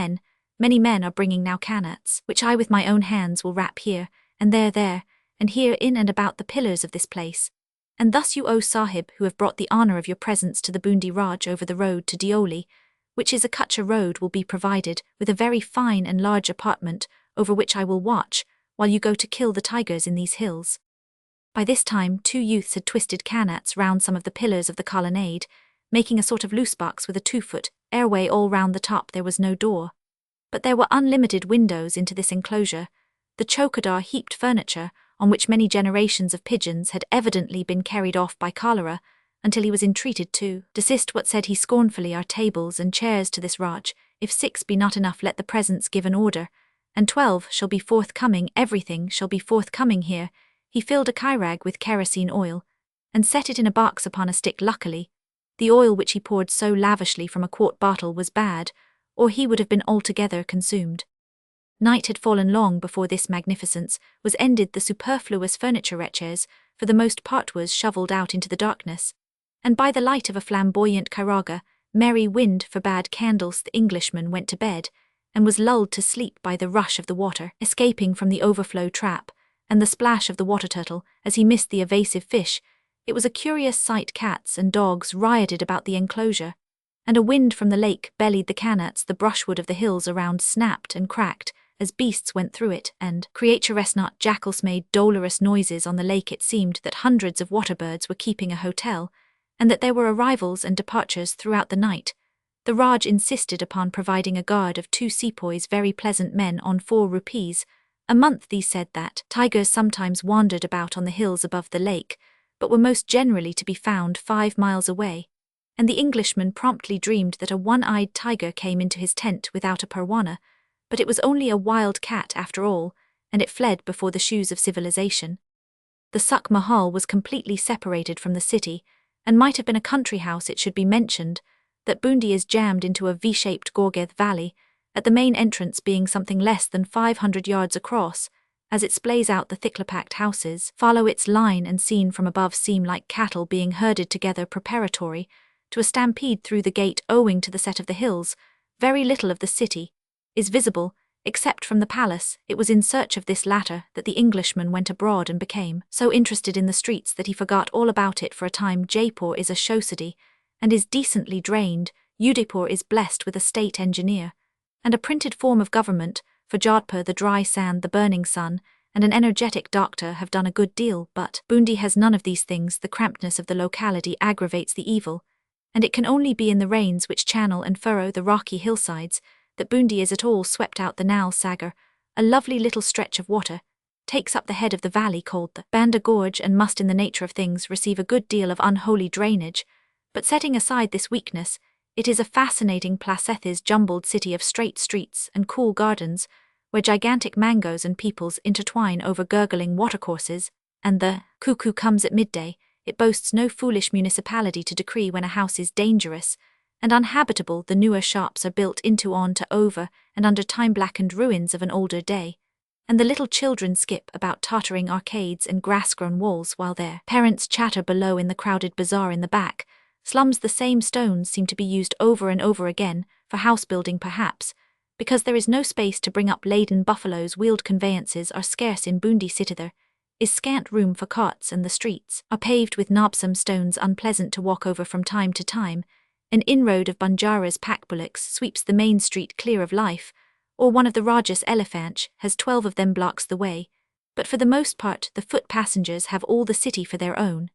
[SPEAKER 1] many men are bringing now kannats, which I with my own hands will wrap here, and there, and here in and about the pillars of this place. And thus you, O Sahib, who have brought the honour of your presence to the Bundi Raj over the road to Deoli, which is a Kutcha road, will be provided with a very fine and large apartment, over which I will watch, while you go to kill the tigers in these hills. By this time 2 youths had twisted kannats round some of the pillars of the colonnade, making a sort of loose box with a 2-foot airway all round the top. There was no door, but there were unlimited windows into this enclosure. The chowkidar heaped furniture, on which many generations of pigeons had evidently been carried off by cholera, until he was entreated to desist. What said he scornfully, are tables and chairs to this Raj? If 6 be not enough, let the presence give an order, and 12 shall be forthcoming. Everything shall be forthcoming here. He filled a kairag with kerosene oil, and set it in a box upon a stick. Luckily, the oil which he poured so lavishly from a quart bottle was bad, or he would have been altogether consumed. Night had fallen long before this magnificence was ended. The superfluous furniture wretches, for the most part, was shovelled out into the darkness, and by the light of a flamboyant kairaga, merry wind forbade candles, the Englishman went to bed, and was lulled to sleep by the rush of the water escaping from the overflow trap, and the splash of the water turtle as he missed the evasive fish. It was a curious sight. Cats and dogs rioted about the enclosure, and a wind from the lake bellied the kannats. The brushwood of the hills around snapped and cracked as beasts went through it, and creaturesnot jackals made dolorous noises on the lake. It seemed that hundreds of waterbirds were keeping a hotel, and that there were arrivals and departures throughout the night. The Raj insisted upon providing a guard of 2 sepoys, very pleasant men, on 4 rupees a month. These said that tigers sometimes wandered about on the hills above the lake, but were most generally to be found 5 miles away, and the Englishman promptly dreamed that a one-eyed tiger came into his tent without a parwana, but it was only a wild cat after all, and it fled before the shoes of civilization. The Suk Mahal was completely separated from the city, and might have been a country house. It should be mentioned that Bundi is jammed into a V-shaped Gorgeth valley, at the main entrance being something less than 500 yards across. As it splays out, the thickly-packed houses follow its line and seen from above seem like cattle being herded together preparatory to a stampede through the gate. Owing to the set of the hills, very little of the city is visible, except from the palace. It was in search of this latter that the Englishman went abroad and became so interested in the streets that he forgot all about it for a time. Jaipur is a show city, and is decently drained. Udaipur is blessed with a state engineer, and a printed form of government. For Jodhpur, the dry sand, the burning sun, and an energetic doctor have done a good deal, but Bundi has none of these things. The crampedness of the locality aggravates the evil, and it can only be in the rains which channel and furrow the rocky hillsides that Bundi is at all swept out. The Nal Sagar, a lovely little stretch of water, takes up the head of the valley called the Banda Gorge, and must in the nature of things receive a good deal of unholy drainage, but setting aside this weakness, it is a fascinating Placethes jumbled city of straight streets and cool gardens, where gigantic mangoes and peepals intertwine over gurgling watercourses, and the cuckoo comes at midday. It boasts no foolish municipality to decree when a house is dangerous and unhabitable. The newer shops are built into, on to, over, and under time-blackened ruins of an older day. and the little children skip about tottering arcades and grass-grown walls while their parents chatter below in the crowded bazaar in the back. Slums. The same stones seem to be used over and over again, for house building perhaps, because there is no space to bring up laden buffaloes. Wheeled conveyances are scarce in Bundi city. There is scant room for carts, and the streets are paved with knobsome stones unpleasant to walk over from time to time. An inroad of Banjara's pack bullocks sweeps the main street clear of life, or one of the Rajas' elephants has 12 of them blocks the way, but for the most part the foot passengers have all the city for their own.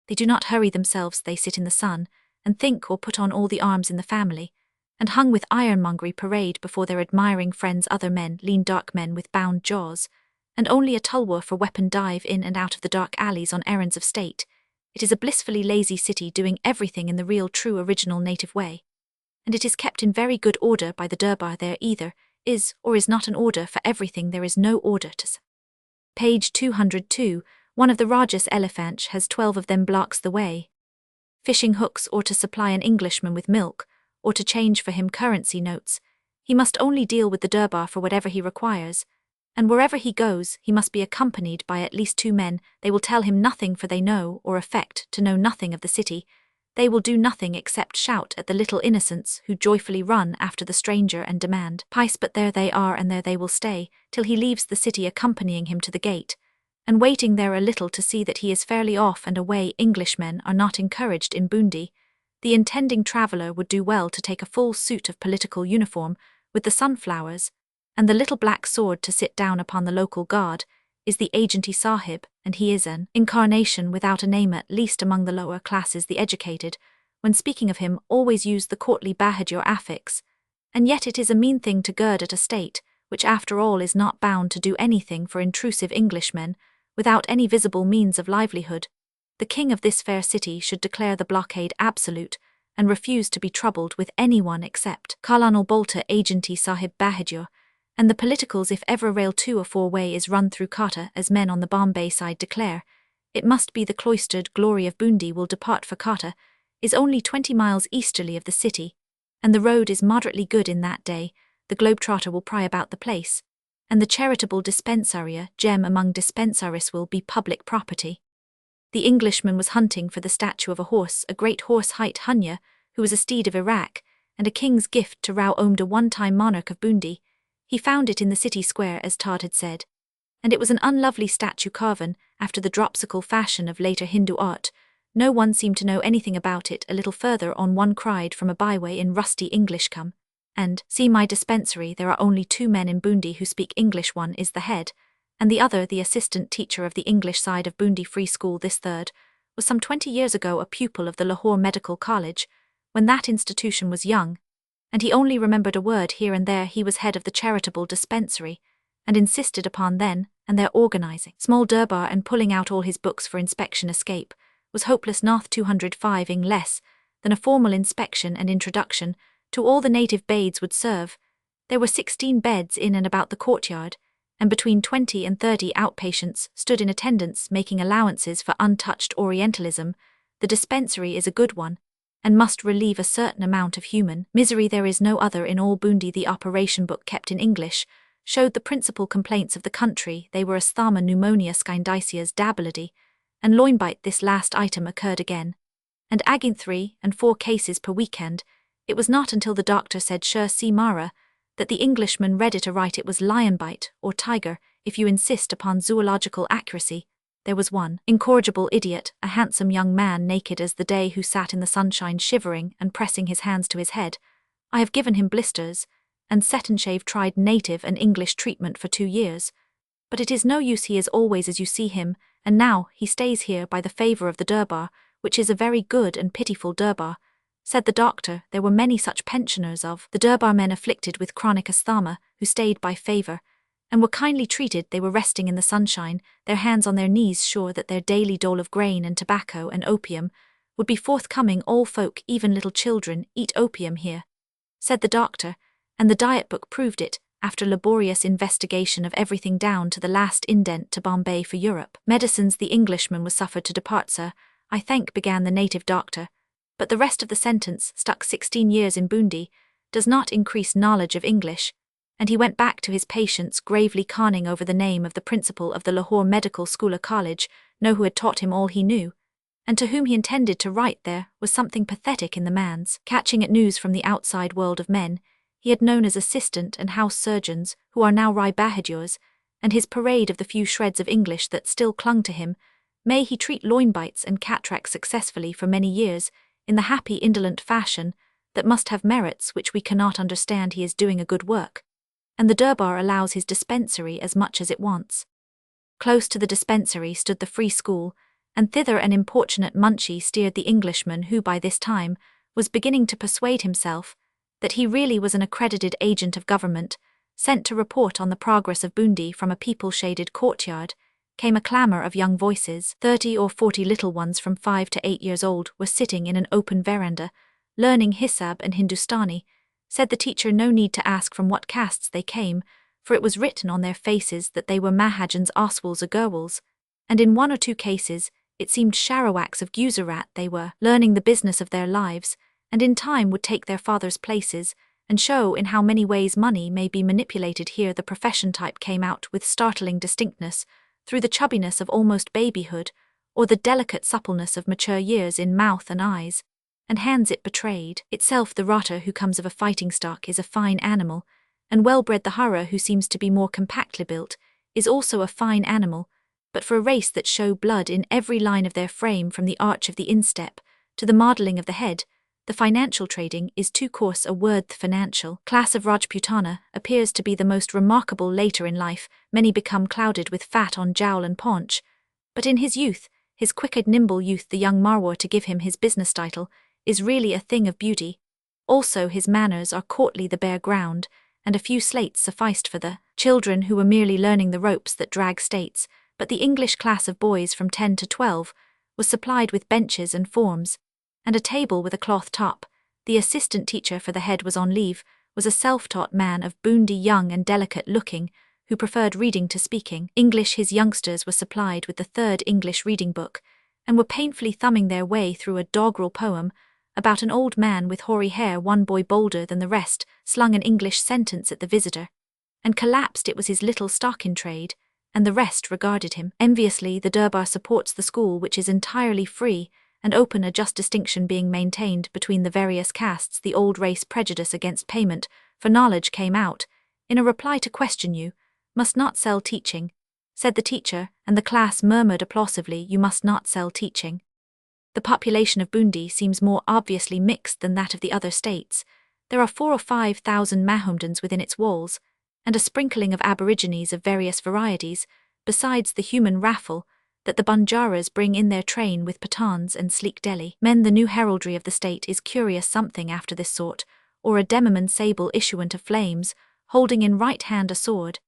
[SPEAKER 1] They do not hurry themselves, they sit in the sun, and think or put on all the arms in the family, and hung with ironmongery parade before their admiring friends. Other men, lean dark men with bound jaws, and only a tulwar for weapon, dive in and out of the dark alleys on errands of state. It is a blissfully lazy city, doing everything in the real, true, original native way. And it is kept in very good order by the Durbar. There either is or is not an order for everything. There is no order to Page 202. One of the Rajas' elephants has 12 of them blocks the way. Fishing hooks, or to supply an Englishman with milk, or to change for him currency notes. He must only deal with the Durbar for whatever he requires, and wherever he goes he must be accompanied by at least 2 men. They will tell him nothing, for they know, or affect to know, nothing of the city. They will do nothing except shout at the little innocents who joyfully run after the stranger and demand pice. But there they are, and there they will stay, till he leaves the city, accompanying him to the gate, and waiting there a little to see that he is fairly off and away. Englishmen are not encouraged in Bundi. The intending traveller would do well to take a full suit of political uniform, with the sunflowers, and the little black sword to sit down upon. The local guard is the Agenty Sahib, and he is an incarnation without a name, at least among the lower classes. The educated, when speaking of him, always use the courtly Bahadur affix, and yet it is a mean thing to gird at a state which after all is not bound to do anything for intrusive Englishmen, without any visible means of livelihood. The king of this fair city should declare the blockade absolute, and refuse to be troubled with anyone except Colonel Bolter, Agenty Sahib Bahadur, and the politicals. If ever rail 2 or 4 way is run through Kata, as men on the Bombay side declare, it must be the cloistered glory of Bundi will depart, for Kata is only 20 miles easterly of the city, and the road is moderately good in that day. The globetrotter will pry about the place, and the charitable dispensaria, gem among dispensaries, will be public property. The Englishman was hunting for the statue of a horse, a great horse hight Hunya, who was a steed of Iraq, and a king's gift to Rao Omda, one-time monarch of Bundi. He found it in the city square, as Todd had said, and it was an unlovely statue carven after the dropsical fashion of later Hindu art. No one seemed to know anything about it. A little further on one cried from a byway in rusty English, "Come and see my dispensary. There are only 2 men in Bundi who speak English. One is the head, and the other the assistant teacher of the English side of Bundi Free School. This third was some 20 years ago a pupil of the Lahore Medical College, when that institution was young, and he only remembered a word here and there. He was head of the charitable dispensary, and insisted upon then and there organizing small durbar and pulling out all his books for inspection. Escape was hopeless. North 205 ing less than a formal inspection and introduction to all the native baids would serve. There were 16 beds in and about the courtyard, and between 20 and 30 outpatients stood in attendance, making allowances for untouched Orientalism. The dispensary is a good one, and must relieve a certain amount of human misery. There is no other in all Bundi. The operation book, kept in English, showed the principal complaints of the country. They were asthma, pneumonia, skyndisias, dabality, and loinbite. This last item occurred again, and agging 3 and 4 cases per weekend. It was not until the doctor said Shur Si Mara that the Englishman read it aright. It was lionbite, or tiger, if you insist upon zoological accuracy. There was one incorrigible idiot, a handsome young man, naked as the day, who sat in the sunshine shivering and pressing his hands to his head. I have given him blisters, and set and shave, tried native and English treatment for 2 years. But it is no use. He is always as you see him, and now he stays here by the favour of the Durbar, which is a very good and pitiful Durbar. Said the doctor, there were many such pensioners of the Durbar, men afflicted with chronic asthma, who stayed by favour, and were kindly treated. They were resting in the sunshine, their hands on their knees, sure that their daily dole of grain and tobacco and opium would be forthcoming. All folk, even little children, eat opium here, said the doctor, and the diet book proved it, after laborious investigation of everything down to the last indent to Bombay for Europe. Medicines. The Englishman was suffered to depart, sir, I think, began the native doctor, but the rest of the sentence, stuck 16 years in Bundi, does not increase knowledge of English, and he went back to his patients gravely conning over the name of the principal of the Lahore Medical School College, who had taught him all he knew, and to whom he intended to write. There was something pathetic in the man's catching at news from the outside world of men he had known as assistant and house surgeons, who are now Rai Bahadurs, and his parade of the few shreds of English that still clung to him. May he treat loin bites and cataracts successfully for many years, in the happy indolent fashion that must have merits which we cannot understand. He is doing a good work, and the Durbar allows his dispensary as much as it wants. Close to the dispensary stood the free school, and thither an importunate Munchie steered the Englishman, who by this time was beginning to persuade himself that he really was an accredited agent of government, sent to report on the progress of Bundi. From a people-shaded courtyard came a clamour of young voices. 30 or 40 little ones from 5 to 8 years old were sitting in an open veranda, learning Hisab and Hindustani. Said the teacher, no need to ask from what castes they came, for it was written on their faces that they were Mahajans, Oswals or Gurwals, and in 1 or 2 cases it seemed Sarawaks of Gujarat. They were learning the business of their lives, and in time would take their fathers' places, and show in how many ways money may be manipulated. Here the profession type came out with startling distinctness, through the chubbiness of almost babyhood, or the delicate suppleness of mature years in mouth and eyes, and hands. It betrayed itself. The rotter who comes of a fighting stock is a fine animal, and well-bred. The hurra who seems to be more compactly built is also a fine animal, but for a race that show blood in every line of their frame, from the arch of the instep to the modelling of the head, the financial trading is too coarse a word. The financial class of Rajputana appears to be the most remarkable. Later in life, many become clouded with fat on jowl and paunch, but in his youth, his quick-eyed nimble youth, the young Marwar, to give him his business title, is really a thing of beauty. Also his manners are courtly. The bare ground and a few slates sufficed for the children who were merely learning the ropes that drag states, but the English class of boys from 10 to 12 was supplied with benches and forms, and a table with a cloth top. The assistant teacher, for the head was on leave, was a self-taught man of Bundi, young and delicate-looking, who preferred reading to speaking English. His youngsters were supplied with the 3rd English reading book, and were painfully thumbing their way through a doggerel poem about an old man with hoary hair. One boy, bolder than the rest, slung an English sentence at the visitor, and collapsed. It was his little stock in trade, and the rest regarded him enviously. The Durbar supports the school, which is entirely free and open, a just distinction being maintained between the various castes. The old race prejudice against payment for knowledge came out in a reply to question. You must not sell teaching, said the teacher, and the class murmured applausively, you must not sell teaching. The population of Bundi seems more obviously mixed than that of the other states. There are 4,000 or 5,000 Mahomedans within its walls, and a sprinkling of aborigines of various varieties, besides the human raffle that the Banjaras bring in their train with Pathans and sleek Delhi men. The new heraldry of the state is curious, something after this sort, or a demiman sable issuant of flames, holding in right hand a sword,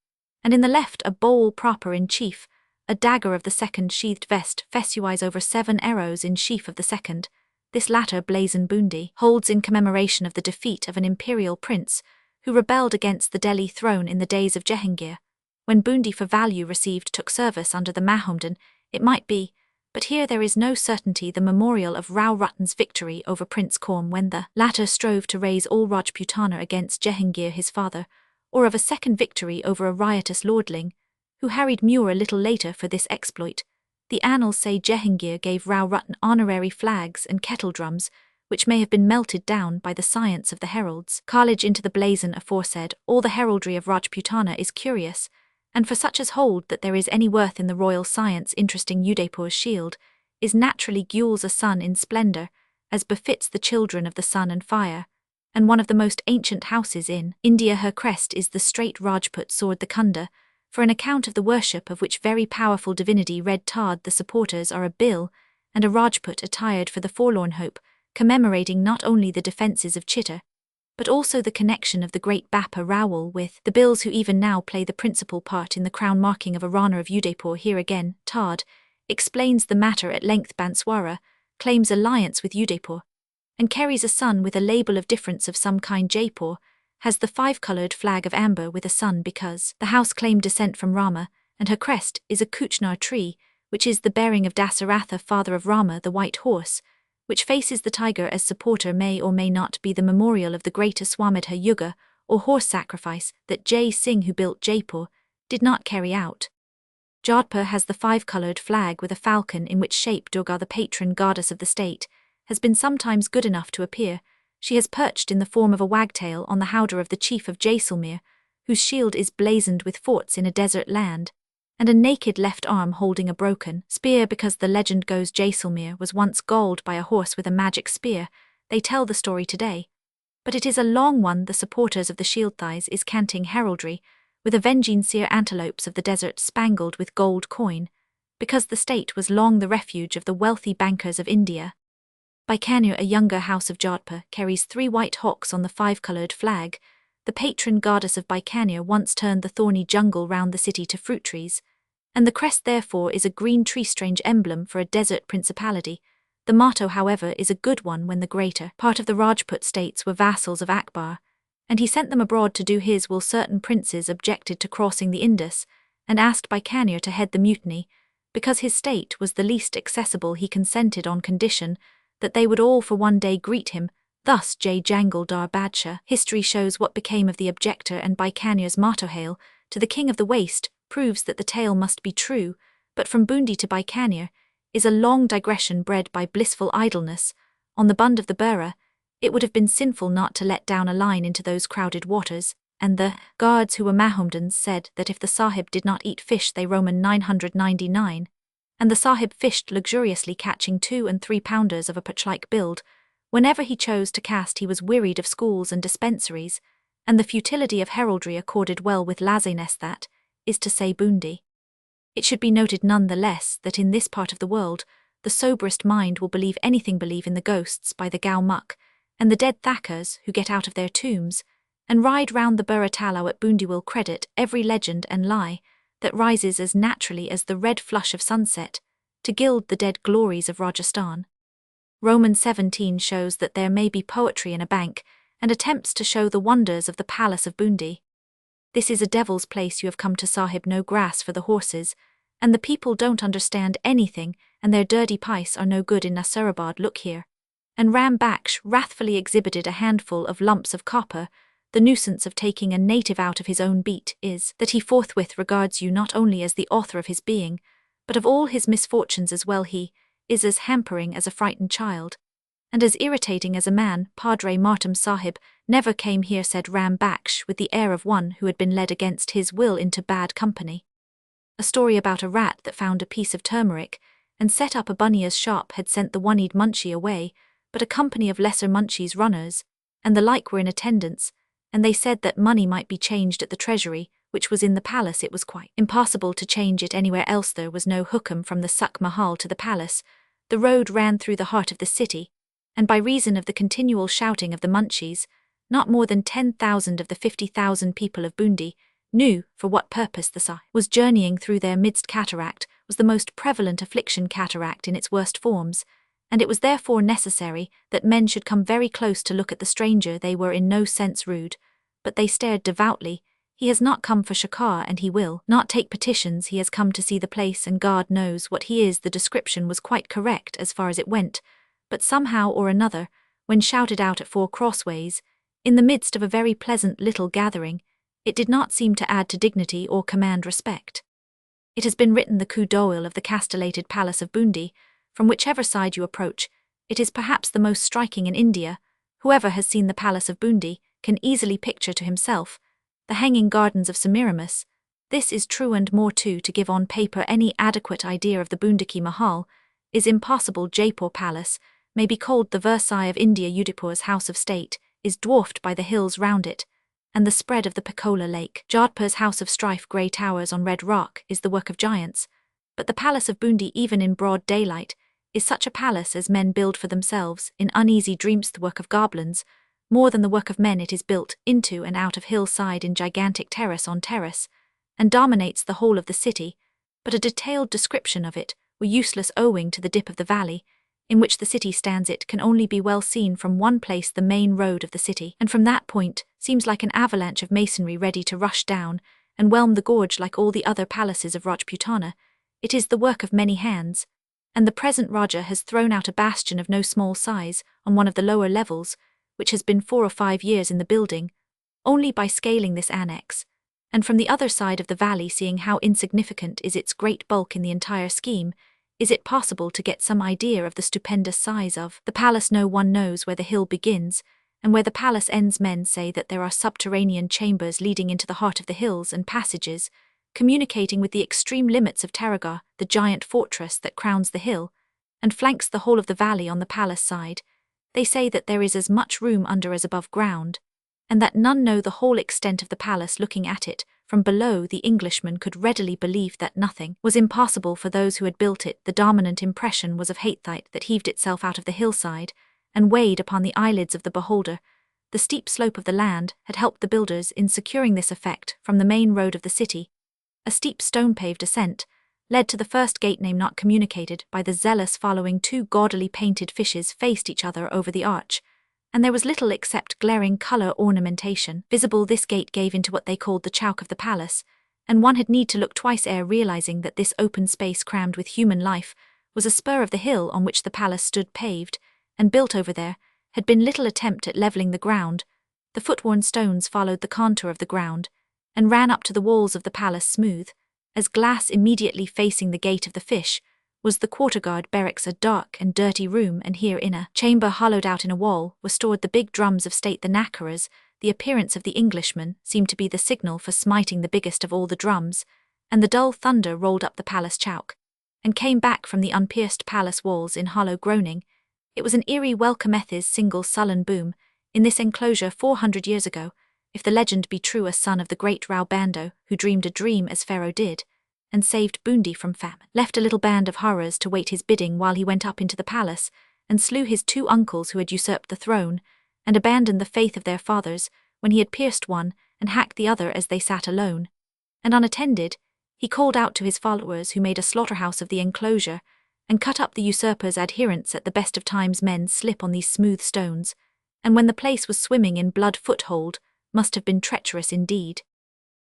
[SPEAKER 1] and in the left a bowl proper in chief, a dagger of the second sheathed vest, fesuise over 7 arrows in sheath of the second. This latter blazon Bundi holds in commemoration of the defeat of an imperial prince who rebelled against the Delhi throne in the days of Jehangir. When Bundi for value received took service under the Mahomedan, it might be, but here there is no certainty, the memorial of Rao Rattan's victory over Prince Korm when the latter strove to raise all Rajputana against Jehangir his father, or of a second victory over a riotous lordling, who harried Muir a little later for this exploit. The annals say Jehangir gave Rao Rattan honorary flags and kettle drums, which may have been melted down by the science of the heralds. College into the blazon aforesaid, all the heraldry of Rajputana is curious, and for such as hold that there is any worth in the royal science interesting. Udaipur's shield is naturally gules a sun in splendour, as befits the children of the sun and fire, and one of the most ancient houses in India. Her crest is the straight Rajput sword, the Kunda, for an account of the worship of which very powerful divinity red tarred. The supporters are a Bill and a Rajput attired for the forlorn hope, commemorating not only the defences of Chittor, but also the connection of the great Bappa Rawal with the Bills, who even now play the principal part in the crown marking of a Rana of Udaipur. Here again, Tard explains the matter at length. Banswara claims alliance with Udaipur, and carries a sun with a label of difference of some kind. Jaipur has the 5-coloured flag of amber with a sun because the house claimed descent from Rama, and her crest is a Kuchnar tree, which is the bearing of Dasaratha, father of Rama, the white horse, which faces the tiger as supporter. May or may not be the memorial of the great Aswamedha Yuga, or horse sacrifice that Jai Singh, who built Jaipur, did not carry out. Jodhpur has the five-coloured flag with a falcon, in which shape Durga, the patron goddess of the state, has been sometimes good enough to appear. She has perched in the form of a wagtail on the howdah of the chief of Jaisalmer, whose shield is blazoned with forts in a desert land, and a naked left arm holding a broken spear, because the legend goes Jaisalmer was once gulled by a horse with a magic spear. They tell the story today, but it is a long one. The supporters of the shield thighs is canting heraldry, with avenging seer antelopes of the desert spangled with gold coin, because the state was long the refuge of the wealthy bankers of India. Bikaner, a younger house of Jodhpur, carries 3 white hawks on the 5-coloured flag. The patron goddess of Bikaner once turned the thorny jungle round the city to fruit trees, and the crest therefore is a green tree, strange emblem for a desert principality. The motto, however, is a good one. When the greater part of the Rajput states were vassals of Akbar, and he sent them abroad to do his will, certain princes objected to crossing the Indus, and asked Bikaner to head the mutiny. Because his state was the least accessible, he consented on condition that they would all for one day greet him. Thus Jai Jangal Dar Badshah. History shows what became of the objector, and Bikaner's motto, "Hail to the King of the Waste," proves that the tale must be true. But from Bundi to Bikaner is a long digression bred by blissful idleness. On the Bund of the Burra, it would have been sinful not to let down a line into those crowded waters, and the guards, who were Mahomedans, said that if the Sahib did not eat fish, they Roman 999, and the Sahib fished luxuriously, catching 2 and 3 pounders of a perch-like build. Whenever he chose to cast, he was wearied of schools and dispensaries, and the futility of heraldry accorded well with laziness, that is to say, Bundi. It should be noted none the less that in this part of the world, the soberest mind will believe anything. Believe in the ghosts by the Gau Muck, and the dead Thakkars who get out of their tombs and ride round the Burra Talao at Bundi will credit every legend and lie that rises as naturally as the red flush of sunset to gild the dead glories of Rajasthan. Roman 17 shows that there may be poetry in a bank, and attempts to show the wonders of the palace of Bundi. This is a devil's place. You have come to Sahib, no grass for the horses, and the people don't understand anything, and their dirty pice are no good in Nasirabad. Look here. And Ram Baksh wrathfully exhibited a handful of lumps of copper. The nuisance of taking a native out of his own beat is that he forthwith regards you not only as the author of his being, but of all his misfortunes as well. He is as hampering as a frightened child, and as irritating as a man. Padre Martam Sahib never came here, said Ram Baksh, with the air of one who had been led against his will into bad company. A story about a rat that found a piece of turmeric and set up a bunnia's shop had sent the one-eyed munchie away, but a company of lesser munchies, runners, and the like were in attendance, and they said that money might be changed at the treasury, which was in the palace. It was quite impossible to change it anywhere else. There was no hukam from the Sukh Mahal to the palace. The road ran through the heart of the city, and by reason of the continual shouting of the munchies, not more than 10,000 of the 50,000 people of Bundi knew for what purpose the Sahib was journeying through their midst. Cataract was the most prevalent affliction, cataract in its worst forms, and it was therefore necessary that men should come very close to look at the stranger. They were in no sense rude, but they stared devoutly. He has not come for shakar, and he will not take petitions. He has come to see the place, and God knows what he is. The description was quite correct as far as it went, but somehow or another, when shouted out at 4 crossways, in the midst of a very pleasant little gathering, it did not seem to add to dignity or command respect. It has been written, the coup d'oil of the castellated palace of Bundi, from whichever side you approach, it is perhaps the most striking in India. Whoever has seen the palace of Bundi can easily picture to himself the hanging gardens of Semiramis. This is true, and more too. To give on paper any adequate idea of the Bundaki Mahal is impossible. Jaipur Palace may be called the Versailles of India. Udipur's house of state is dwarfed by the hills round it, and the spread of the Picola lake. Jodhpur's house of strife, grey towers on red rock, is the work of giants, but the palace of Bundi, even in broad daylight, is such a palace as men build for themselves in uneasy dreams, the work of goblins. More than the work of men, it is built into and out of hillside in gigantic terrace on terrace, and dominates the whole of the city, but a detailed description of it were useless owing to the dip of the valley in which the city stands. It can only be well seen from one place, the main road of the city, and from that point seems like an avalanche of masonry ready to rush down and whelm the gorge. Like all the other palaces of Rajputana, it is the work of many hands, and the present Raja has thrown out a bastion of no small size on one of the lower levels, which has been 4 or 5 years in the building. Only by scaling this annex, and from the other side of the valley seeing how insignificant is its great bulk in the entire scheme, is it possible to get some idea of the stupendous size of the palace. No one knows where the hill begins, and where the palace ends. Men say that there are subterranean chambers leading into the heart of the hills and passages, communicating with the extreme limits of Tarraga, the giant fortress that crowns the hill, and flanks the whole of the valley on the palace side. They say that there is as much room under as above ground, and that none know the whole extent of the palace. Looking at it from below, the Englishman could readily believe that nothing was impossible for those who had built it. The dominant impression was of hathite that heaved itself out of the hillside and weighed upon the eyelids of the beholder. The steep slope of the land had helped the builders in securing this effect from the main road of the city. A steep stone-paved ascent led to the first gate name not communicated by the zealous following. Two gaudily painted fishes faced each other over the arch, and there was little except glaring colour ornamentation visible. This gate gave into what they called the chowk of the palace, and one had need to look twice ere realizing that this open space crammed with human life was a spur of the hill on which the palace stood. Paved and built over there had been little attempt at levelling the ground. The foot-worn stones followed the contour of the ground and ran up to the walls of the palace smooth as glass. Immediately facing the gate of the fish was the quarter-guard barracks, a dark and dirty room, and here in a chamber hollowed out in a wall were stored the big drums of state, the nakaras. The appearance of the Englishman seemed to be the signal for smiting the biggest of all the drums, and the dull thunder rolled up the palace chowk and came back from the unpierced palace walls in hollow groaning. It was an eerie welcometh's single sullen boom. In this enclosure 400 years ago, if the legend be true, a son of the great Raubando, who dreamed a dream as Pharaoh did, and saved Bundi from famine, left a little band of horrors to wait his bidding while he went up into the palace, and slew his 2 uncles who had usurped the throne, and abandoned the faith of their fathers, when he had pierced one and hacked the other as they sat alone and unattended. He called out to his followers, who made a slaughterhouse of the enclosure, and cut up the usurper's adherents. At the best of times men slip on these smooth stones, and when the place was swimming in blood, foothold must have been treacherous indeed.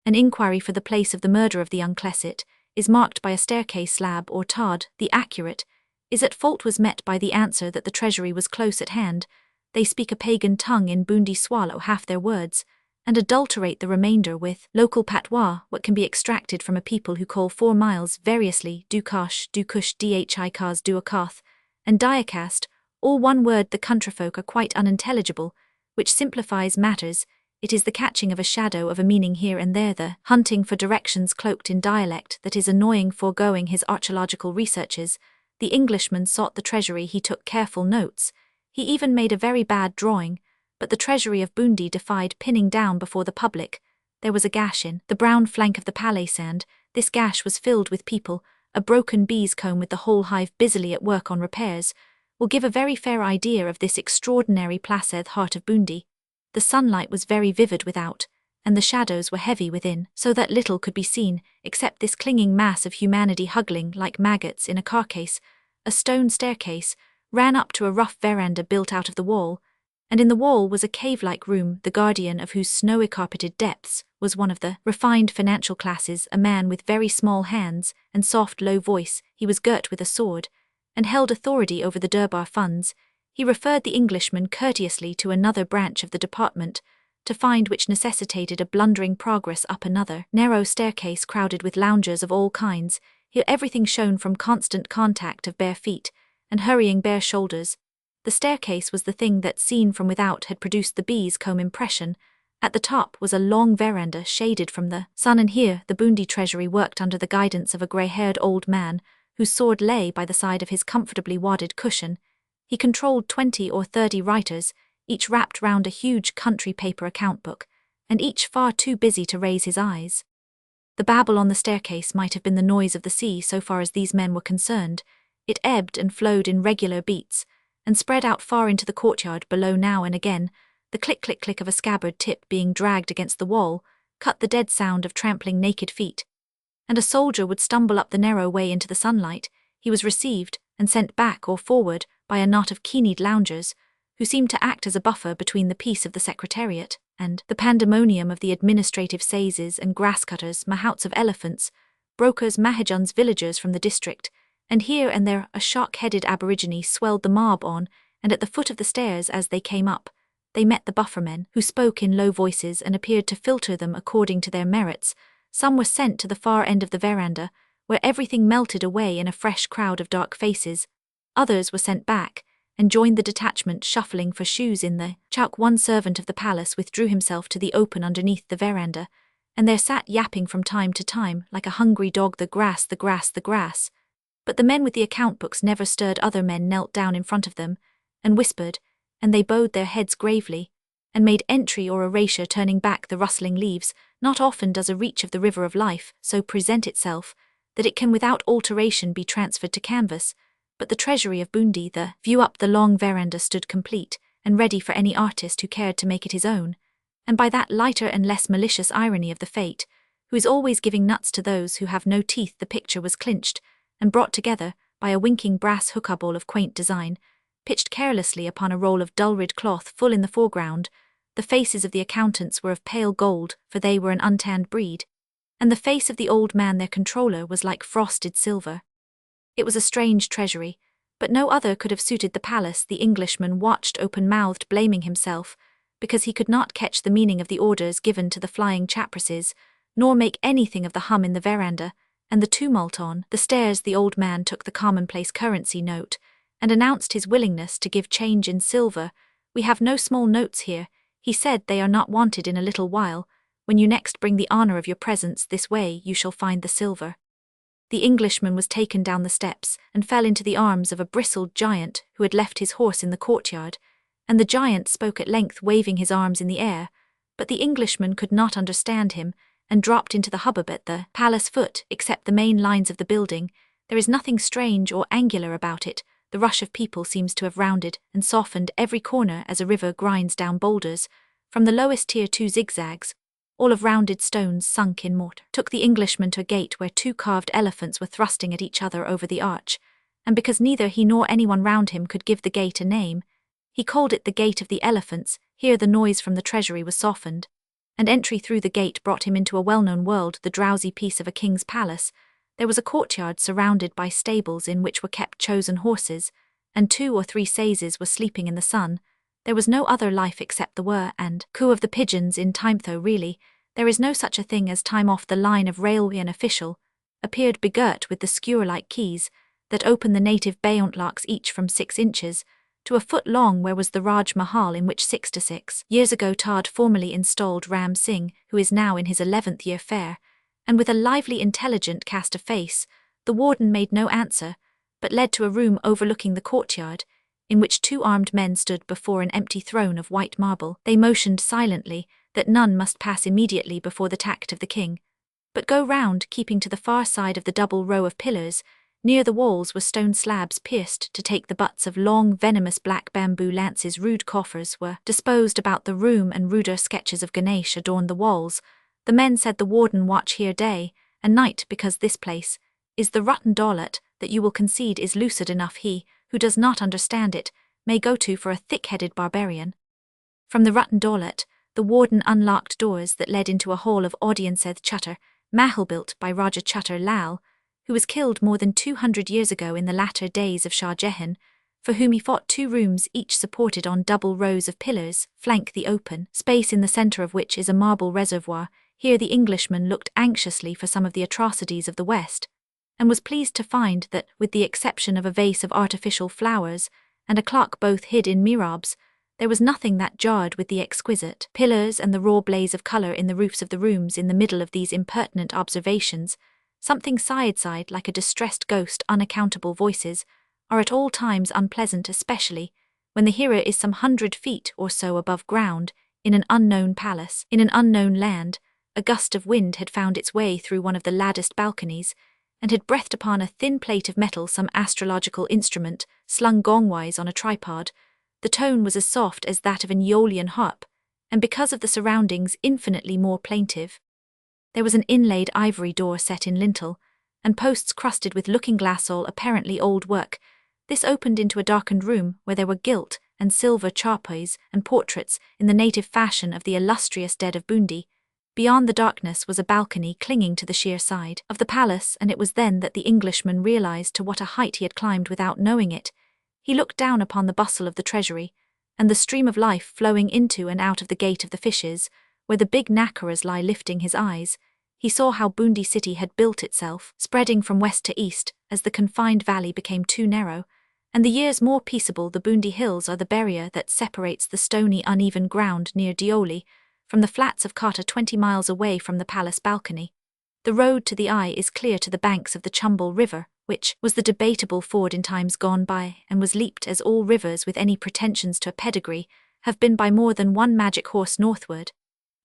[SPEAKER 1] An inquiry for the place of the murder of the young Clessit is marked by a staircase slab or tard. The accurate is at fault was met by the answer that the treasury was close at hand. They speak a pagan tongue in Bundi, swallow half their words, and adulterate the remainder with local patois, what can be extracted from a people who call 4 miles variously Dukash, Dukush, Dhikaz, Duakath, and Diacast, all one word. The countryfolk are quite unintelligible, which simplifies matters. It is the catching of a shadow of a meaning here and there, the hunting for directions cloaked in dialect, that is annoying. Foregoing his archaeological researches, the Englishman sought the treasury. He took careful notes. He even made a very bad drawing, but the treasury of Bundi defied pinning down before the public. There was a gash in the brown flank of the palisand. This gash was filled with people. A broken bee's comb with the whole hive busily at work on repairs will give a very fair idea of this extraordinary placid heart of Bundi. The sunlight was very vivid without, and the shadows were heavy within, so that little could be seen except this clinging mass of humanity huddling like maggots in a carcase. A stone staircase ran up to a rough veranda built out of the wall, and in the wall was a cave-like room, the guardian of whose snowy carpeted depths was one of the refined financial classes, a man with very small hands and soft low voice. He was girt with a sword, and held authority over the Durbar funds. He referred the Englishman courteously to another branch of the department, to find which necessitated a blundering progress up another narrow staircase crowded with loungers of all kinds. Here everything shone from constant contact of bare feet and hurrying bare shoulders. The staircase was the thing that, seen from without, had produced the bee's comb impression. At the top was a long veranda shaded from the sun, and here the Bundi treasury worked under the guidance of a grey-haired old man, whose sword lay by the side of his comfortably wadded cushion. He controlled 20 or 30 writers, each wrapped round a huge country paper account book, and each far too busy to raise his eyes. The babble on the staircase might have been the noise of the sea so far as these men were concerned. It ebbed and flowed in regular beats, and spread out far into the courtyard below. Now and again, the click-click-click of a scabbard tip being dragged against the wall cut the dead sound of trampling naked feet, and a soldier would stumble up the narrow way into the sunlight. He was received and sent back or forward by a knot of keen-eyed loungers, who seemed to act as a buffer between the peace of the secretariat and the pandemonium of the administrative saizes and grass-cutters, mahouts of elephants, brokers, mahajuns, villagers from the district, and here and there a shock-headed aborigine swelled the mob on and at the foot of the stairs. As they came up, they met the buffermen, who spoke in low voices and appeared to filter them according to their merits. Some were sent to the far end of the veranda, where everything melted away in a fresh crowd of dark faces. Others were sent back, and joined the detachment shuffling for shoes in the chowk. One servant of the palace withdrew himself to the open underneath the veranda, and there sat yapping from time to time, like a hungry dog, the grass, the grass, the grass. But the men with the account books never stirred. Other men knelt down in front of them, and whispered, and they bowed their heads gravely, and made entry or erasure, turning back the rustling leaves. Not often does a reach of the river of life so present itself that it can without alteration be transferred to canvas, but the treasury of Bundi, the view up the long veranda, stood complete, and ready for any artist who cared to make it his own, and by that lighter and less malicious irony of the fate, who is always giving nuts to those who have no teeth, the picture was clinched, and brought together by a winking brass hookahball of quaint design, pitched carelessly upon a roll of dull red cloth full in the foreground. The faces of the accountants were of pale gold, for they were an untanned breed, and the face of the old man, their controller, was like frosted silver. It was a strange treasury, but no other could have suited the palace. The Englishman watched open-mouthed, blaming himself, because he could not catch the meaning of the orders given to the flying chapresses, nor make anything of the hum in the veranda, and the tumult on the stairs. The old man took the commonplace currency note, and announced his willingness to give change in silver. "We have no small notes here," he said. "They are not wanted in a little while. When you next bring the honor of your presence this way, you shall find the silver." The Englishman was taken down the steps, and fell into the arms of a bristled giant who had left his horse in the courtyard, and the giant spoke at length, waving his arms in the air, but the Englishman could not understand him, and dropped into the hubbub at the palace foot. Except the main lines of the building, there is nothing strange or angular about it. The rush of people seems to have rounded and softened every corner as a river grinds down boulders, from the lowest tier to zigzags, all of rounded stones sunk in mortar. Took the Englishman to a gate where two carved elephants were thrusting at each other over the arch, and because neither he nor anyone round him could give the gate a name, he called it the Gate of the Elephants. Here the noise from the treasury was softened, and entry through the gate brought him into a well-known world, the drowsy peace of a king's palace. There was a courtyard surrounded by stables in which were kept chosen horses, and 2 or 3 saises were sleeping in the sun. There was no other life except the whir and coo of the pigeons in time, though really there is no such a thing as time. Off the line of railway an official appeared, begirt with the skewer-like keys that open the native bayont locks, each from 6 inches to a foot long, where was the Raj Mahal in which 6 to 6 years ago Todd formally installed Ram Singh, who is now in his 11th year fair, and with a lively intelligent cast of face. The warden made no answer, but led to a room overlooking the courtyard, in which 2 armed men stood before an empty throne of white marble. They motioned silently that none must pass immediately before the tact of the king, but go round, keeping to the far side of the double row of pillars. Near the walls were stone slabs pierced to take the butts of long, venomous black bamboo lances. Rude coffers were disposed about the room, and ruder sketches of Ganesh adorned the walls. The men said, "The warden watch here day and night, because this place is the rotten daulat that you will concede is lucid enough he who does not understand it may go to for a thick-headed barbarian." From the rotten daulat, the warden unlocked doors that led into a hall of audience-eth Chattar Mahal, built by Raja Chattar Lal, who was killed more than 200 years ago in the latter days of Shah Jahan, for whom he fought. 2 rooms, each supported on double rows of pillars, flank the open space in the center of which is a marble reservoir. Here the Englishman looked anxiously for some of the atrocities of the West, and was pleased to find that, with the exception of a vase of artificial flowers and a clock both hid in mihrabs, there was nothing that jarred with the exquisite pillars and the raw blaze of color in the roofs of the rooms. In the middle of these impertinent observations, something sighed like a distressed ghost. Unaccountable voices are at all times unpleasant, especially when the hearer is some 100 feet or so above ground, in an unknown palace, in an unknown land. A gust of wind had found its way through one of the latticed balconies, and had breathed upon a thin plate of metal some astrological instrument, slung gongwise on a tripod. The tone was as soft as that of an Aeolian harp, and because of the surroundings infinitely more plaintive. There was an inlaid ivory door set in lintel, and posts crusted with looking-glass, all apparently old work. This opened into a darkened room where there were gilt and silver charpoys and portraits in the native fashion of the illustrious dead of Bundi. Beyond the darkness was a balcony clinging to the sheer side of the palace, and it was then that the Englishman realized to what a height he had climbed without knowing it. He looked down upon the bustle of the treasury, and the stream of life flowing into and out of the gate of the fishes, where the big knackeras lie lifting his eyes, he saw how Bundi city had built itself, spreading from west to east as the confined valley became too narrow, and the years more peaceable. The Bundi hills are the barrier that separates the stony uneven ground near Dioli from the flats of Kata 20 miles away from the palace balcony. The road to the eye is clear to the banks of the Chumbel River, which was the debatable ford in times gone by and was leaped as all rivers with any pretensions to a pedigree have been by more than one magic horse northward.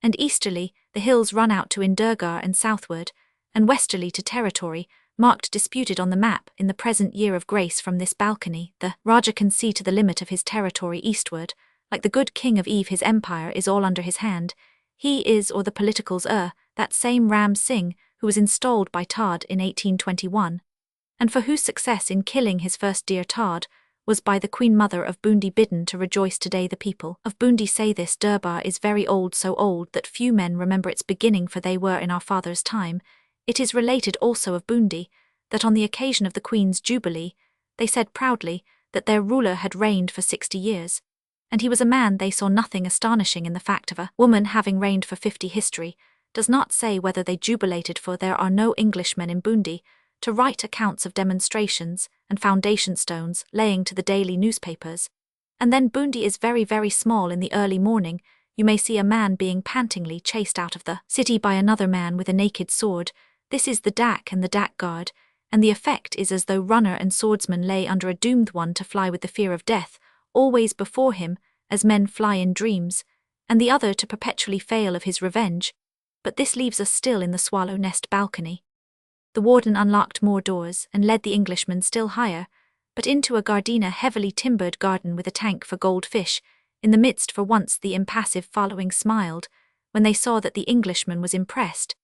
[SPEAKER 1] And easterly, the hills run out to Indurgar and southward, and westerly to territory, marked disputed on the map in the present year of grace. From this balcony, the Raja can see to the limit of his territory eastward. Like the good king of Eve, his empire is all under his hand. He is, or the political's that same Ram Singh who was installed by Todd in 1821, and for whose success in killing his first dear Todd was by the Queen Mother of Bundi bidden to rejoice today. The people of Bundi say this Durbar is very old, so old that few men remember its beginning, for they were in our father's time. It is related also of Bundi that on the occasion of the Queen's Jubilee, they said proudly that their ruler had reigned for 60 years, and he was a man. They saw nothing astonishing in the fact of a woman having reigned for 50. History does not say whether they jubilated, for there are no Englishmen in Bundi to write accounts of demonstrations and foundation stones laying to the daily newspapers. And then Bundi is very, very small. In the early morning, you may see a man being pantingly chased out of the city by another man with a naked sword. This is the Dak and the Dak guard, and the effect is as though runner and swordsman lay under a doomed one to fly with the fear of death always before him, as men fly in dreams, and the other to perpetually fail of his revenge. But this leaves us still in the swallow nest balcony. The warden unlocked more doors and led the Englishman still higher, but into a gardenia heavily timbered garden with a tank for goldfish. In the midst, for once, the impassive following smiled when they saw that the Englishman was impressed.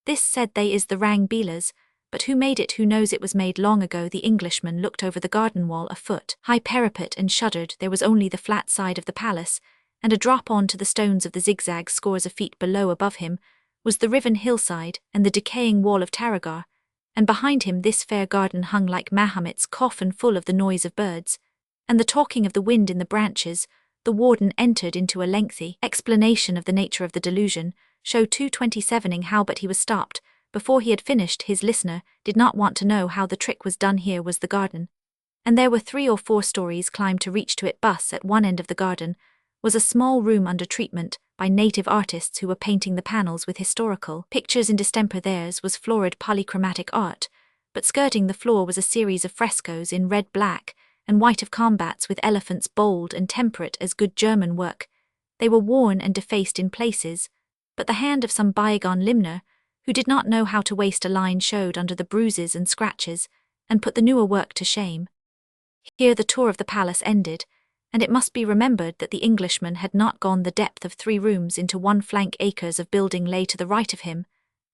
[SPEAKER 1] This, said they, is the Rang Beelers, but who made it? Who knows? It was made long ago. The Englishman looked over the garden wall, a foot-high parapet, and shuddered. There was only the flat side of the palace, and a drop on to the stones of the zigzag scores of feet below. Above him was the riven hillside and the decaying wall of Taragar, and behind him this fair garden hung like Mahomet's coffin, full of the noise of birds and the talking of the wind in the branches. The warden entered into a lengthy explanation of the nature of the delusion, show 227ing how, but he was stopped before he had finished. His listener did not want to know how the trick was done. Here was the garden, and there were 3 or 4 stories climbed to reach to it. Bus at one end of the garden was a small room under treatment by native artists who were painting the panels with historical pictures in distemper. Theirs was florid polychromatic art, but skirting the floor was a series of frescoes in red, black, and white of combats with elephants, bold and temperate as good German work. They were worn and defaced in places, but the hand of some bygone limner, who did not know how to waste a line, showed under the bruises and scratches, and put the newer work to shame. Here the tour of the palace ended, and it must be remembered that the Englishman had not gone the depth of 3 rooms into 1 flank. Acres of building lay to the right of him,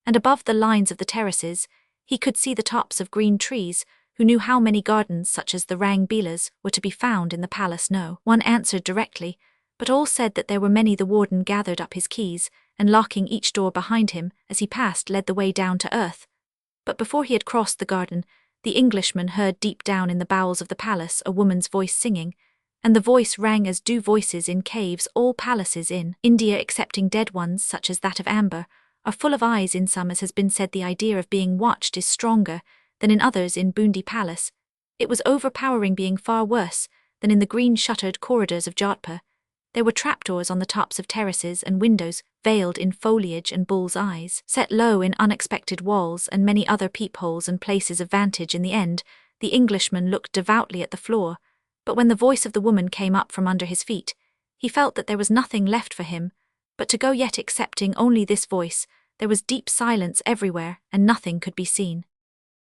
[SPEAKER 1] and above the lines of the terraces he could see the tops of green trees. Who knew how many gardens such as the Rang Beelers were to be found in the palace? No one answered directly, but all said that there were many. The warden gathered up his keys, and locking each door behind him as he passed, led the way down to earth. But before he had crossed the garden, the Englishman heard deep down in the bowels of the palace a woman's voice singing, and the voice rang as do voices in caves. All palaces in India, excepting dead ones such as that of Amber, are full of eyes. In some, as has been said, the idea of being watched is stronger than in others. In Bundi Palace, it was overpowering, being far worse than in the green-shuttered corridors of Jodhpur. There were trapdoors on the tops of terraces and windows veiled in foliage and bull's eyes set low in unexpected walls, and many other peepholes and places of vantage. In the end, the Englishman looked devoutly at the floor, but when the voice of the woman came up from under his feet, he felt that there was nothing left for him but to go. Yet excepting only this voice, there was deep silence everywhere, and nothing could be seen.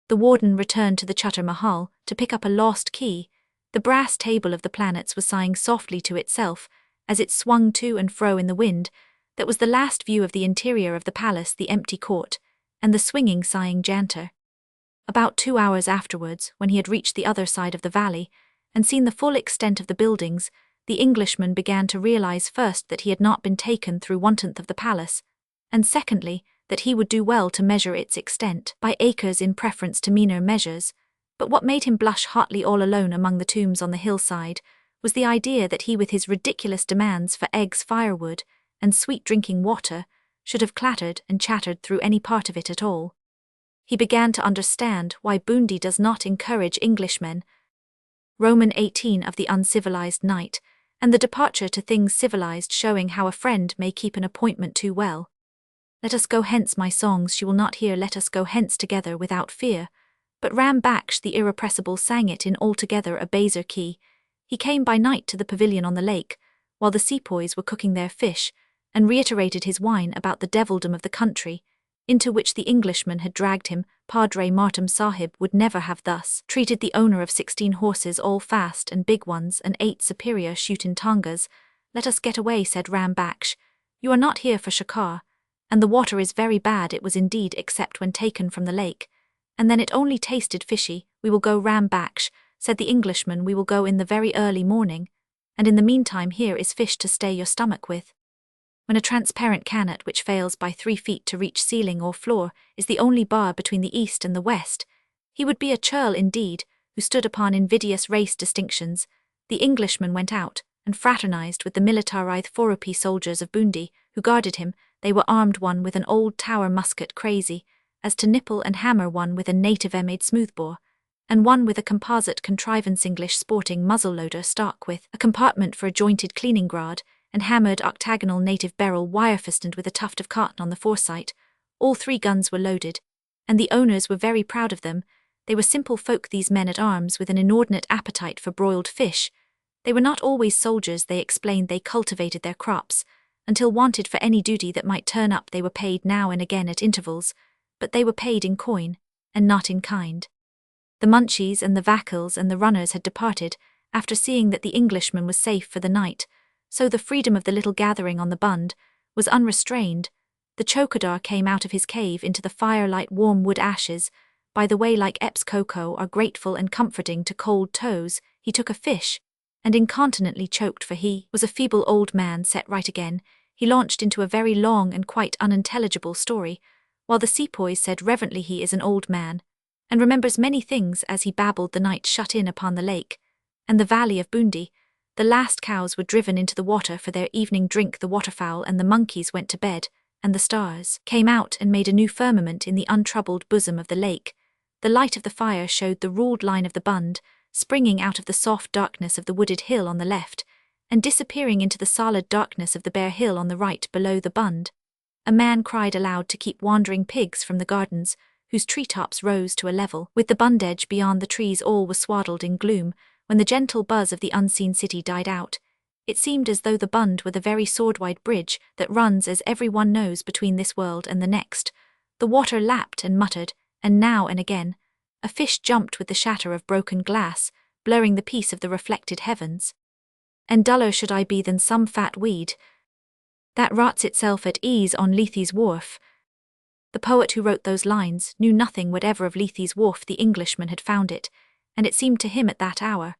[SPEAKER 1] The warden returned to the Chutter Mahal to pick up a lost key. The brass table of the planets was sighing softly to itself as it swung to and fro in the wind. That was the last view of the interior of the palace, the empty court, and the swinging, sighing jantar. About 2 hours afterwards, when he had reached the other side of the valley and seen the full extent of the buildings, the Englishman began to realize, first, that he had not been taken through 1/10 of the palace, and secondly, that he would do well to measure its extent by acres in preference to meaner measures. But what made him blush hotly all alone among the tombs on the hillside was the idea that he, with his ridiculous demands for eggs, firewood, and sweet drinking water, should have clattered and chattered through any part of it at all. He began to understand why Bundi does not encourage Englishmen. Roman 18 of the uncivilized knight, and the departure to things civilized, showing how a friend may keep an appointment too well. Let us go hence, my songs she will not hear, let us go hence together without fear. But Ram Baksh the irrepressible sang it in altogether a baser key. He came by night to the pavilion on the lake, while the sepoys were cooking their fish, and reiterated his whine about the devildom of the country, into which the Englishman had dragged him. Padre Martam Sahib would never have thus treated the owner of 16 horses, all fast and big ones, and 8 superior shootin' tongas. Let us get away, said Ram Baksh. You are not here for shikar, and the water is very bad, it was indeed, except when taken from the lake, and then it only tasted fishy. We will go, Ram Baksh, said the Englishman, we will go in the very early morning, and in the meantime here is fish to stay your stomach with. When a transparent cannet which fails by 3 feet to reach ceiling or floor is the only bar between the east and the west, he would be a churl indeed, who stood upon invidious race distinctions. The Englishman went out, and fraternized with the militarized Forupi soldiers of Bundi, who guarded him. They were armed, one with an old tower musket crazy, as to nipple and hammer, one with a native made smoothbore, and one with a composite contrivance English sporting muzzle-loader stock with a compartment for a jointed cleaning grad, and hammered octagonal native barrel wire-fastened with a tuft of cotton on the foresight. All 3 guns were loaded, and the owners were very proud of them. They were simple folk, these men-at-arms, with an inordinate appetite for broiled fish. They were not always soldiers, they explained. They cultivated their crops, until wanted for any duty that might turn up. They were paid now and again at intervals, but they were paid in coin, and not in kind. The munchies and the vaquils and the runners had departed, after seeing that the Englishman was safe for the night, so the freedom of the little gathering on the Bund was unrestrained. The chowkidar came out of his cave into the firelight, warm wood ashes, by the way, like Epps cocoa, are grateful and comforting to cold toes. He took a fish, and incontinently choked, for he was a feeble old man set right again. He launched into a very long and quite unintelligible story, while the sepoys said reverently, he is an old man, and remembers many things, as he babbled the night shut in upon the lake, and the valley of Bundi. The last cows were driven into the water for their evening drink, the waterfowl and the monkeys went to bed, and the stars came out and made a new firmament in the untroubled bosom of the lake. The light of the fire showed the ruled line of the Bund, springing out of the soft darkness of the wooded hill on the left, and disappearing into the solid darkness of the bare hill on the right below the Bund. A man cried aloud to keep wandering pigs from the gardens, whose treetops rose to a level with the Bund edge. Beyond the trees all was swaddled in gloom. When the gentle buzz of the unseen city died out, it seemed as though the Bund were the very sword-wide bridge that runs, as every one knows, between this world and the next. The water lapped and muttered, and now and again a fish jumped with the shatter of broken glass, blurring the peace of the reflected heavens. And duller should I be than some fat weed that rots itself at ease on Lethe's wharf. The poet who wrote those lines knew nothing whatever of Lethe's wharf. The Englishman had found it, and it seemed to him at that hour,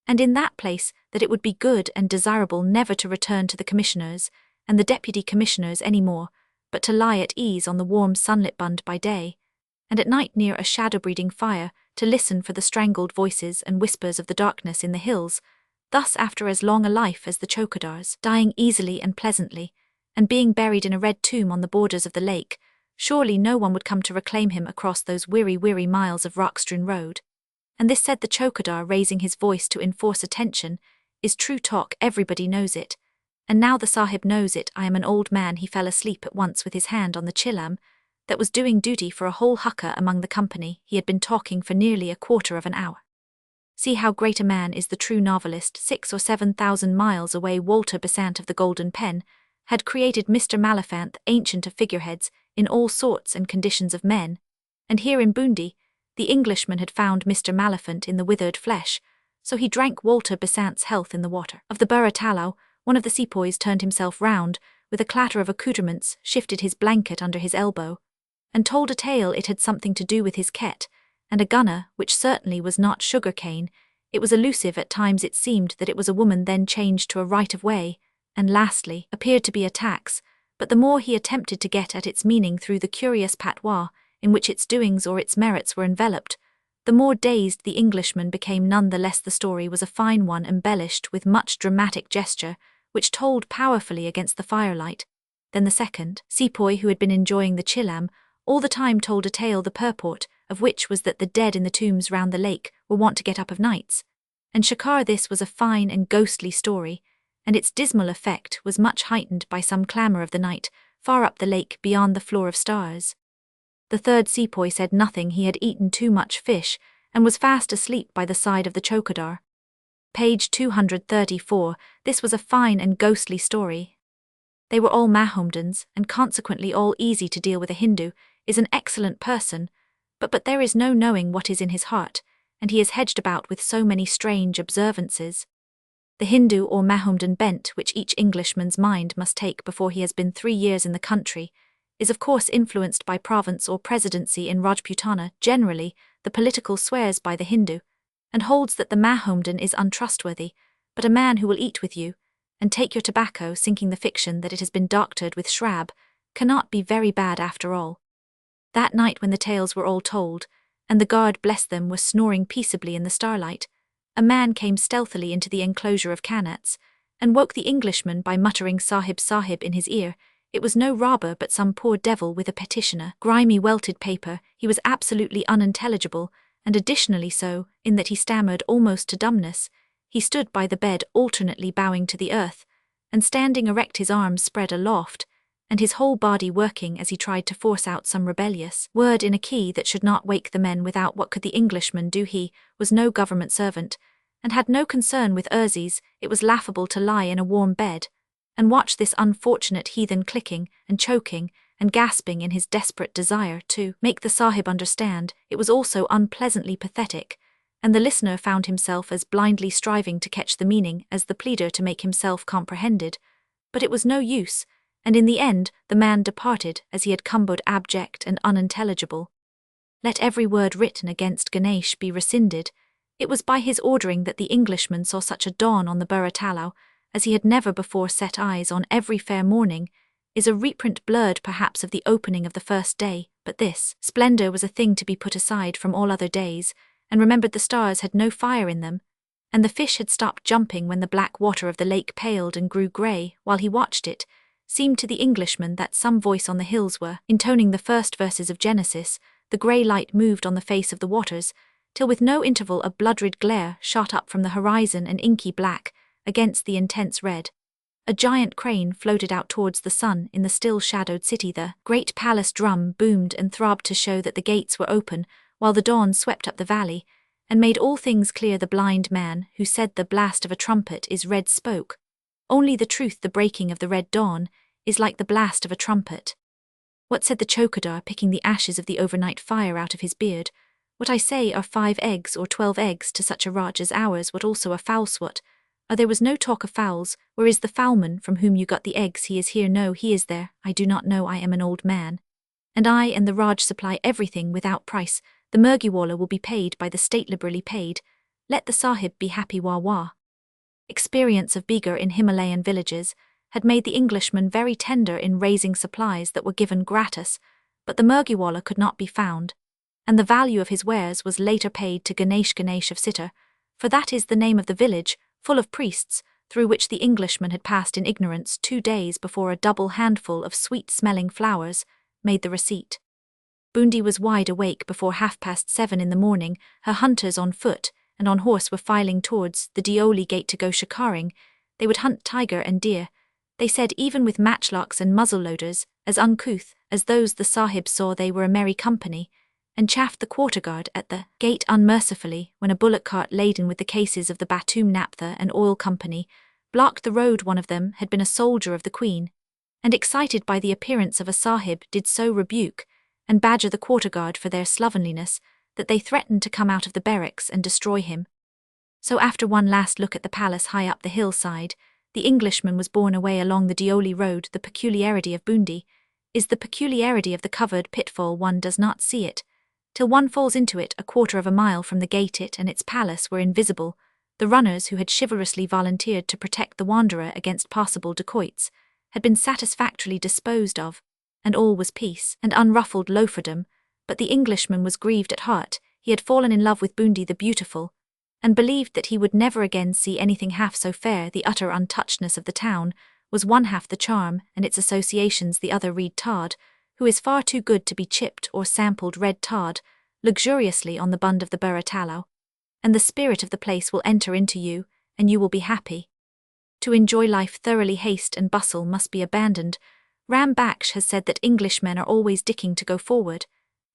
[SPEAKER 1] and in that place, that it would be good and desirable never to return to the commissioners and the deputy commissioners any more, but to lie at ease on the warm sunlit Bund by day, and at night near a shadow-breeding fire, to listen for the strangled voices and whispers of the darkness in the hills. Thus, after as long a life as the chowkidar's, dying easily and pleasantly, and being buried in a red tomb on the borders of the lake, surely no one would come to reclaim him across those weary miles of rock-strewn road. And this, said the chowkidar, raising his voice to enforce attention, is true talk, everybody knows it. And now the sahib knows it. I am an old man. He fell asleep at once with his hand on the chilam that was doing duty for a whole hukka among the company. He had been talking for nearly a quarter of an hour. See how great a man is the true novelist. 6,000 or 7,000 miles away, Walter Besant of the Golden Pen had created Mr. Maliphant, ancient of figureheads, in all sorts and conditions of men, and here in Bundi, the Englishman had found Mr. Maliphant in the withered flesh, so he drank Walter Besant's health in the water of the Burra Tallow. One of the sepoys turned himself round, with a clatter of accoutrements, shifted his blanket under his elbow, and told a tale. It had something to do with his ket, and a gunner, which certainly was not sugar cane. It was elusive at times. It seemed that it was a woman, then changed to a right-of-way, and lastly, appeared to be a tax, but the more he attempted to get at its meaning through the curious patois in which its doings or its merits were enveloped, The more dazed the Englishman became, none the less the story was a fine one, embellished with much dramatic gesture, which told powerfully against the firelight. Then the second sepoy, who had been enjoying the chilam, all the time told a tale, the purport of which was that the dead in the tombs round the lake were wont to get up of nights. And Shakar, this was a fine and ghostly story, and its dismal effect was much heightened by some clamour of the night, far up the lake beyond the floor of stars. The third sepoy said nothing. He had eaten too much fish, and was fast asleep by the side of the chowkidar. Page 234. This was a fine and ghostly story. They were all Mahomedans, and consequently all easy to deal with. A Hindu is an excellent person, but there is no knowing what is in his heart, and he is hedged about with so many strange observances. The Hindu or Mahomedan bent which each Englishman's mind must take before he has been 3 years in the country is of course influenced by province or presidency. In Rajputana, generally, the political swears by the Hindu, and holds that the Mahomedan is untrustworthy, but a man who will eat with you, and take your tobacco, sinking the fiction that it has been doctored with shrab, cannot be very bad after all. That night when the tales were all told, and the guard, bless them, were snoring peaceably in the starlight, a man came stealthily into the enclosure of Kannats, and woke the Englishman by muttering Sahib Sahib in his ear. It was no robber but some poor devil with a petitioner, grimy welted paper. He was absolutely unintelligible, and additionally so, in that he stammered almost to dumbness. He stood by the bed alternately bowing to the earth, and standing erect, his arms spread aloft, and his whole body working as he tried to force out some rebellious word in a key that should not wake the men. Without what could the Englishman do? He was no government servant, and had no concern with Urzies. It was laughable to lie in a warm bed and watch this unfortunate heathen clicking and choking and gasping in his desperate desire to make the Sahib understand. It was also unpleasantly pathetic, and the listener found himself as blindly striving to catch the meaning as the pleader to make himself comprehended. But it was no use, and in the end the man departed as he had come, both abject and unintelligible. Let every word written against Ganesh be rescinded. It was by his ordering that the Englishman saw such a dawn on the Burra Talao as he had never before set eyes on. Every fair morning is a reprint blurred perhaps of the opening of the first day, but this splendour was a thing to be put aside from all other days, and remembered the stars had no fire in them, and the fish had stopped jumping when the black water of the lake paled and grew grey. While he watched it, seemed to the Englishman that some voice on the hills were intoning the first verses of Genesis. The grey light moved on the face of the waters, till with no interval a blood-red glare shot up from the horizon, an inky black against the intense red. A giant crane floated out towards the sun in the still shadowed city. The great palace drum boomed and throbbed to show that the gates were open, while the dawn swept up the valley and made all things clear. The blind man who said the blast of a trumpet is red spoke only the truth. The breaking of the red dawn is like the blast of a trumpet. What said the chowkidar, picking the ashes of the overnight fire out of his beard? What I say are 5 eggs or 12 eggs to such a Raj as ours. What also a fowl? What? There was no talk of fowls. Where is the fowlman from whom you got the eggs? He is here. No, he is there. I do not know. I am an old man, and I and the Raj supply everything without price. The Murgiwala will be paid by the state, liberally paid. Let the Sahib be happy. Wah wah. Experience of begar in Himalayan villages had made the Englishman very tender in raising supplies that were given gratis, but the Murgiwala could not be found, and the value of his wares was later paid to Ganesh of Sitar, for that is the name of the village, full of priests, through which the Englishman had passed in ignorance 2 days before. A double handful of sweet-smelling flowers made the receipt. Bundi was wide awake before 7:30 in the morning. Her hunters on foot and on horse were filing towards the Deoli gate to go shikaring. They would hunt tiger and deer, they said, even with matchlocks and muzzle-loaders, as uncouth as those the Sahib saw. They were a merry company, and chaffed the quarter-guard at the gate unmercifully when a bullock cart laden with the cases of the Batum Naphtha and Oil Company blocked the road. One of them had been a soldier of the Queen, and excited by the appearance of a Sahib did so rebuke and badger the quarter-guard for their slovenliness that they threatened to come out of the barracks and destroy him. So after one last look at the palace high up the hillside, the Englishman was borne away along the Deoli road. The peculiarity of Bundi is the peculiarity of the covered pitfall. One does not see it till one falls into it. 1/4 of a mile from the gate it and its palace were invisible. The runners who had chivalrously volunteered to protect the wanderer against possible dacoits had been satisfactorily disposed of, and all was peace and unruffled loaferdom. But the Englishman was grieved at heart. He had fallen in love with Bundi the beautiful, and believed that he would never again see anything half so fair. The utter untouchedness of the town was one half the charm, and its associations the other. Read Todd, who is far too good to be chipped or sampled red Todd, luxuriously on the bund of the burra tallow, and the spirit of the place will enter into you, and you will be happy. To enjoy life thoroughly, haste and bustle must be abandoned. Ram Baksh has said that Englishmen are always dicking to go forward,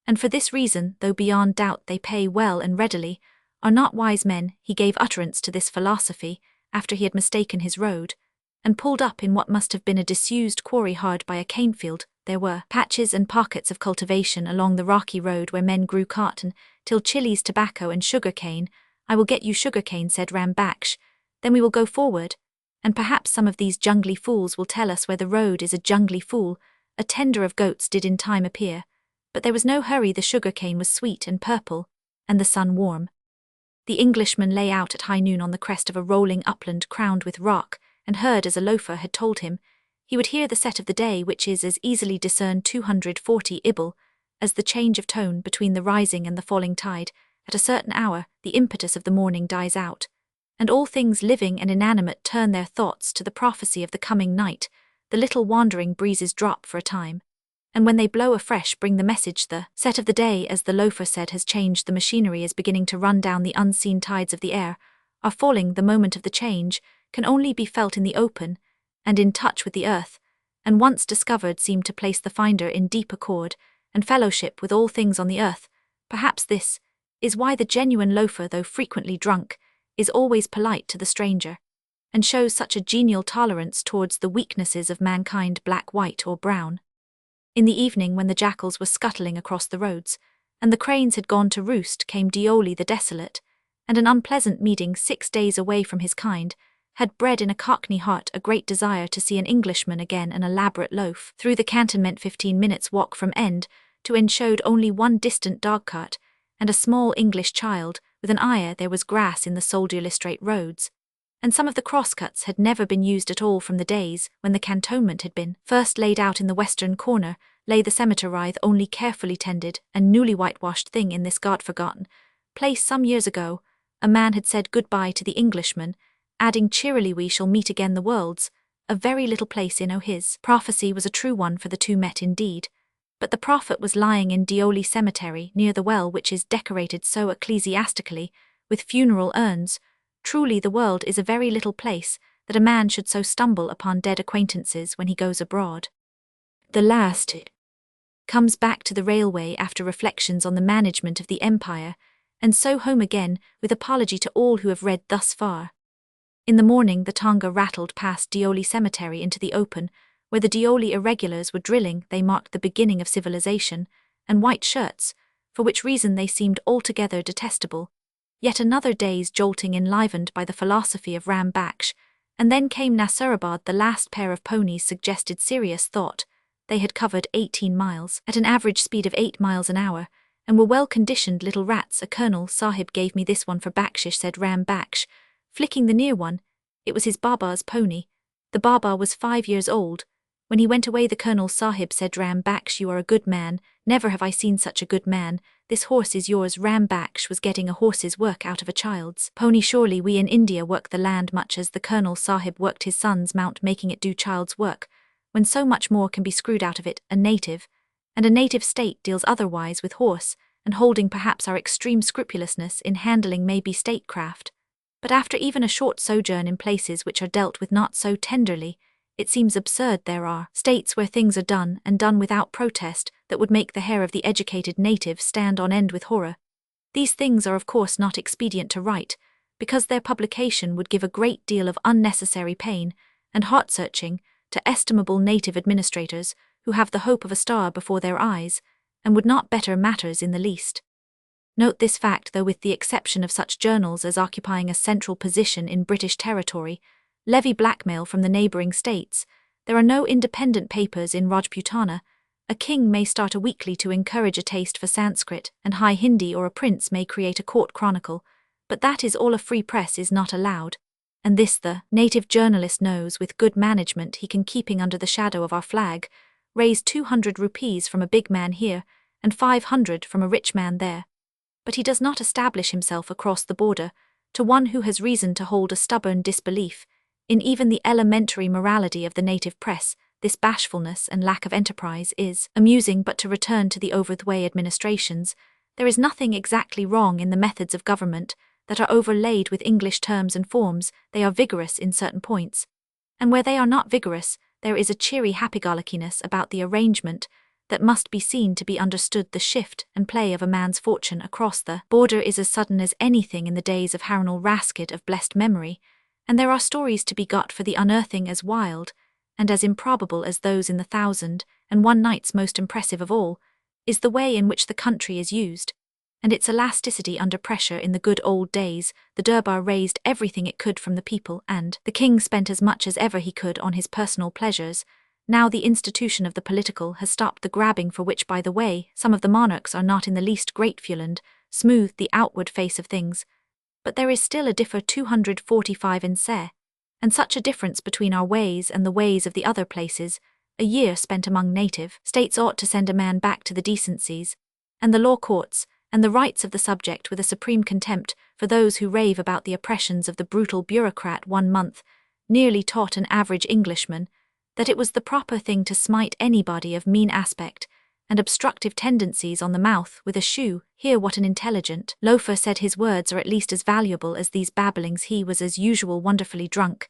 [SPEAKER 1] and for this reason, though beyond doubt they pay well and readily, are not wise men. He gave utterance to this philosophy after he had mistaken his road, and pulled up in what must have been a disused quarry hard by a cane field. There were patches and pockets of cultivation along the rocky road where men grew cotton, till chilies, tobacco and sugar cane. I will get you sugar cane, said Ram Baksh, then we will go forward, and perhaps some of these jungly fools will tell us where the road is. A jungly fool, a tender of goats did in time appear, but there was no hurry. The sugar cane was sweet and purple, and the sun warm. The Englishman lay out at high noon on the crest of a rolling upland crowned with rock, and heard, as a loafer had told him, he would hear the set of the day, which is as easily discerned 240 ibble as the change of tone between the rising and the falling tide. At a certain hour, the impetus of the morning dies out, and all things living and inanimate turn their thoughts to the prophecy of the coming night. The little wandering breezes drop for a time, and when they blow afresh bring the message. The set of the day, as the loafer said, has changed. The machinery is beginning to run down. The unseen tides of the air are falling. The moment of the change can only be felt in the open and in touch with the earth, and once discovered seem to place the finder in deep accord and fellowship with all things on the earth. Perhaps this is why the genuine loafer, though frequently drunk, is always polite to the stranger, and shows such a genial tolerance towards the weaknesses of mankind, black, white, or brown. In the evening, when the jackals were scuttling across the roads, and the cranes had gone to roost, came Dioli the desolate, and an unpleasant meeting 6 days away from his kind had bred in a Cockney heart a great desire to see an Englishman again. An elaborate loaf through the cantonment, 15 minutes' walk from end to end, showed only one distant dogcart and a small English child with an ayah. There was grass in the soldierly straight roads, and some of the crosscuts had never been used at all from the days when the cantonment had been first laid out. In the western corner lay the cemetery, the only carefully tended and newly whitewashed thing in this God-forgotten place. Some years ago, a man had said goodbye to the Englishman, adding cheerily, "We shall meet again the worlds." A very little place, his prophecy was a true one, for the two met indeed, but the prophet was lying in Dioli cemetery near the well, which is decorated so ecclesiastically with funeral urns. Truly the world is a very little place that a man should so stumble upon dead acquaintances when he goes abroad. The last comes back to the railway after reflections on the management of the empire, and so home again with apology to all who have read thus far. In the morning the Tonga rattled past Dioli cemetery into the open, where the Dioli irregulars were drilling. They marked the beginning of civilization, and white shirts, for which reason they seemed altogether detestable. Yet another day's jolting enlivened by the philosophy of Ram Baksh, and then came Nasirabad. The last pair of ponies suggested serious thought. They had covered 18 miles at an average speed of 8 miles an hour, and were well-conditioned little rats. "A Colonel Sahib gave me this one for bakshish," said Ram Baksh, flicking the near one. It was his Baba's pony. The Baba was 5 years old. When he went away, the Colonel Sahib said, "Ram Baksh, you are a good man. Never have I seen such a good man. This horse is yours." Ram Baksh was getting a horse's work out of a child's pony. Surely we in India work the land much as the Colonel Sahib worked his son's mount, making it do child's work, when so much more can be screwed out of it. A native state deals otherwise with horse, and holding perhaps our extreme scrupulousness in handling may be statecraft. But after even a short sojourn in places which are dealt with not so tenderly, it seems absurd. There are states where things are done, and done without protest, that would make the hair of the educated native stand on end with horror. These things are of course not expedient to write, because their publication would give a great deal of unnecessary pain and heart-searching to estimable native administrators who have the hope of a star before their eyes, and would not better matters in the least. Note this fact, though, with the exception of such journals as occupying a central position in British territory, levy blackmail from the neighbouring states, there are no independent papers in Rajputana. A king may start a weekly to encourage a taste for Sanskrit and High Hindi, or a prince may create a court chronicle, but that is all. A free press is not allowed, and this the native journalist knows. With good management he can, keeping under the shadow of our flag, raise 200 rupees from a big man here, and 500 from a rich man there. but he does not establish himself across the border, to one who has reason to hold a stubborn disbelief in even the elementary morality of the native press. This bashfulness and lack of enterprise is amusing, but to return to the overthway administrations, there is nothing exactly wrong in the methods of government that are overlaid with English terms and forms. They are vigorous in certain points, and where they are not vigorous, there is a cheery happy-go-luckiness about the arrangement that must be seen to be understood. The shift and play of a man's fortune across the border is as sudden as anything in the days of Harnal Rasket of blessed memory, and there are stories to be got for the unearthing as wild and as improbable as those in the 1001 Nights. Most impressive of all is the way in which the country is used, and its elasticity under pressure. In the good old days, the Durbar raised everything it could from the people, and the king spent as much as ever he could on his personal pleasures. Now the institution of the political has stopped the grabbing, for which, by the way, some of the monarchs are not in the least grateful, and smoothed the outward face of things. But there is still a differ 245 in se, and such a difference between our ways and the ways of the other places. A year spent among native states ought to send a man back to the decencies and the law courts and the rights of the subject, with a supreme contempt for those who rave about the oppressions of the brutal bureaucrat. 1 month nearly taught an average Englishman that it was the proper thing to smite anybody of mean aspect and obstructive tendencies on the mouth with a shoe. Hear what an intelligent loafer said. His words are at least as valuable as these babblings. He was as usual wonderfully drunk,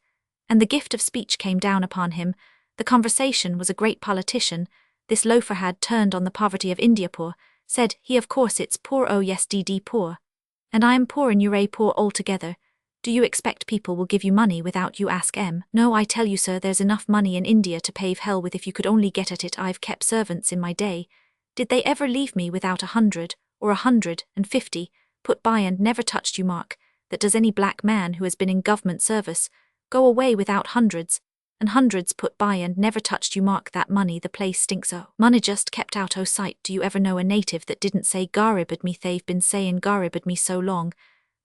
[SPEAKER 1] and the gift of speech came down upon him. The conversation was a great politician. This loafer had turned on the poverty of India. Poor, said he, of course it's poor. Oh yes, poor. And I am poor, and you're poor altogether. Do you expect people will give you money without you ask 'em? No, I tell you, sir, there's enough money in India to pave hell with if you could only get at it. I've kept servants in my day. Did they ever leave me without 100 or 150 put by and never touched you, Mark? That does any black man who has been in government service go away without hundreds and hundreds put by and never touched you, Mark? That money, the place stinks. Oh, money just kept out o' sight. Do you ever know a native that didn't say garibed me? They've been saying garibed me so long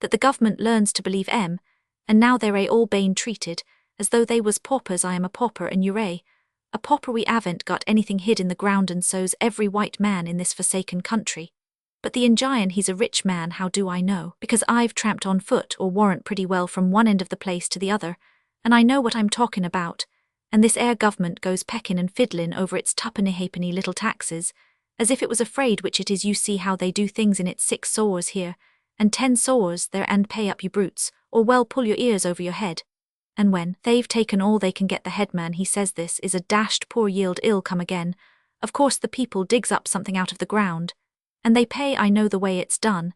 [SPEAKER 1] that the government learns to believe 'em, and now they're all bane treated as though they was paupers. I am a pauper and you're a pauper. We haven't got anything hid in the ground, and so's every white man in this forsaken country. But the Indian, he's a rich man. How do I know? Because I've tramped on foot or warrant pretty well from one end of the place to the other, and I know what I'm talking about. And this air government goes peckin' and fiddlin' over its tuppenny halfpenny little taxes, as if it was afraid, which it is. You see how they do things in its 6 sores here and 10 sores there, and pay up, you brutes, or well pull your ears over your head. And when they've taken all they can get, the headman, he says this is a dashed poor yield, ill come again. Of course the people digs up something out of the ground, and they pay. I know the way it's done,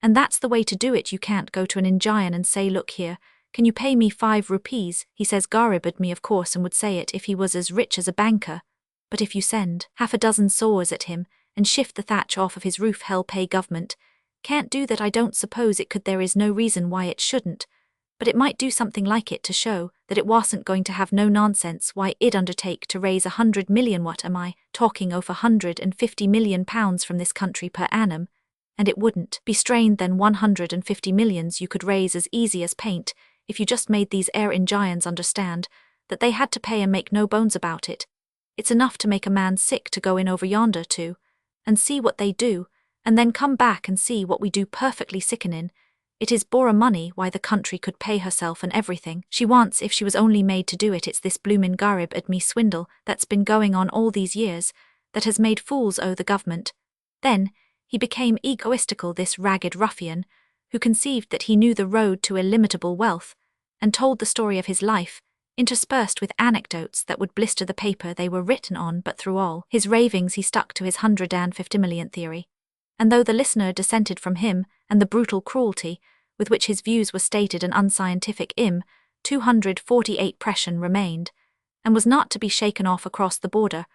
[SPEAKER 1] and that's the way to do it. You can't go to an Indian and say, look here, can you pay me 5 rupees? He says garibed me, of course, and would say it if he was as rich as a banker. But if you send half a dozen saws at him and shift the thatch off of his roof, hell pay government. Can't do that. I don't suppose it could. There is no reason why it shouldn't, but it might do something like it to show that it wasn't going to have no nonsense. Why, it'd undertake to raise 100 million, what am I talking of, 150 million pounds from this country per annum, and it wouldn't be strained. Then 150 millions you could raise as easy as paint if you just made these air Indians understand that they had to pay, and make no bones about it. It's enough to make a man sick to go in over yonder to and see what they do, and then come back and see what we do. Perfectly sickening. It is bore money why the country could pay herself and everything she wants if she was only made to do it. It's this bloomin' garibed me swindle that's been going on all these years that has made fools o' the government. Then he became egoistical, this ragged ruffian, who conceived that he knew the road to illimitable wealth, and told the story of his life, interspersed with anecdotes that would blister the paper they were written on. But through all his ravings he stuck to his 150 million theory, and though the listener dissented from him and the brutal cruelty with which his views were stated and unscientific, 248 pression remained, and was not to be shaken off across the border.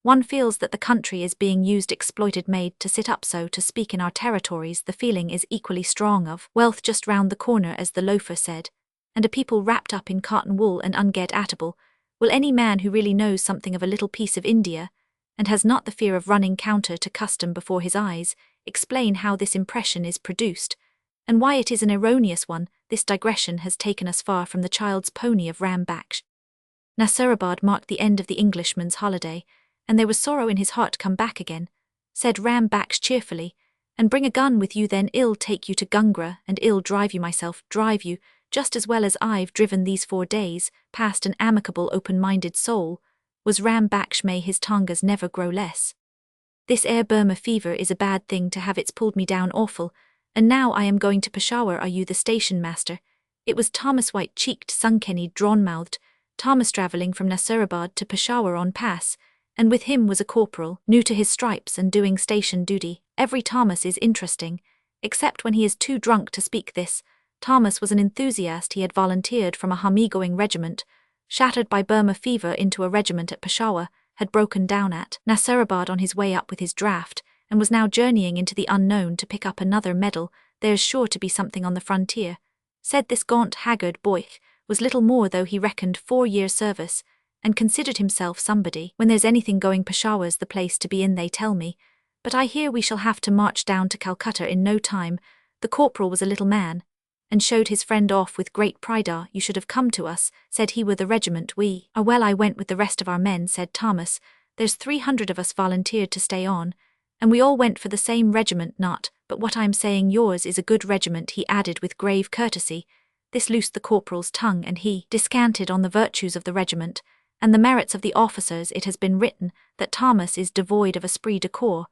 [SPEAKER 1] One feels that the country is being used, exploited, made to sit up, so to speak, in our territories. The feeling is equally strong of wealth just round the corner, as the loafer said, and a people wrapped up in cotton wool and unget-atable. Will any man who really knows something of a little piece of India, and has not the fear of running counter to custom before his eyes, explain how this impression is produced, and why it is an erroneous one? This digression has taken us far from the child's pony of Ram Baksh. Nasirabad marked the end of the Englishman's holiday, and there was sorrow in his heart. Come back again, said Ram Baksh cheerfully, And bring a gun with you, then I'll take you to Gungra, and I'll drive you myself, drive you, just as well as I've driven these 4 days, past an amicable open-minded soul, was Ram Baksh, may his tongas never grow less. This air Burma fever is a bad thing to have, it's pulled me down awful, and now I am going to Peshawar. Are you the station master? It was Thomas, white-cheeked, sunkenny, drawn-mouthed, Thomas, travelling from Nasirabad to Peshawar on pass, and with him was a corporal, new to his stripes and doing station duty. Every Thomas is interesting, except when he is too drunk to speak. This Thomas was an enthusiast. He had volunteered from a Hami-going regiment, shattered by Burma fever into a regiment at Peshawar, had broken down at Nasirabad on his way up with his draft, and was now journeying into the unknown to pick up another medal. There's sure to be something on the frontier, said this gaunt, haggard boy, was little more though he reckoned 4 years' service, and considered himself somebody. When there's anything going, Peshawar's the place to be in, they tell me, but I hear we shall have to march down to Calcutta in no time. The corporal was a little man, and showed his friend off with great pride. You should have come to us, said he, were the regiment we are. Well, I went with the rest of our men, said Thomas. There's 300 of us volunteered to stay on, and we all went for the same regiment. Not, but what I'm saying, yours is a good regiment, he added with grave courtesy. This loosed the corporal's tongue, and he descanted on the virtues of the regiment, and the merits of the officers. It has been written that Thomas is devoid of esprit de corps,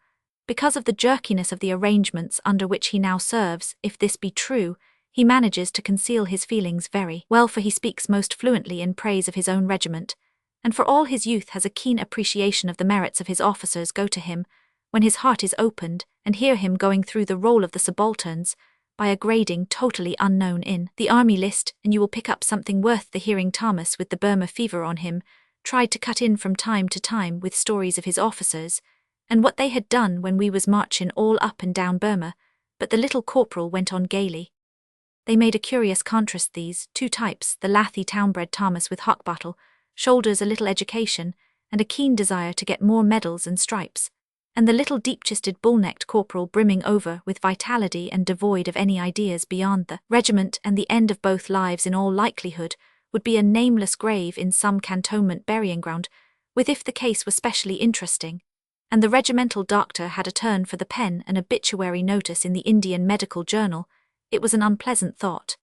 [SPEAKER 1] because of the jerkiness of the arrangements under which he now serves. If this be true, he manages to conceal his feelings very well, for he speaks most fluently in praise of his own regiment, and for all his youth has a keen appreciation of the merits of his officers. Go to him, when his heart is opened, and hear him going through the roll of the subalterns, by a grading totally unknown in the army list, and you will pick up something worth the hearing. Thomas, with the Burma fever on him, tried to cut in from time to time with stories of his officers, and what they had done when we was marchin' all up and down Burma, but the little corporal went on gaily. They made a curious contrast, these 2 types, the lathy town-bred Thomas with hock-bottle, shoulders, a little education, and a keen desire to get more medals and stripes, and the little deep-chested bull-necked corporal brimming over with vitality and devoid of any ideas beyond the regiment. And the end of both lives in all likelihood would be a nameless grave in some cantonment burying ground, with if the case were specially interesting, and the regimental doctor had a turn for the pen, an obituary notice in the Indian Medical Journal. It was an unpleasant thought.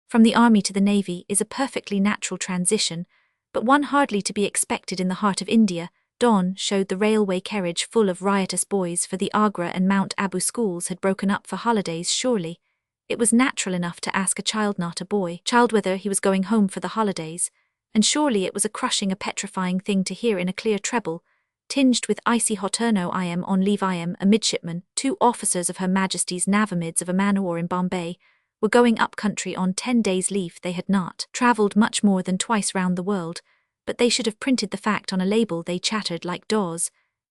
[SPEAKER 1] From the army to the navy is a perfectly natural transition, but one hardly to be expected in the heart of India. Dawn showed the railway carriage full of riotous boys, for the Agra and Mount Abu schools had broken up for holidays. Surely it was natural enough to ask a child, not a boy, child whether he was going home for the holidays, and surely it was a crushing, a petrifying thing to hear in a clear treble, tinged with icy hot. No, I am on leave. I am a midshipman. 2 officers of Her Majesty's Navamids of a man of war in Bombay were going up country on 10 days' leave. They had not travelled much more than twice round the world, but they should have printed the fact on a label. They chattered like daws,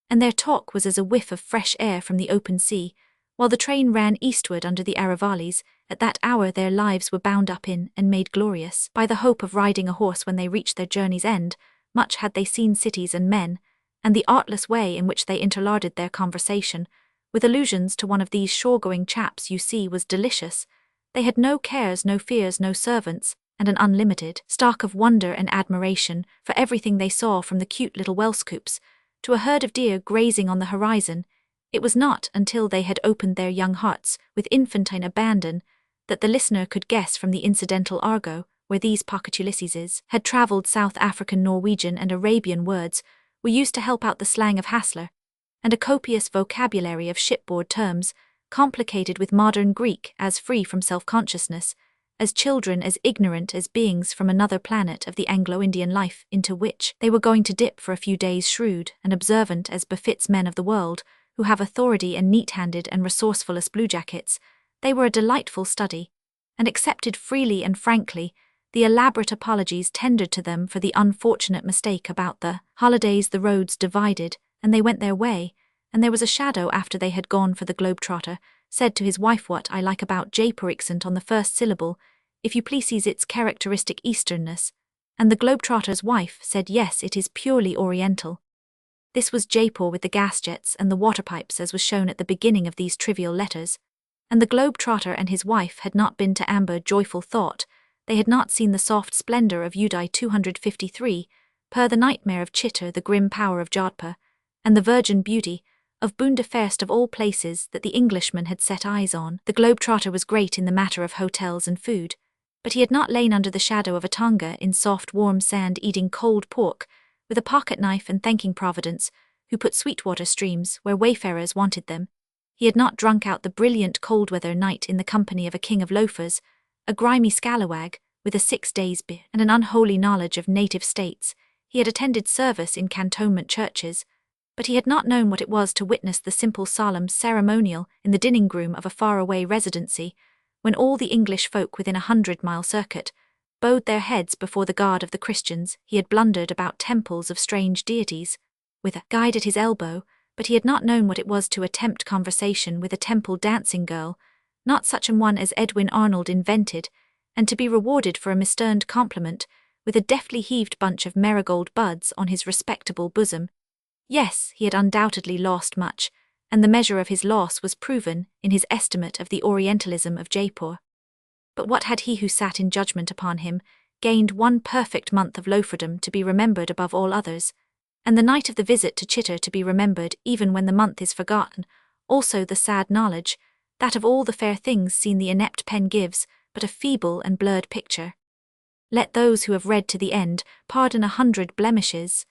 [SPEAKER 1] and their talk was as a whiff of fresh air from the open sea, while the train ran eastward under the Aravallis. At that hour their lives were bound up in and made glorious by the hope of riding a horse when they reached their journey's end. Much had they seen cities and men, and the artless way in which they interlarded their conversation with allusions to one of these shore-going chaps, you see, was delicious. They had no cares, no fears, no servants, and an unlimited stock of wonder and admiration for everything they saw, from the cute little wellscoops to a herd of deer grazing on the horizon. It was not until they had opened their young hearts with infantine abandon that the listener could guess from the incidental argot where these Pocatulicises had travelled. South African, Norwegian, and Arabian words were used to help out the slang of Hassler, and a copious vocabulary of shipboard terms, complicated with modern Greek, as free from self-consciousness, as children, as ignorant as beings from another planet of the Anglo-Indian life into which they were going to dip for a few days. Shrewd and observant as befits men of the world, who have authority, and neat-handed and resourceful as bluejackets, they were a delightful study, and accepted freely and frankly the elaborate apologies tendered to them for the unfortunate mistake about the holidays. The roads divided, and they went their way, and there was a shadow after they had gone. For the globetrotter said to his wife, "What I like about Jaipur," accent on the first syllable, "if you please, its characteristic Easternness." And the globetrotter's wife said, "Yes, it is purely Oriental." This was Jaipur with the gas jets and the water pipes, as was shown at the beginning of these trivial letters. And the globetrotter and his wife had not been to amber, joyful thought. They had not seen the soft splendour of Uday 253, per the nightmare of Chittor, the grim power of Jodhpur, and the virgin beauty, of Boone de First of all places that the Englishman had set eyes on. The globetrotter was great in the matter of hotels and food, but he had not lain under the shadow of a tonga in soft warm sand eating cold pork, with a pocket knife and thanking Providence, who put sweetwater streams where wayfarers wanted them. He had not drunk out the brilliant cold weather night in the company of a king of loafers, a grimy scalawag, with a 6 days' beer and an unholy knowledge of native states. He had attended service in cantonment churches, but he had not known what it was to witness the simple solemn ceremonial in the dining-room of a far-away residency, when all the English folk within 100-mile circuit bowed their heads before the God of the Christians. He had blundered about temples of strange deities, with a guide at his elbow, but he had not known what it was to attempt conversation with a temple dancing girl, not such an one as Edwin Arnold invented, and to be rewarded for a misturned compliment with a deftly heaved bunch of marigold buds on his respectable bosom. Yes, he had undoubtedly lost much, and the measure of his loss was proven in his estimate of the Orientalism of Jaipur. But what had he who sat in judgment upon him gained 1 perfect month of loaferdom to be remembered above all others, and the night of the visit to Chitter to be remembered even when the month is forgotten, also the sad knowledge that of all the fair things seen the inept pen gives but a feeble and blurred picture. Let those who have read to the end pardon 100 blemishes,